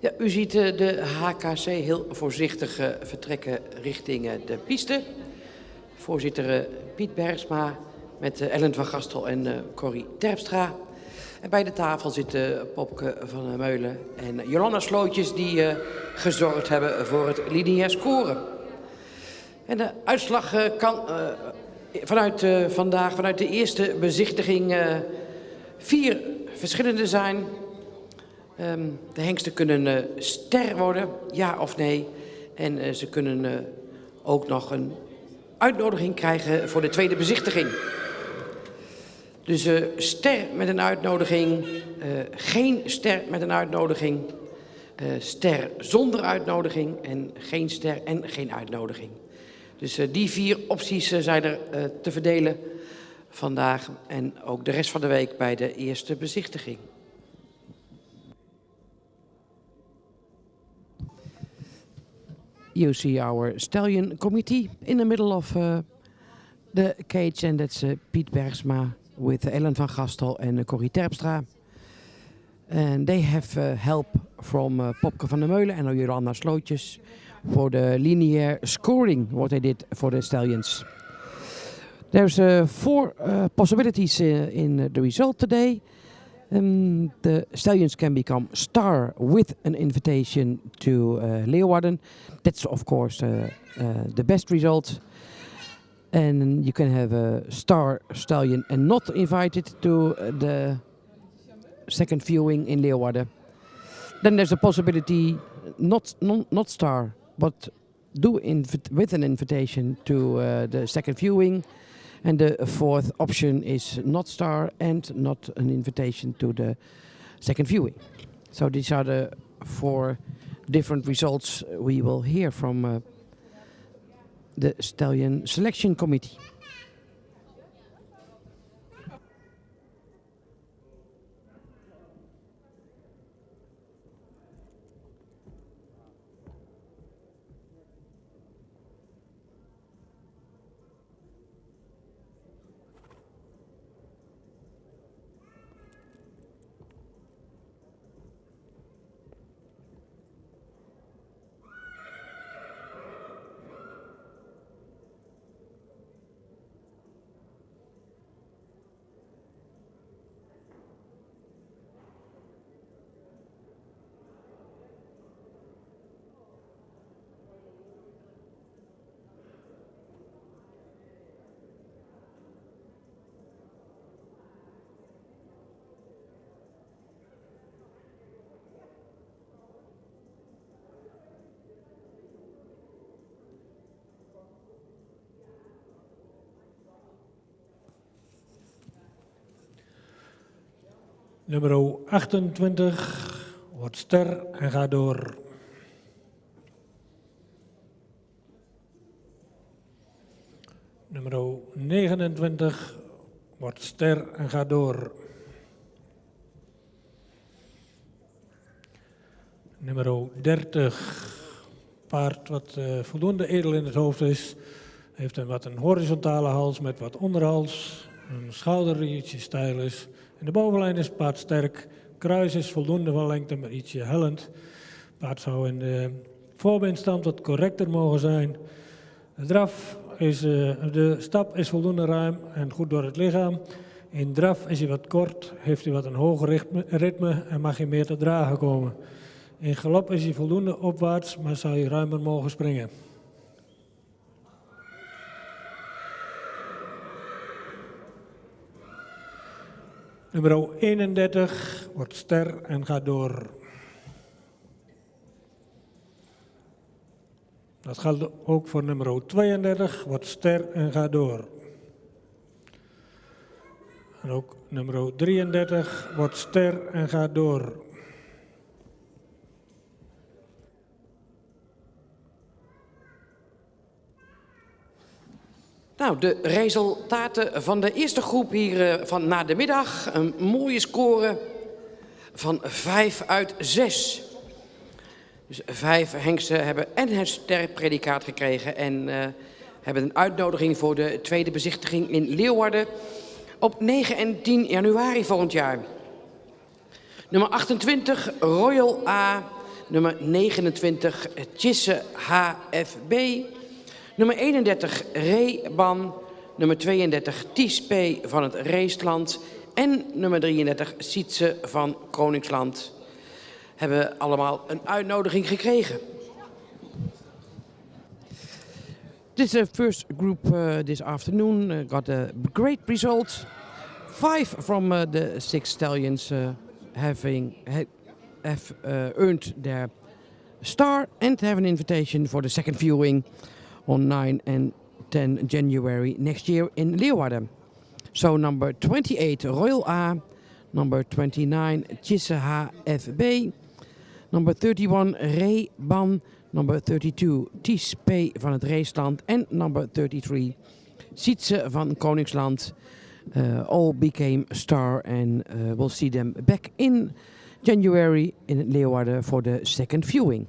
Ja, u ziet de HKC heel voorzichtig vertrekken richting de piste. Voorzitter Piet Bergsma met Ellen van Gastel en Corrie Terpstra. En bij de tafel zitten Popke van der Meulen en Jolanda Slootjes die gezorgd hebben voor het lineair scoren. En de uitslag kan vandaag vanuit de eerste bezichtiging 4 verschillende zijn. De hengsten kunnen ster worden, ja of nee. En ze kunnen ook nog een uitnodiging krijgen voor de tweede bezichtiging. Dus ster met een uitnodiging, geen ster met een uitnodiging, ster zonder uitnodiging en geen ster en geen uitnodiging. Dus die 4 opties zijn er te verdelen vandaag en ook de rest van de week bij de eerste bezichtiging. You see our stallion committee in the middle of the cage, and that's Piet Bergsma with Ellen van Gastel and Corrie Terpstra. And they have help from Popke van der Meulen and Jolanda Slootjes for the linear scoring, what they did for the stallions. There's 4 possibilities in the result today. The stallions can become star with an invitation to Leeuwarden. That's of course the best result. And you can have a star stallion and not invited to the second viewing in Leeuwarden. Then there's a possibility not star, but with an invitation to the second viewing. And the 4th option is not star and not an invitation to the second viewing. So these are the 4 different results we will hear from the Stallion Selection Committee. Nummer 28 wordt ster en gaat door. Nummer 29 wordt ster en gaat door. Nummer 30, paard wat voldoende edel in het hoofd is, heeft een horizontale hals met wat onderhals, een schouder die ietsje steil is. En de bovenlijn is paard sterk, kruis is voldoende van lengte, maar ietsje hellend. Paard zou in de voorbeenstand wat correcter mogen zijn. De stap is voldoende ruim en goed door het lichaam. In draf is hij wat kort, heeft hij wat een hoger ritme en mag hij meer te dragen komen. In galop is hij voldoende opwaarts, maar zou hij ruimer mogen springen. Nummer 31 wordt ster en gaat door. Dat geldt ook voor nummer 32, wordt ster en gaat door. En ook nummer 33 wordt ster en gaat door. Nou, de resultaten van de eerste groep hier van na de middag. Een mooie score van 5 uit 6. Dus 5 hengsten hebben en het sterpredicaat gekregen en hebben een uitnodiging voor de tweede bezichtiging in Leeuwarden op 9 en 10 januari volgend jaar. Nummer 28, Royal A, Nummer 29 Tjisse HFB. Nummer 31 Reeban. Nummer 32 Ties P. van het Reestland. En nummer 33 Sietse van Koningsland. Hebben allemaal een uitnodiging gekregen. This first group this afternoon got a great result. 5 from the 6 stallions have earned their star and have an invitation for the second viewing on 9 and 10 January next year in Leeuwarden. So number 28 Royal A, number 29 Tjisse HFB, number 31 Reeban, number 32 Ties P. van het Reestland en number 33 Sietse van Koningsland. All became a star and we'll see them back in January in Leeuwarden for the second viewing.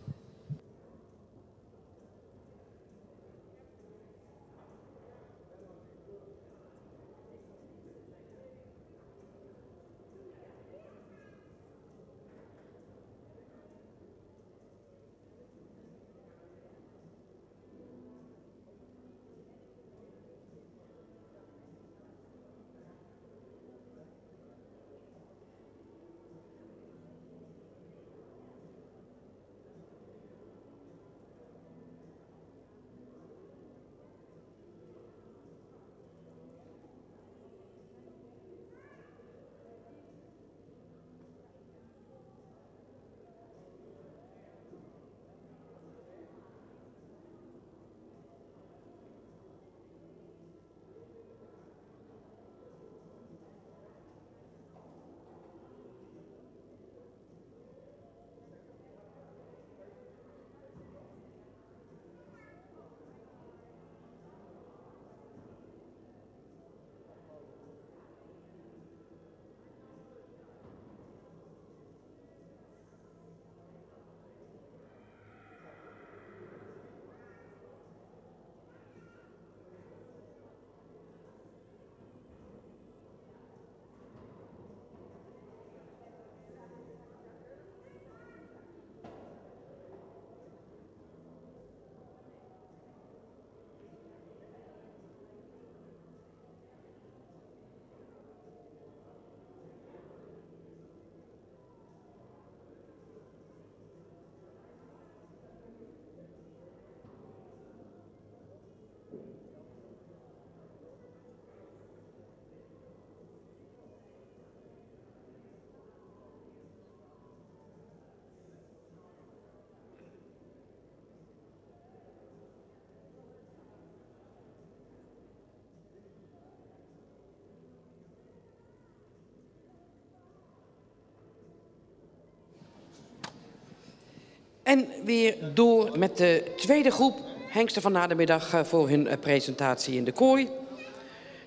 En weer door met de tweede groep hengsten van na de middag voor hun presentatie in de kooi.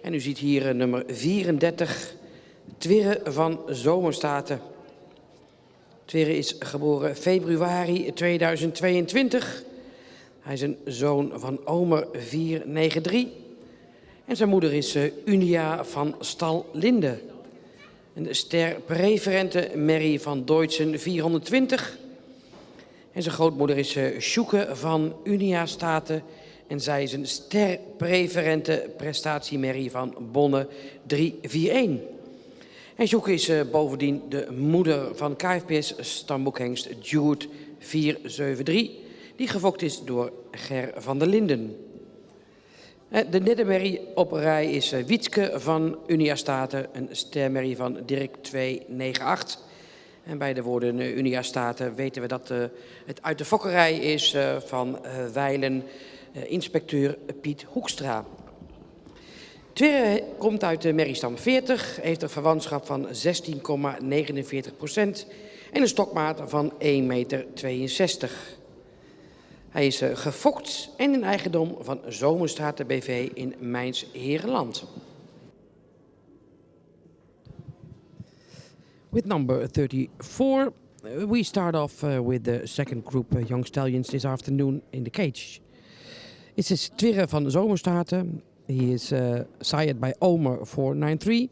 En u ziet hier nummer 34, Twirre van Zomerstaten. Twirre is geboren februari 2022. Hij is een zoon van Omer 493. En zijn moeder is Unia van Stal-Linde. Een sterpreferente Mary van Deutschen 420. En zijn grootmoeder is Sjoeke van Unia Staten. En zij is een sterpreferente prestatie-Mary van Bonne 341. En Sjoeke is bovendien de moeder van KFPS stamboekhengst Jude 473. Die gefokt is door Ger van der Linden. De nedermerrie op rij is Wietske van Unia Staten. Een stermerrie van Dirk 298. En bij de woorden Unia Staten weten we dat het uit de fokkerij is van wijlen inspecteur Piet Hoekstra. Twirre komt uit de merriestam 40, heeft een verwantschap van 16,49% en een stokmaat van 1,62 meter. Hij is gefokt en in eigendom van Zomerstaten BV in Mijns-Herenland. With number 34, we start off with the second group young stallions this afternoon in the cage. It is Twirre van Zomerstaten. He is sired by Omer 493.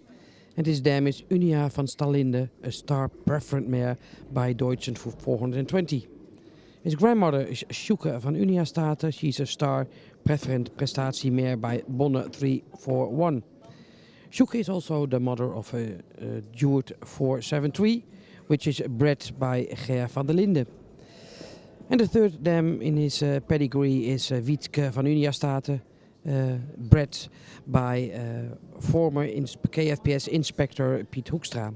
And his dam is Unia van Stal-Linde, a star preferent mare by Deutschen for 420. His grandmother is Sjoeke van Uniastaten. She's a star preferent prestatiemare by Bonne 341. Sjoeke is also the mother of a Duet 473, which is bred by Ger van der Linden. And the third dam in his pedigree is Wietke van Uniastaten, bred by former KFPS inspector Piet Hoekstra.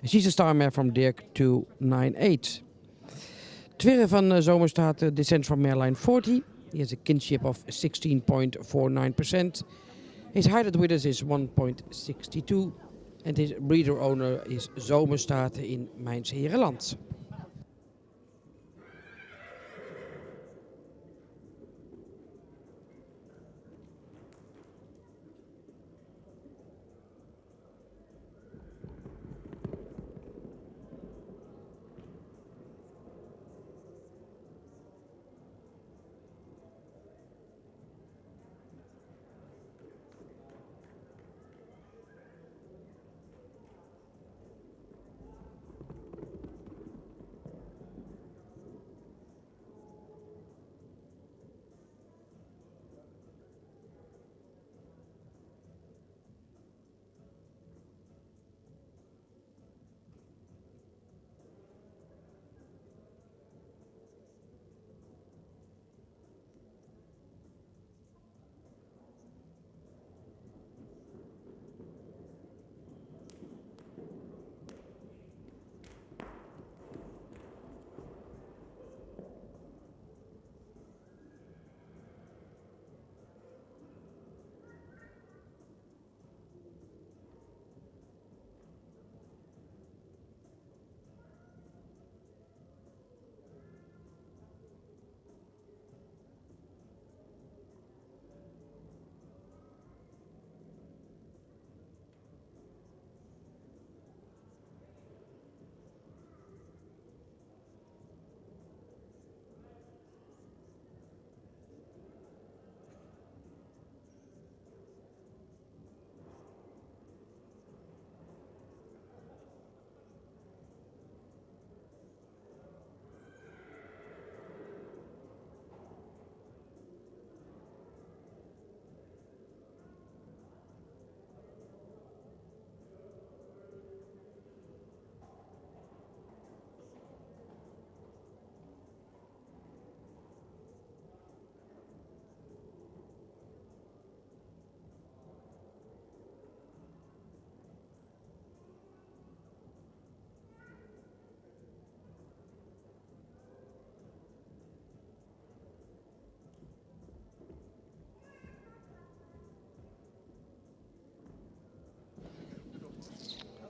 She's a star mare from Dirk 298. Twerre van Zomerstaten descends from mare line 40. He has a kinship of 16.49%. His height at withers is 1.62 and his breeder owner is Zomerstaten in Mijns-Herenland.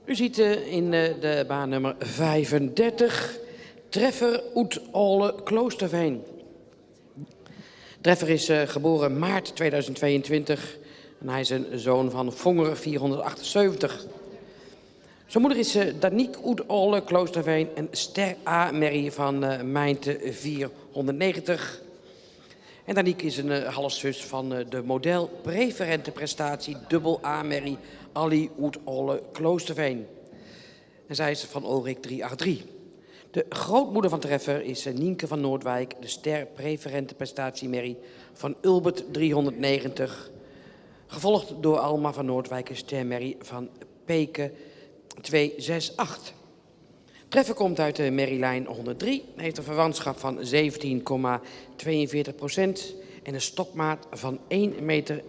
U ziet in de baan nummer 35 Treffer uit Ole Kloosterveen. Treffer is geboren maart 2022 en hij is een zoon van Vonger 478. Zijn moeder is Daniek uit Ole Kloosterveen en Ster A. Merrie van Mijnte 490. En Daniek is een halfzus van de model preferente prestatie dubbel A. Merrie Ali uit Ole Kloosterveen. En zij is van Ulrik 383. De grootmoeder van Treffer is Nienke van Noordwijk, de ster preferente prestatiemerrie van Ulbert 390. Gevolgd door Alma van Noordwijk, een stermerrie van Peke 268. Treffer komt uit de merrielijn 103, heeft een verwantschap van 17,42% en een stokmaat van 1,61 meter.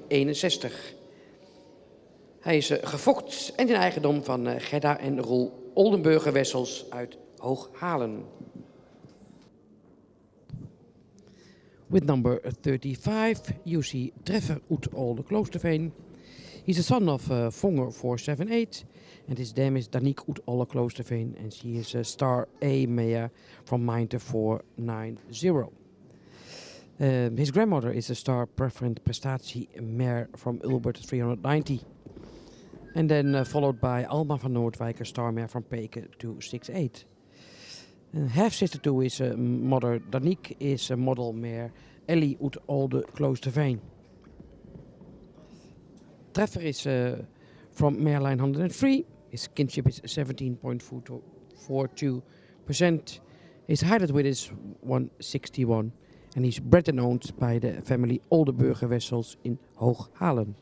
Hij is gefokt en in eigendom van Gerda en Roel Oldenburger Wessels uit Hooghalen. With number 35, you see Treffer uit Ole Kloosterveen. He's a son of Vonger 478, and his dam is Daniek uit Ole Kloosterveen, and she is a star A mare from Mijnte 490. His grandmother is a star preferent prestatie mare from Ulbert 390. And then followed by Alma van Noordwijk, a star mare from Peke 268. Half-sister to his mother Daniek is a model mare Ellie uit Ole Kloosterveen. Treffer is from mareline 103. His kinship is 17.42%. His height at width is 161 and he's bred and owned by the family Oldenburger Wessels in Hooghalen.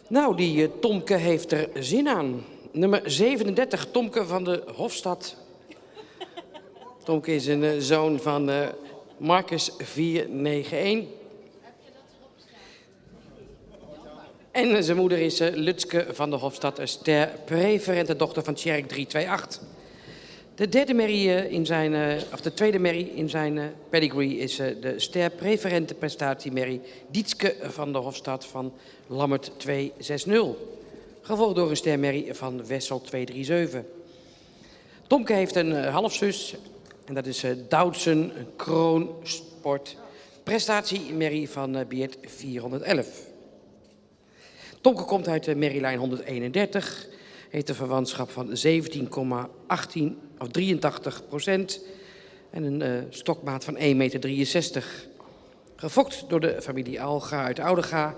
Nou, die Tomke heeft er zin aan. Nummer 37, Tomke van de Hofstad. Tomke is een zoon van Marcus 491. En zijn moeder is Lutske van de Hofstad, een ster preferente dochter van Tjerk 328. De tweede merrie in zijn pedigree is de ster preferente prestatiemerrie Dietske van de Hofstad van Lammert 260. Gevolgd door een stermerrie van Wessel 237. Tomke heeft een halfzus en dat is Doudsen Kroonsport. Prestatiemerrie van Beert 411. Tomke komt uit de merrielijn 131. Heeft een verwantschap van 17,83% en een stokmaat van 1,63 meter. Gefokt door de familie Alga uit Oudega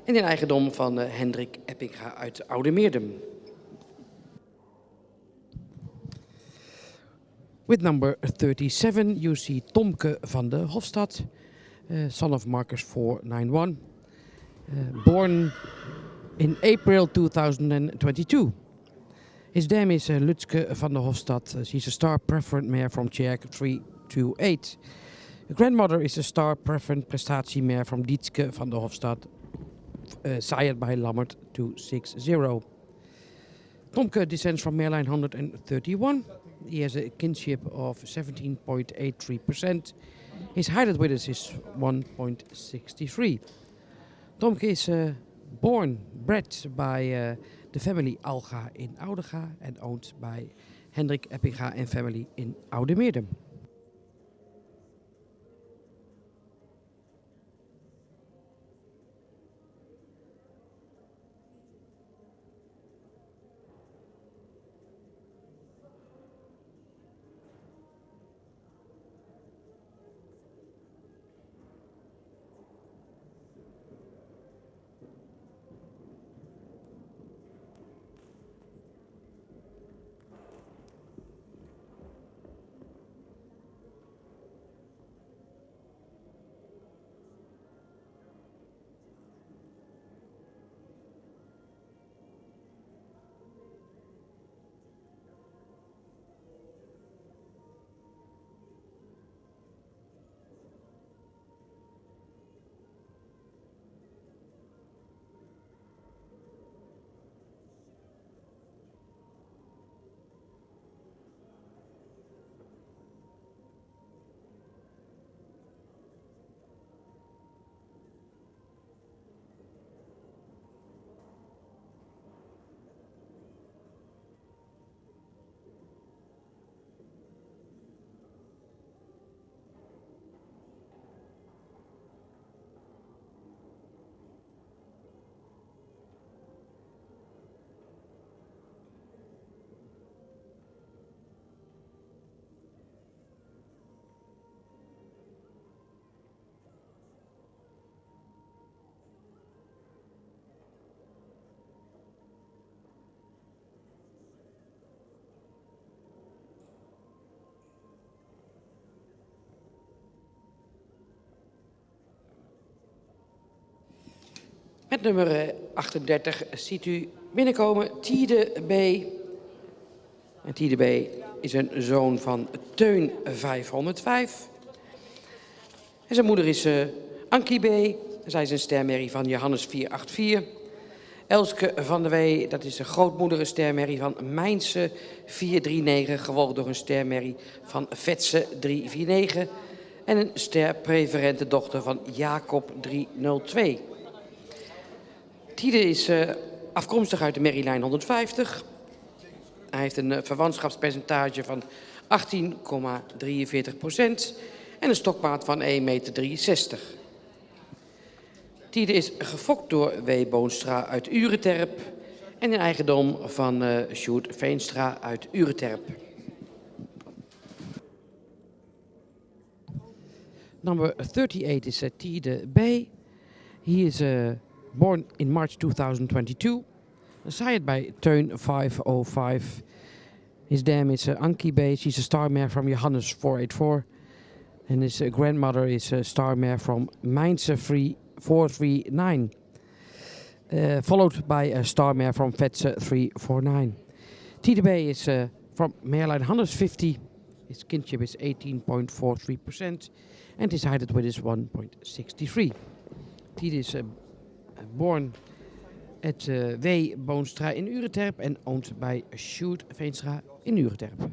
en in eigendom van Hendrik Eppinga uit Oudemeerdum. With number 37, you see Tomke van de Hofstad, son of Marcus 491, born in April 2022. His dam is Lutske van der Hofstad. She's a star preferent mare from Tjerk 328. Her grandmother is a star preferent prestatiemare from Dietske van der Hofstad, sired by Lammert 260. Tomke descends from mareline 131. He has a kinship of 17.83%. His height at width is 1.63. Tomke is bred by the family Alga in Oudega and owned by Hendrik Eppinga and family in Oudemeerdum. Met nummer 38 ziet u binnenkomen Tide B. En Tide B is een zoon van Teun 505. En zijn moeder is Ankie B. Zij is een stermerrie van Johannes 484. Elske van der Wee, dat is een grootmoeder, een stermerrie van Mijnse 439. Gevolgd door een stermerrie van Vetse 349. En een sterpreferente dochter van Jacob 302. Tide is afkomstig uit de merrielijn 150. Hij heeft een verwantschapspercentage van 18,43% en een stokmaat van 1,63 meter. Tide is gefokt door W. Boonstra uit Ureterp en in eigendom van Sjoerd Veenstra uit Ureterp. Number 38 is Tide B. He is born in March 2022. Sired by Teun 505. His dam is Ankie B. She's a star mare from Johannes 484. And his grandmother is a star mare from Mijnse 439. Followed by a star mare from Vetse 349. Tide B is from mareline 150. His kinship is 18.43%. And his height width is 1.63. Tide is born at W. Boonstra in Ureterp en owned by Sjoerd Veenstra in Ureterp.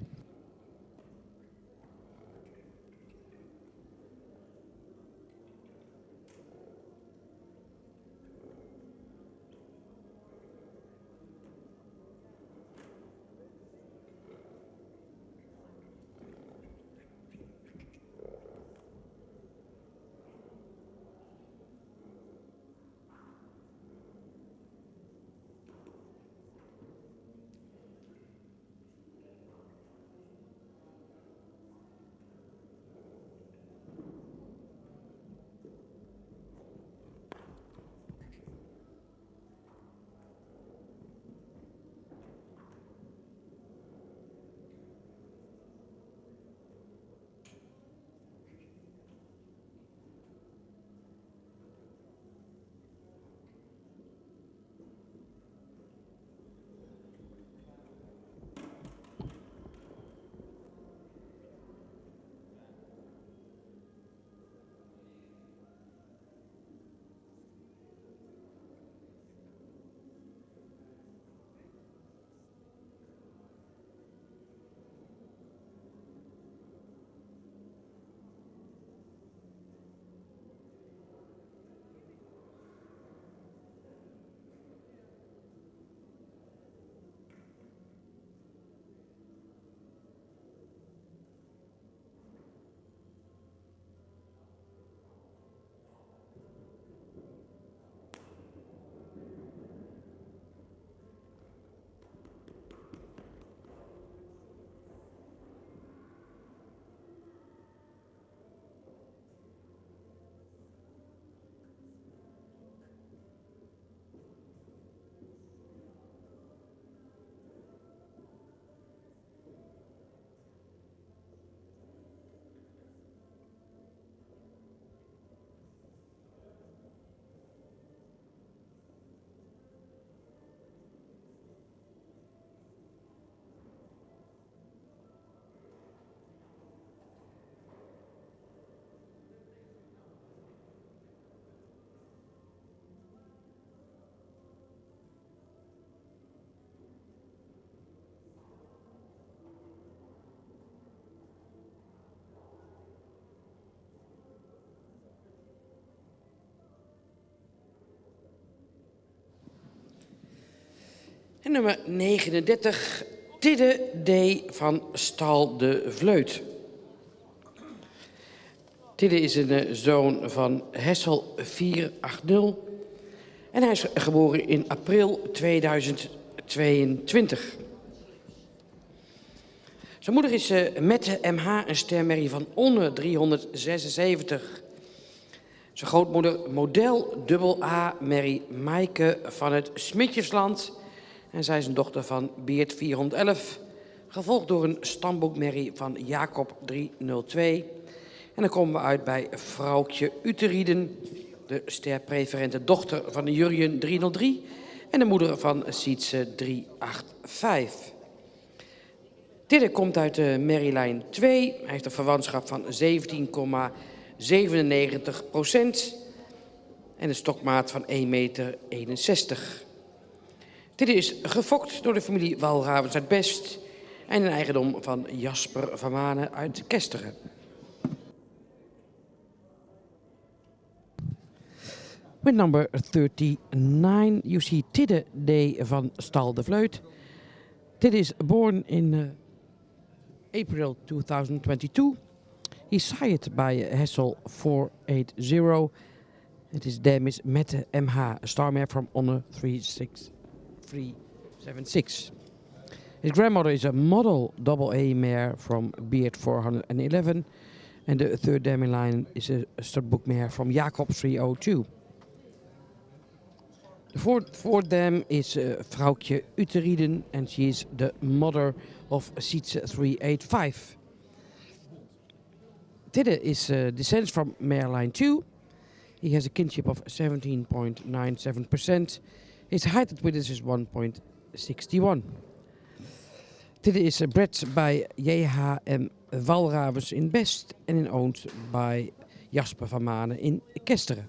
En nummer 39, Tidde D. van Stal de Vleut. Tidde is een zoon van Hessel 480 en hij is geboren in april 2022. Zijn moeder is Mette MH, een stermerrie van Onne 376. Zijn grootmoeder model AA Merrie Maaike van het Smitjesland. En zij is een dochter van Beert 411, gevolgd door een stamboekmerrie van Jacob 302. En dan komen we uit bij vrouwtje Uteriden, de sterpreferente dochter van Jurjen 303 en de moeder van Sietse 385. Tidde komt uit de merrielijn 2. Hij heeft een verwantschap van 17,97% en een stokmaat van 1,61 meter. Tidde is gefokt door de familie Walravens uit Best en een eigendom van Jasper van Manen uit Kesteren. With number 39, you see Tidde D. van Stal de Vleut. Tidde is born in April 2022. He's sired by Hessel 480. And his dam is Mette MH, a star mare from Onne 376. His grandmother is a model AA mare from Beert 411. And the third dam in line is a studbook mare from Jacob 302. The fourth dam is vrouwtje Uteriden and she is the mother of Sietse 385. Tidde is descends from mare line 2. He has a kinship of 17.97%. His height at width is 1.61. Tidde is bred by JHM Walravens in Best and owned by Jasper van Manen in Kesteren.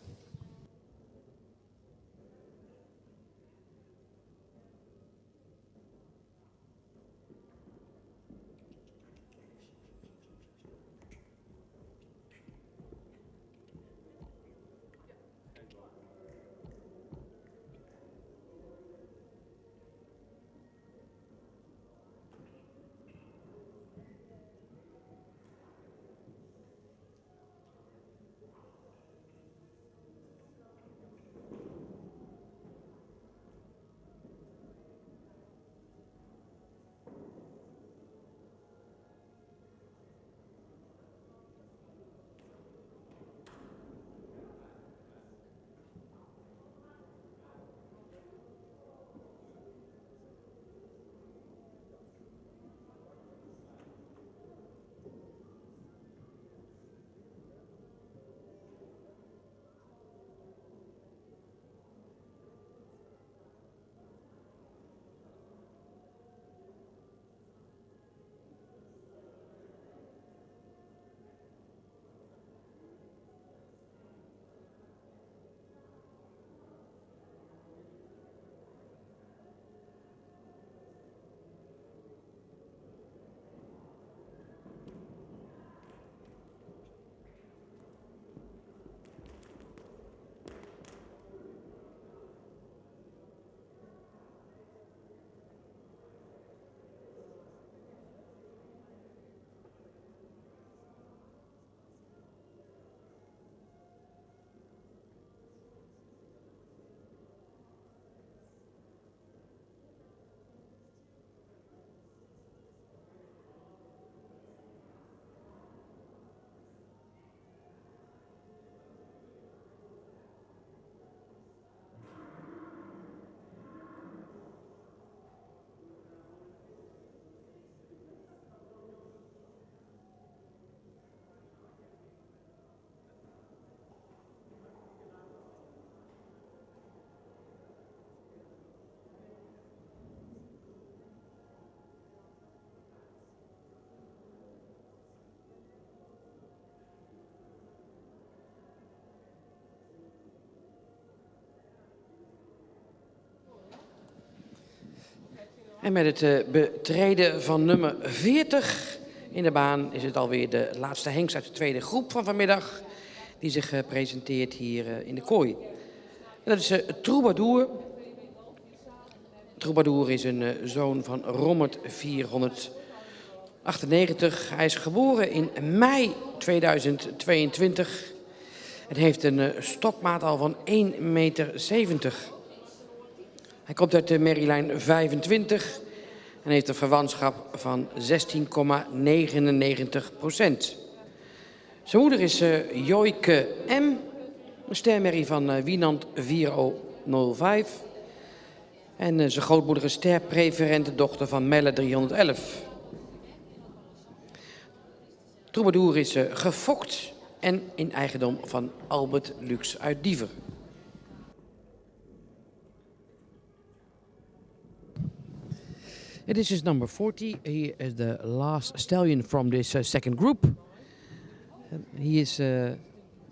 En met het betreden van nummer 40 in de baan is het alweer de laatste hengst uit de tweede groep van vanmiddag. Die zich presenteert hier in de kooi. En dat is Troubadour. Troubadour is een zoon van Rommert 498. Hij is geboren in mei 2022 en heeft een stokmaat al van 1,70 meter. Hij komt uit de Merrielijn 25 en heeft een verwantschap van 16,99%. Zijn moeder is Joyke M., een stermerrie van Wienand 4005. En zijn grootmoeder is sterpreferente dochter van Melle 311. Troubadour is gefokt en in eigendom van Albert Lux uit Diever. This is number 40. He is the last stallion from this second group. He is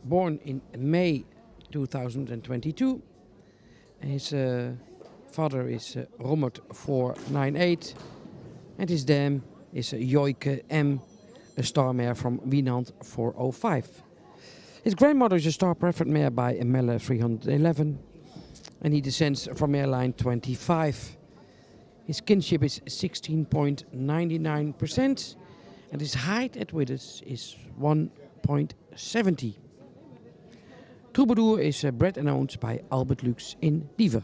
born in May 2022. His father is Rommert 498. And his dam is Joyke M., a star mare from Wienand 405. His grandmother is a star preferred mare by Melle 311. And he descends from mare line 25. His kinship is 16.99%. And his height at Widders is 1.70. Troubadour is bred and owned by Albert Lux in Diever.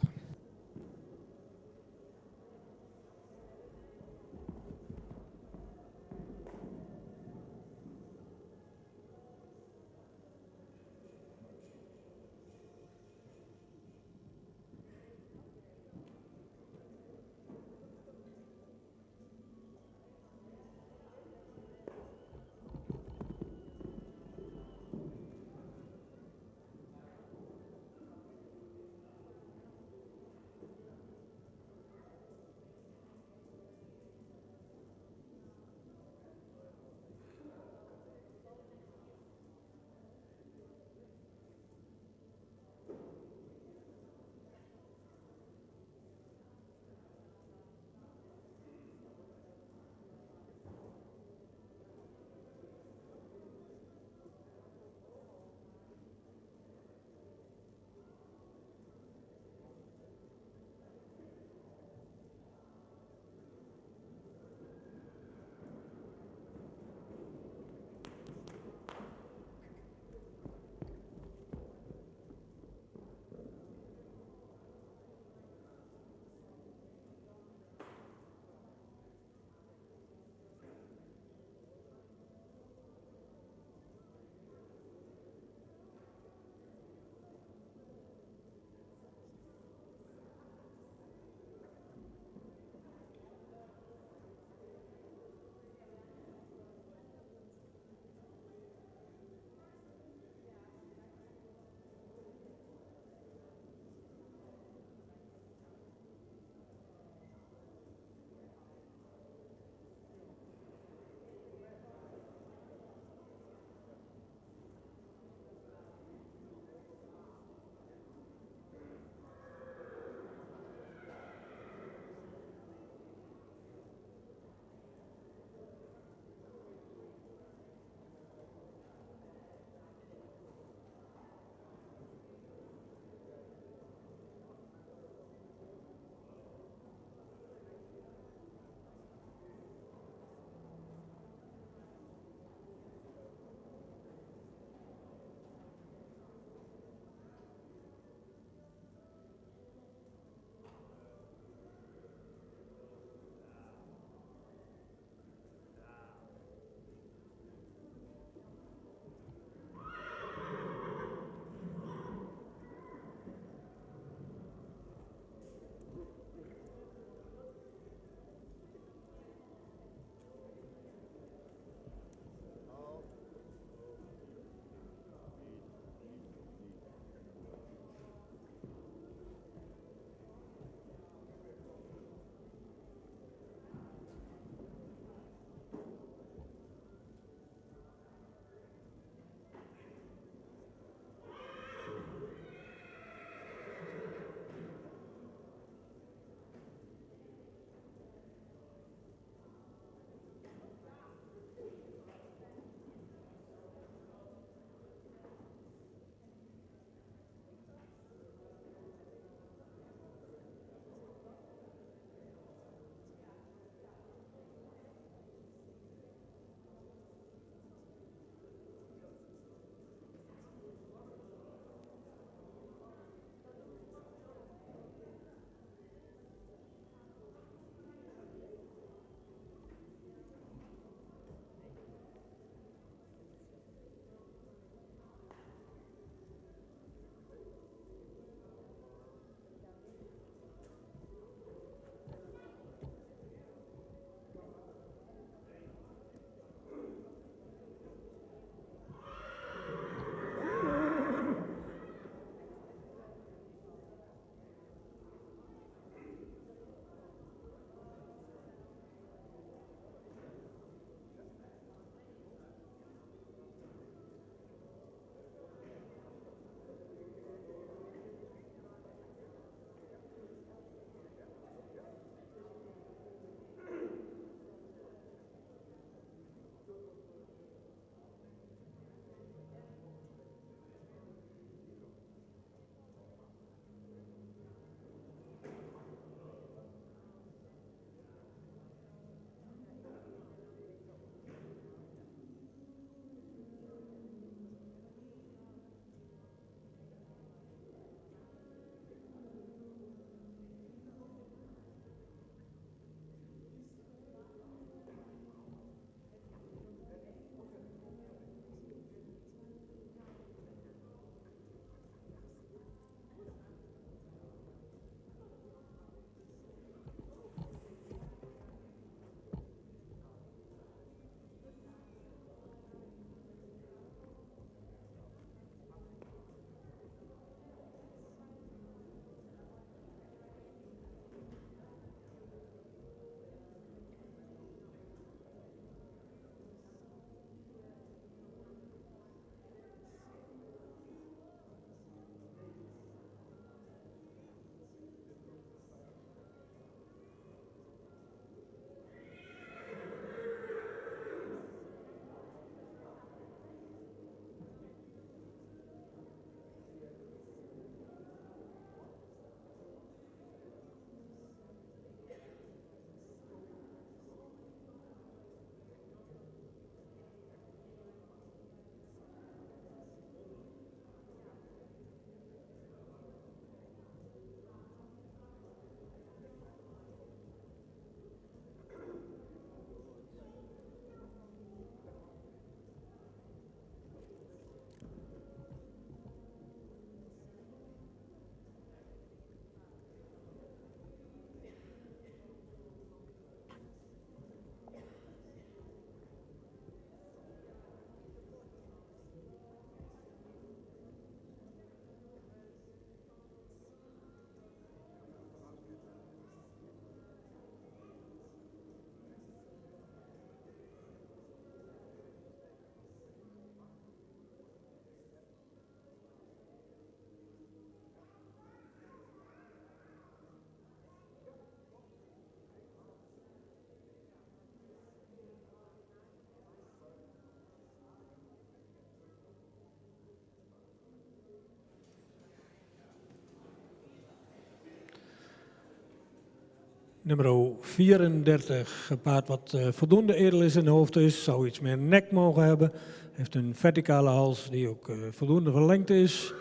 Nummer 34, een paard wat voldoende edel is in de hoofd is, zou iets meer nek mogen hebben. Heeft een verticale hals die ook voldoende verlengd is.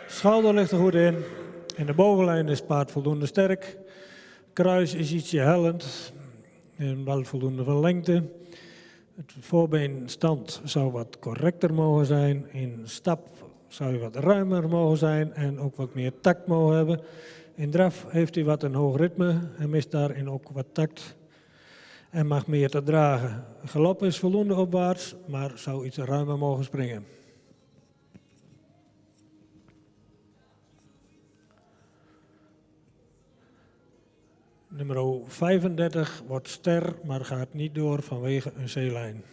Schouder ligt er goed in. In de bovenlijn is het paard voldoende sterk. Kruis is ietsje hellend en wel voldoende verlengte. Het voorbeenstand zou wat correcter mogen zijn. In stap zou hij wat ruimer mogen zijn en ook wat meer tact mogen hebben. In draf heeft hij wat een hoog ritme en mist daarin ook wat tact en mag meer te dragen. Galop is voldoende opwaarts, maar zou iets ruimer mogen springen. Nummer 35 wordt ster, maar gaat niet door vanwege een zeelijn.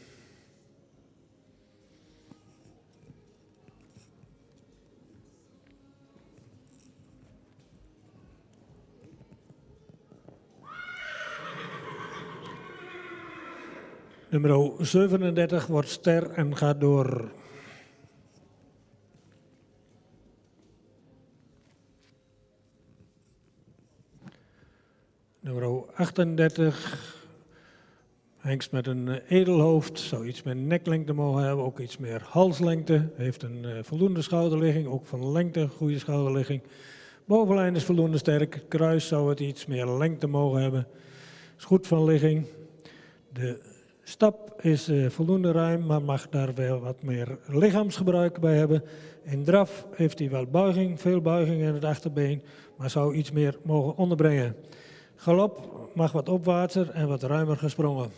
Nummer 37 wordt ster en gaat door. Nummer 38, hengst met een edelhoofd, zou iets meer neklengte mogen hebben, ook iets meer halslengte. Heeft een voldoende schouderligging, ook van lengte, goede schouderligging. Bovenlijn is voldoende sterk, het kruis zou het iets meer lengte mogen hebben. Is goed van ligging. De stap is voldoende ruim, maar mag daar wel wat meer lichaamsgebruik bij hebben. In draf heeft hij wel buiging, veel buiging in het achterbeen, maar zou iets meer mogen onderbrengen. Galop mag wat opwaartser en wat ruimer gesprongen.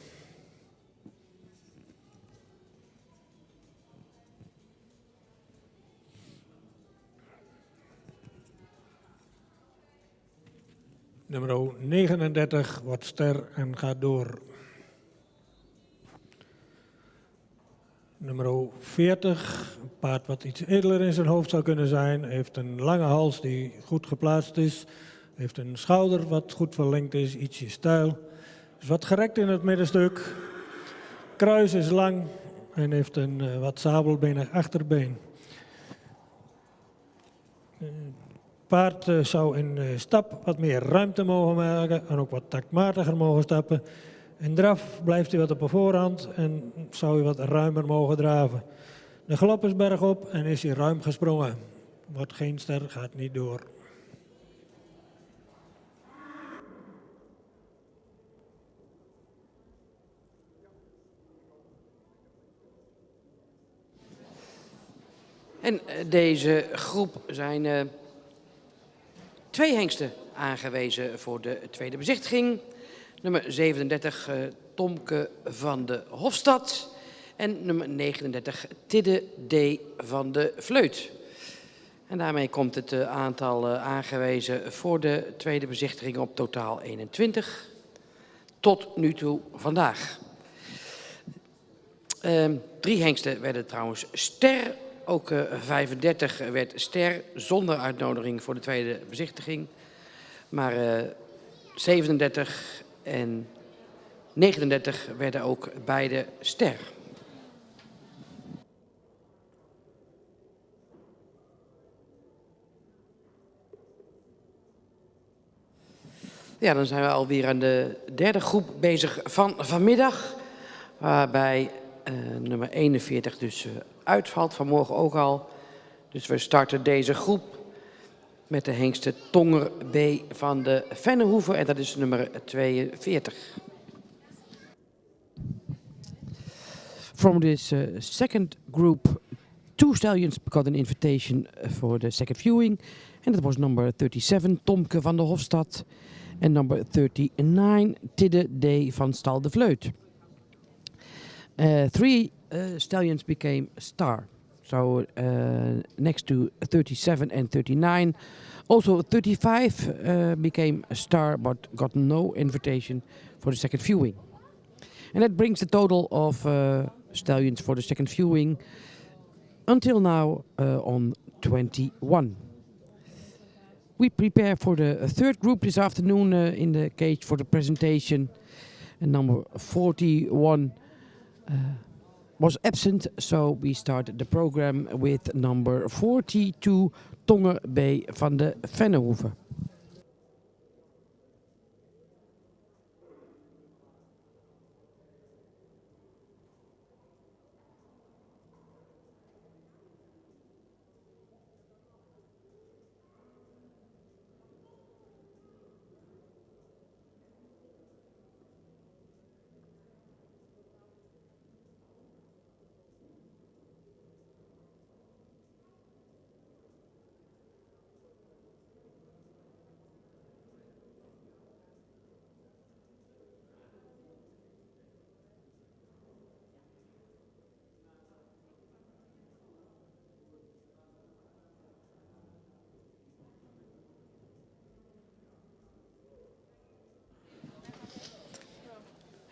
Nummer 39 wordt ster en gaat door. Nummer 40, een paard wat iets edeler in zijn hoofd zou kunnen zijn. Heeft een lange hals die goed geplaatst is. Heeft een schouder wat goed verlengd is, ietsje stijl. Is wat gerekt in het middenstuk. Kruis is lang en heeft een wat sabelbenig achterbeen. Paard zou in stap wat meer ruimte mogen maken en ook wat taktmatiger mogen stappen. In draf blijft hij wat op de voorhand en zou hij wat ruimer mogen draven. De galop is bergop en is hij ruim gesprongen. Wordt geen ster, gaat niet door. En deze groep zijn 2 hengsten aangewezen voor de tweede bezichtiging. Nummer 37 Tomke van de Hofstad en nummer 39 Tidde D. van de Vleut. En daarmee komt het aantal aangewezen voor de tweede bezichtiging op totaal 21. Tot nu toe vandaag. 3 hengsten werden trouwens ster. Ook 35 werd ster zonder uitnodiging voor de tweede bezichtiging. Maar 37 en 39 werden ook beide ster. Ja, dan zijn we alweer aan de derde groep bezig van vanmiddag. Waarbij nummer 41 dus uitvalt, vanmorgen ook al. Dus we starten deze groep met de hengste Tonger B. van de Vennehoeve. En dat is nummer 42. From this second group, 2 stallions got an invitation for the second viewing. And that was number 37, Tomke van de Hofstad. And number 39, Tidde D. van Stal de Vleut. 3 stallions became star. So next to 37 and 39. Also 35 became a star but got no invitation for the second viewing. And that brings the total of stallions for the second viewing until now on 21. We prepare for the third group this afternoon in the cage for the presentation. And number 41 was absent, so we start the program with number 42, Tonger B. van de Vennehoeve.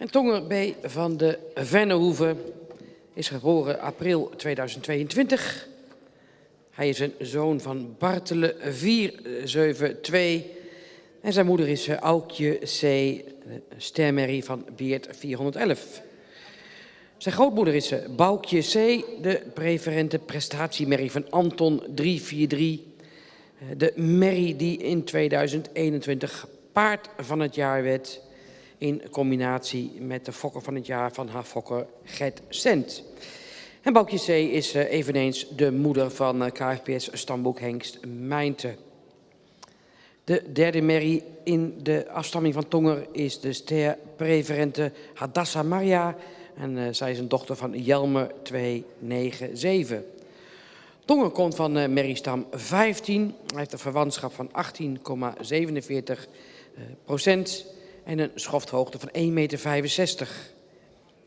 En Tonger B. van de Vennehoeve is geboren april 2022. Hij is een zoon van Bartele 472 en zijn moeder is Aukje C. stermerrie van Beert 411. Zijn grootmoeder is Boukje C., de preferente prestatiemerrie van Anton 343. De merrie die in 2021 paard van het jaar werd in combinatie met de fokker van het jaar van haar fokker Gert Sent. En Boukje C. is eveneens de moeder van KFPS stamboek Hengst Mijnte. De derde merrie in de afstamming van Tonger is de sterpreferente Hadassa Maria. En zij is een dochter van Jelmer 297. Tonger komt van merriestam 15. Hij heeft een verwantschap van 18,47% en een schofthoogte van 1,65 meter.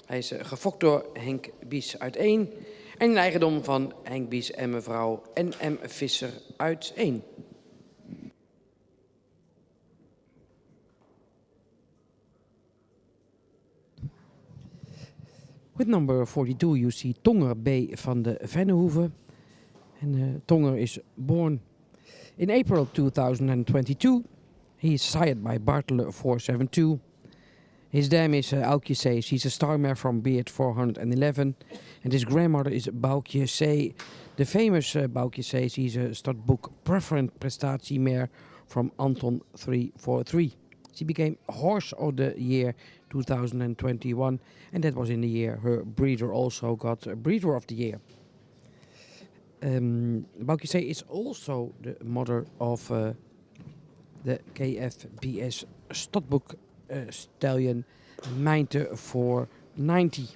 Hij is gefokt door Henk Bies uit 1 en in eigendom van Henk Bies en mevrouw N.M. Visser uit 1. With number 42 you see Tonger B. van de Vennehoeve. And Tonger is born in April 2022. He is sired by Bartele 472. His dam is Aukje C. She's a star mare from Beert 411. And his grandmother is Boukje C. The famous Boukje C. She's a startbook preferent prestatie mare from Anton 343. She became Horse of the Year 2021. And that was in the year her breeder also got Breeder of the Year. Boukje C. is also the mother of the KFPS Stadboek stallion Mijnte 490.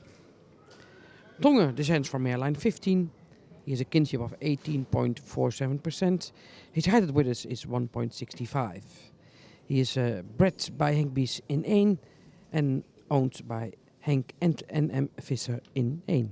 Tonger descends from Airline 15. He has a kinship of 18.47%. His height at withers is 1.65. He is bred by Henk Bies in 1 and owned by Henk and N.M. Visser in 1.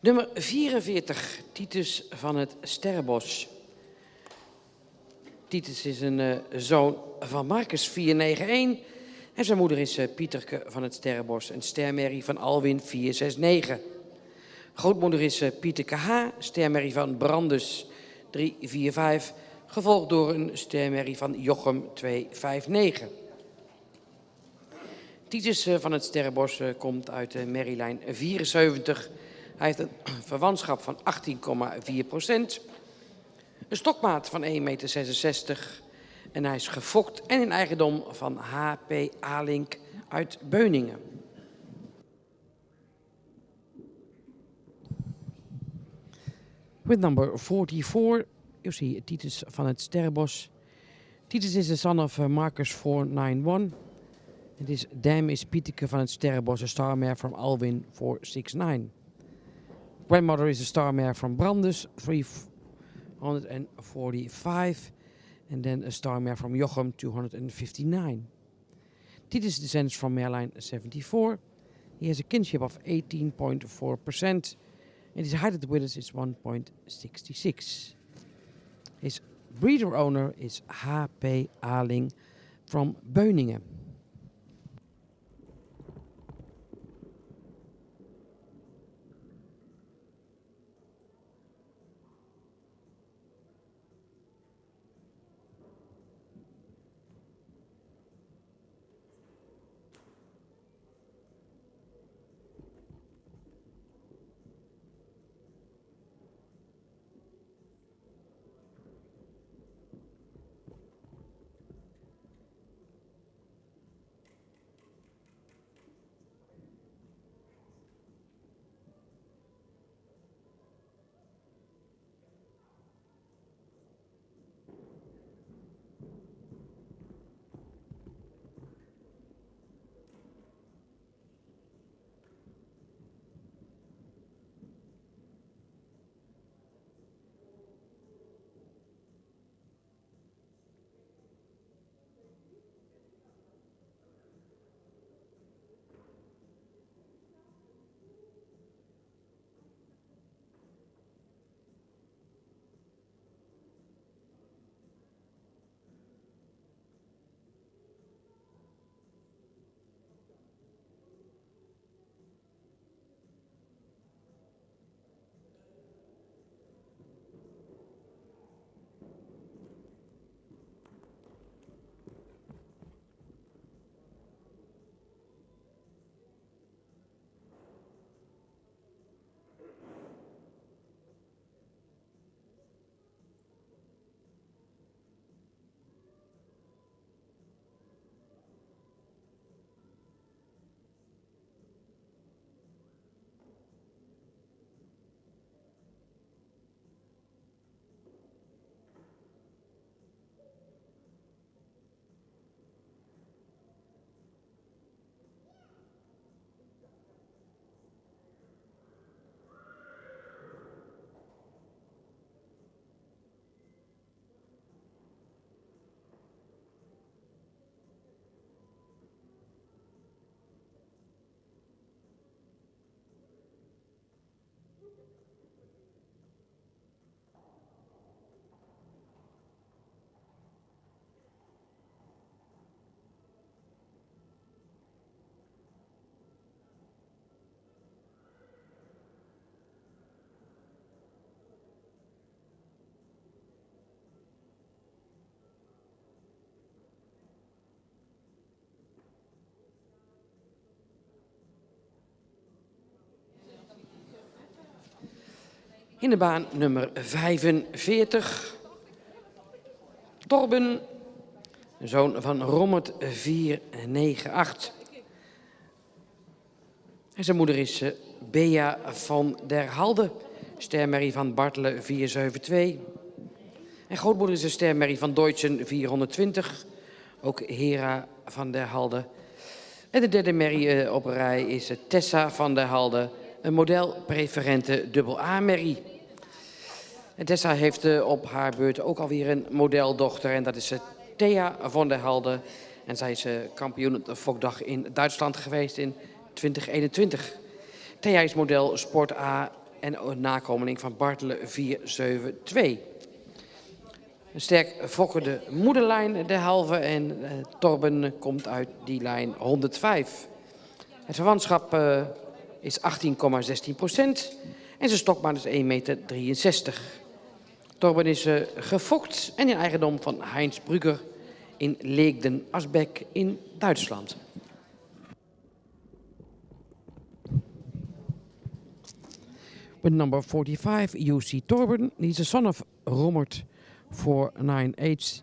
Nummer 44, Titus van het Sterrenbos. Titus is een zoon van Marcus 491 en zijn moeder is Pieterke van het Sterrenbos en stermerrie van Alwin 469. Grootmoeder is Pieterke H, stermerrie van Brandus 345, gevolgd door een stermerrie van Jochem 259. Titus van het Sterrenbos komt uit de merrielijn 74. Hij heeft een verwantschap van 18,4%. Een stokmaat van 1,66 meter. En hij is gefokt en in eigendom van H.P. Alink uit Beuningen. With number 44, you see Titus van het Sterrenbos. Titus is the son of Marcus 491. And his dam is Pieterke van het Sterrenbos, a star mare from Alwin 469. Grandmother is a star mare from Brandus 345. And then a star mare from Jochem 259. Titus descends from mareline 74. He has a kinship of 18.4%. And his height at the withers is 1.66. His breeder owner is H.P. Aling from Beuningen. In de baan nummer 45. Torben, zoon van Rommert 498. En zijn moeder is Bea van der Halde, stermerrie van Bartelen 472. En grootmoeder is de stermerrie van Deutschen 420, ook Hera van der Halde. En de derde merrie op rij is Tessa van der Halde, een modelpreferente AA-merrie. En Tessa heeft op haar beurt ook alweer een modeldochter en dat is Thea van der Halde. En zij is kampioen op de Fokdag in Duitsland geweest in 2021. Thea is model Sport A en een nakomeling van Bartelen 472. Een sterk Fokker de moederlijn de halve en Torben komt uit die lijn 105. Het verwantschap is 18,16% en zijn stokmaat is 1,63 meter. Torben is gefokt en in eigendom van Heinz Brugger in Leegden-Asbeck in Duitsland. With number 45, UC Torben. He's a son of Romert 498.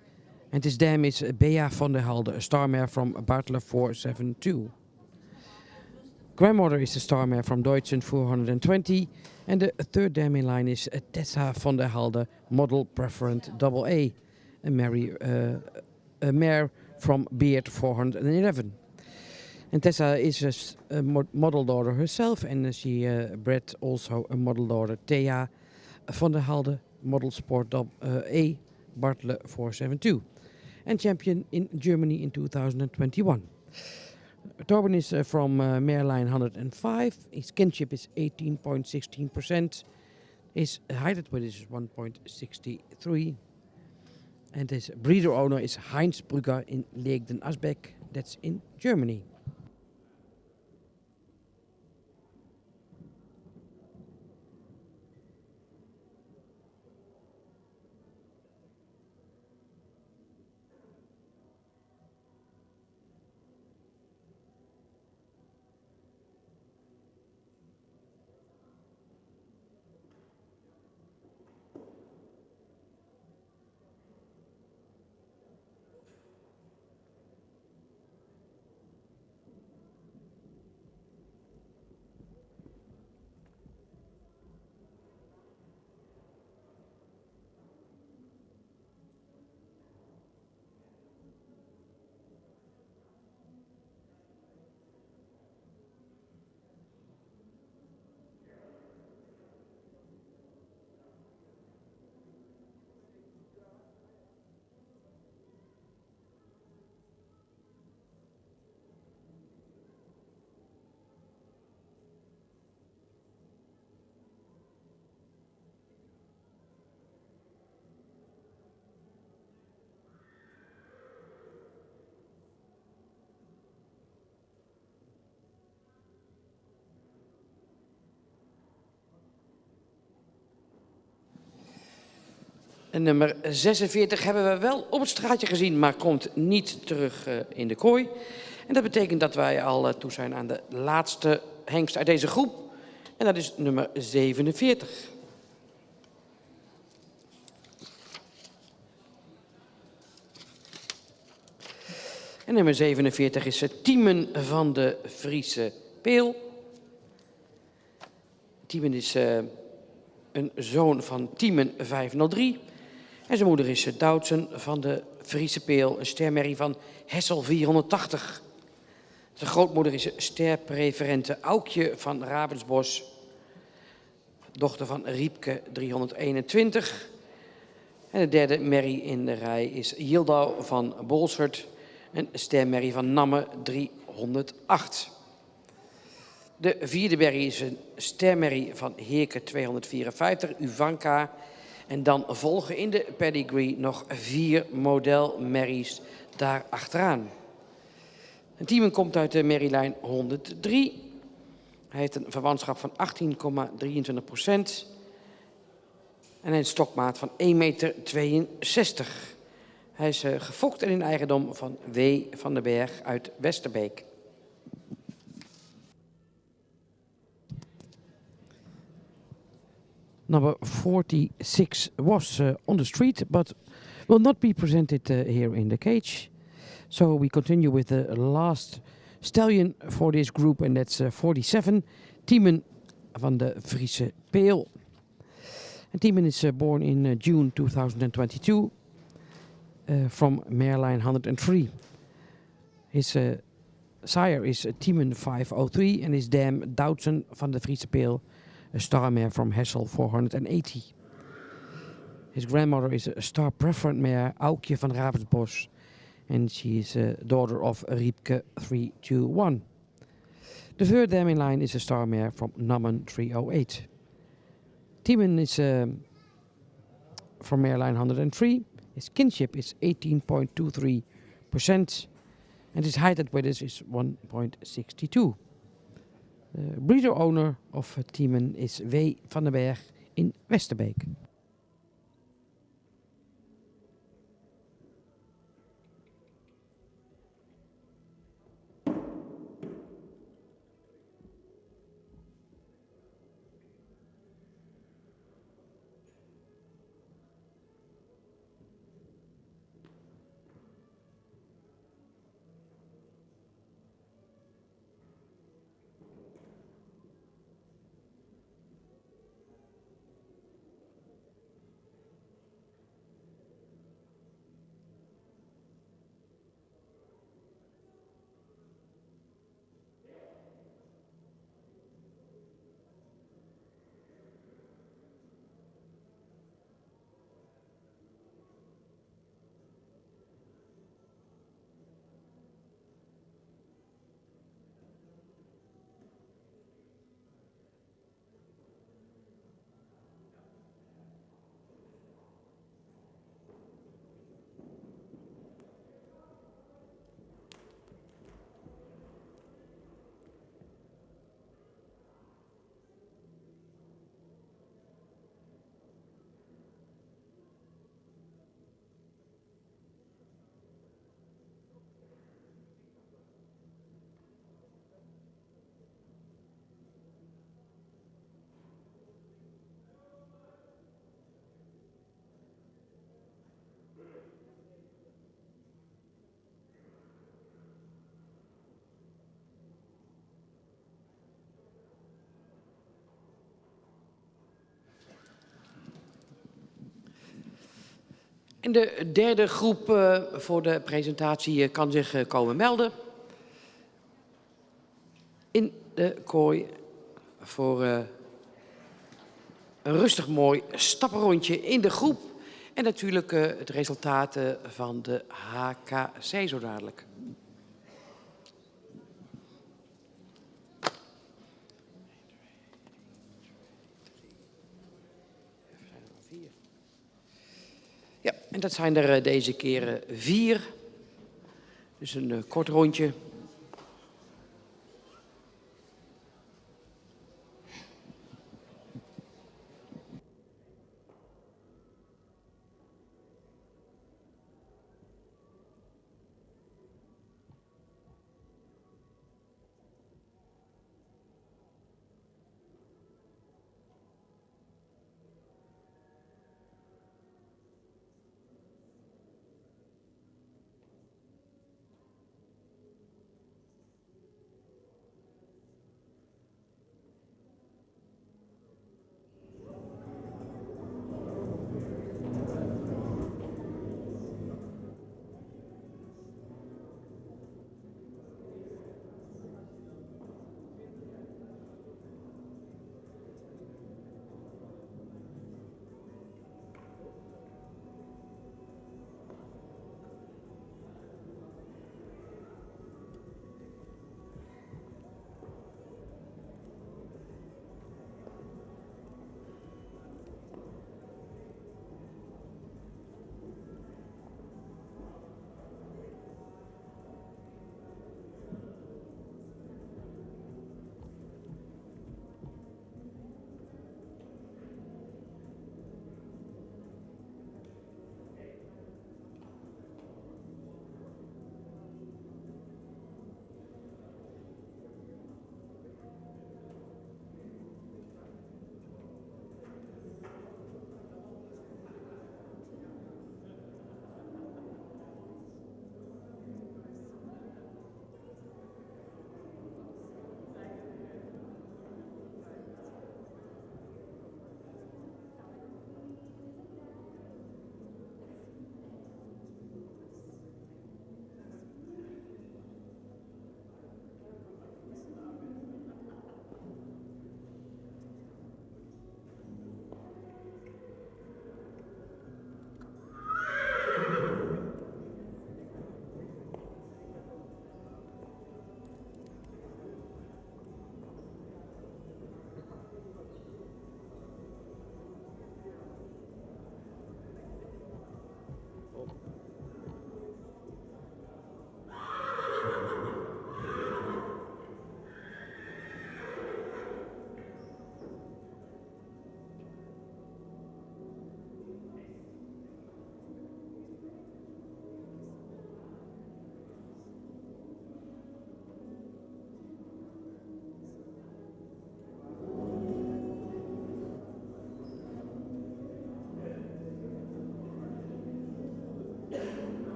And his dam is Bea van der Halde, a star mare from Bartler 472. Grandmother is a star mare from Deutschen 420. And the third dam in line is Tessa van der Halde, model preferent AA, a mare from Beard 411. And Tessa is a model daughter herself, and she bred also a model daughter, Thea van der Halde, model sport A, Bartle 472, and champion in Germany in 2021. Torben is from mare line 105. His kinship is 18.16%. His height width is 1.63. And his breeder owner is Heinz Brugger in Leegden-Asbeck. That's in Germany. En nummer 46 hebben we wel op het straatje gezien, maar komt niet terug in de kooi. En dat betekent dat wij al toe zijn aan de laatste hengst uit deze groep. En dat is nummer 47. En nummer 47 is Tiemen van de Friese Peel. Tiemen is een zoon van Tiemen 503. En zijn moeder is Doutzen van de Friese Peel, een stermerrie van Hessel 480. Zijn grootmoeder is sterpreferente Aukje van Ravensbos, dochter van Riepke 321. En de derde merrie in de rij is Yildau van Bolsert, een stermerrie van Namme 308. De vierde berrie is een stermerrie van Heerke 254, Uvanka. En dan volgen in de pedigree nog 4 modelmerries daar achteraan. Een Tiemen komt uit de merrielijn 103. Hij heeft een verwantschap van 18,23%. En een stokmaat van 1,62 meter. Hij is gefokt en in eigendom van W. van den Berg uit Westerbeek. Number 46 was on the street, but will not be presented here in the cage. So we continue with the last stallion for this group, and that's 47, Tiemen van de Friese Peel. And Tiemen is born in June 2022 from mareline 103. His sire is Tiemen 503 and his dam Doutzen van de Friese Peel, a star mare from Hessel 480. His grandmother is a star preferent mare, Aukje van Ravensbos, and she is a daughter of Riepke 321. The third dam in line is a star mare from Nammen 308. Tiemen is from mareline 103. His kinship is 18.23%, and his height at width is 1.62. The breeder owner of Tiemen is W. van den Berg in Westerbeek. En de derde groep voor de presentatie kan zich komen melden. In de kooi voor een rustig mooi stappenrondje in de groep. En natuurlijk het resultaat van de HKC zo dadelijk. Ja, en dat zijn er deze keer 4. Dus een kort rondje.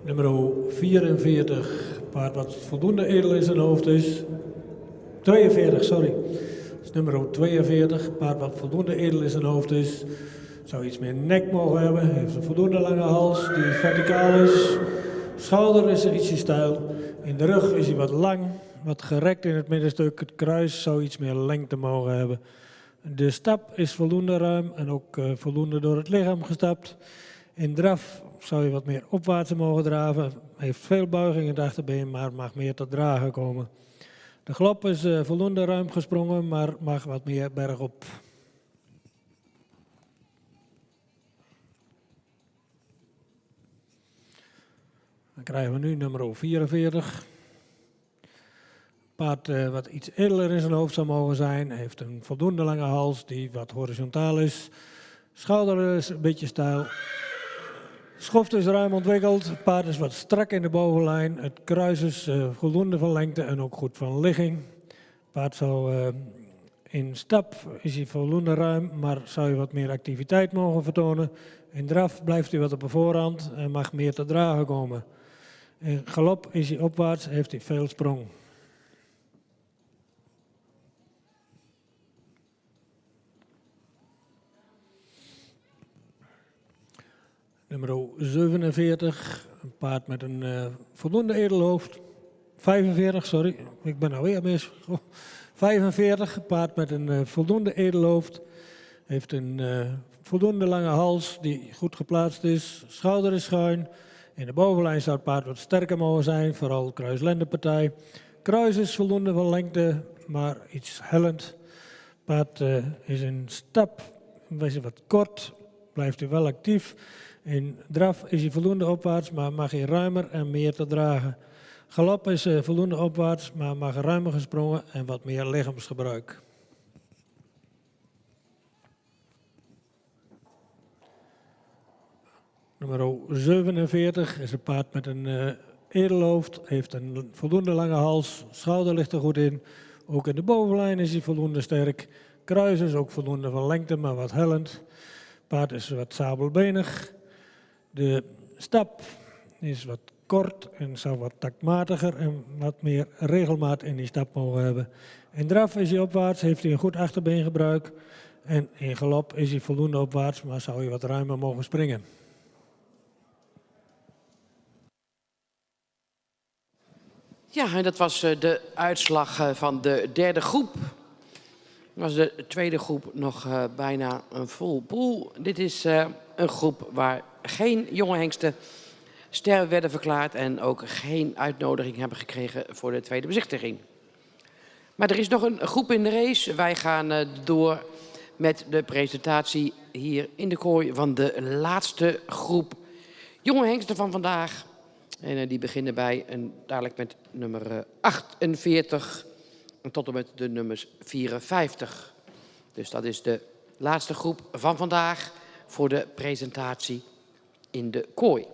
Nummer 44, paard wat voldoende edel in zijn hoofd is. 42, sorry. Dat is nummer 42, paard wat voldoende edel in zijn hoofd is. Zou iets meer nek mogen hebben. Heeft een voldoende lange hals die verticaal is. Schouder is ietsje steil. In de rug is hij wat lang, wat gerekt in het middenstuk. Het kruis zou iets meer lengte mogen hebben. De stap is voldoende ruim en ook voldoende door het lichaam gestapt. In draf zou je wat meer opwaarts mogen draven. Heeft veel buiging in het achterbeen, maar mag meer tot dragen komen. De galop is voldoende ruim gesprongen, maar mag wat meer bergop. Dan krijgen we nu nummer 44. Paard wat iets edeler in zijn hoofd zou mogen zijn. Heeft een voldoende lange hals die wat horizontaal is. Schouder is een beetje steil. Schoft is ruim ontwikkeld. Het paard is wat strak in de bovenlijn. Het kruis is voldoende van lengte en ook goed van ligging. Het paard zou in stap is hij voldoende ruim, maar zou je wat meer activiteit mogen vertonen. In draf blijft hij wat op de voorhand en mag meer te dragen komen. In galop is hij opwaarts, heeft hij veel sprong. Nummer 47, een paard met een voldoende edelhoofd. 45, sorry, ik ben alweer mis. 45, een paard met een voldoende edelhoofd. Heeft een voldoende lange hals die goed geplaatst is. Schouder is schuin. In de bovenlijn zou het paard wat sterker mogen zijn, vooral kruislendenpartij. Kruis is voldoende van lengte, maar iets hellend. Het paard is in stap, is wat kort, blijft hij wel actief. In draf is hij voldoende opwaarts, maar mag hij ruimer en meer te dragen. Galop is voldoende opwaarts, maar mag ruimer gesprongen en wat meer lichaamsgebruik. Nummer 47 is een paard met een edelhoofd, heeft een voldoende lange hals, schouder ligt er goed in. Ook in de bovenlijn is hij voldoende sterk. Kruis is ook voldoende van lengte, maar wat hellend. Paard is wat sabelbenig. De stap is wat kort en zou wat taktmatiger en wat meer regelmaat in die stap mogen hebben. In draf is hij opwaarts, heeft hij een goed achterbeengebruik. En in galop is hij voldoende opwaarts, maar zou hij wat ruimer mogen springen. Ja, en dat was de uitslag van de derde groep. Was de tweede groep nog bijna een vol pool. Dit is een groep waar geen jonge hengsten ster werden verklaard en ook geen uitnodiging hebben gekregen voor de tweede bezichtiging. Maar er is nog een groep in de race. Wij gaan door met de presentatie hier in de kooi van de laatste groep jonge hengsten van vandaag. En die beginnen bij dadelijk met nummer 48 tot en met de nummers 54. Dus dat is de laatste groep van vandaag voor de presentatie in de kooi.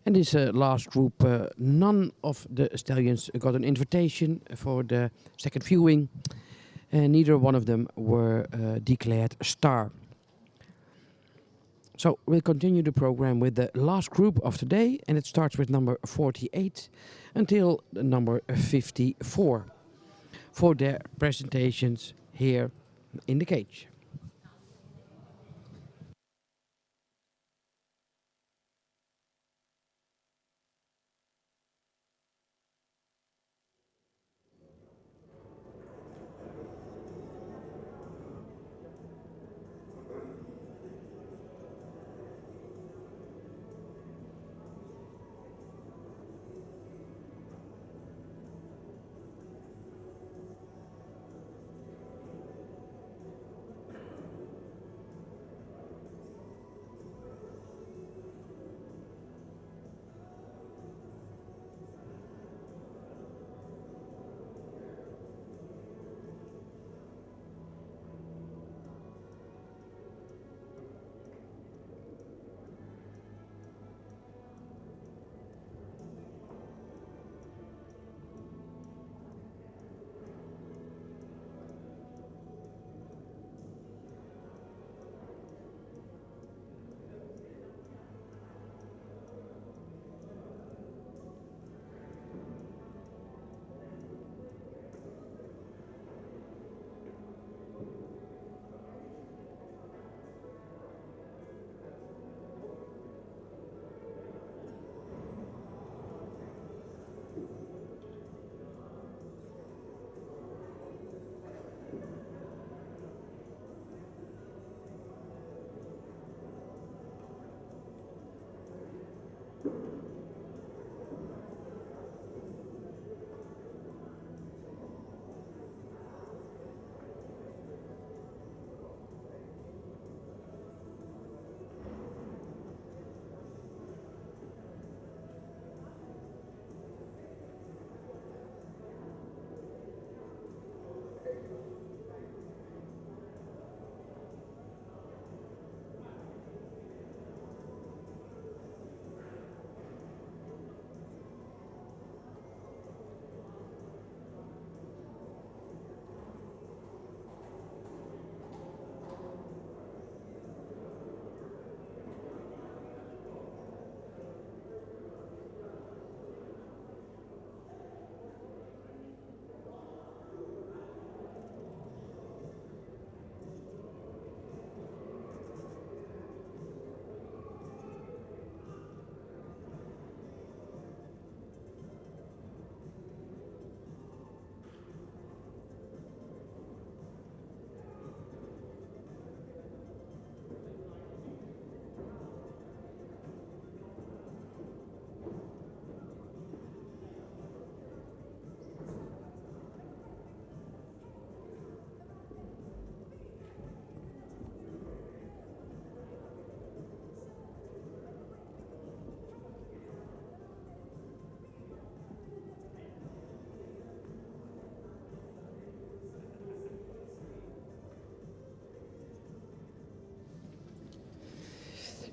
And this last group, none of the stallions got an invitation for the second viewing. And neither one of them were declared star. So we'll continue the program with the last group of today. And it starts with number 48 until number 54 for their presentations here in the cage.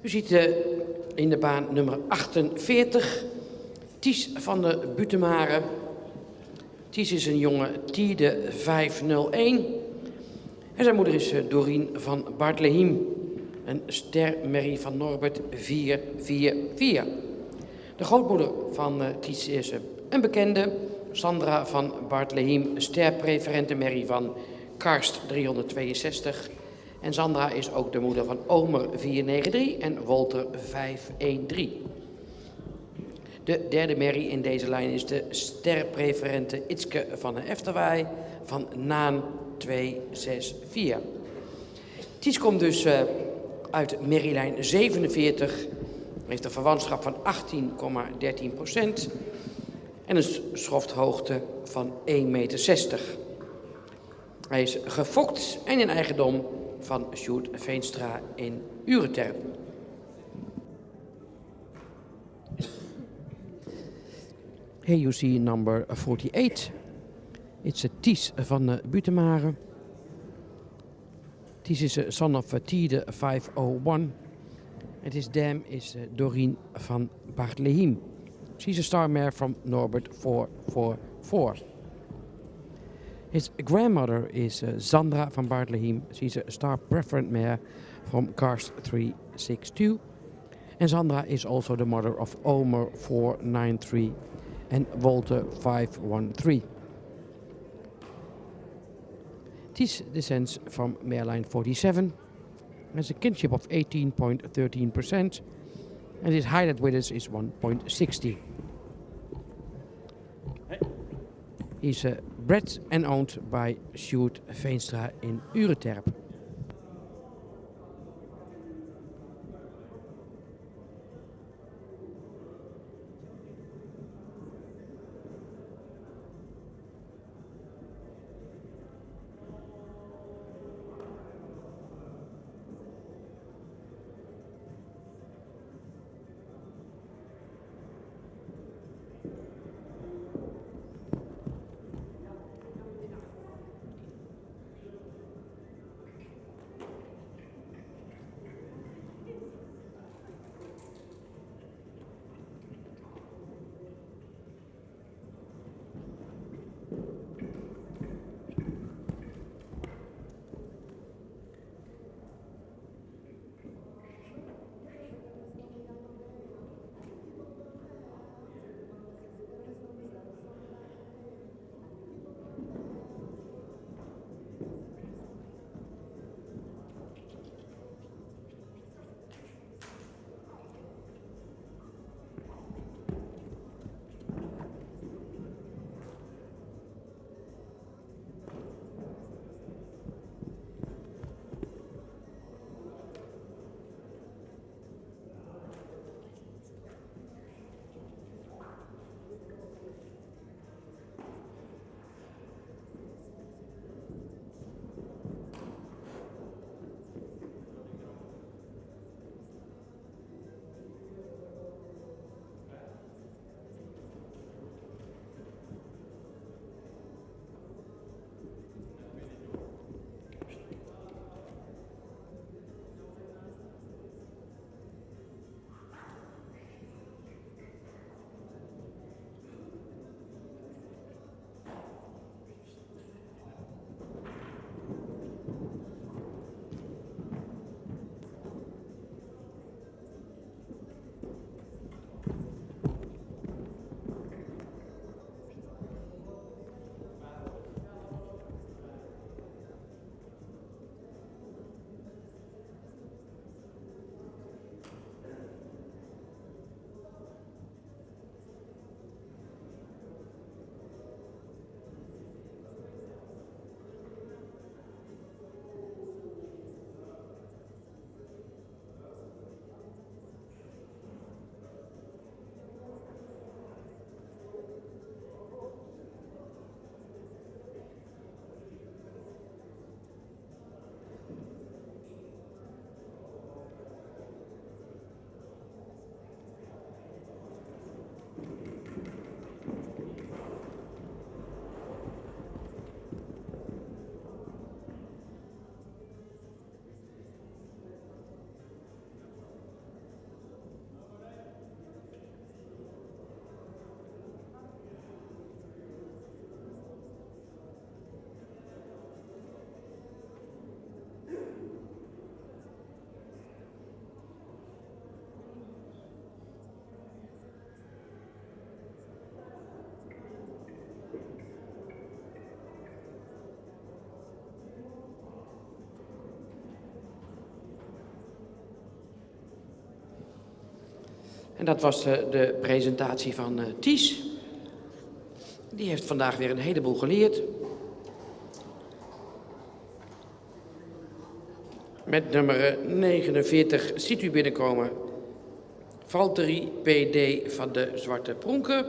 U ziet in de baan nummer 48 Ties van de Butemare. Ties is een jonge Tiede 501. En zijn moeder is Dorien van Bartleheim. Een stermerrie van Norbert 444. De grootmoeder van Ties is een bekende, Sandra van Bartleheim, sterpreferente merrie van Karst 362. En Sandra is ook de moeder van Omer 493 en Wolter 513. De derde merrie in deze lijn is de sterpreferente Itske van den Efterwaai van Naan 264. Ties komt dus uit merrielijn 47, heeft een verwantschap van 18,13% en een schrofthoogte van 1,60 meter. Hij is gefokt en in eigendom van Sjoerd Veenstra in Ureterp. Here you see number 48. It's a Ties van de Butemare. Ties is a son of Tiede 501. And his dam is Dorien van Bartleheim. She's a star mare from Norbert 444. His grandmother is Sandra van Bartleheim. She's a star preferent mare from Karst 362. And Sandra is also the mother of Omer 493 and Wolter 513. Ties descends from mareline 47, has a kinship of 18.13%, and his height at withers is 1.60. He's bred and owned by Sjoerd Veenstra in Ureterp. En dat was de presentatie van Ties. Die heeft vandaag weer een heleboel geleerd. Met nummer 49 ziet u binnenkomen Valtteri PD van de Zwarte Pronken.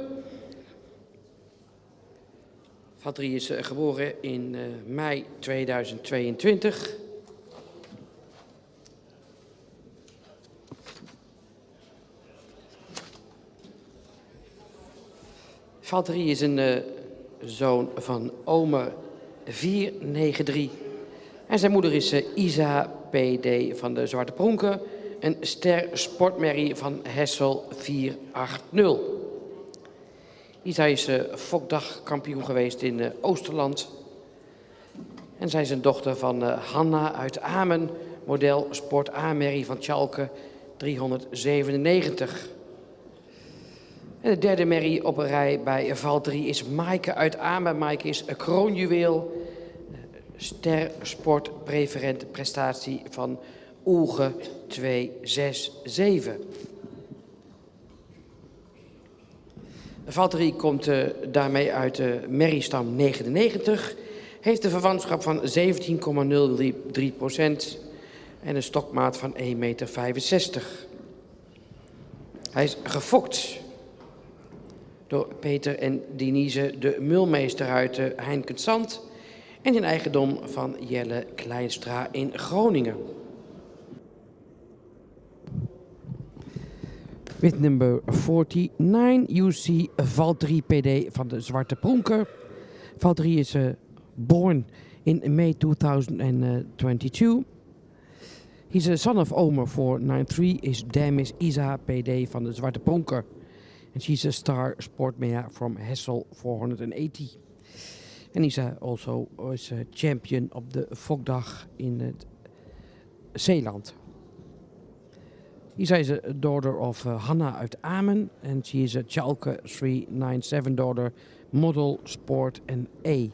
Valtteri is geboren in mei 2022. Valtteri is een zoon van Omer 493. En zijn moeder is Isa PD van de Zwarte Pronken. Een ster sportmerrie van Hessel 480. Isa is Fokdagkampioen geweest in Oosterland. En zij is een dochter van Hanna uit Amen, model Sport A-merrie van Tjalke 397. En de derde merrie op een rij bij Valtteri is Maaike uit Amen. Maaike is een kroonjuweel, ster sport preferent prestatie van Oege 267. Valtteri komt daarmee uit de merriestam 99, heeft een verwantschap van 17,03% en een stokmaat van 1,65 meter. Hij is gefokt door Peter en Denise de Mulmeester uit Heinkensand en in eigendom van Jelle Kleinstra in Groningen. With number 49, you see Valtteri PD van de Zwarte Pronker. Valtteri is born in May 2022. He's a son of Omer 493. His dam is Isa PD van de Zwarte Pronker. And she's a star sportmare from Hessel 480. And he's also was a champion op de Fokdag in het Zeeland. Isa is a daughter of Hanna uit Amen, and she is a Tjalke 397 daughter, model, sport and A.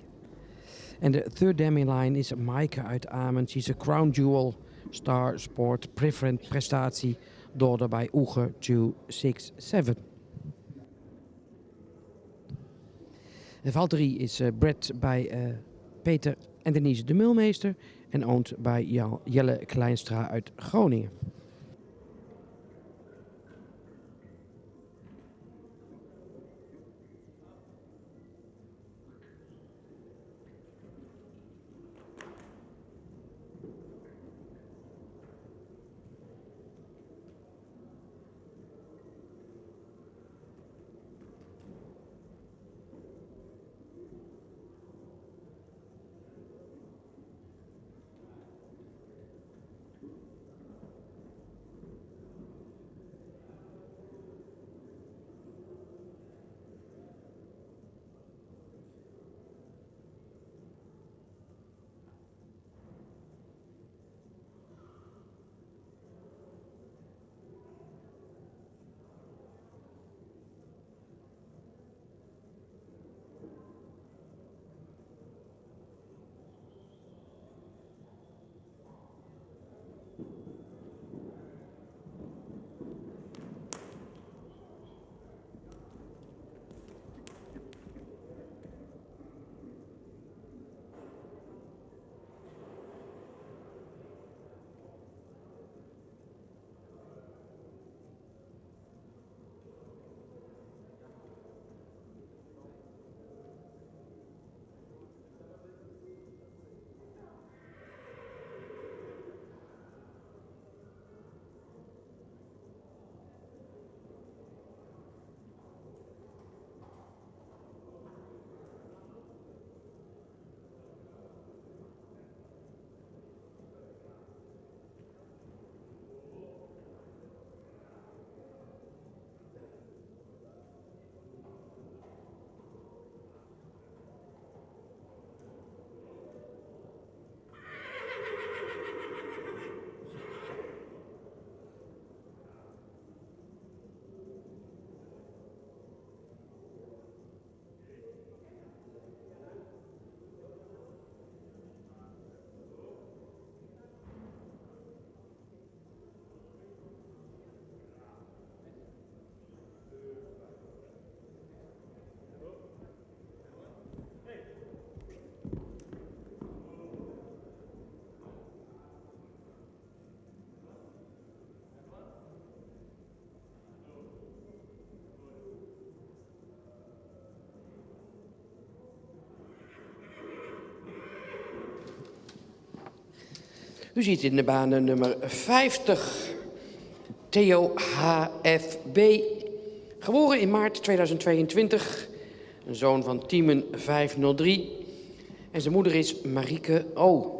And the third demi line is Maaike uit Amen. She's a crown jewel, star, sport, preferent prestatie, daughter by Oege 267. Valtteri is bred bij Peter en Denise de Mulmeester en owned bij Jelle Kleinstra uit Groningen. U ziet in de baan nummer 50 Theo HFB, geboren in maart 2022, een zoon van Tiemen 503. En zijn moeder is Marieke O,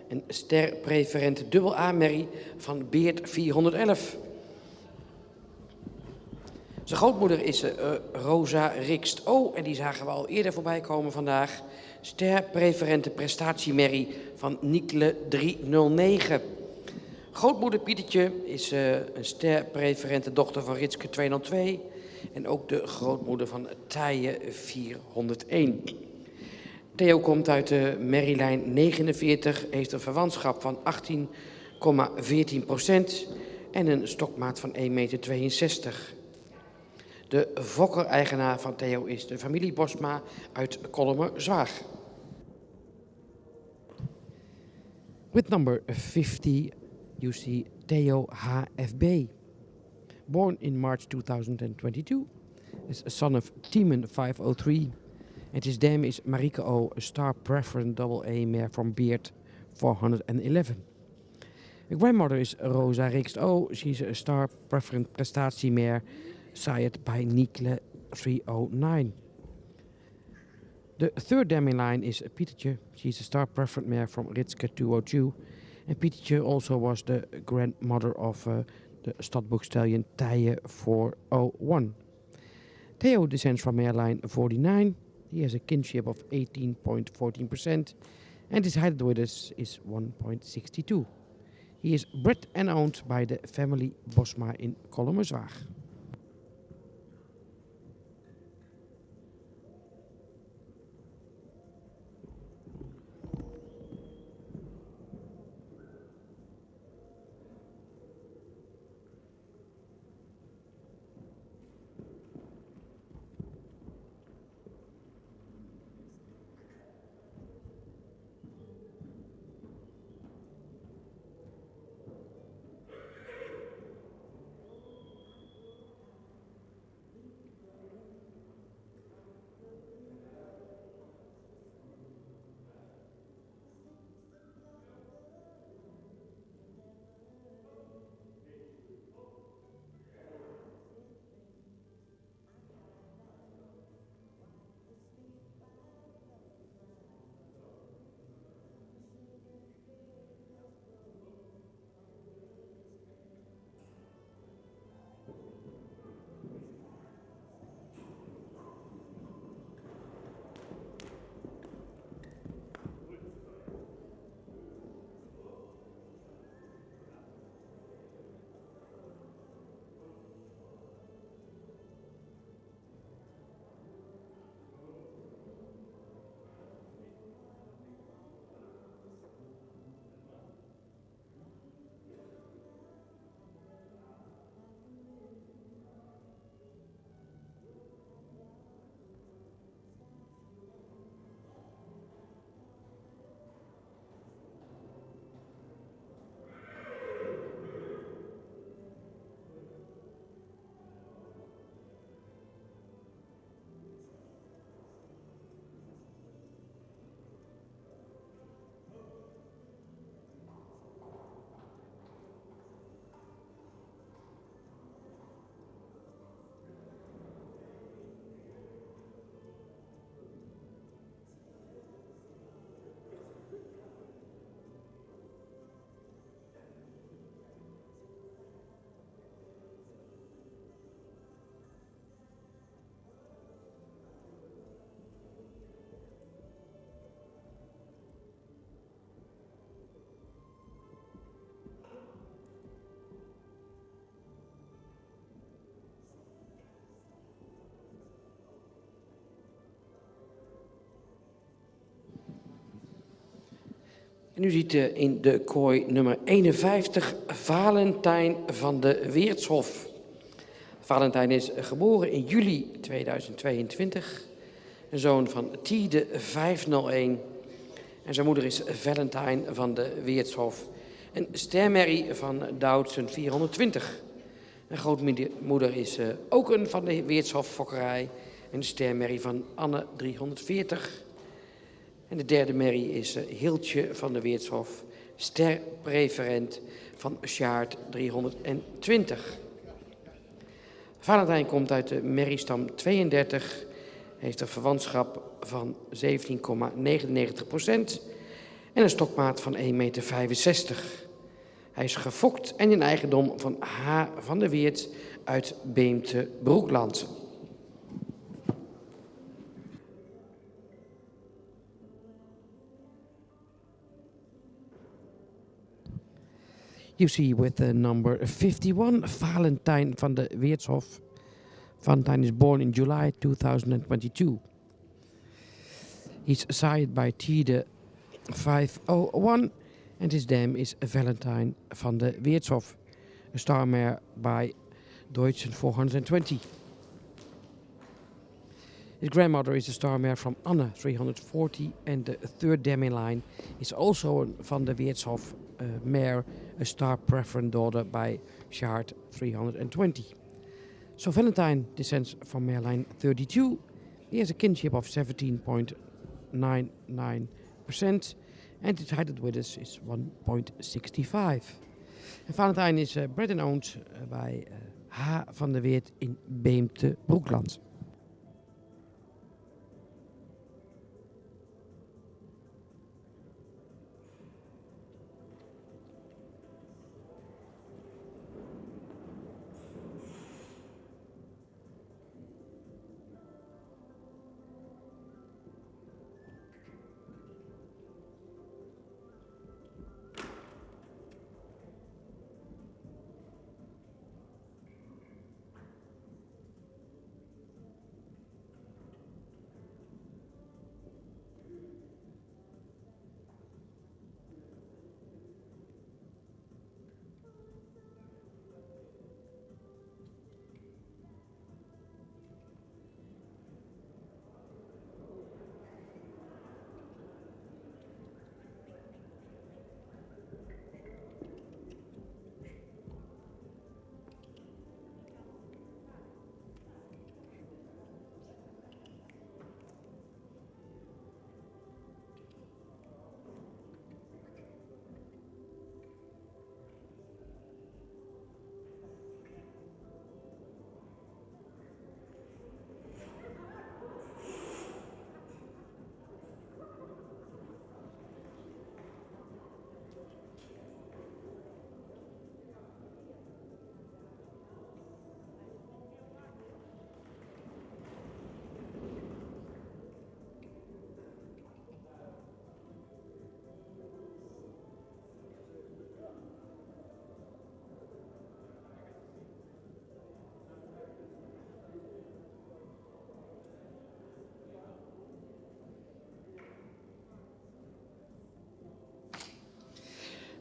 een sterpreferent dubbel A-merrie van Beert 411. Zijn grootmoeder is Rosa Rikst O en die zagen we al eerder voorbij komen vandaag. Sterpreferente prestatiemerrie van Nikle 309. Grootmoeder Pietertje is een sterpreferente dochter van Ritske 202 en ook de grootmoeder van Taaie 401. Theo komt uit de merrielijn 49, heeft een verwantschap van 18,14% en een stokmaat van 1,62 meter. De fokker-eigenaar van Theo is de familie Bosma uit Kollemer-Zwaag. With number 50, you see Theo HFB. Born in March 2022, is a son of Tiemen 503. And his dame is Marieke O, a star preferent double A mare from Beert 411. Her grandmother is Rosa Rikst O. She's a star preferent prestatiemare sired by Nikle 309. The third dam in line is Pietertje. She's a star preferent mare from Ritske 202. And Pietertje also was the grandmother of the Stadboek stallion Taaie 401. Theo descends from mare line 49. He has a kinship of 18.14% and his height with us is 1.62. He is bred and owned by the family Bosma in Kollemer-Zwaag. En u ziet in de kooi nummer 51 Valentijn van de Weertshof. Valentijn is geboren in juli 2022. Een zoon van Tiede 501. En zijn moeder is Valentijn van de Weertshof. Een stermerrie van Doudsen 420. En grootmoeder is ook een van de Weertshof fokkerij. Een stermerrie van Anne 340. En de derde merrie is Hiltje van de Weertshof. sterpreferent van Sjaard 320. Valentijn komt uit de merriestam 32, heeft een verwantschap van 17,99% en een stokmaat van 1,65 meter. Hij is gefokt en in eigendom van H. van der Weert uit Beemte-Broekland. You see with the number 51, Valentijn van de Weertshof. Valentijn is born in July 2022. He's sired by Tide 501 and his dam is Valentijn van de Weertshof, a star mare by Deutschen 420. His grandmother is a star mare from Anne 340 and the third dam in line is also a van de Weertshof mare, a star preferent daughter by Sjaard 320. So Valentijn descends from mare line 32. He has a kinship of 17.99% and its height with us is 1.65. And Valentijn is bred and owned by H. van der Weert in Beemte-Broekland.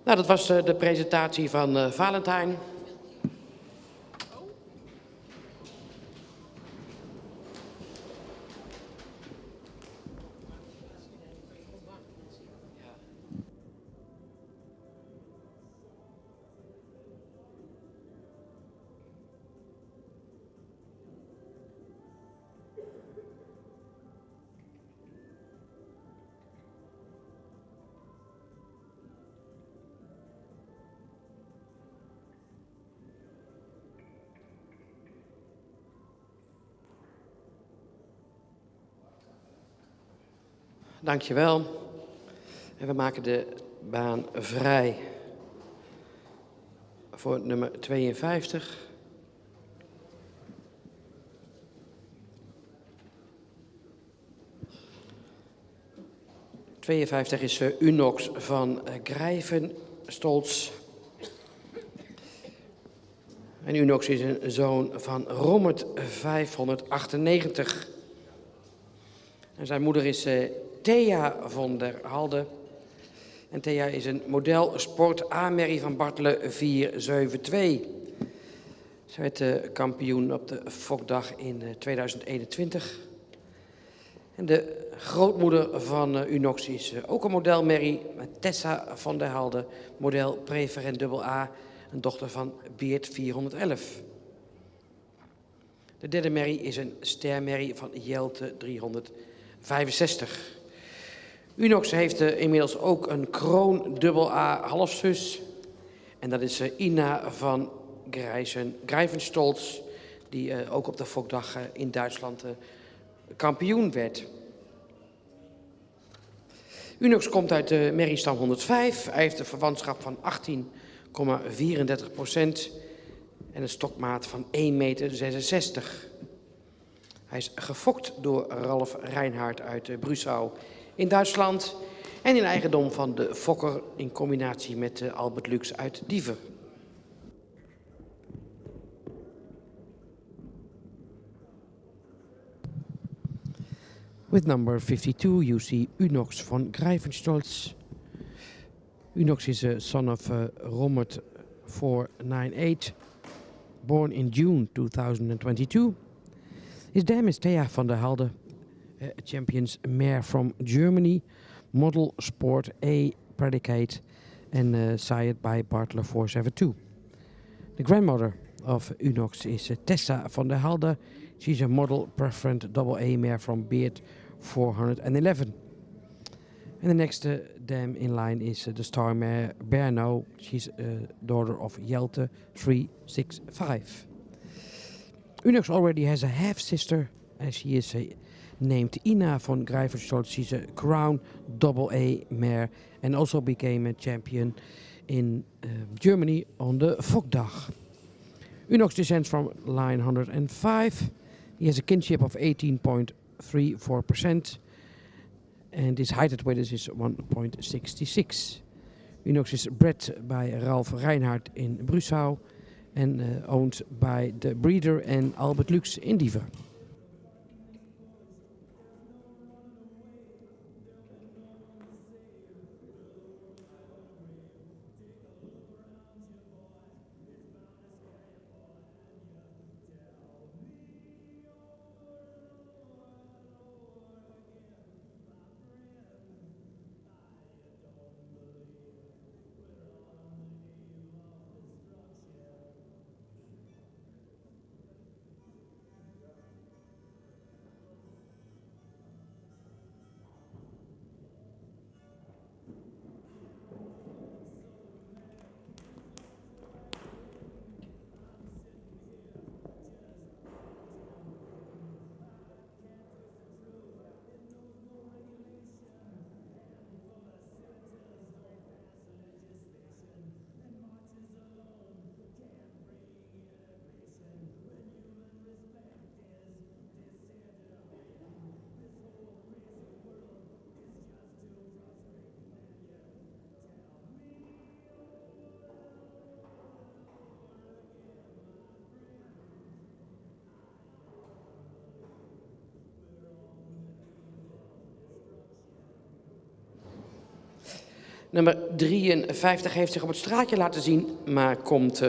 Nou, dat was de presentatie van Valentijn. Dankjewel. En we maken de baan vrij voor nummer 52. ...52 is Unox van Grijvenstolz. En Unox is een zoon van Rommert 598. En zijn moeder is Thea van der Halde. En Thea is een model sport A-merrie van Bartelen 472. Ze werd kampioen op de Fokdag in 2021. En de grootmoeder van Unox is ook een modelmerrie, Tessa van der Halde, model preferent AA, een dochter van Beert 411. De derde merrie is een stermerrie van Jelte 365. Unox heeft inmiddels ook een kroon AA halfzus. En dat is Ina van Grijvenstolz, die ook op de Fokdag in Duitsland kampioen werd. Unox komt uit de merriestam 105. Hij heeft een verwantschap van 18,34% en een stokmaat van 1,66 meter. Hij is gefokt door Ralf Reinhardt uit Brüssau in Duitsland en in eigendom van de fokker in combinatie met Albert Lux uit Diever. With number 52, you see Unox von Grijvenstolz. Unox is a son of Romert 498, born in June 2022. His dam is Thea van der Halde, a champions mare from Germany, model sport A predicate and sired by Bartler 472. The grandmother of Unox is Tessa van der Halde. She's a model preferent AA mare from Beard 411. And the next dam in line is the star mare Berno. She's a daughter of Jelte 365. Unox already has a half-sister, and she is named Ina von Grijvenstolz. She's a crown AA mare and also became a champion in Germany on the Fokdag. Unox descends from line 105. He has a kinship of 18.34%, and his height weight is 1.66. Unox is bred by Ralf Reinhardt in Brüssau and owned by the breeder and Albert Lux in Diever. Nummer 53 heeft zich op het straatje laten zien, maar komt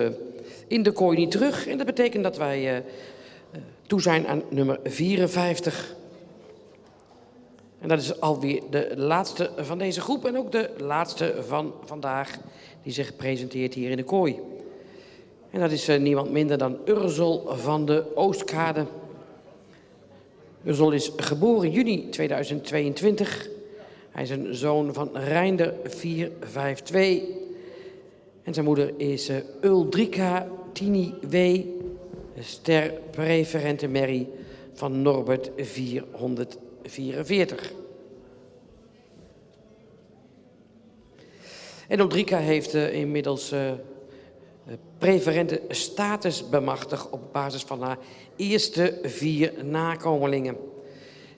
in de kooi niet terug. En dat betekent dat wij toe zijn aan nummer 54. En dat is alweer de laatste van deze groep en ook de laatste van vandaag die zich presenteert hier in de kooi. En dat is niemand minder dan Ursel van de Oostkade. Ursel is geboren in juni 2022. Hij is een zoon van Reinder 452. En zijn moeder is Uldrika Tini W. Ster preferente Mary van Norbert 444. En Uldrika heeft inmiddels preferente status bemachtigd op basis van haar eerste 4 nakomelingen.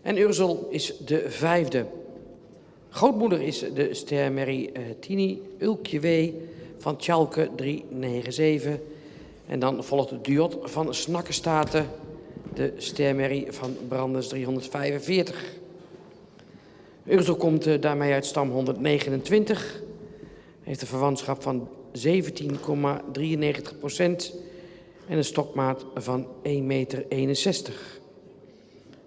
En Ursel is de 5e. Grootmoeder is de ster Mary Tini Ulkje W. van Tjalke 397. En dan volgt de duot van Snakkestaten, de ster Mary van Brandes 345. Ursel komt daarmee uit stam 129. Heeft een verwantschap van 17,93% en een stokmaat van 1,61 meter.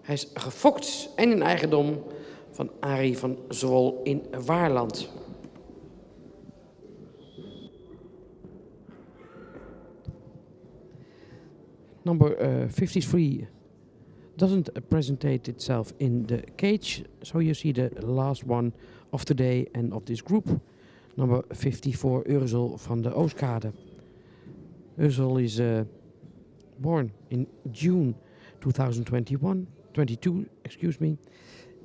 Hij is gefokt en in eigendom van Arie van Zwol in Waarland. Number 53, doesn't presentate itself in the cage, so you see the last one of today and of this group, number 54, Urzel van de Oostkade. Urzel is born in June 2022,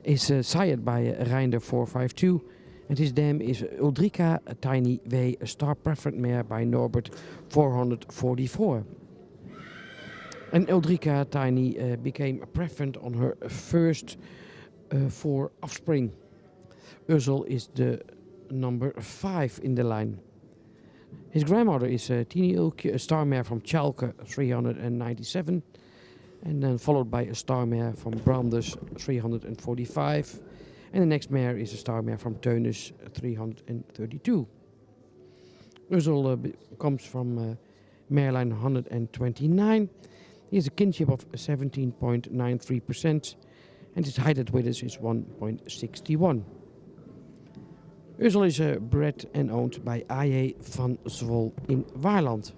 is sired by Reinder 452, and his dam is Uldrika Tiny W, a star preferred mare by Norbert 444. And Uldrika Tiny became preferent on her first 4 offspring. Urzel is the number 5 in the line. His grandmother is Tini Ulkje, a star mare from Chalke 397, and then followed by a star mare from Branders 345, and the next mare is a star mare from Teunis 332. Urzel comes from mareline 129. He has a kinship of 17.93%, and his height at Withers is 1.61. Urzel is bred and owned by A.J. van Zwol in Waarland.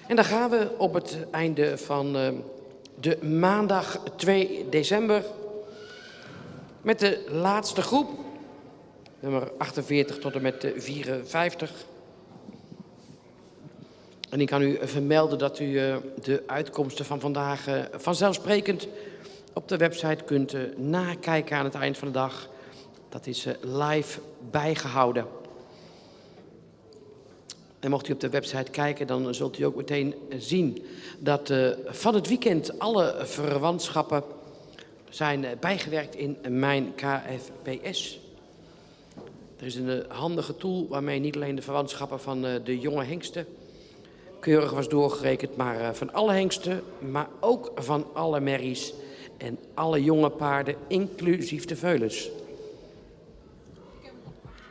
En dan gaan we op het einde van de maandag 2 december met de laatste groep, nummer 48 tot en met 54. En ik kan u vermelden dat u de uitkomsten van vandaag vanzelfsprekend op de website kunt nakijken aan het eind van de dag. Dat is live bijgehouden. En mocht u op de website kijken, dan zult u ook meteen zien dat van het weekend alle verwantschappen zijn bijgewerkt in Mijn KFPS. Er is een handige tool waarmee niet alleen de verwantschappen van de jonge hengsten keurig was doorgerekend, maar van alle hengsten, maar ook van alle merries en alle jonge paarden, inclusief de veulens.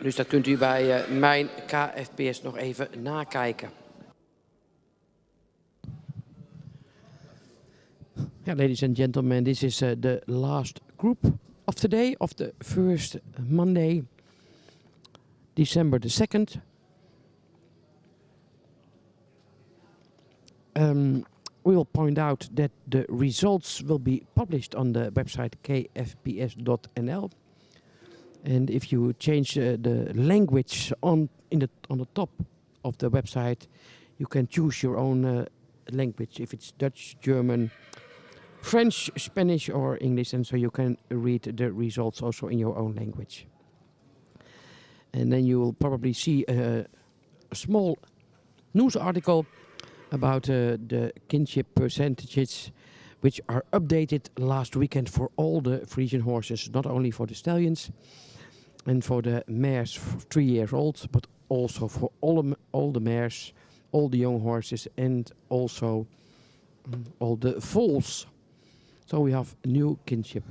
Dus dat kunt u bij Mijn KFPS nog even nakijken. Yeah, ladies and gentlemen, this is the last group of today, of the first Monday, December the 2nd. we will point out that the results will be published on the website kfps.nl. And if you change the language on the top of the website, you can choose your own language, if it's Dutch, German, French, Spanish or English, and so you can read the results also in your own language. And then you will probably see a small news article about the kinship percentages, which are updated last weekend for all the Frisian horses, not only for the stallions and for the mares 3 years old, but also for all the mares, all the young horses, and also all the foals. So we have a new kinship.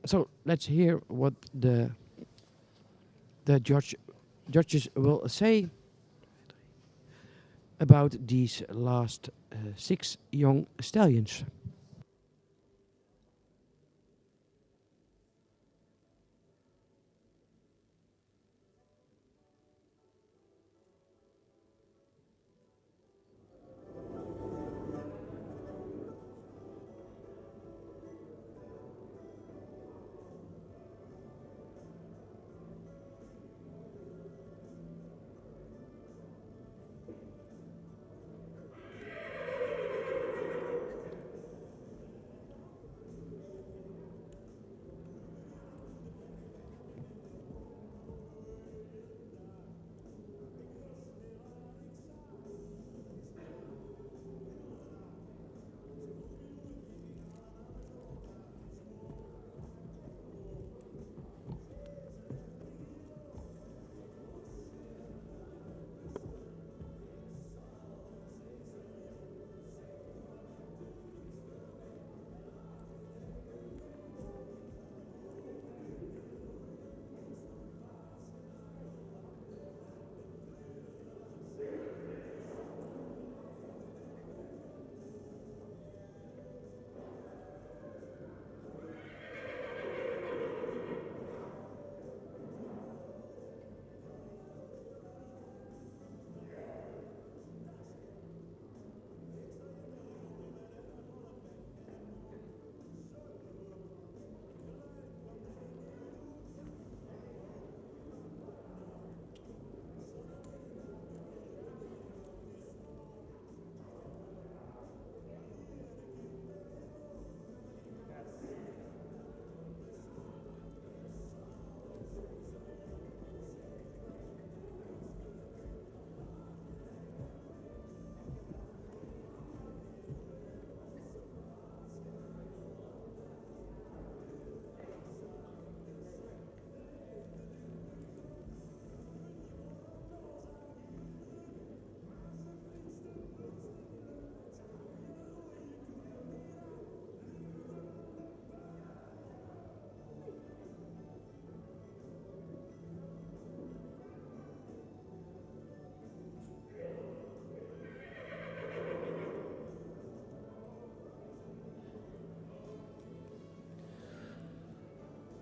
So let's hear what the judges will say about these last 6 young stallions.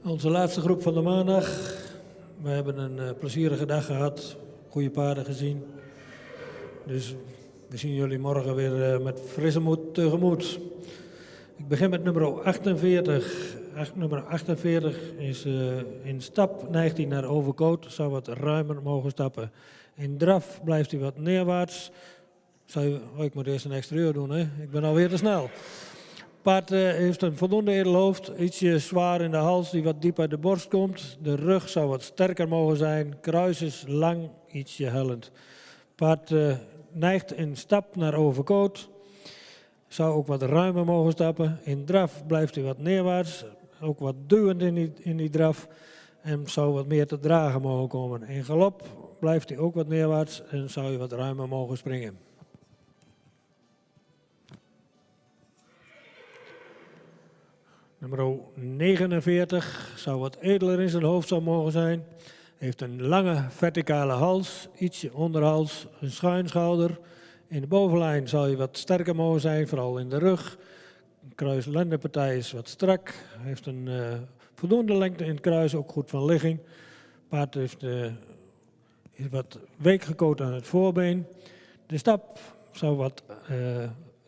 Onze laatste groep van de maandag. We hebben een plezierige dag gehad, goede paarden gezien. Dus we zien jullie morgen weer met frisse moed tegemoet. Ik begin met nummer 48. Nummer 48 is in stap, neigt hij naar overkoot, zou wat ruimer mogen stappen. In draf blijft hij wat neerwaarts. Ik moet eerst een exterieur doen, hè? Ik ben alweer te snel. Paard heeft een voldoende edelhoofd, ietsje zwaar in de hals die wat diep uit de borst komt. De rug zou wat sterker mogen zijn, kruis is lang, ietsje hellend. Paard neigt in stap naar overkoot, zou ook wat ruimer mogen stappen. In draf blijft hij wat neerwaarts, ook wat duwend in die draf en zou wat meer te dragen mogen komen. In galop blijft hij ook wat neerwaarts en zou hij wat ruimer mogen springen. Nummer 49 zou wat edeler in zijn hoofd zou mogen zijn. Heeft een lange verticale hals, ietsje onderhals, een schuin schouder. In de bovenlijn zal hij wat sterker mogen zijn, vooral in de rug. De kruislendenpartij is wat strak. Heeft een voldoende lengte in het kruis, ook goed van ligging. Paard is wat week gekoot aan het voorbeen. De stap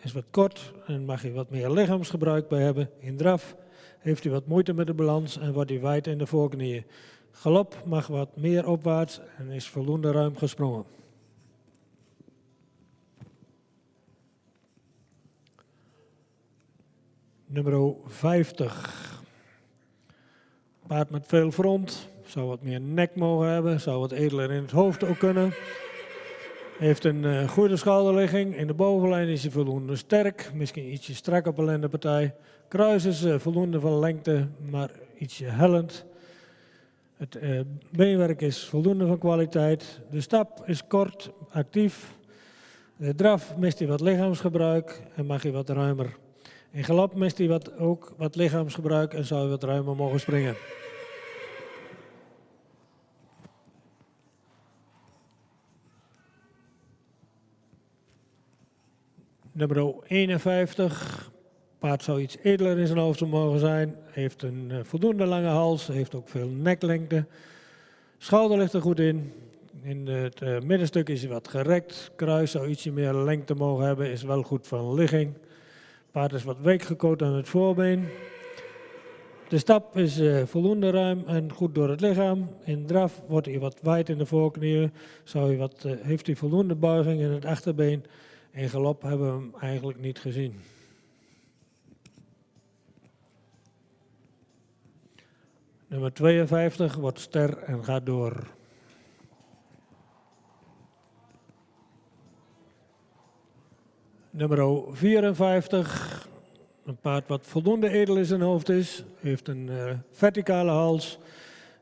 is wat kort en mag hij wat meer lichaamsgebruik bij hebben. In draf heeft hij wat moeite met de balans en wordt hij wijd in de voorknieën. Galop mag wat meer opwaarts en is voldoende ruim gesprongen. Nummer 50. Paard met veel front. Zou wat meer nek mogen hebben. Zou wat edeler in het hoofd ook kunnen. Heeft een goede schouderligging. In de bovenlijn is hij voldoende sterk. Misschien ietsje strak op een lendenpartij. Kruis is voldoende van lengte, maar ietsje hellend. Het beenwerk is voldoende van kwaliteit. De stap is kort, actief. De draf mist hij wat lichaamsgebruik en mag hij wat ruimer. In galop mist hij ook wat lichaamsgebruik en zou hij wat ruimer mogen springen. Nummer 51. Paard zou iets edeler in zijn hoofd mogen zijn. Heeft een voldoende lange hals. Heeft ook veel neklengte. Schouder ligt er goed in. In het middenstuk is hij wat gerekt. Kruis zou ietsje meer lengte mogen hebben. Is wel goed van ligging. Paard is wat week gekoot aan het voorbeen. De stap is voldoende ruim en goed door het lichaam. In draf wordt hij wat wijd in de voorknieën. Heeft hij voldoende buiging in het achterbeen. In galop hebben we hem eigenlijk niet gezien. Nummer 52 wordt ster en gaat door. Nummer 54. Een paard wat voldoende edel in zijn hoofd is. Heeft een verticale hals.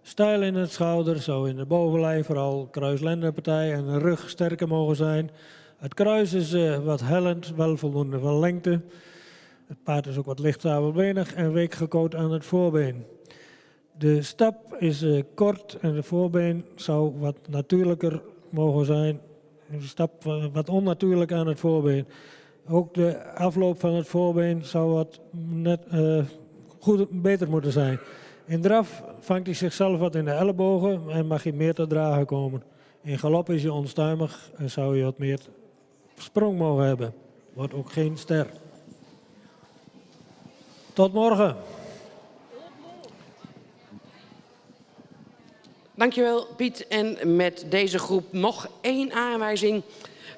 Stijl in het schouder. Zou in de bovenlijn vooral kruislendenpartij en de rug sterker mogen zijn. Het kruis is wat hellend, wel voldoende van lengte. Het paard is ook wat licht sabelbenig en week gekoot aan het voorbeen. De stap is kort en de voorbeen zou wat natuurlijker mogen zijn. De stap wat onnatuurlijk aan het voorbeen. Ook de afloop van het voorbeen zou wat beter moeten zijn. In draf vangt hij zichzelf wat in de ellebogen en mag hij meer te dragen komen. In galop is hij onstuimig en zou hij wat meer sprong mogen hebben. Wordt ook geen ster. Tot morgen. Dankjewel Piet. En met deze groep nog 1 aanwijzing.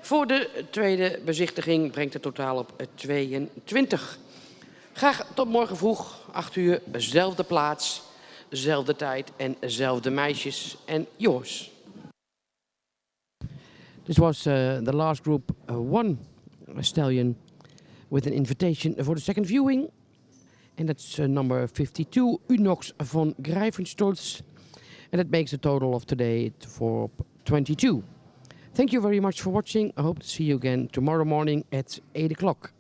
Voor de tweede bezichtiging brengt het totaal op 22. Graag tot morgen vroeg, 8 uur, zelfde plaats, zelfde tijd en zelfde meisjes en jongens. This was the last group 1 stallion with an invitation for the second viewing. And that's number 52, Unox von Greifenstolz. And that makes the total of today for 22. Thank you very much for watching. I hope to see you again tomorrow morning at 8 o'clock.